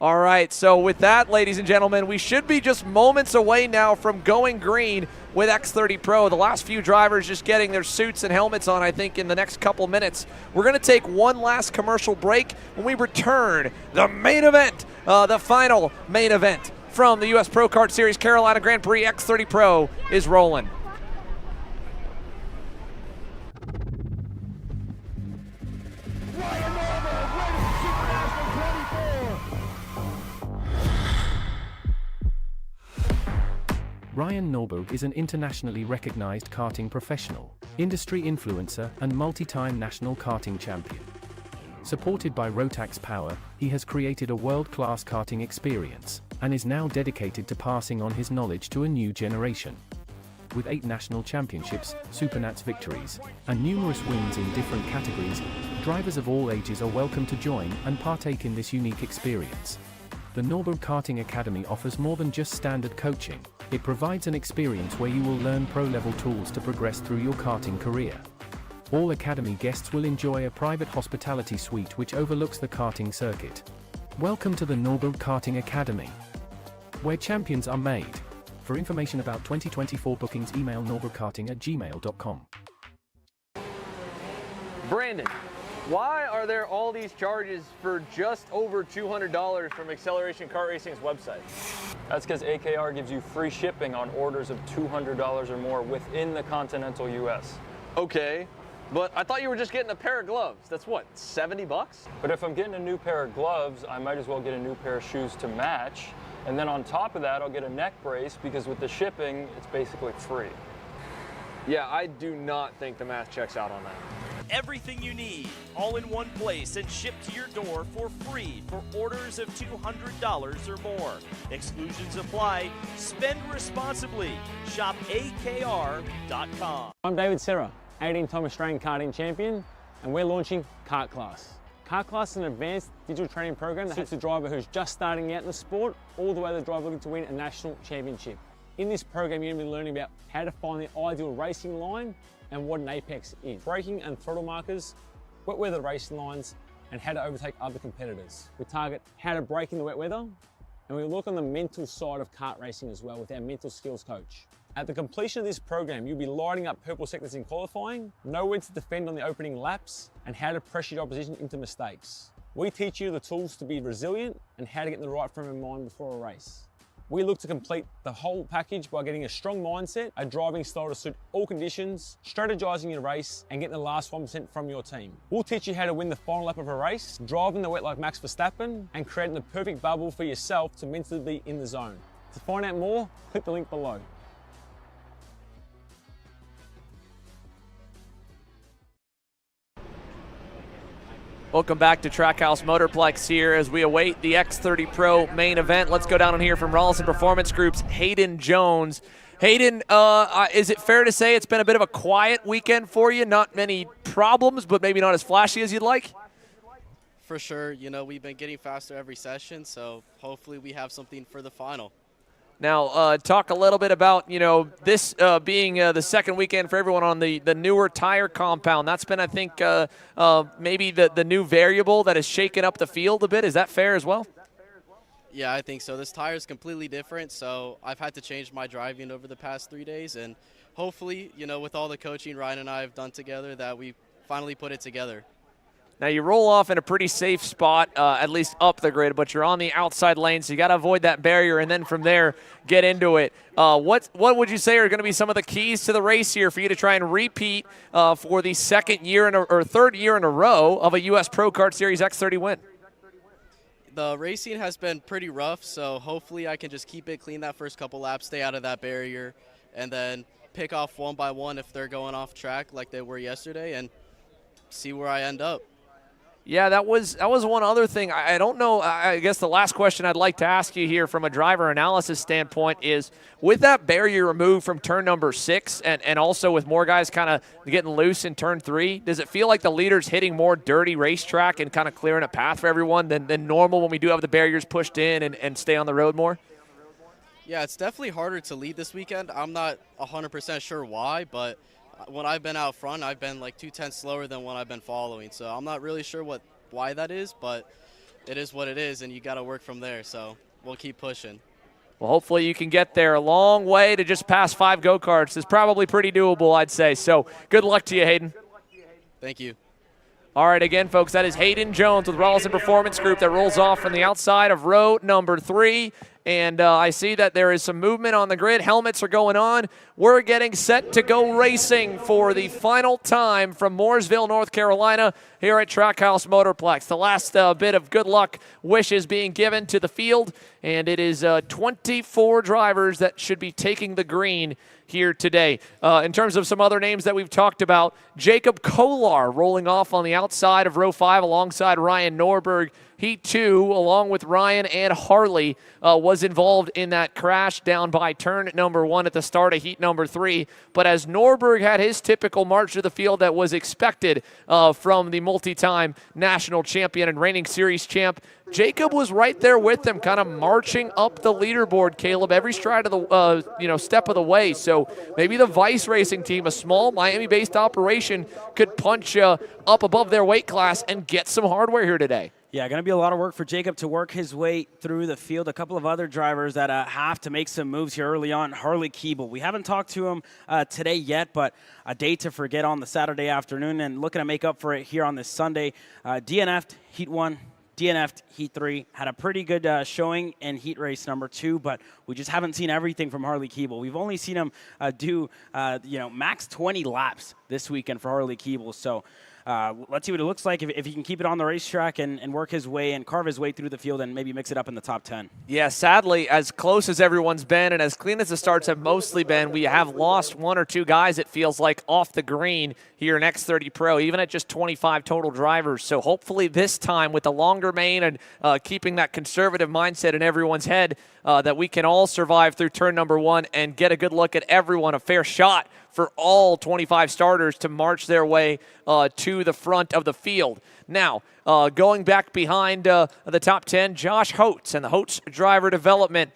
All right, so with that, ladies and gentlemen, we should be just moments away now from going green with X30 Pro. The last few drivers just getting their suits and helmets on, I think, in the next couple minutes. We're going to take one last commercial break. When we return, the main event, the final main event from the US Pro Kart Series Carolina Grand Prix, X30 Pro is rolling. Ryan Norberg is an internationally recognized karting professional, industry influencer, and multi-time national karting champion. Supported by Rotax Power, he has created a world-class karting experience, and is now dedicated to passing on his knowledge to a new generation. With 8 national championships, Supernats victories, and numerous wins in different categories, drivers of all ages are welcome to join and partake in this unique experience. The Norberg Karting Academy offers more than just standard coaching. It provides an experience where you will learn pro-level tools to progress through your karting career. All Academy guests will enjoy a private hospitality suite which overlooks the karting circuit. Welcome to the Norberg Karting Academy, where champions are made. For information about 2024 bookings, email norbergkarting@gmail.com. Brandon, why are there all these charges for just over $200 from Acceleration Kart Racing's website? That's because AKR gives you free shipping on orders of $200 or more within the continental US. Okay, but I thought you were just getting a pair of gloves. That's what, 70 bucks? But if I'm getting a new pair of gloves, I might as well get a new pair of shoes to match. And then on top of that, I'll get a neck brace because with the shipping, it's basically free. Yeah, I do not think the math checks out on that. Everything you need, all in one place and shipped to your door for free for orders of $200 or more. Exclusions apply. Spend responsibly. Shop AKR.com. I'm David Serra, 18-time Australian karting champion, and we're launching Kart Class. Kart Class is an advanced digital training program that suits a driver who's just starting out in the sport, all the way to the driver looking to win a national championship. In this program, you're going to be learning about how to find the ideal racing line and what an apex is, braking and throttle markers, wet weather racing lines, and how to overtake other competitors. We target how to brake in the wet weather, and we look on the mental side of kart racing as well with our mental skills coach. At the completion of this program, you'll be lighting up purple sectors in qualifying, know when to defend on the opening laps, and how to pressure your opposition into mistakes. We teach you the tools to be resilient and how to get in the right frame of mind before a race. We look to complete the whole package by getting a strong mindset, a driving style to suit all conditions, strategizing your race, and getting the last 1% from your team. We'll teach you how to win the final lap of a race, driving the wet like Max Verstappen, and creating the perfect bubble for yourself to mentally be in the zone. To find out more, click the link below. Welcome back to Trackhouse Motorplex here as we await the X30 Pro main event. Let's go down and hear from Rollison Performance Group's Hayden Jones. Hayden, is it fair to say it's been a bit of a quiet weekend for you? Not many problems, but maybe not as flashy as you'd like? For sure. You know, we've been getting faster every session, so hopefully we have something for the final. Now, talk a little bit about, this being the second weekend for everyone on the newer tire compound. That's been, I think, maybe the new variable that has shaken up the field a bit. Is that fair as well? Yeah, I think so. This tire is completely different, so I've had to change my driving over the past 3 days, and hopefully, with all the coaching Ryan and I have done together, that we finally put it together. Now, you roll off in a pretty safe spot, at least up the grid, but you're on the outside lane, so you got to avoid that barrier, and then from there, get into it. What would you say are going to be some of the keys to the race here for you to try and repeat for the third year in a row of a US Pro Kart Series X30 win? The racing has been pretty rough, so hopefully I can just keep it clean that first couple laps, stay out of that barrier, and then pick off one by one if they're going off track like they were yesterday, and see where I end up. Yeah, that was one other thing. I don't know. I guess the last question I'd like to ask you here from a driver analysis standpoint is, with that barrier removed from turn number 6 and also with more guys kind of getting loose in turn 3, does it feel like the leader's hitting more dirty racetrack and kind of clearing a path for everyone than normal when we do have the barriers pushed in and stay on the road more? Yeah, it's definitely harder to lead this weekend. I'm not 100% sure why, but when I've been out front, I've been like 2/10 slower than when I've been following. So I'm not really sure why that is, but it is what it is, and you got to work from there. So we'll keep pushing. Well, hopefully you can get there. A long way to just pass 5 go-karts is probably pretty doable, I'd say. So good luck to you, Hayden. Thank you. All right, again, folks, that is Hayden Jones with Rollison Performance Group that rolls off from the outside of row number 3. And I see that there is some movement on the grid. Helmets are going on. We're getting set to go racing for the final time from Mooresville, North Carolina, here at Trackhouse Motorplex. The last bit of good luck wishes being given to the field, and it is 24 drivers that should be taking the green here today. In terms of some other names that we've talked about, Jacob Kolar rolling off on the outside of row 5 alongside Ryan Norberg. He, too, along with Ryan and Harley, was involved in that crash down by turn number 1 at the start of heat number 3. But as Norberg had his typical march to the field that was expected from the multi-time national champion and reigning series champ, Jacob was right there with them, kind of marching up the leaderboard, Caleb, every stride of the step of the way. So maybe the Vice Racing team, a small Miami-based operation, could punch up above their weight class and get some hardware here today. Yeah, going to be a lot of work for Jacob to work his way through the field. A couple of other drivers that have to make some moves here early on. Harley Keeble. We haven't talked to him today yet, but a day to forget on the Saturday afternoon and looking to make up for it here on this Sunday. DNF'd Heat 1, DNF'd Heat 3. Had a pretty good showing in Heat Race number 2, but we just haven't seen everything from Harley Keeble. We've only seen him do max 20 laps this weekend for Harley Keeble. So let's see what it looks like if he can keep it on the racetrack and work his way and carve his way through the field and maybe mix it up in the top 10. Yeah, sadly, as close as everyone's been and as clean as the starts have mostly been, we have lost 1 or 2 guys, it feels like, off the green here in X30 Pro, even at just 25 total drivers. So hopefully this time, with the longer main and keeping that conservative mindset in everyone's head, that we can all survive through turn number 1 and get a good look at everyone, a fair shot for all 25 starters to march their way to the front of the field. Now, going back behind the top 10, Josh Holtz and the Holtz Driver Development.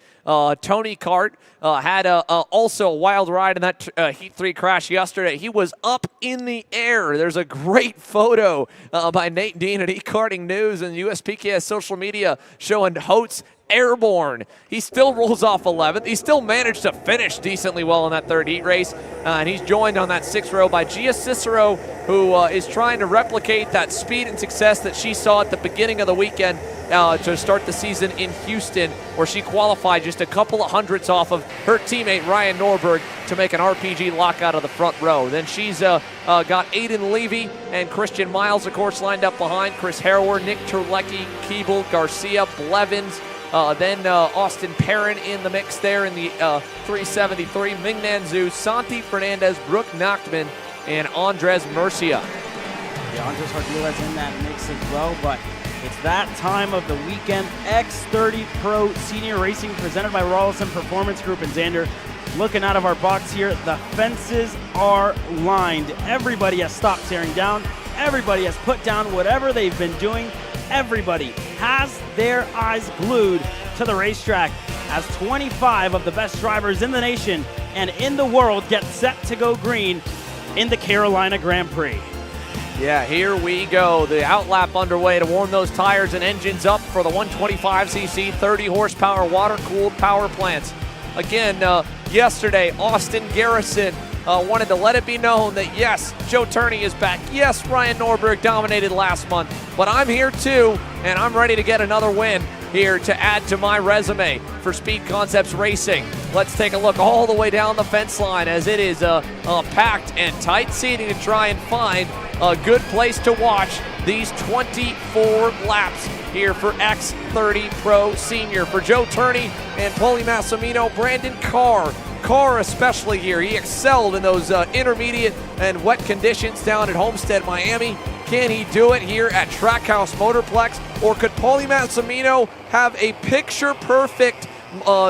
Tony Cart had also a wild ride in that Heat 3 crash yesterday. He was up in the air. There's a great photo by Nate Dean at eKarting News and USPKS social media showing Holtz airborne. He still rolls off 11th. He still managed to finish decently well in that third heat race, and he's joined on that 6th row by Gia Cicero, who is trying to replicate that speed and success that she saw at the beginning of the weekend to start the season in Houston, where she qualified just a couple of hundredths off of her teammate Ryan Norberg to make an RPG lockout of the front row. Then she's got Aiden Levy and Christian Miles, of course, lined up behind. Chris Harrower, Nick Terlecki, Keeble, Garcia, Blevins, then Austin Perrin in the mix there in the 373. Ming Nanzu, Santi Fernandez, Brooke Nachtman, and Andres Murcia. Yeah, Andres Hardulas in that mix as well, but it's that time of the weekend. X30 Pro Senior Racing presented by Rollison Performance Group. And Xander, looking out of our box here, the fences are lined. Everybody has stopped tearing down. Everybody has put down whatever they've been doing. Everybody has their eyes glued to the racetrack. as 25 of the best drivers in the nation and in the world get set to go green in the Carolina Grand Prix. Yeah, here we go. The outlap underway to warm those tires and engines up for the 125cc 30 horsepower water-cooled power plants. Again, yesterday, Austin Garrison wanted to let it be known that yes, Joe Turney is back. Yes, Ryan Norberg dominated last month, but I'm here too, and I'm ready to get another win here to add to my resume for Speed Concepts Racing. Let's take a look all the way down the fence line as it is packed and tight seating to try and find a good place to watch these 24 laps here for X30 Pro Senior. For Joe Turney and Paulie Massimino, Brandon Carr especially here. He excelled in those intermediate and wet conditions down at Homestead, Miami. Can he do it here at Trackhouse Motorplex? Or could Paulie Massimino have a picture-perfect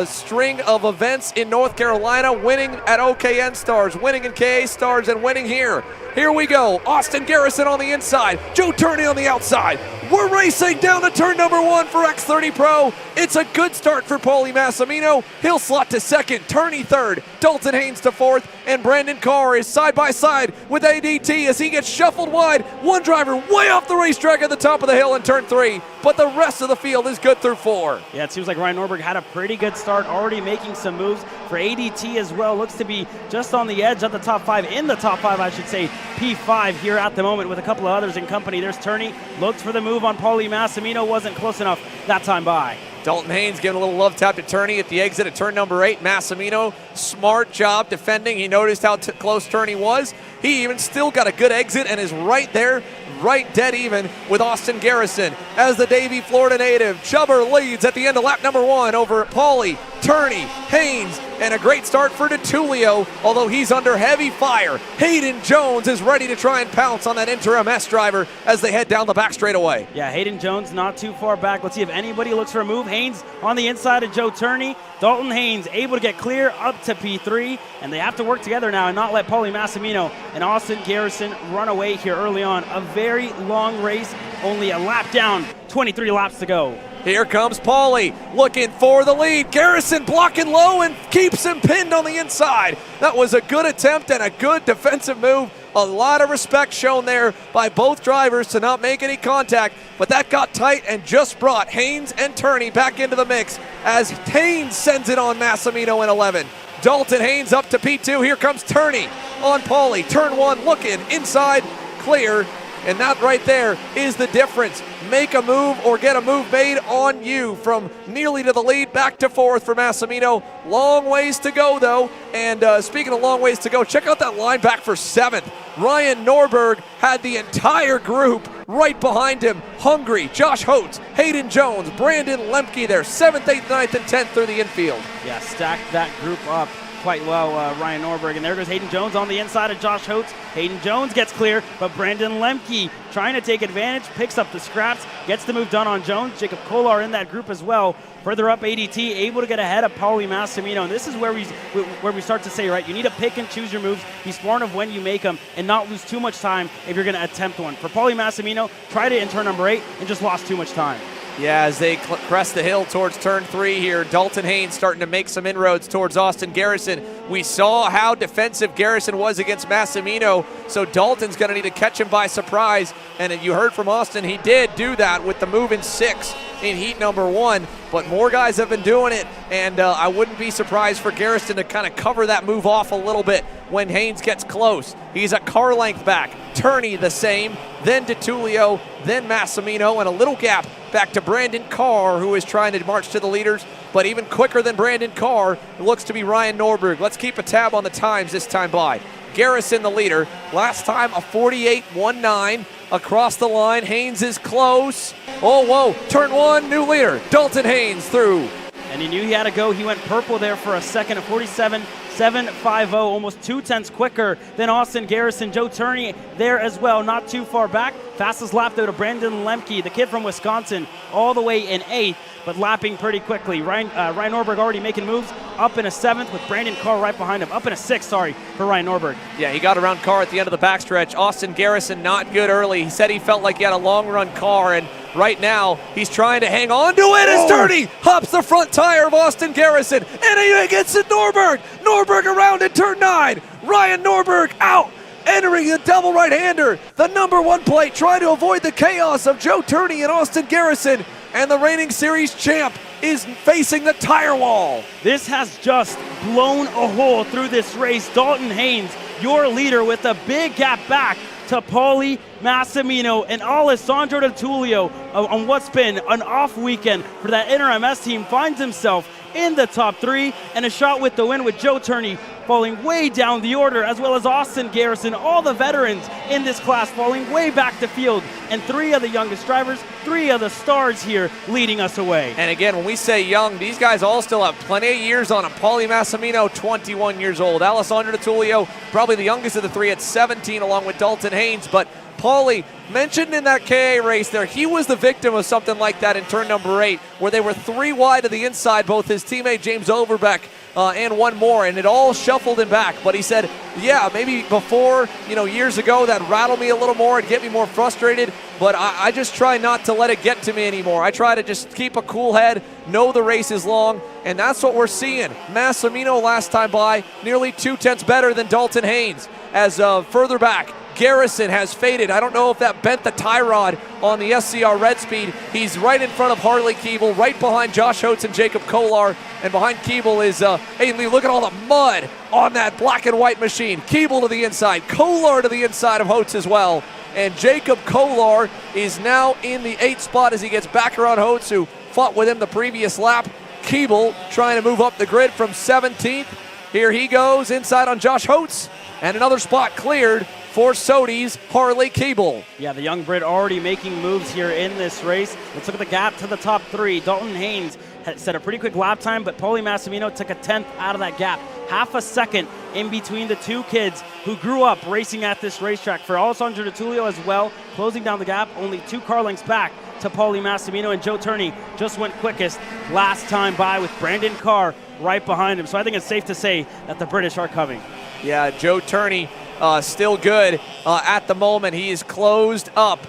string of events in North Carolina, winning at OKN Stars, winning in KA Stars, and winning here? Here we go. Austin Garrison on the inside. Joe Turney on the outside. We're racing down to turn number 1 for X30 Pro. It's a good start for Paulie Massimino. He'll slot to second, Turney third, Dalton Haynes to fourth, and Brandon Carr is side by side with ADT as he gets shuffled wide. One driver way off the racetrack at the top of the hill in turn 3, but the rest of the field is good through 4. Yeah, it seems like Ryan Norberg had a pretty good start, already making some moves for ADT as well. Looks to be just on the edge of the top 5, in the top 5, I should say. P5 here at the moment with a couple of others in company. There's Turney, looked for the move on Paulie Massimino, wasn't close enough that time by. Dalton Haynes giving a little love tap to Turney at the exit at turn number 8. Massimino, smart job defending. He noticed how close Turney was. He even still got a good exit and is right there, right dead even with Austin Garrison. As the Davie, Florida native, Chubber leads at the end of lap number 1 over Paulie, Turney, Haynes, and a great start for DeTulio, although he's under heavy fire. Hayden Jones is ready to try and pounce on that interim S driver as they head down the back straightaway. Yeah, Hayden Jones not too far back. Let's see if anybody looks for a move. Haynes on the inside of Joe Turney. Dalton Haynes able to get clear up to P3, and they have to work together now and not let Paulie Massimino and Austin Garrison run away here early on. A very long race, only a lap down, 23 laps to go. Here comes Paulie looking for the lead. Garrison blocking low and keeps him pinned on the inside. That was a good attempt and a good defensive move. A lot of respect shown there by both drivers to not make any contact, but that got tight and just brought Haynes and Turney back into the mix as Haynes sends it on Massimino in 11. Dalton Haynes up to P2. Here comes Turney on Paulie. Turn 1 looking inside, clear. And that right there is the difference. Make a move or get a move made on you from nearly to the lead back to 4th for Massimino. Long ways to go, though. And speaking of long ways to go, check out that line back for 7th. Ryan Norberg had the entire group right behind him. Hungry, Josh Holtz, Hayden Jones, Brandon Lemke there, 7th, 8th, 9th, and 10th through the infield. Yeah, stacked that group up quite well, Ryan Norberg. And there goes Hayden Jones on the inside of Josh Holtz. Hayden Jones gets clear, but Brandon Lemke trying to take advantage, picks up the scraps, gets the move done on Jones. Jacob Kolar in that group as well. Further up, ADT able to get ahead of Paulie Massimino. And this is where we start to say, right, you need to pick and choose your moves, be smart of when you make them, and not lose too much time if you're going to attempt one. For Paulie Massimino, tried it in turn number 8 and just lost too much time. Yeah, as they crest the hill towards turn 3 here, Dalton Haynes starting to make some inroads towards Austin Garrison. We saw how defensive Garrison was against Massimino, so Dalton's going to need to catch him by surprise. And you heard from Austin, he did do that with the move in 6 in heat number 1, but more guys have been doing it, and I wouldn't be surprised for Garrison to kind of cover that move off a little bit when Haynes gets close. He's a car length back. Turney the same, then DeTulio, then Massimino, and a little gap back to Brandon Carr, who is trying to march to the leaders. But even quicker than Brandon Carr, it looks to be Ryan Norberg. Let's keep a tab on the times this time by. Garrison the leader. Last time a 48.19 across the line. Haynes is close. Oh, whoa, turn 1, new leader. Dalton Haynes through. And he knew he had to go. He went purple there for a second at 47.750, almost 0.2 quicker than Austin Garrison. Joe Turney there as well, not too far back. Fastest lap though to Brandon Lemke, the kid from Wisconsin, all the way in 8th. but lapping pretty quickly. Ryan Norberg already making moves, up in a 7th with Brandon Carr right behind him. Up in a 6th, sorry, for Ryan Norberg. Yeah, he got around Carr at the end of the backstretch. Austin Garrison not good early. He said he felt like he had a long-run car, and right now he's trying to hang on to it as Turney hops the front tire of Austin Garrison, and he gets it Norberg. Norberg around in turn 9. Ryan Norberg out. Entering the double right-hander, the number 1 plate, trying to avoid the chaos of Joe Turney and Austin Garrison, and the reigning series champ is facing the tire wall. This has just blown a hole through this race. Dalton Haynes, your leader, with a big gap back to Paulie Massimino and Alessandro DiTullio on what's been an off weekend for that Inter MS team, finds himself in the top 3 and a shot with the win, with Joe Turney falling way down the order, as well as Austin Garrison, all the veterans in this class falling way back to field, and 3 of the youngest drivers, 3 of the stars here leading us away. And again, when we say young, these guys all still have plenty of years on them. Paulie Massimino, 21 years old. Alessandro DiTullio, probably the youngest of the 3 at 17, along with Dalton Haynes. But Paulie, mentioned in that KA race there, he was the victim of something like that in turn number 8, where they were 3 wide to the inside, both his teammate James Overbeck and one more, and it all shuffled him back. But he said, yeah, maybe before, years ago, that rattled me a little more and get me more frustrated, but I just try not to let it get to me anymore. I try to just keep a cool head, know the race is long, and that's what we're seeing. Massimino last time by, nearly 2/10 better than Dalton Haynes. As further back, Garrison has faded. I don't know if that bent the tie rod on the SCR Red Speed. He's right in front of Harley Keeble, right behind Josh Holtz and Jacob Kolar. And behind Keeble is, hey Lee, look at all the mud on that black and white machine. Keeble to the inside, Kolar to the inside of Holtz as well. And Jacob Kolar is now in the 8th spot as he gets back around Holtz, who fought with him the previous lap. Keeble trying to move up the grid from 17th. Here he goes inside on Josh Holtz, and another spot cleared for Sodi's Harley Keeble. Yeah, the young Brit already making moves here in this race. Let's look at the gap to the top 3. Dalton Haynes had set a pretty quick lap time, but Paulie Massimino took a 10th out of that gap. Half a second in between the 2 kids who grew up racing at this racetrack. For Alessandro DiTullio as well, closing down the gap, only 2 car lengths back to Paulie Massimino, and Joe Turney just went quickest last time by with Brandon Carr right behind him. So I think it's safe to say that the British are coming. Yeah, Joe Turney still good at the moment. He is closed up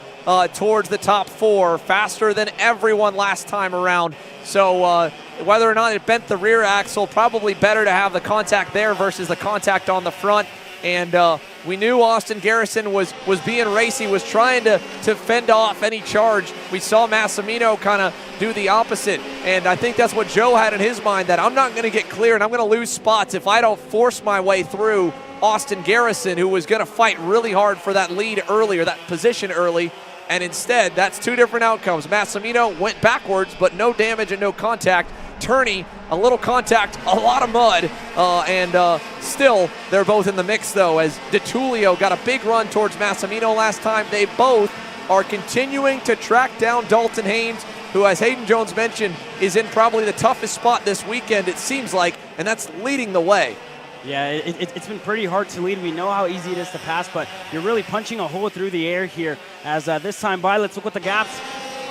towards the top 4, faster than everyone last time around. So whether or not it bent the rear axle, probably better to have the contact there versus the contact on the front. And we knew Austin Garrison was being racy, was trying to fend off any charge. We saw Massimino kind of do the opposite, and I think that's what Joe had in his mind, that I'm not going to get clear and I'm going to lose spots if I don't force my way through Austin Garrison, who was going to fight really hard for that lead early, or that position early. And instead, that's 2 different outcomes. Massimino went backwards, but no damage and no contact. Turney, a little contact, a lot of mud, and still they're both in the mix, though, as DiTullio got a big run towards Massimino last time. They both are continuing to track down Dalton Haynes, who, as Hayden Jones mentioned, is in probably the toughest spot this weekend, it seems like, and that's leading the way. Yeah, it's been pretty hard to lead. We know how easy it is to pass, but you're really punching a hole through the air here. As this time by, let's look at the gaps.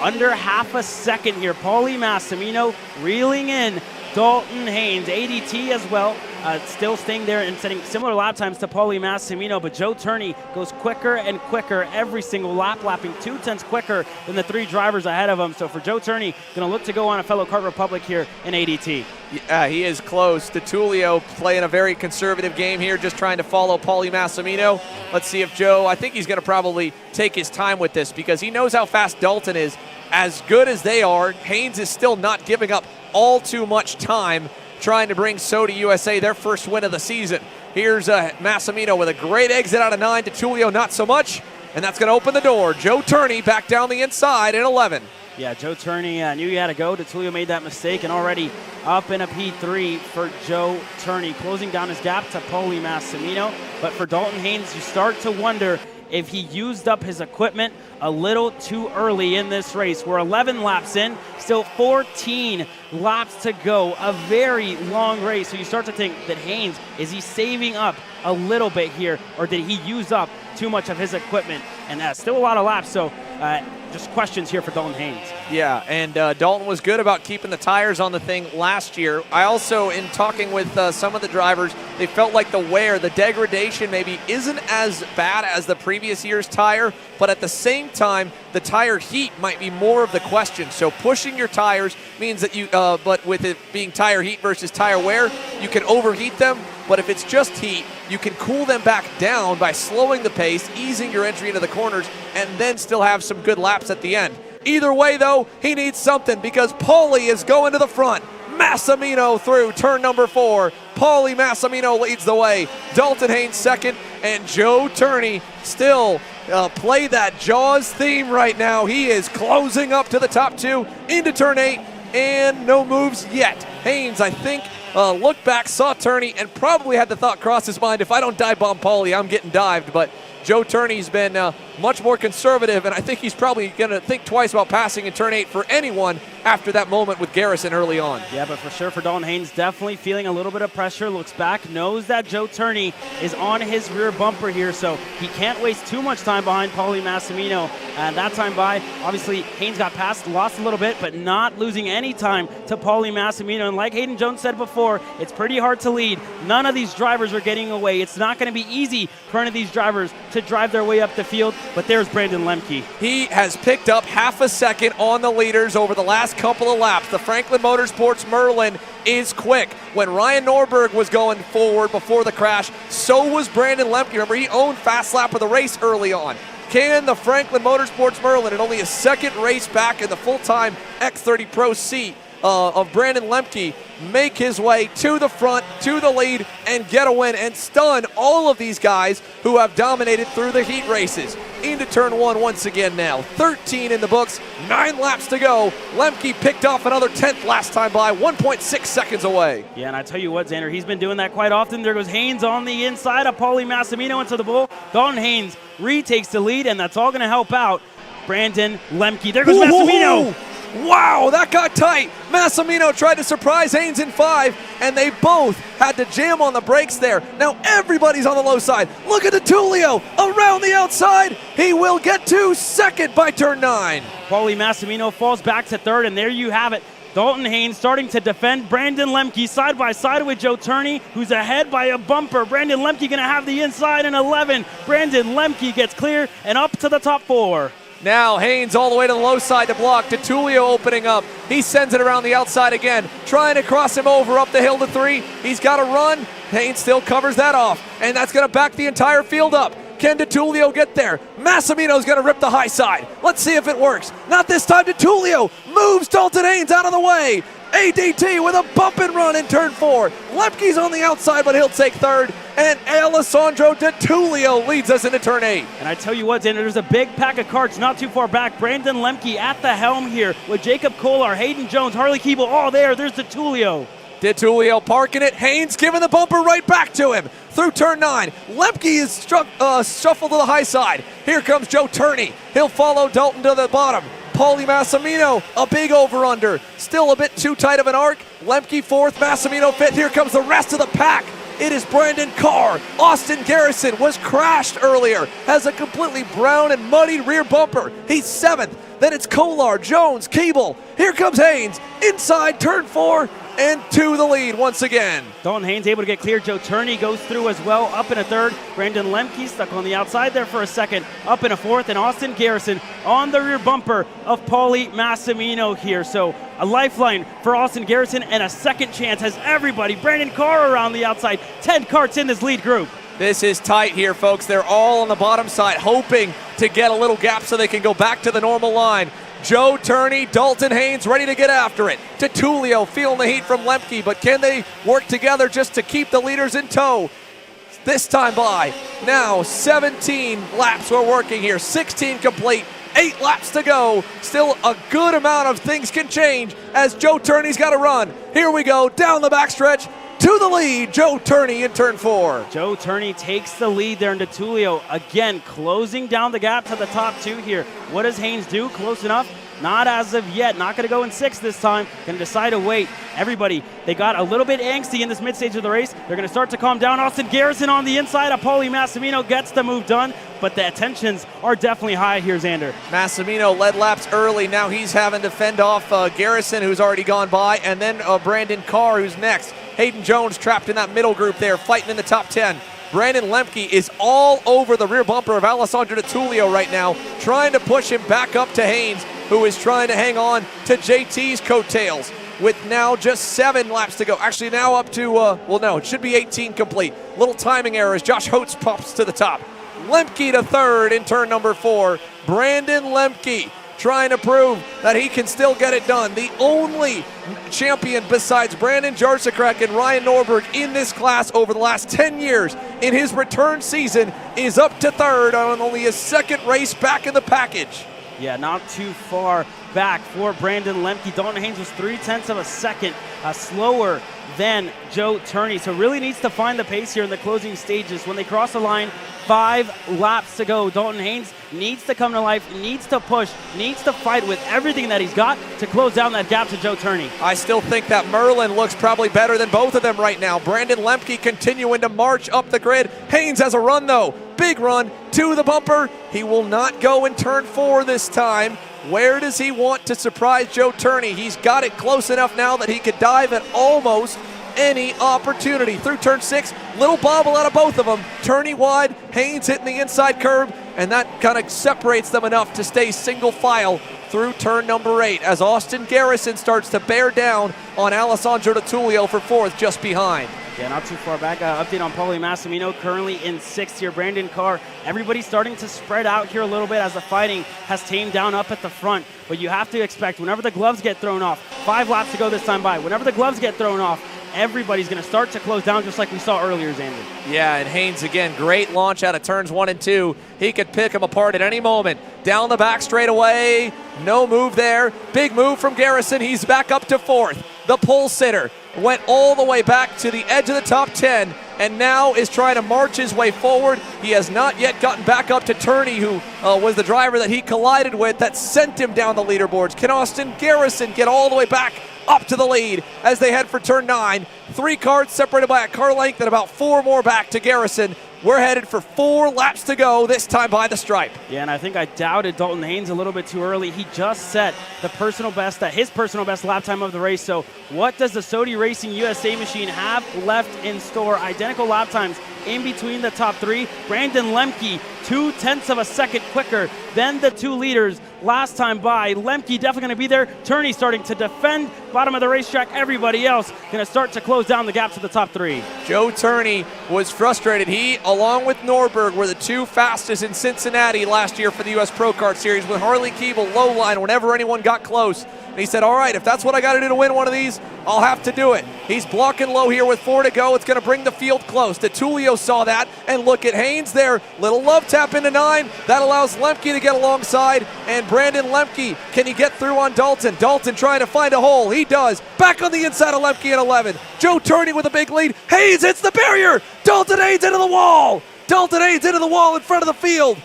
Under half a second here. Paulie Massimino reeling in Dalton Haynes. ADT as well, still staying there and setting similar lap times to Paulie Massimino, but Joe Turney goes quicker and quicker every single lap, lapping 2/10 quicker than the 3 drivers ahead of him. So for Joe Turney, going to look to go on a fellow Kart Republic here in ADT. Yeah, he is close. DiTullio playing a very conservative game here, just trying to follow Paulie Massimino. Let's see if Joe, I think he's going to probably take his time with this because he knows how fast Dalton is. As good as they are, Haynes is still not giving up all too much time trying to bring Sodi USA their first win of the season. Here's Massimino with a great exit out of 9. DiTullio not so much, and that's going to open the door. Joe Turney back down the inside in 11. Yeah, Joe Turney knew he had to go. DiTullio made that mistake, and already up in a P3 for Joe Turney, closing down his gap to Paulie Massimino. But for Dalton Haynes, you start to wonder if he used up his equipment a little too early in this race. We're 11 laps in, still 14 laps to go, a very long race. So you start to think that Haynes, is he saving up a little bit here, or did he use up too much of his equipment? And still a lot of laps, so just questions here for Dalton Haynes. Yeah, and Dalton was good about keeping the tires on the thing last year. I also, in talking with some of the drivers, they felt like the wear, the degradation maybe isn't as bad as the previous year's tire, but at the same time, the tire heat might be more of the question. So pushing your tires means that you, but with it being tire heat versus tire wear, you can overheat them. But if it's just heat, you can cool them back down by slowing the pace, easing your entry into the corners, and then still have some good laps at the end. Either way, though, he needs something because Paulie is going to the front. Massimino through turn number 4. Paulie Massimino leads the way. Dalton Haynes second, and Joe Turney still play that Jaws theme right now. He is closing up to the top 2 into turn 8, and no moves yet. Haynes, I think, looked back, saw Turney, and probably had the thought cross his mind, if I don't dive bomb Paulie, I'm getting dived. But Joe Turney's been much more conservative, and I think he's probably going to think twice about passing in turn 8 for anyone after that moment with Garrison early on. Yeah, but for sure for Dalton Haynes, definitely feeling a little bit of pressure, looks back, knows that Joe Turney is on his rear bumper here, so he can't waste too much time behind Paulie Massimino. And that time by, obviously, Haynes got past, lost a little bit, but not losing any time to Paulie Massimino. And like Hayden Jones said before, it's pretty hard to lead. None of these drivers are getting away. It's not going to be easy for any of these drivers to drive their way up the field, but there's Brandon Lemke. He has picked up half a second on the leaders over the last couple of laps. The Franklin Motorsports Merlin is quick. When Ryan Norberg was going forward before the crash, so was Brandon Lemke. Remember, he owned fast lap of the race early on. Can the Franklin Motorsports Merlin, in only a second race back in the full-time X30 Pro seat of Brandon Lemke, make his way to the front, to the lead, and get a win and stun all of these guys who have dominated through the heat races. Into turn 1 once again now. 13 in the books, 9 laps to go. Lemke picked off another 10th last time by, 1.6 seconds away. Yeah, and I tell you what, Xander, he's been doing that quite often. There goes Haynes on the inside of Paulie Massimino into the bull. Dalton Haynes retakes the lead, and that's all going to help out Brandon Lemke. There goes Massimino. Wow, that got tight. Massimino tried to surprise Haynes in 5, and they both had to jam on the brakes there. Now everybody's on the low side. Look at DeTulio around the outside. He will get to second by turn 9. Paulie Massimino falls back to third, and there you have it. Dalton Haynes starting to defend Brandon Lemke side by side with Joe Turney, who's ahead by a bumper. Brandon Lemke going to have the inside in 11. Brandon Lemke gets clear and up to the top 4. Now Haynes all the way to the low side to block. DeTulio opening up. He sends it around the outside again, trying to cross him over up the hill to 3. He's got to run. Haynes still covers that off, and that's going to back the entire field up. Can DeTulio get there? Massimino's going to rip the high side. Let's see if it works. Not this time. DeTulio moves Dalton Haynes out of the way. ADT with a bump and run in turn 4. Lemke's on the outside, but he'll take third. And Alessandro DeTulio leads us into turn 8. And I tell you what, Xander, there's a big pack of karts not too far back. Brandon Lemke at the helm here with Jacob Kolar, Hayden Jones, Harley Keeble, all there. There's DeTulio. DeTulio parking it. Haynes giving the bumper right back to him through turn 9. Lemke is shuffled to the high side. Here comes Joe Turney. He'll follow Dalton to the bottom. Paulie Massimino, a big over-under. Still a bit too tight of an arc. Lemke 4th, Massimino 5th. Here comes the rest of the pack. It is Brandon Carr. Austin Garrison was crashed earlier. Has a completely brown and muddy rear bumper. He's 7th. Then it's Kolar, Jones, Keeble. Here comes Haynes. Inside turn 4 and to the lead once again. Dalton Haynes able to get clear. Joe Turney goes through as well, up in a 3rd. Brandon Lemke stuck on the outside there for a 2nd, up in a 4th. And Austin Garrison on the rear bumper of Paulie Massimino here. So a lifeline for Austin Garrison and a second chance has everybody. Brandon Carr around the outside. 10 karts in this lead group. This is tight here, folks. They're all on the bottom side, hoping to get a little gap so they can go back to the normal line. Joe Turney, Dalton Haynes ready to get after it. DeTulio feeling the heat from Lemke, but can they work together just to keep the leaders in tow? This time by. Now 17 laps we're working here, 16 complete, 8 laps to go. Still a good amount of things can change as Joe Turney's got to run. Here we go, down the backstretch. To the lead, Joe Turney in turn 4. Joe Turney takes the lead there, and DeTulio again closing down the gap to the top 2 here. What does Haynes do? Close enough? Not as of yet. Not going to go in 6th this time. Going to decide to wait. Everybody, they got a little bit angsty in this mid-stage of the race. They're going to start to calm down. Austin Garrison on the inside of Paulie Massimino gets the move done, but the tensions are definitely high here, Xander. Massimino led laps early. Now he's having to fend off Garrison, who's already gone by, and then Brandon Carr, who's next. Hayden Jones trapped in that middle group there, fighting in the top 10. Brandon Lemke is all over the rear bumper of Alessandro Tullio right now, trying to push him back up to Haynes, who is trying to hang on to JT's coattails with now just 7 laps to go. Actually, now up to, well, no, it should be 18 complete. Little timing error as Josh Holtz pops to the top. Lemke to 3rd in turn number 4. Brandon Lemke trying to prove that he can still get it done. The only champion besides Brandon Jarczyk and Ryan Norberg in this class over the last 10 years in his return season is up to 3rd on only his 2nd race back in the package. Yeah, not too far back for Brandon Lemke. Dalton Haynes was 0.3 of a second slower than Joe Turney. So really needs to find the pace here in the closing stages. When they cross the line, 5 laps to go. Dalton Haynes needs to come to life, needs to push, needs to fight with everything that he's got to close down that gap to Joe Turney. I still think that Merlin looks probably better than both of them right now. Brandon Lemke continuing to march up the grid. Haynes has a run though. Big run to the bumper. He will not go in turn 4 this time. Where does he want to surprise Joe Turney? He's got it close enough now that he could dive at almost any opportunity. Through turn 6, little bobble out of both of them. Turney wide, Haynes hitting the inside curb, and that kind of separates them enough to stay single file through turn number 8 as Austin Garrison starts to bear down on Alessandro Tullio for 4th just behind. Yeah, not too far back. Update on Paulie Massimino, currently in 6th here. Brandon Carr, everybody's starting to spread out here a little bit as the fighting has tamed down up at the front. But you have to expect whenever the gloves get thrown off, 5 laps to go this time by, whenever the gloves get thrown off, everybody's going to start to close down just like we saw earlier, Xander. Yeah, and Haynes, again, great launch out of turns 1 and 2. He could pick them apart at any moment. Down the back straightaway, no move there. Big move from Garrison. He's back up to 4th. The pole sitter went all the way back to the edge of the top 10 and now is trying to march his way forward. He has not yet gotten back up to Turney, who was the driver that he collided with that sent him down the leaderboards. Can Austin Garrison get all the way back up to the lead as they head for turn 9? 3 cars separated by a car length and about 4 more back to Garrison. We're headed for 4 laps to go, this time by the stripe. Yeah, and I think I doubted Dalton Haynes a little bit too early. He just set the personal best, his personal best lap time of the race. So what does the Sodi Racing USA machine have left in store? Identical lap times in between the top 3. Brandon Lemke, 0.2 of a second quicker than the 2 leaders last time by. Lemke definitely going to be there. Turney starting to defend bottom of the racetrack. Everybody else going to start to close down the gap to the top 3. Joe Turney was frustrated. He, along with Norberg, were the 2 fastest in Cincinnati last year for the US Pro Kart Series, with Harley Keeble low line whenever anyone got close. And he said, all right, if that's what I got to do to win one of these, I'll have to do it. He's blocking low here with 4 to go. It's going to bring the field close. Tullio saw that, and look at Haynes there. Little love tap into 9. That allows Lemke to get alongside, and Brandon Lemke, can he get through on Dalton? Dalton trying to find a hole. He does. Back on the inside of Lemke at 11. Joe Turney with a big lead. Haynes hits the barrier. Dalton Haynes into the wall. Dalton Haynes into the wall in front of the field.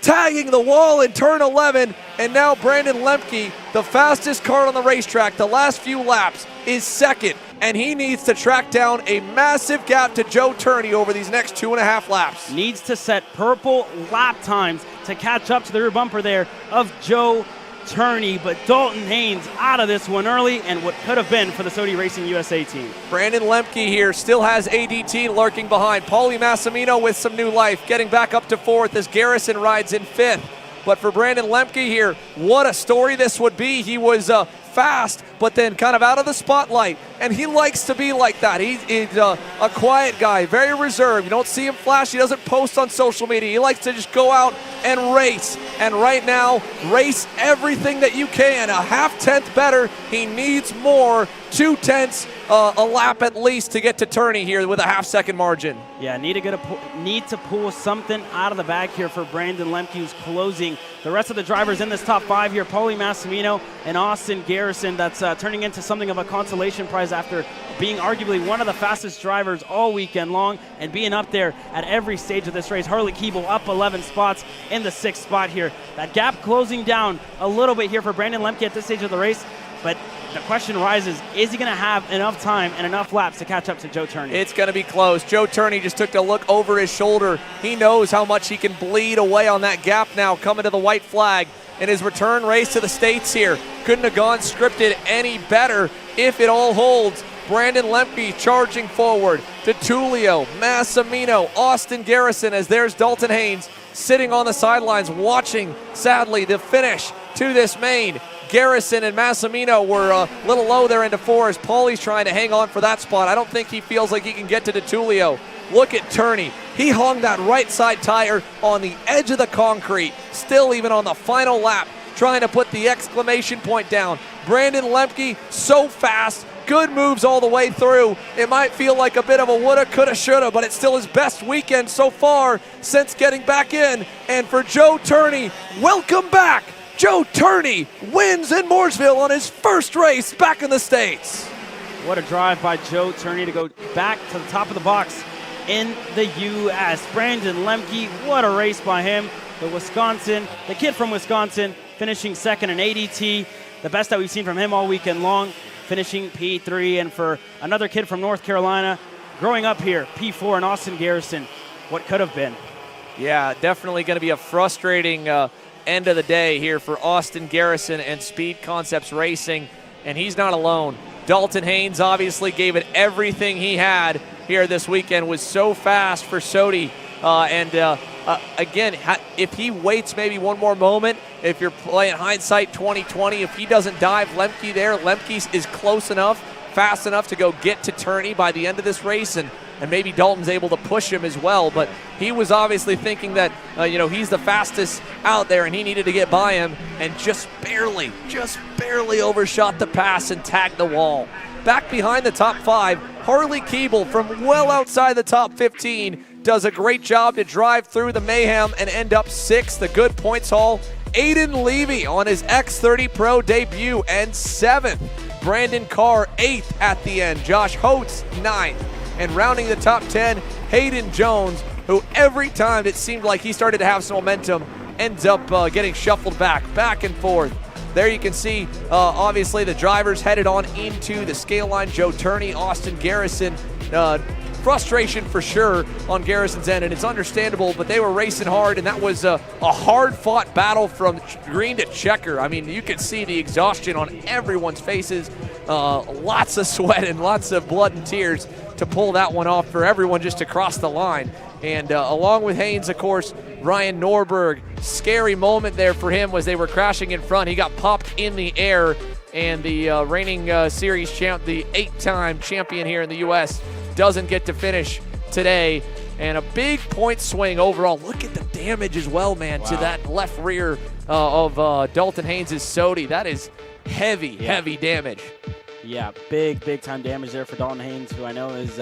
Tagging the wall in turn 11, and now Brandon Lemke, the fastest car on the racetrack the last few laps, is 2nd, and he needs to track down a massive gap to Joe Turney over these next 2.5 laps. Needs to set purple lap times to catch up to the rear bumper there of Joe Turney, but Dalton Haynes out of this one early, and what could have been for the Sodi Racing USA team. Brandon Lemke here still has ADT lurking behind. Paulie Massimino with some new life, getting back up to 4th as Garrison rides in 5th. But for Brandon Lemke here, what a story this would be. He was fast, but then kind of out of the spotlight, and he likes to be like that. He's a quiet guy, very reserved. You don't see him flash. He doesn't post on social media. He likes to just go out and race, and right now, race everything that you can. A 0.5 better. He needs more. 0.2 a lap at least to get to Turney here with a 0.5 second margin. Yeah, need to pull something out of the bag here for Brandon Lemke, who's closing the rest of the drivers in this top 5 here, Paulie Massimino and Austin Garrison, that's turning into something of a consolation prize after being arguably one of the fastest drivers all weekend long and being up there at every stage of this race. Harley Keeble up 11 spots in the 6th spot here. That gap closing down a little bit here for Brandon Lemke at this stage of the race, but the question rises, is he going to have enough time and enough laps to catch up to Joe Turney? It's going to be close. Joe Turney just took a look over his shoulder. He knows how much he can bleed away on that gap now coming to the white flag in his return race to the States here. Couldn't have gone scripted any better if it all holds. Brandon Lemke charging forward to Tullio, Massimino, Austin Garrison, as there's Dalton Haynes sitting on the sidelines watching, sadly, the finish to this main. Garrison and Massimino were a little low there into 4 as Paulie's trying to hang on for that spot. I don't think he feels like he can get to Tullio. Look at Turney. He hung that right side tire on the edge of the concrete, still even on the final lap, trying to put the exclamation point down. Brandon Lemke, so fast, good moves all the way through. It might feel like a bit of a woulda, coulda, shoulda, but it's still his best weekend so far since getting back in. And for Joe Turney, welcome back. Joe Turney wins in Mooresville on his first race back in the States. What a drive by Joe Turney to go back to the top of the box in the U.S. Brandon Lemke, what a race by him. The kid from Wisconsin, finishing second in ADT, the best that we've seen from him all weekend long, finishing P3. And for another kid from North Carolina, growing up here, P4, and Austin Garrison, what could have been. Yeah, definitely going to be a frustrating end of the day here for Austin Garrison and Speed Concepts Racing, and he's not alone. Dalton Haynes obviously gave it everything he had here this weekend, was so fast for Sodi, again, if he waits maybe one more moment, if you're playing hindsight 2020, if he doesn't dive Lemke there, Lemke is close enough, fast enough to go get to Turney by the end of this race, and maybe Dalton's able to push him as well. But he was obviously thinking that, he's the fastest out there and he needed to get by him, and just barely overshot the pass and tagged the wall. Back behind the top 5, Harley Keeble from well outside the top 15 does a great job to drive through the mayhem and end up 6th, the good points haul. Aiden Levy on his X30 Pro debut and 7th. Brandon Carr 8th at the end. Josh Holtz 9th. And rounding the top 10, Hayden Jones, who every time it seemed like he started to have some momentum, ends up getting shuffled back and forth. There you can see, obviously, the drivers headed on into the scale line. Joe Turney, Austin Garrison, frustration for sure on Garrison's end, and it's understandable, but they were racing hard, and that was a hard-fought battle from green to checker. I mean, you could see the exhaustion on everyone's faces, lots of sweat and lots of blood and tears to pull that one off for everyone just to cross the line. And along with Haynes, of course, Ryan Norberg, scary moment there for him was they were crashing in front. He got popped in the air, and the reigning series champ, the 8-time champion here in the U.S., doesn't get to finish today. And a big point swing overall. Look at the damage as well, man, to that left rear of Dalton Haynes' Sodi. That is heavy damage. Yeah, big time damage there for Dalton Haynes, who I know is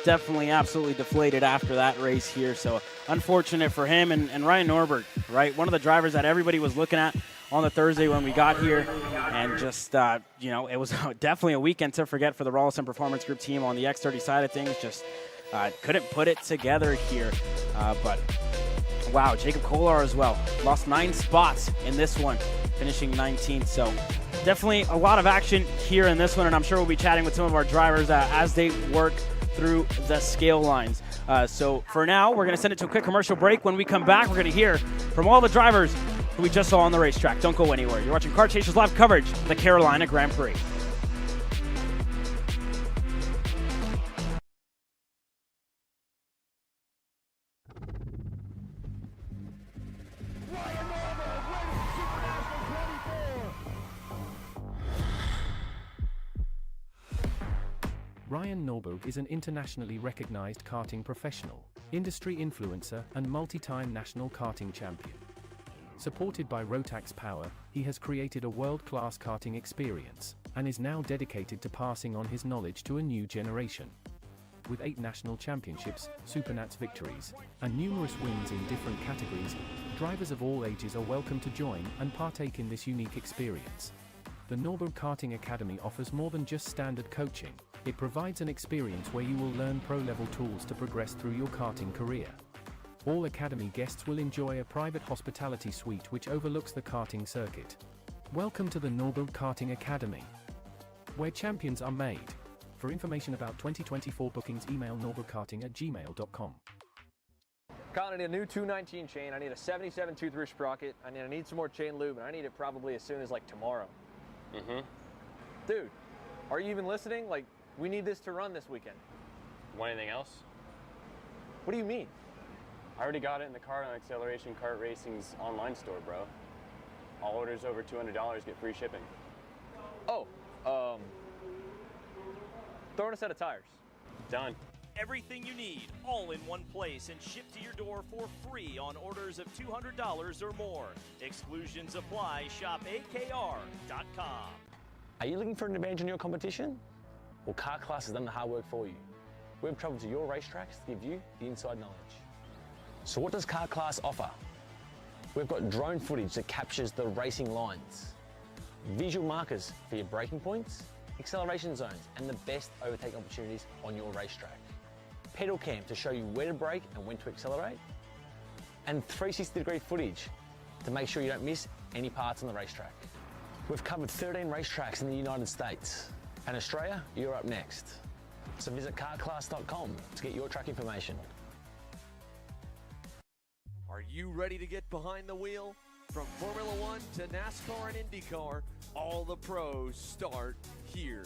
definitely absolutely deflated after that race here. So unfortunate for him. And Ryan Norberg, right? One of the drivers that everybody was looking at on the Thursday when we got here. And just, it was definitely a weekend to forget for the Rawlson Performance Group team on the X30 side of things. Just couldn't put it together here. But wow, Jacob Kolar as well. Lost 9 spots in this one, finishing 19th. So definitely a lot of action here in this one, and I'm sure we'll be chatting with some of our drivers as they work through the scale lines. So for now, we're going to send it to a quick commercial break. When we come back, we're going to hear from all the drivers who we just saw on the racetrack. Don't go anywhere. You're watching Kart Chasers live coverage of the Carolina Grand Prix. Ryan Norberg is an internationally recognized karting professional, industry influencer, and multi-time national karting champion. Supported by Rotax Power, he has created a world-class karting experience, and is now dedicated to passing on his knowledge to a new generation. with 8 national championships, Supernats victories, and numerous wins in different categories, drivers of all ages are welcome to join and partake in this unique experience. The Norberg Karting Academy offers more than just standard coaching. It provides an experience where you will learn pro-level tools to progress through your karting career. All Academy guests will enjoy a private hospitality suite which overlooks the karting circuit. Welcome to the Norberg Karting Academy, where champions are made. For information about 2024 bookings, email norbergkarting@gmail.com. Colin, I need a new 219 chain. I need a 77 tooth sprocket. I need some more chain lube, and I need it probably as soon as like tomorrow. Dude, are you even listening? Like, we need this to run this weekend. Want anything else? What do you mean? I already got it in the car on Acceleration Kart Racing's online store, bro. All orders over $200 get free shipping. Oh, throw in a set of tires. Done. Everything you need, all in one place and shipped to your door for free on orders of $200 or more. Exclusions apply. Shop AKR.com. Are you looking for an advantage in your competition? Well, Kart Class has done the hard work for you. We've traveled to your racetracks to give you the inside knowledge. So what does Kart Class offer? We've got drone footage that captures the racing lines, visual markers for your braking points, acceleration zones, and the best overtake opportunities on your racetrack. Pedal cam to show you where to brake and when to accelerate, and 360-degree footage to make sure you don't miss any parts on the racetrack. We've covered 13 racetracks in the United States, and Australia, you're up next. So visit kartclass.com to get your track information. Are you ready to get behind the wheel? From Formula One to NASCAR and IndyCar, all the pros start here.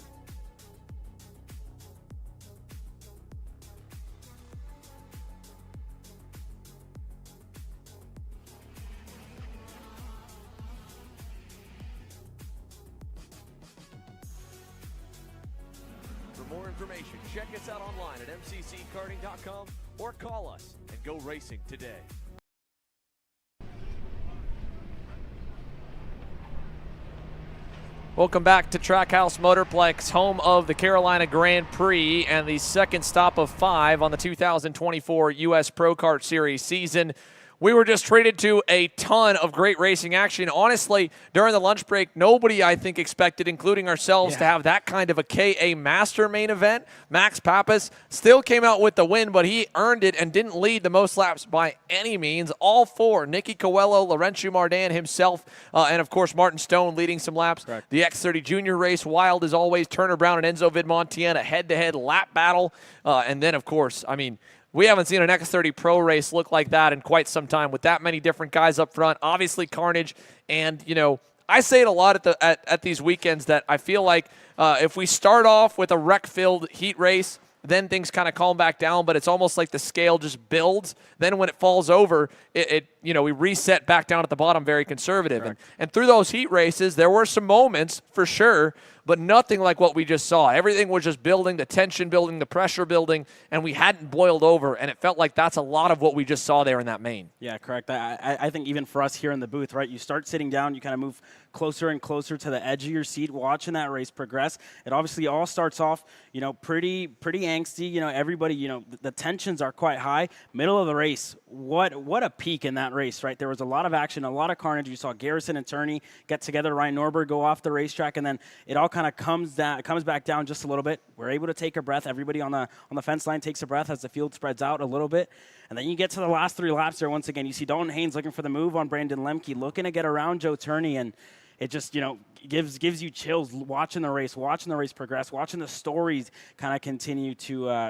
For more information, check us out online at mcckarting.com or call us and go racing today. Welcome back to Trackhouse Motorplex, home of the Carolina Grand Prix and the second stop of 5 on the 2024 US Pro Kart Series season. We were just treated to a ton of great racing action. Honestly, during the lunch break, nobody, I think, expected, including ourselves, to have that kind of a KA Master main event. Max Pappas still came out with the win, but he earned it and didn't lead the most laps by any means. All four, Nicky Coelho, Laurentiu Mardan himself, and, of course, Martin Stone leading some laps. Correct. The X30 Junior race, wild as always. Turner Brown and Enzo Vidmontiana, head-to-head lap battle. And then, of course, I mean, we haven't seen an X30 Pro race look like that in quite some time with that many different guys up front. Obviously, carnage. And, you know, I say it a lot at these weekends that I feel like if we start off with a wreck-filled heat race, then things kind of calm back down, but it's almost like the scale just builds. Then when it falls over, we reset back down at the bottom very conservative. And through those heat races, there were some moments for sure, but nothing like what we just saw. Everything was just building, the tension building, the pressure building, and we hadn't boiled over, and it felt like that's a lot of what we just saw there in that main. Yeah, correct. I think even for us here in the booth, right, you start sitting down, you kind of move closer and closer to the edge of your seat, watching that race progress. It obviously all starts off, pretty angsty. Everybody, the tensions are quite high. Middle of the race, what a peak in that race, right? There was a lot of action, a lot of carnage. You saw Garrison and Turney get together, Ryan Norberg go off the racetrack, and then it all kind of comes back down just a little bit. We're able to take a breath. Everybody on the fence line takes a breath as the field spreads out a little bit. And then you get to the last 3 laps there once again. You see Dalton Haynes looking for the move on Brandon Lemke, looking to get around Joe Turney, and it just, gives you chills watching the race progress, watching the stories kind of continue to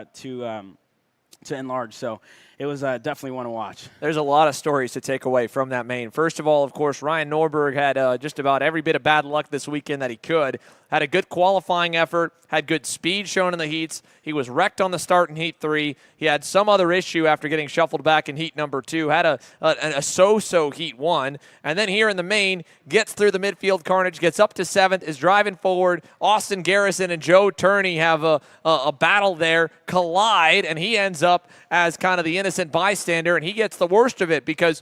enlarge. So it was definitely one to watch. There's a lot of stories to take away from that main. First of all, of course, Ryan Norberg had just about every bit of bad luck this weekend that he could. Had a good qualifying effort, had good speed shown in the heats. He was wrecked on the start in Heat 3. He had some other issue after getting shuffled back in Heat number 2. Had a so-so Heat 1. And then here in the main, gets through the midfield carnage, gets up to 7th, is driving forward. Austin Garrison and Joe Turney have a battle there, collide, and he ends up as kind of the innocent bystander, and he gets the worst of it because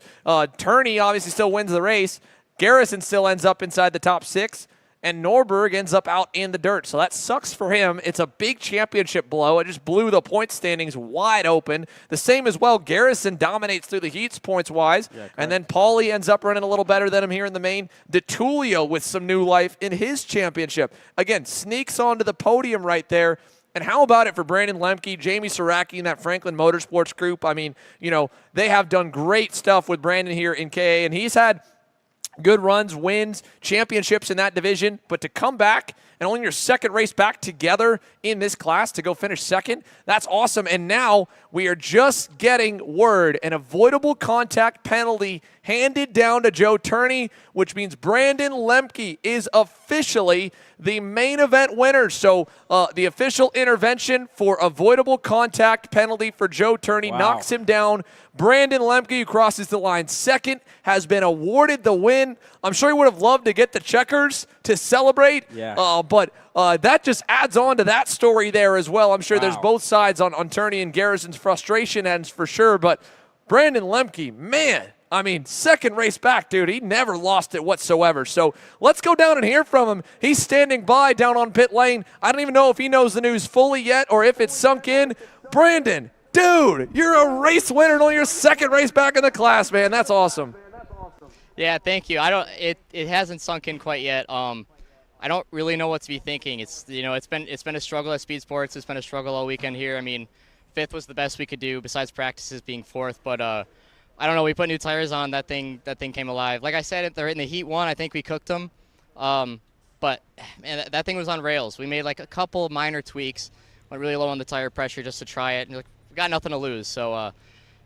Turney obviously still wins the race. Garrison still ends up inside the top 6. and Norberg ends up out in the dirt. So that sucks for him. It's a big championship blow. It just blew the point standings wide open. The same as well, Garrison dominates through the heats points-wise, and then Paulie ends up running a little better than him here in the main. DeTulio with some new life in his championship. Again, sneaks onto the podium right there. And how about it for Brandon Lemke, Jamie Saraki, and that Franklin Motorsports group? I mean, you know, they have done great stuff with Brandon here in KA, and he's had good runs, wins, championships in that division. But to come back and only your second race back together in this class to go finish second, that's awesome. And now we are just getting word, an avoidable contact penalty handed down to Joe Turney, which means Brandon Lemke is officially the main event winner. So the official intervention for avoidable contact penalty for Joe Turney knocks him down. Brandon Lemke, who crosses the line second, has been awarded the win. I'm sure he would have loved to get the checkers to celebrate, but that just adds on to that story there as well. I'm sure there's both sides on Turney and Garrison's frustration ends for sure, but Brandon Lemke, man, I mean, second race back, dude. He never lost it whatsoever. So let's go down and hear from him. He's standing by down on pit lane. I don't even know if he knows the news fully yet or if it's sunk in. Brandon, dude, you're a race winner and only your second race back in the class, man. That's awesome. Yeah, thank you. It hasn't sunk in quite yet. I don't really know what to be thinking. It's been a struggle at Speed Sports. It's been a struggle all weekend here. I mean, fifth was the best we could do besides practices being fourth, but I don't know. We put new tires on. That thing came alive. Like I said, they're in the heat one. I think we cooked them. But man, that thing was on rails. We made like a couple minor tweaks. Went really low on the tire pressure just to try it. And we got nothing to lose. So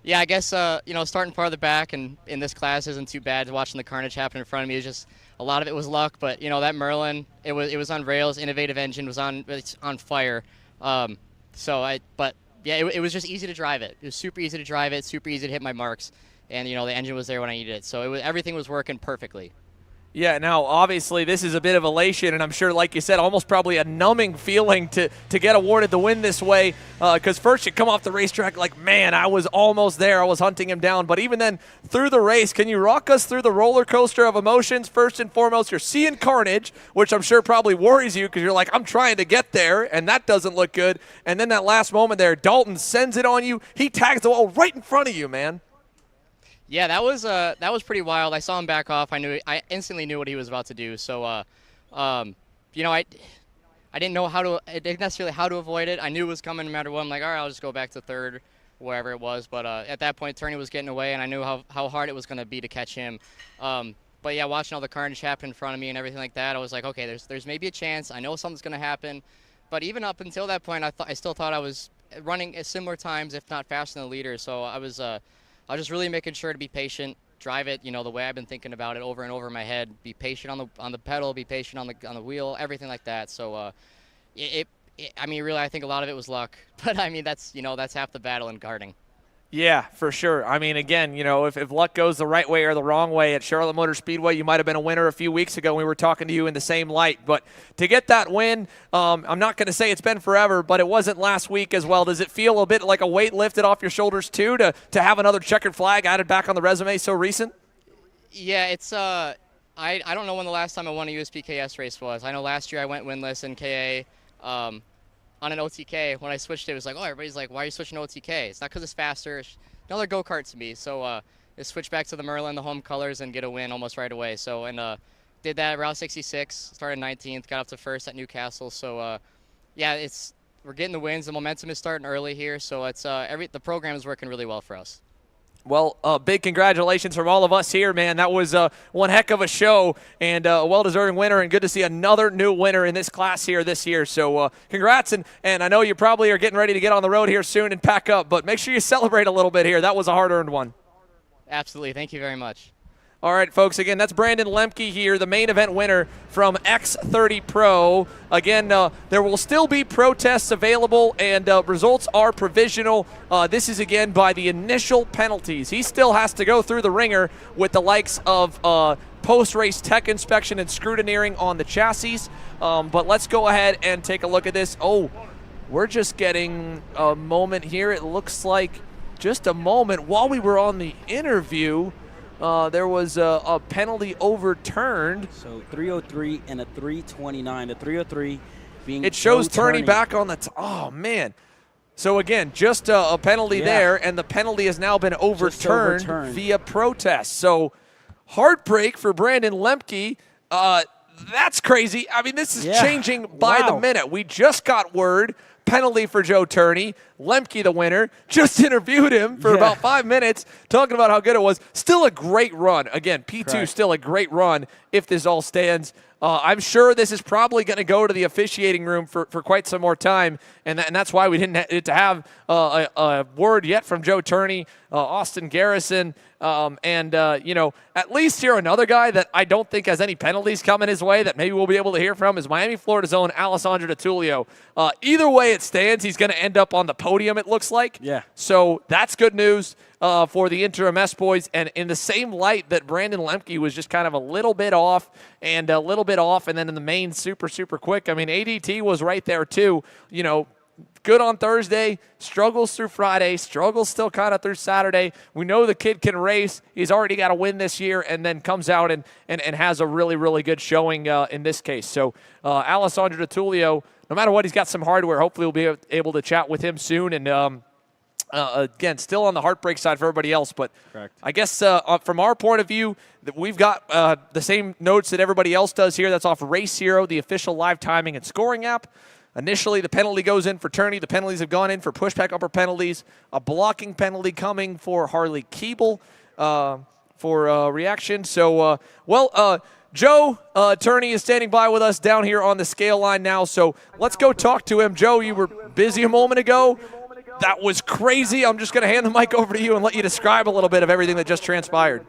yeah, I guess starting farther back and in this class isn't too bad. Watching the carnage happen in front of me is just a lot of it was luck. But that Merlin, it was on rails. Innovative engine was on fire. But yeah, it was just easy to drive it. It was super easy to drive it, super easy to hit my marks, and the engine was there when I needed it. So everything was working perfectly. Yeah, now obviously this is a bit of elation, and I'm sure, like you said, almost probably a numbing feeling to get awarded the win this way, because first you come off the racetrack like, man, I was almost there. I was hunting him down. But even then, through the race, can you rock us through the roller coaster of emotions? First and foremost, you're seeing carnage, which I'm sure probably worries you because you're like, I'm trying to get there, and that doesn't look good. And then that last moment there, Dalton sends it on you. He tags the wall right in front of you, man. Yeah, that was pretty wild. I saw him back off. I instantly knew what he was about to do. So, I didn't know necessarily how to avoid it. I knew it was coming no matter what. I'm like, all right, I'll just go back to third, wherever it was. But at that point, Turney was getting away, and I knew how hard it was going to be to catch him. But yeah, watching all the carnage happen in front of me and everything like that, I was like, okay, there's maybe a chance. I know something's going to happen. But even up until that point, I still thought I was running at similar times, if not faster than the leader. So I was just really making sure to be patient, drive it, the way I've been thinking about it over and over in my head. Be patient on the pedal, be patient on the wheel, everything like that. So, really, I think a lot of it was luck. But I mean, that's half the battle in karting. Yeah, for sure. I mean, again, if luck goes the right way or the wrong way at Charlotte Motor Speedway, you might have been a winner a few weeks ago when we were talking to you in the same light. But to get that win, I'm not going to say it's been forever, but it wasn't last week as well. Does it feel a bit like a weight lifted off your shoulders, too, to have another checkered flag added back on the resume so recent? Yeah, it's I don't know when the last time I won a USPKS race was. I know last year I went winless in KA on an OTK. When I switched it was like, oh, everybody's like, why are you switching to OTK? It's not because it's faster. It's another go-kart to me. So just switch back to the Merlin, the home colors, and get a win almost right away. So, did that at Route 66, started 19th, got up to first at Newcastle. So, yeah, we're getting the wins. The momentum is starting early here. So it's the program is working really well for us. Well, big congratulations from all of us here, man. That was one heck of a show and a well-deserving winner, and good to see another new winner in this class here this year. So congrats, and I know you probably are getting ready to get on the road here soon and pack up, but make sure you celebrate a little bit here. That was a hard-earned one. Absolutely. Thank you very much. All right, folks, again, that's Brandon Lemke here, the main event winner from X30 Pro. Again, there will still be protests available, and results are provisional. This is, again, by the initial penalties. He still has to go through the ringer with the likes of post-race tech inspection and scrutineering on the chassis. But let's go ahead and take a look at this. Oh, we're just getting a moment here. It looks like just a moment while we were on the interview. there was a penalty overturned. So 303 and a 329. The 303 being It shows Joe Turney back on the oh, man. So, again, just a penalty there, and the penalty has now been overturned via protest. So, heartbreak for Brandon Lemke. That's crazy. I mean, this is changing by the minute. We just got word, penalty for Joe Turney. Lemke, the winner, just interviewed him for about 5 minutes, talking about how good it was. Still a great run. Again, P2 still a great run if this all stands. I'm sure this is probably going to go to the officiating room for quite some more time, and that's why we didn't get to have a word yet from Joe Turney, Austin Garrison, and at least hear another guy that I don't think has any penalties coming his way that maybe we'll be able to hear from is Miami, Florida's own Alessandro D'Attulio. Either way it stands, he's going to end up on the podium, it looks like. Yeah. So that's good news for the interim S boys, and in the same light that Brandon Lemke was just kind of a little bit off, and then in the main super quick. I mean, ADT was right there too. Good on Thursday, struggles through Friday, struggles still kind of through Saturday. We know the kid can race. He's already got a win this year, and then comes out and has a really, really good showing in this case. So Alessandro D'Attulio, no matter what, he's got some hardware. Hopefully we'll be able to chat with him soon. And again, still on the heartbreak side for everybody else. But I guess from our point of view, we've got the same notes that everybody else does here. That's off Race Hero, the official live timing and scoring app. Initially, the penalty goes in for Turney. The penalties have gone in for pushback upper penalties. A blocking penalty coming for Harley Keeble for reaction. So, Joe Turney is standing by with us down here on the scale line now. So let's go talk to him. Joe, you were busy a moment ago. That was crazy. I'm just going to hand the mic over to you and let you describe a little bit of everything that just transpired.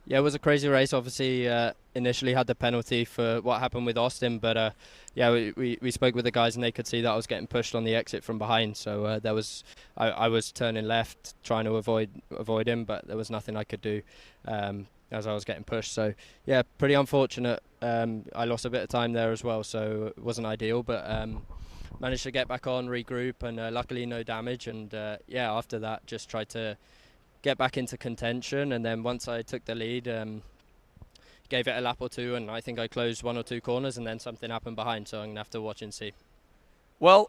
Yeah, it was a crazy race. Obviously, initially had the penalty for what happened with Austin, but we spoke with the guys and they could see that I was getting pushed on the exit from behind. So I was turning left, trying to avoid him, but there was nothing I could do as I was getting pushed. So yeah, pretty unfortunate. I lost a bit of time there as well, so it wasn't ideal, but managed to get back on, regroup, and luckily no damage. And after that, just tried to get back into contention, and then once I took the lead, gave it a lap or two, and I think I closed one or two corners, and then something happened behind, so I'm going to have to watch and see. Well,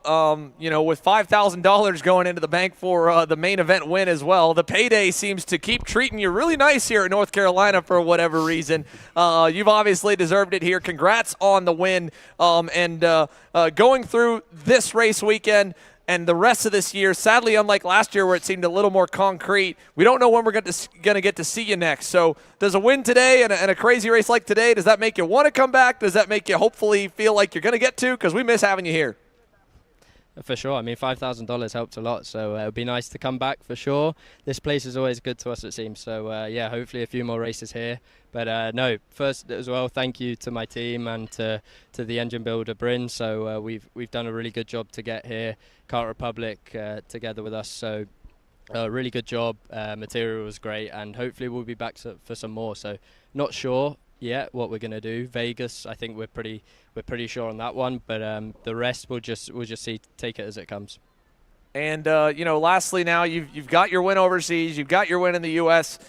with $5,000 going into the bank for the main event win as well, the payday seems to keep treating you really nice here in North Carolina for whatever reason. You've obviously deserved it here. Congrats on the win. Going through this race weekend and the rest of this year, sadly, unlike last year where it seemed a little more concrete, we don't know when we're going to get to see you next. So does a win today and a crazy race like today, does that make you want to come back? Does that make you hopefully feel like you're going to get to? Because we miss having you here. For sure. I mean, $5,000 helped a lot, so it would be nice to come back for sure. This place is always good to us, it seems. So, hopefully a few more races here. But, first as well, thank you to my team and to the engine builder, Bryn. So we've done a really good job to get here. Kart Republic together with us. So really good job. Material was great, and hopefully we'll be back for some more. So not sure yet what we're going to do. Vegas, I think we're pretty sure on that one, but the rest we'll just see, take it as it comes. And lastly, now you've got your win overseas, you've got your win in the U.S.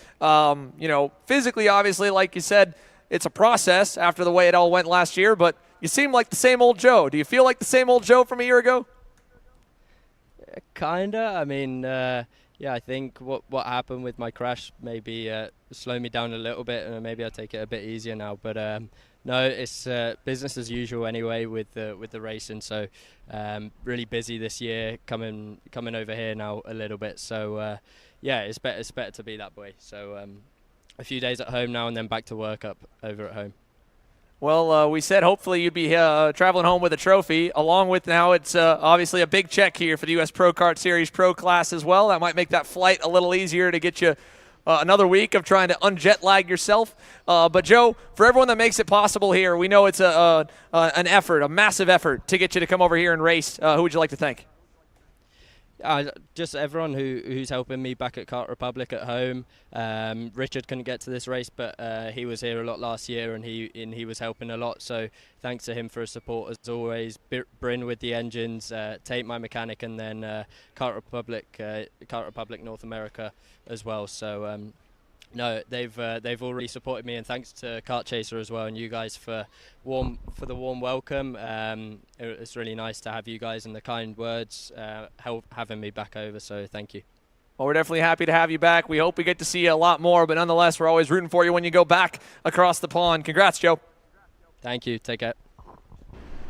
Physically, obviously, like you said, it's a process after the way it all went last year, but you seem like the same old Joe. Do you feel like the same old Joe from a year ago? Kinda. I mean, I think what happened with my crash maybe slowed me down a little bit, and maybe I'll take it a bit easier now. But no, it's business as usual anyway with the racing. So really busy this year, coming over here now a little bit. So it's better to be that way. So a few days at home now, and then back to work up over at home. Well, we said hopefully you'd be traveling home with a trophy. Along with now, it's obviously a big check here for the US Pro Kart Series Pro class as well. That might make that flight a little easier to get you another week of trying to unjet lag yourself. But Joe, for everyone that makes it possible here, we know it's an effort, a massive effort to get you to come over here and race. Who would you like to thank? Just everyone who's helping me back at Kart Republic at home. Richard couldn't get to this race, but he was here a lot last year, and he was helping a lot. So thanks to him for his support as always. Bryn with the engines, Tate my mechanic, and then Kart Republic North America as well. So No, they've already supported me, and thanks to Kart Chaser as well, and you guys for the warm welcome. It's really nice to have you guys and the kind words having me back over. So thank you. Well, we're definitely happy to have you back. We hope we get to see you a lot more, but nonetheless, we're always rooting for you when you go back across the pond. Congrats, Joe. Thank you. Take care.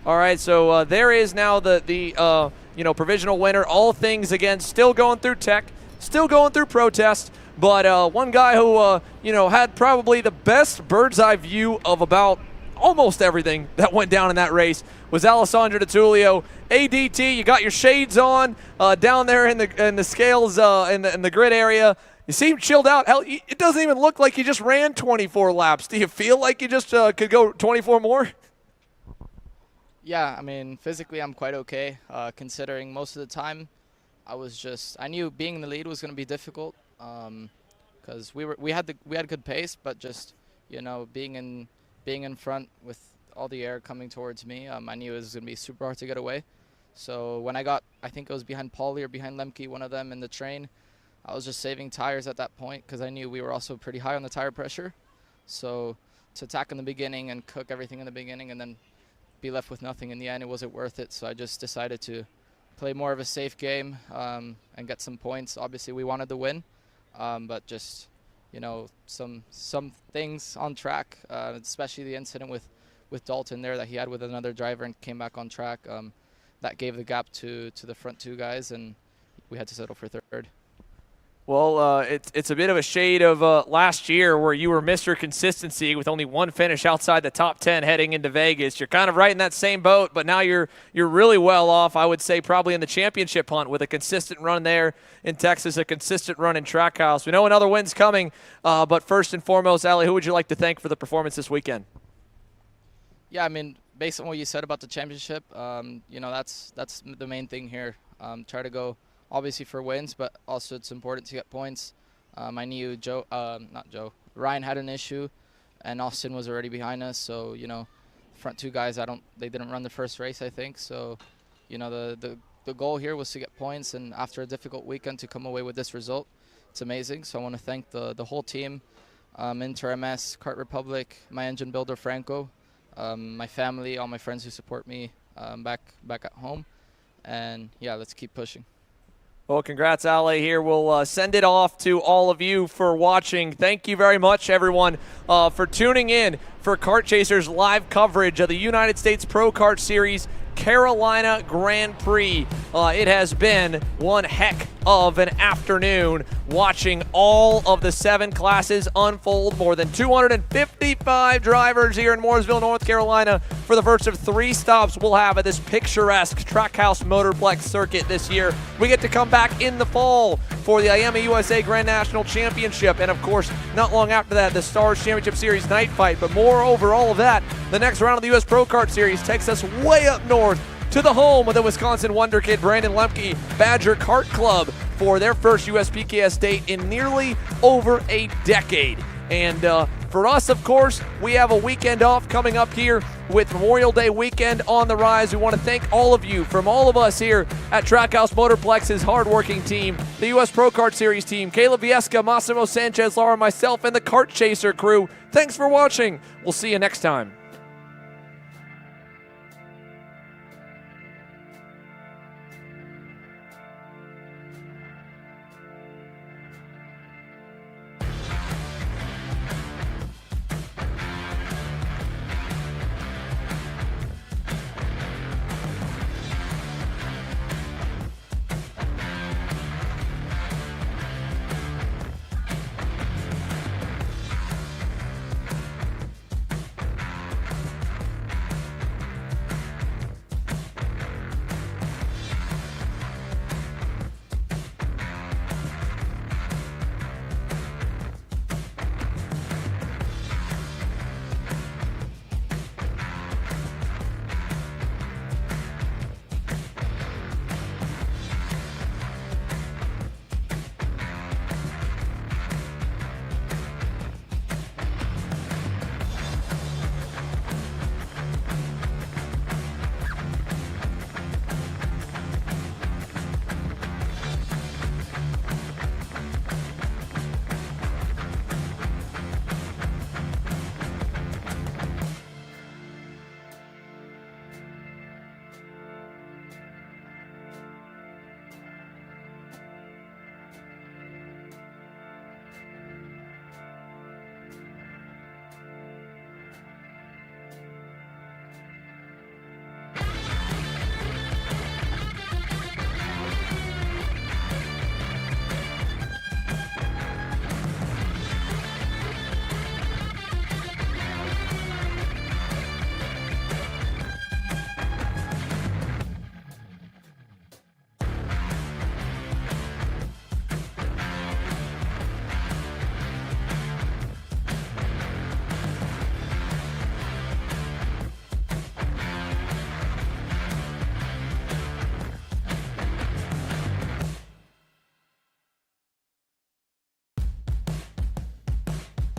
All right, so there is now the provisional winner. All things, again, still going through tech, still going through protest. But one guy who, had probably the best bird's eye view of about almost everything that went down in that race was Alessandro Di Tullio. ADT, you got your shades on down there in the scales in the grid area. You seem chilled out. Hell, it doesn't even look like you just ran 24 laps. Do you feel like you just could go 24 more? Yeah, I mean, physically I'm quite okay, considering most of the time I knew being in the lead was going to be difficult. Because we had good pace, but just being in front with all the air coming towards me, I knew it was gonna be super hard to get away. So when I think it was behind Paulie or behind Lemke, one of them in the train, I was just saving tires at that point because I knew we were also pretty high on the tire pressure. So to attack in the beginning and cook everything in the beginning and then be left with nothing in the end, it wasn't worth it. So I just decided to play more of a safe game and get some points. Obviously, we wanted to win. But just, some things on track, especially the incident with Dalton there that he had with another driver and came back on track, that gave the gap to the front two guys, and we had to settle for third. Well, it's a bit of a shade of last year where you were Mr. Consistency with only one finish outside the top 10 heading into Vegas. You're kind of right in that same boat, but now you're really well off, I would say, probably in the championship hunt with a consistent run there in Texas, a consistent run in Trackhouse. We know another win's coming, but first and foremost, Ali, who would you like to thank for the performance this weekend? Yeah, I mean, based on what you said about the championship, that's the main thing here. Try to go obviously for wins, but also it's important to get points. I knew Ryan had an issue, and Austin was already behind us. So front two guys, they didn't run the first race, I think. So the goal here was to get points, and after a difficult weekend to come away with this result, it's amazing. So I want to thank the whole team, Inter MS, Kart Republic, my engine builder Franco, my family, all my friends who support me back at home, and yeah, let's keep pushing. Well, congrats, Ale. Here, we'll send it off to all of you for watching. Thank you very much, everyone, for tuning in for Kart Chaser's live coverage of the United States Pro Kart Series Carolina Grand Prix. It has been one heck of an afternoon watching all of the 7 classes unfold. More than 255 drivers here in Mooresville, North Carolina for the first of 3 stops we'll have at this picturesque Trackhouse Motorplex circuit this year. We get to come back in the fall for the IAMA USA Grand National Championship, and of course, not long after that, the Stars Championship Series night fight. But moreover, all of that, the next round of the US Pro Kart Series takes us way up north to the home of the Wisconsin Wonder Kid Brandon Lemke Badger Kart Club for their first USPKS date in nearly over a decade. And for us, of course, we have a weekend off coming up here with Memorial Day weekend on the rise. We want to thank all of you from all of us here at Trackhouse Motorplex's hardworking team, the US Pro Kart Series team, Caleb Viesca, Massimo Sanchez, Laura, myself, and the Kart Chaser crew. Thanks for watching. We'll see you next time.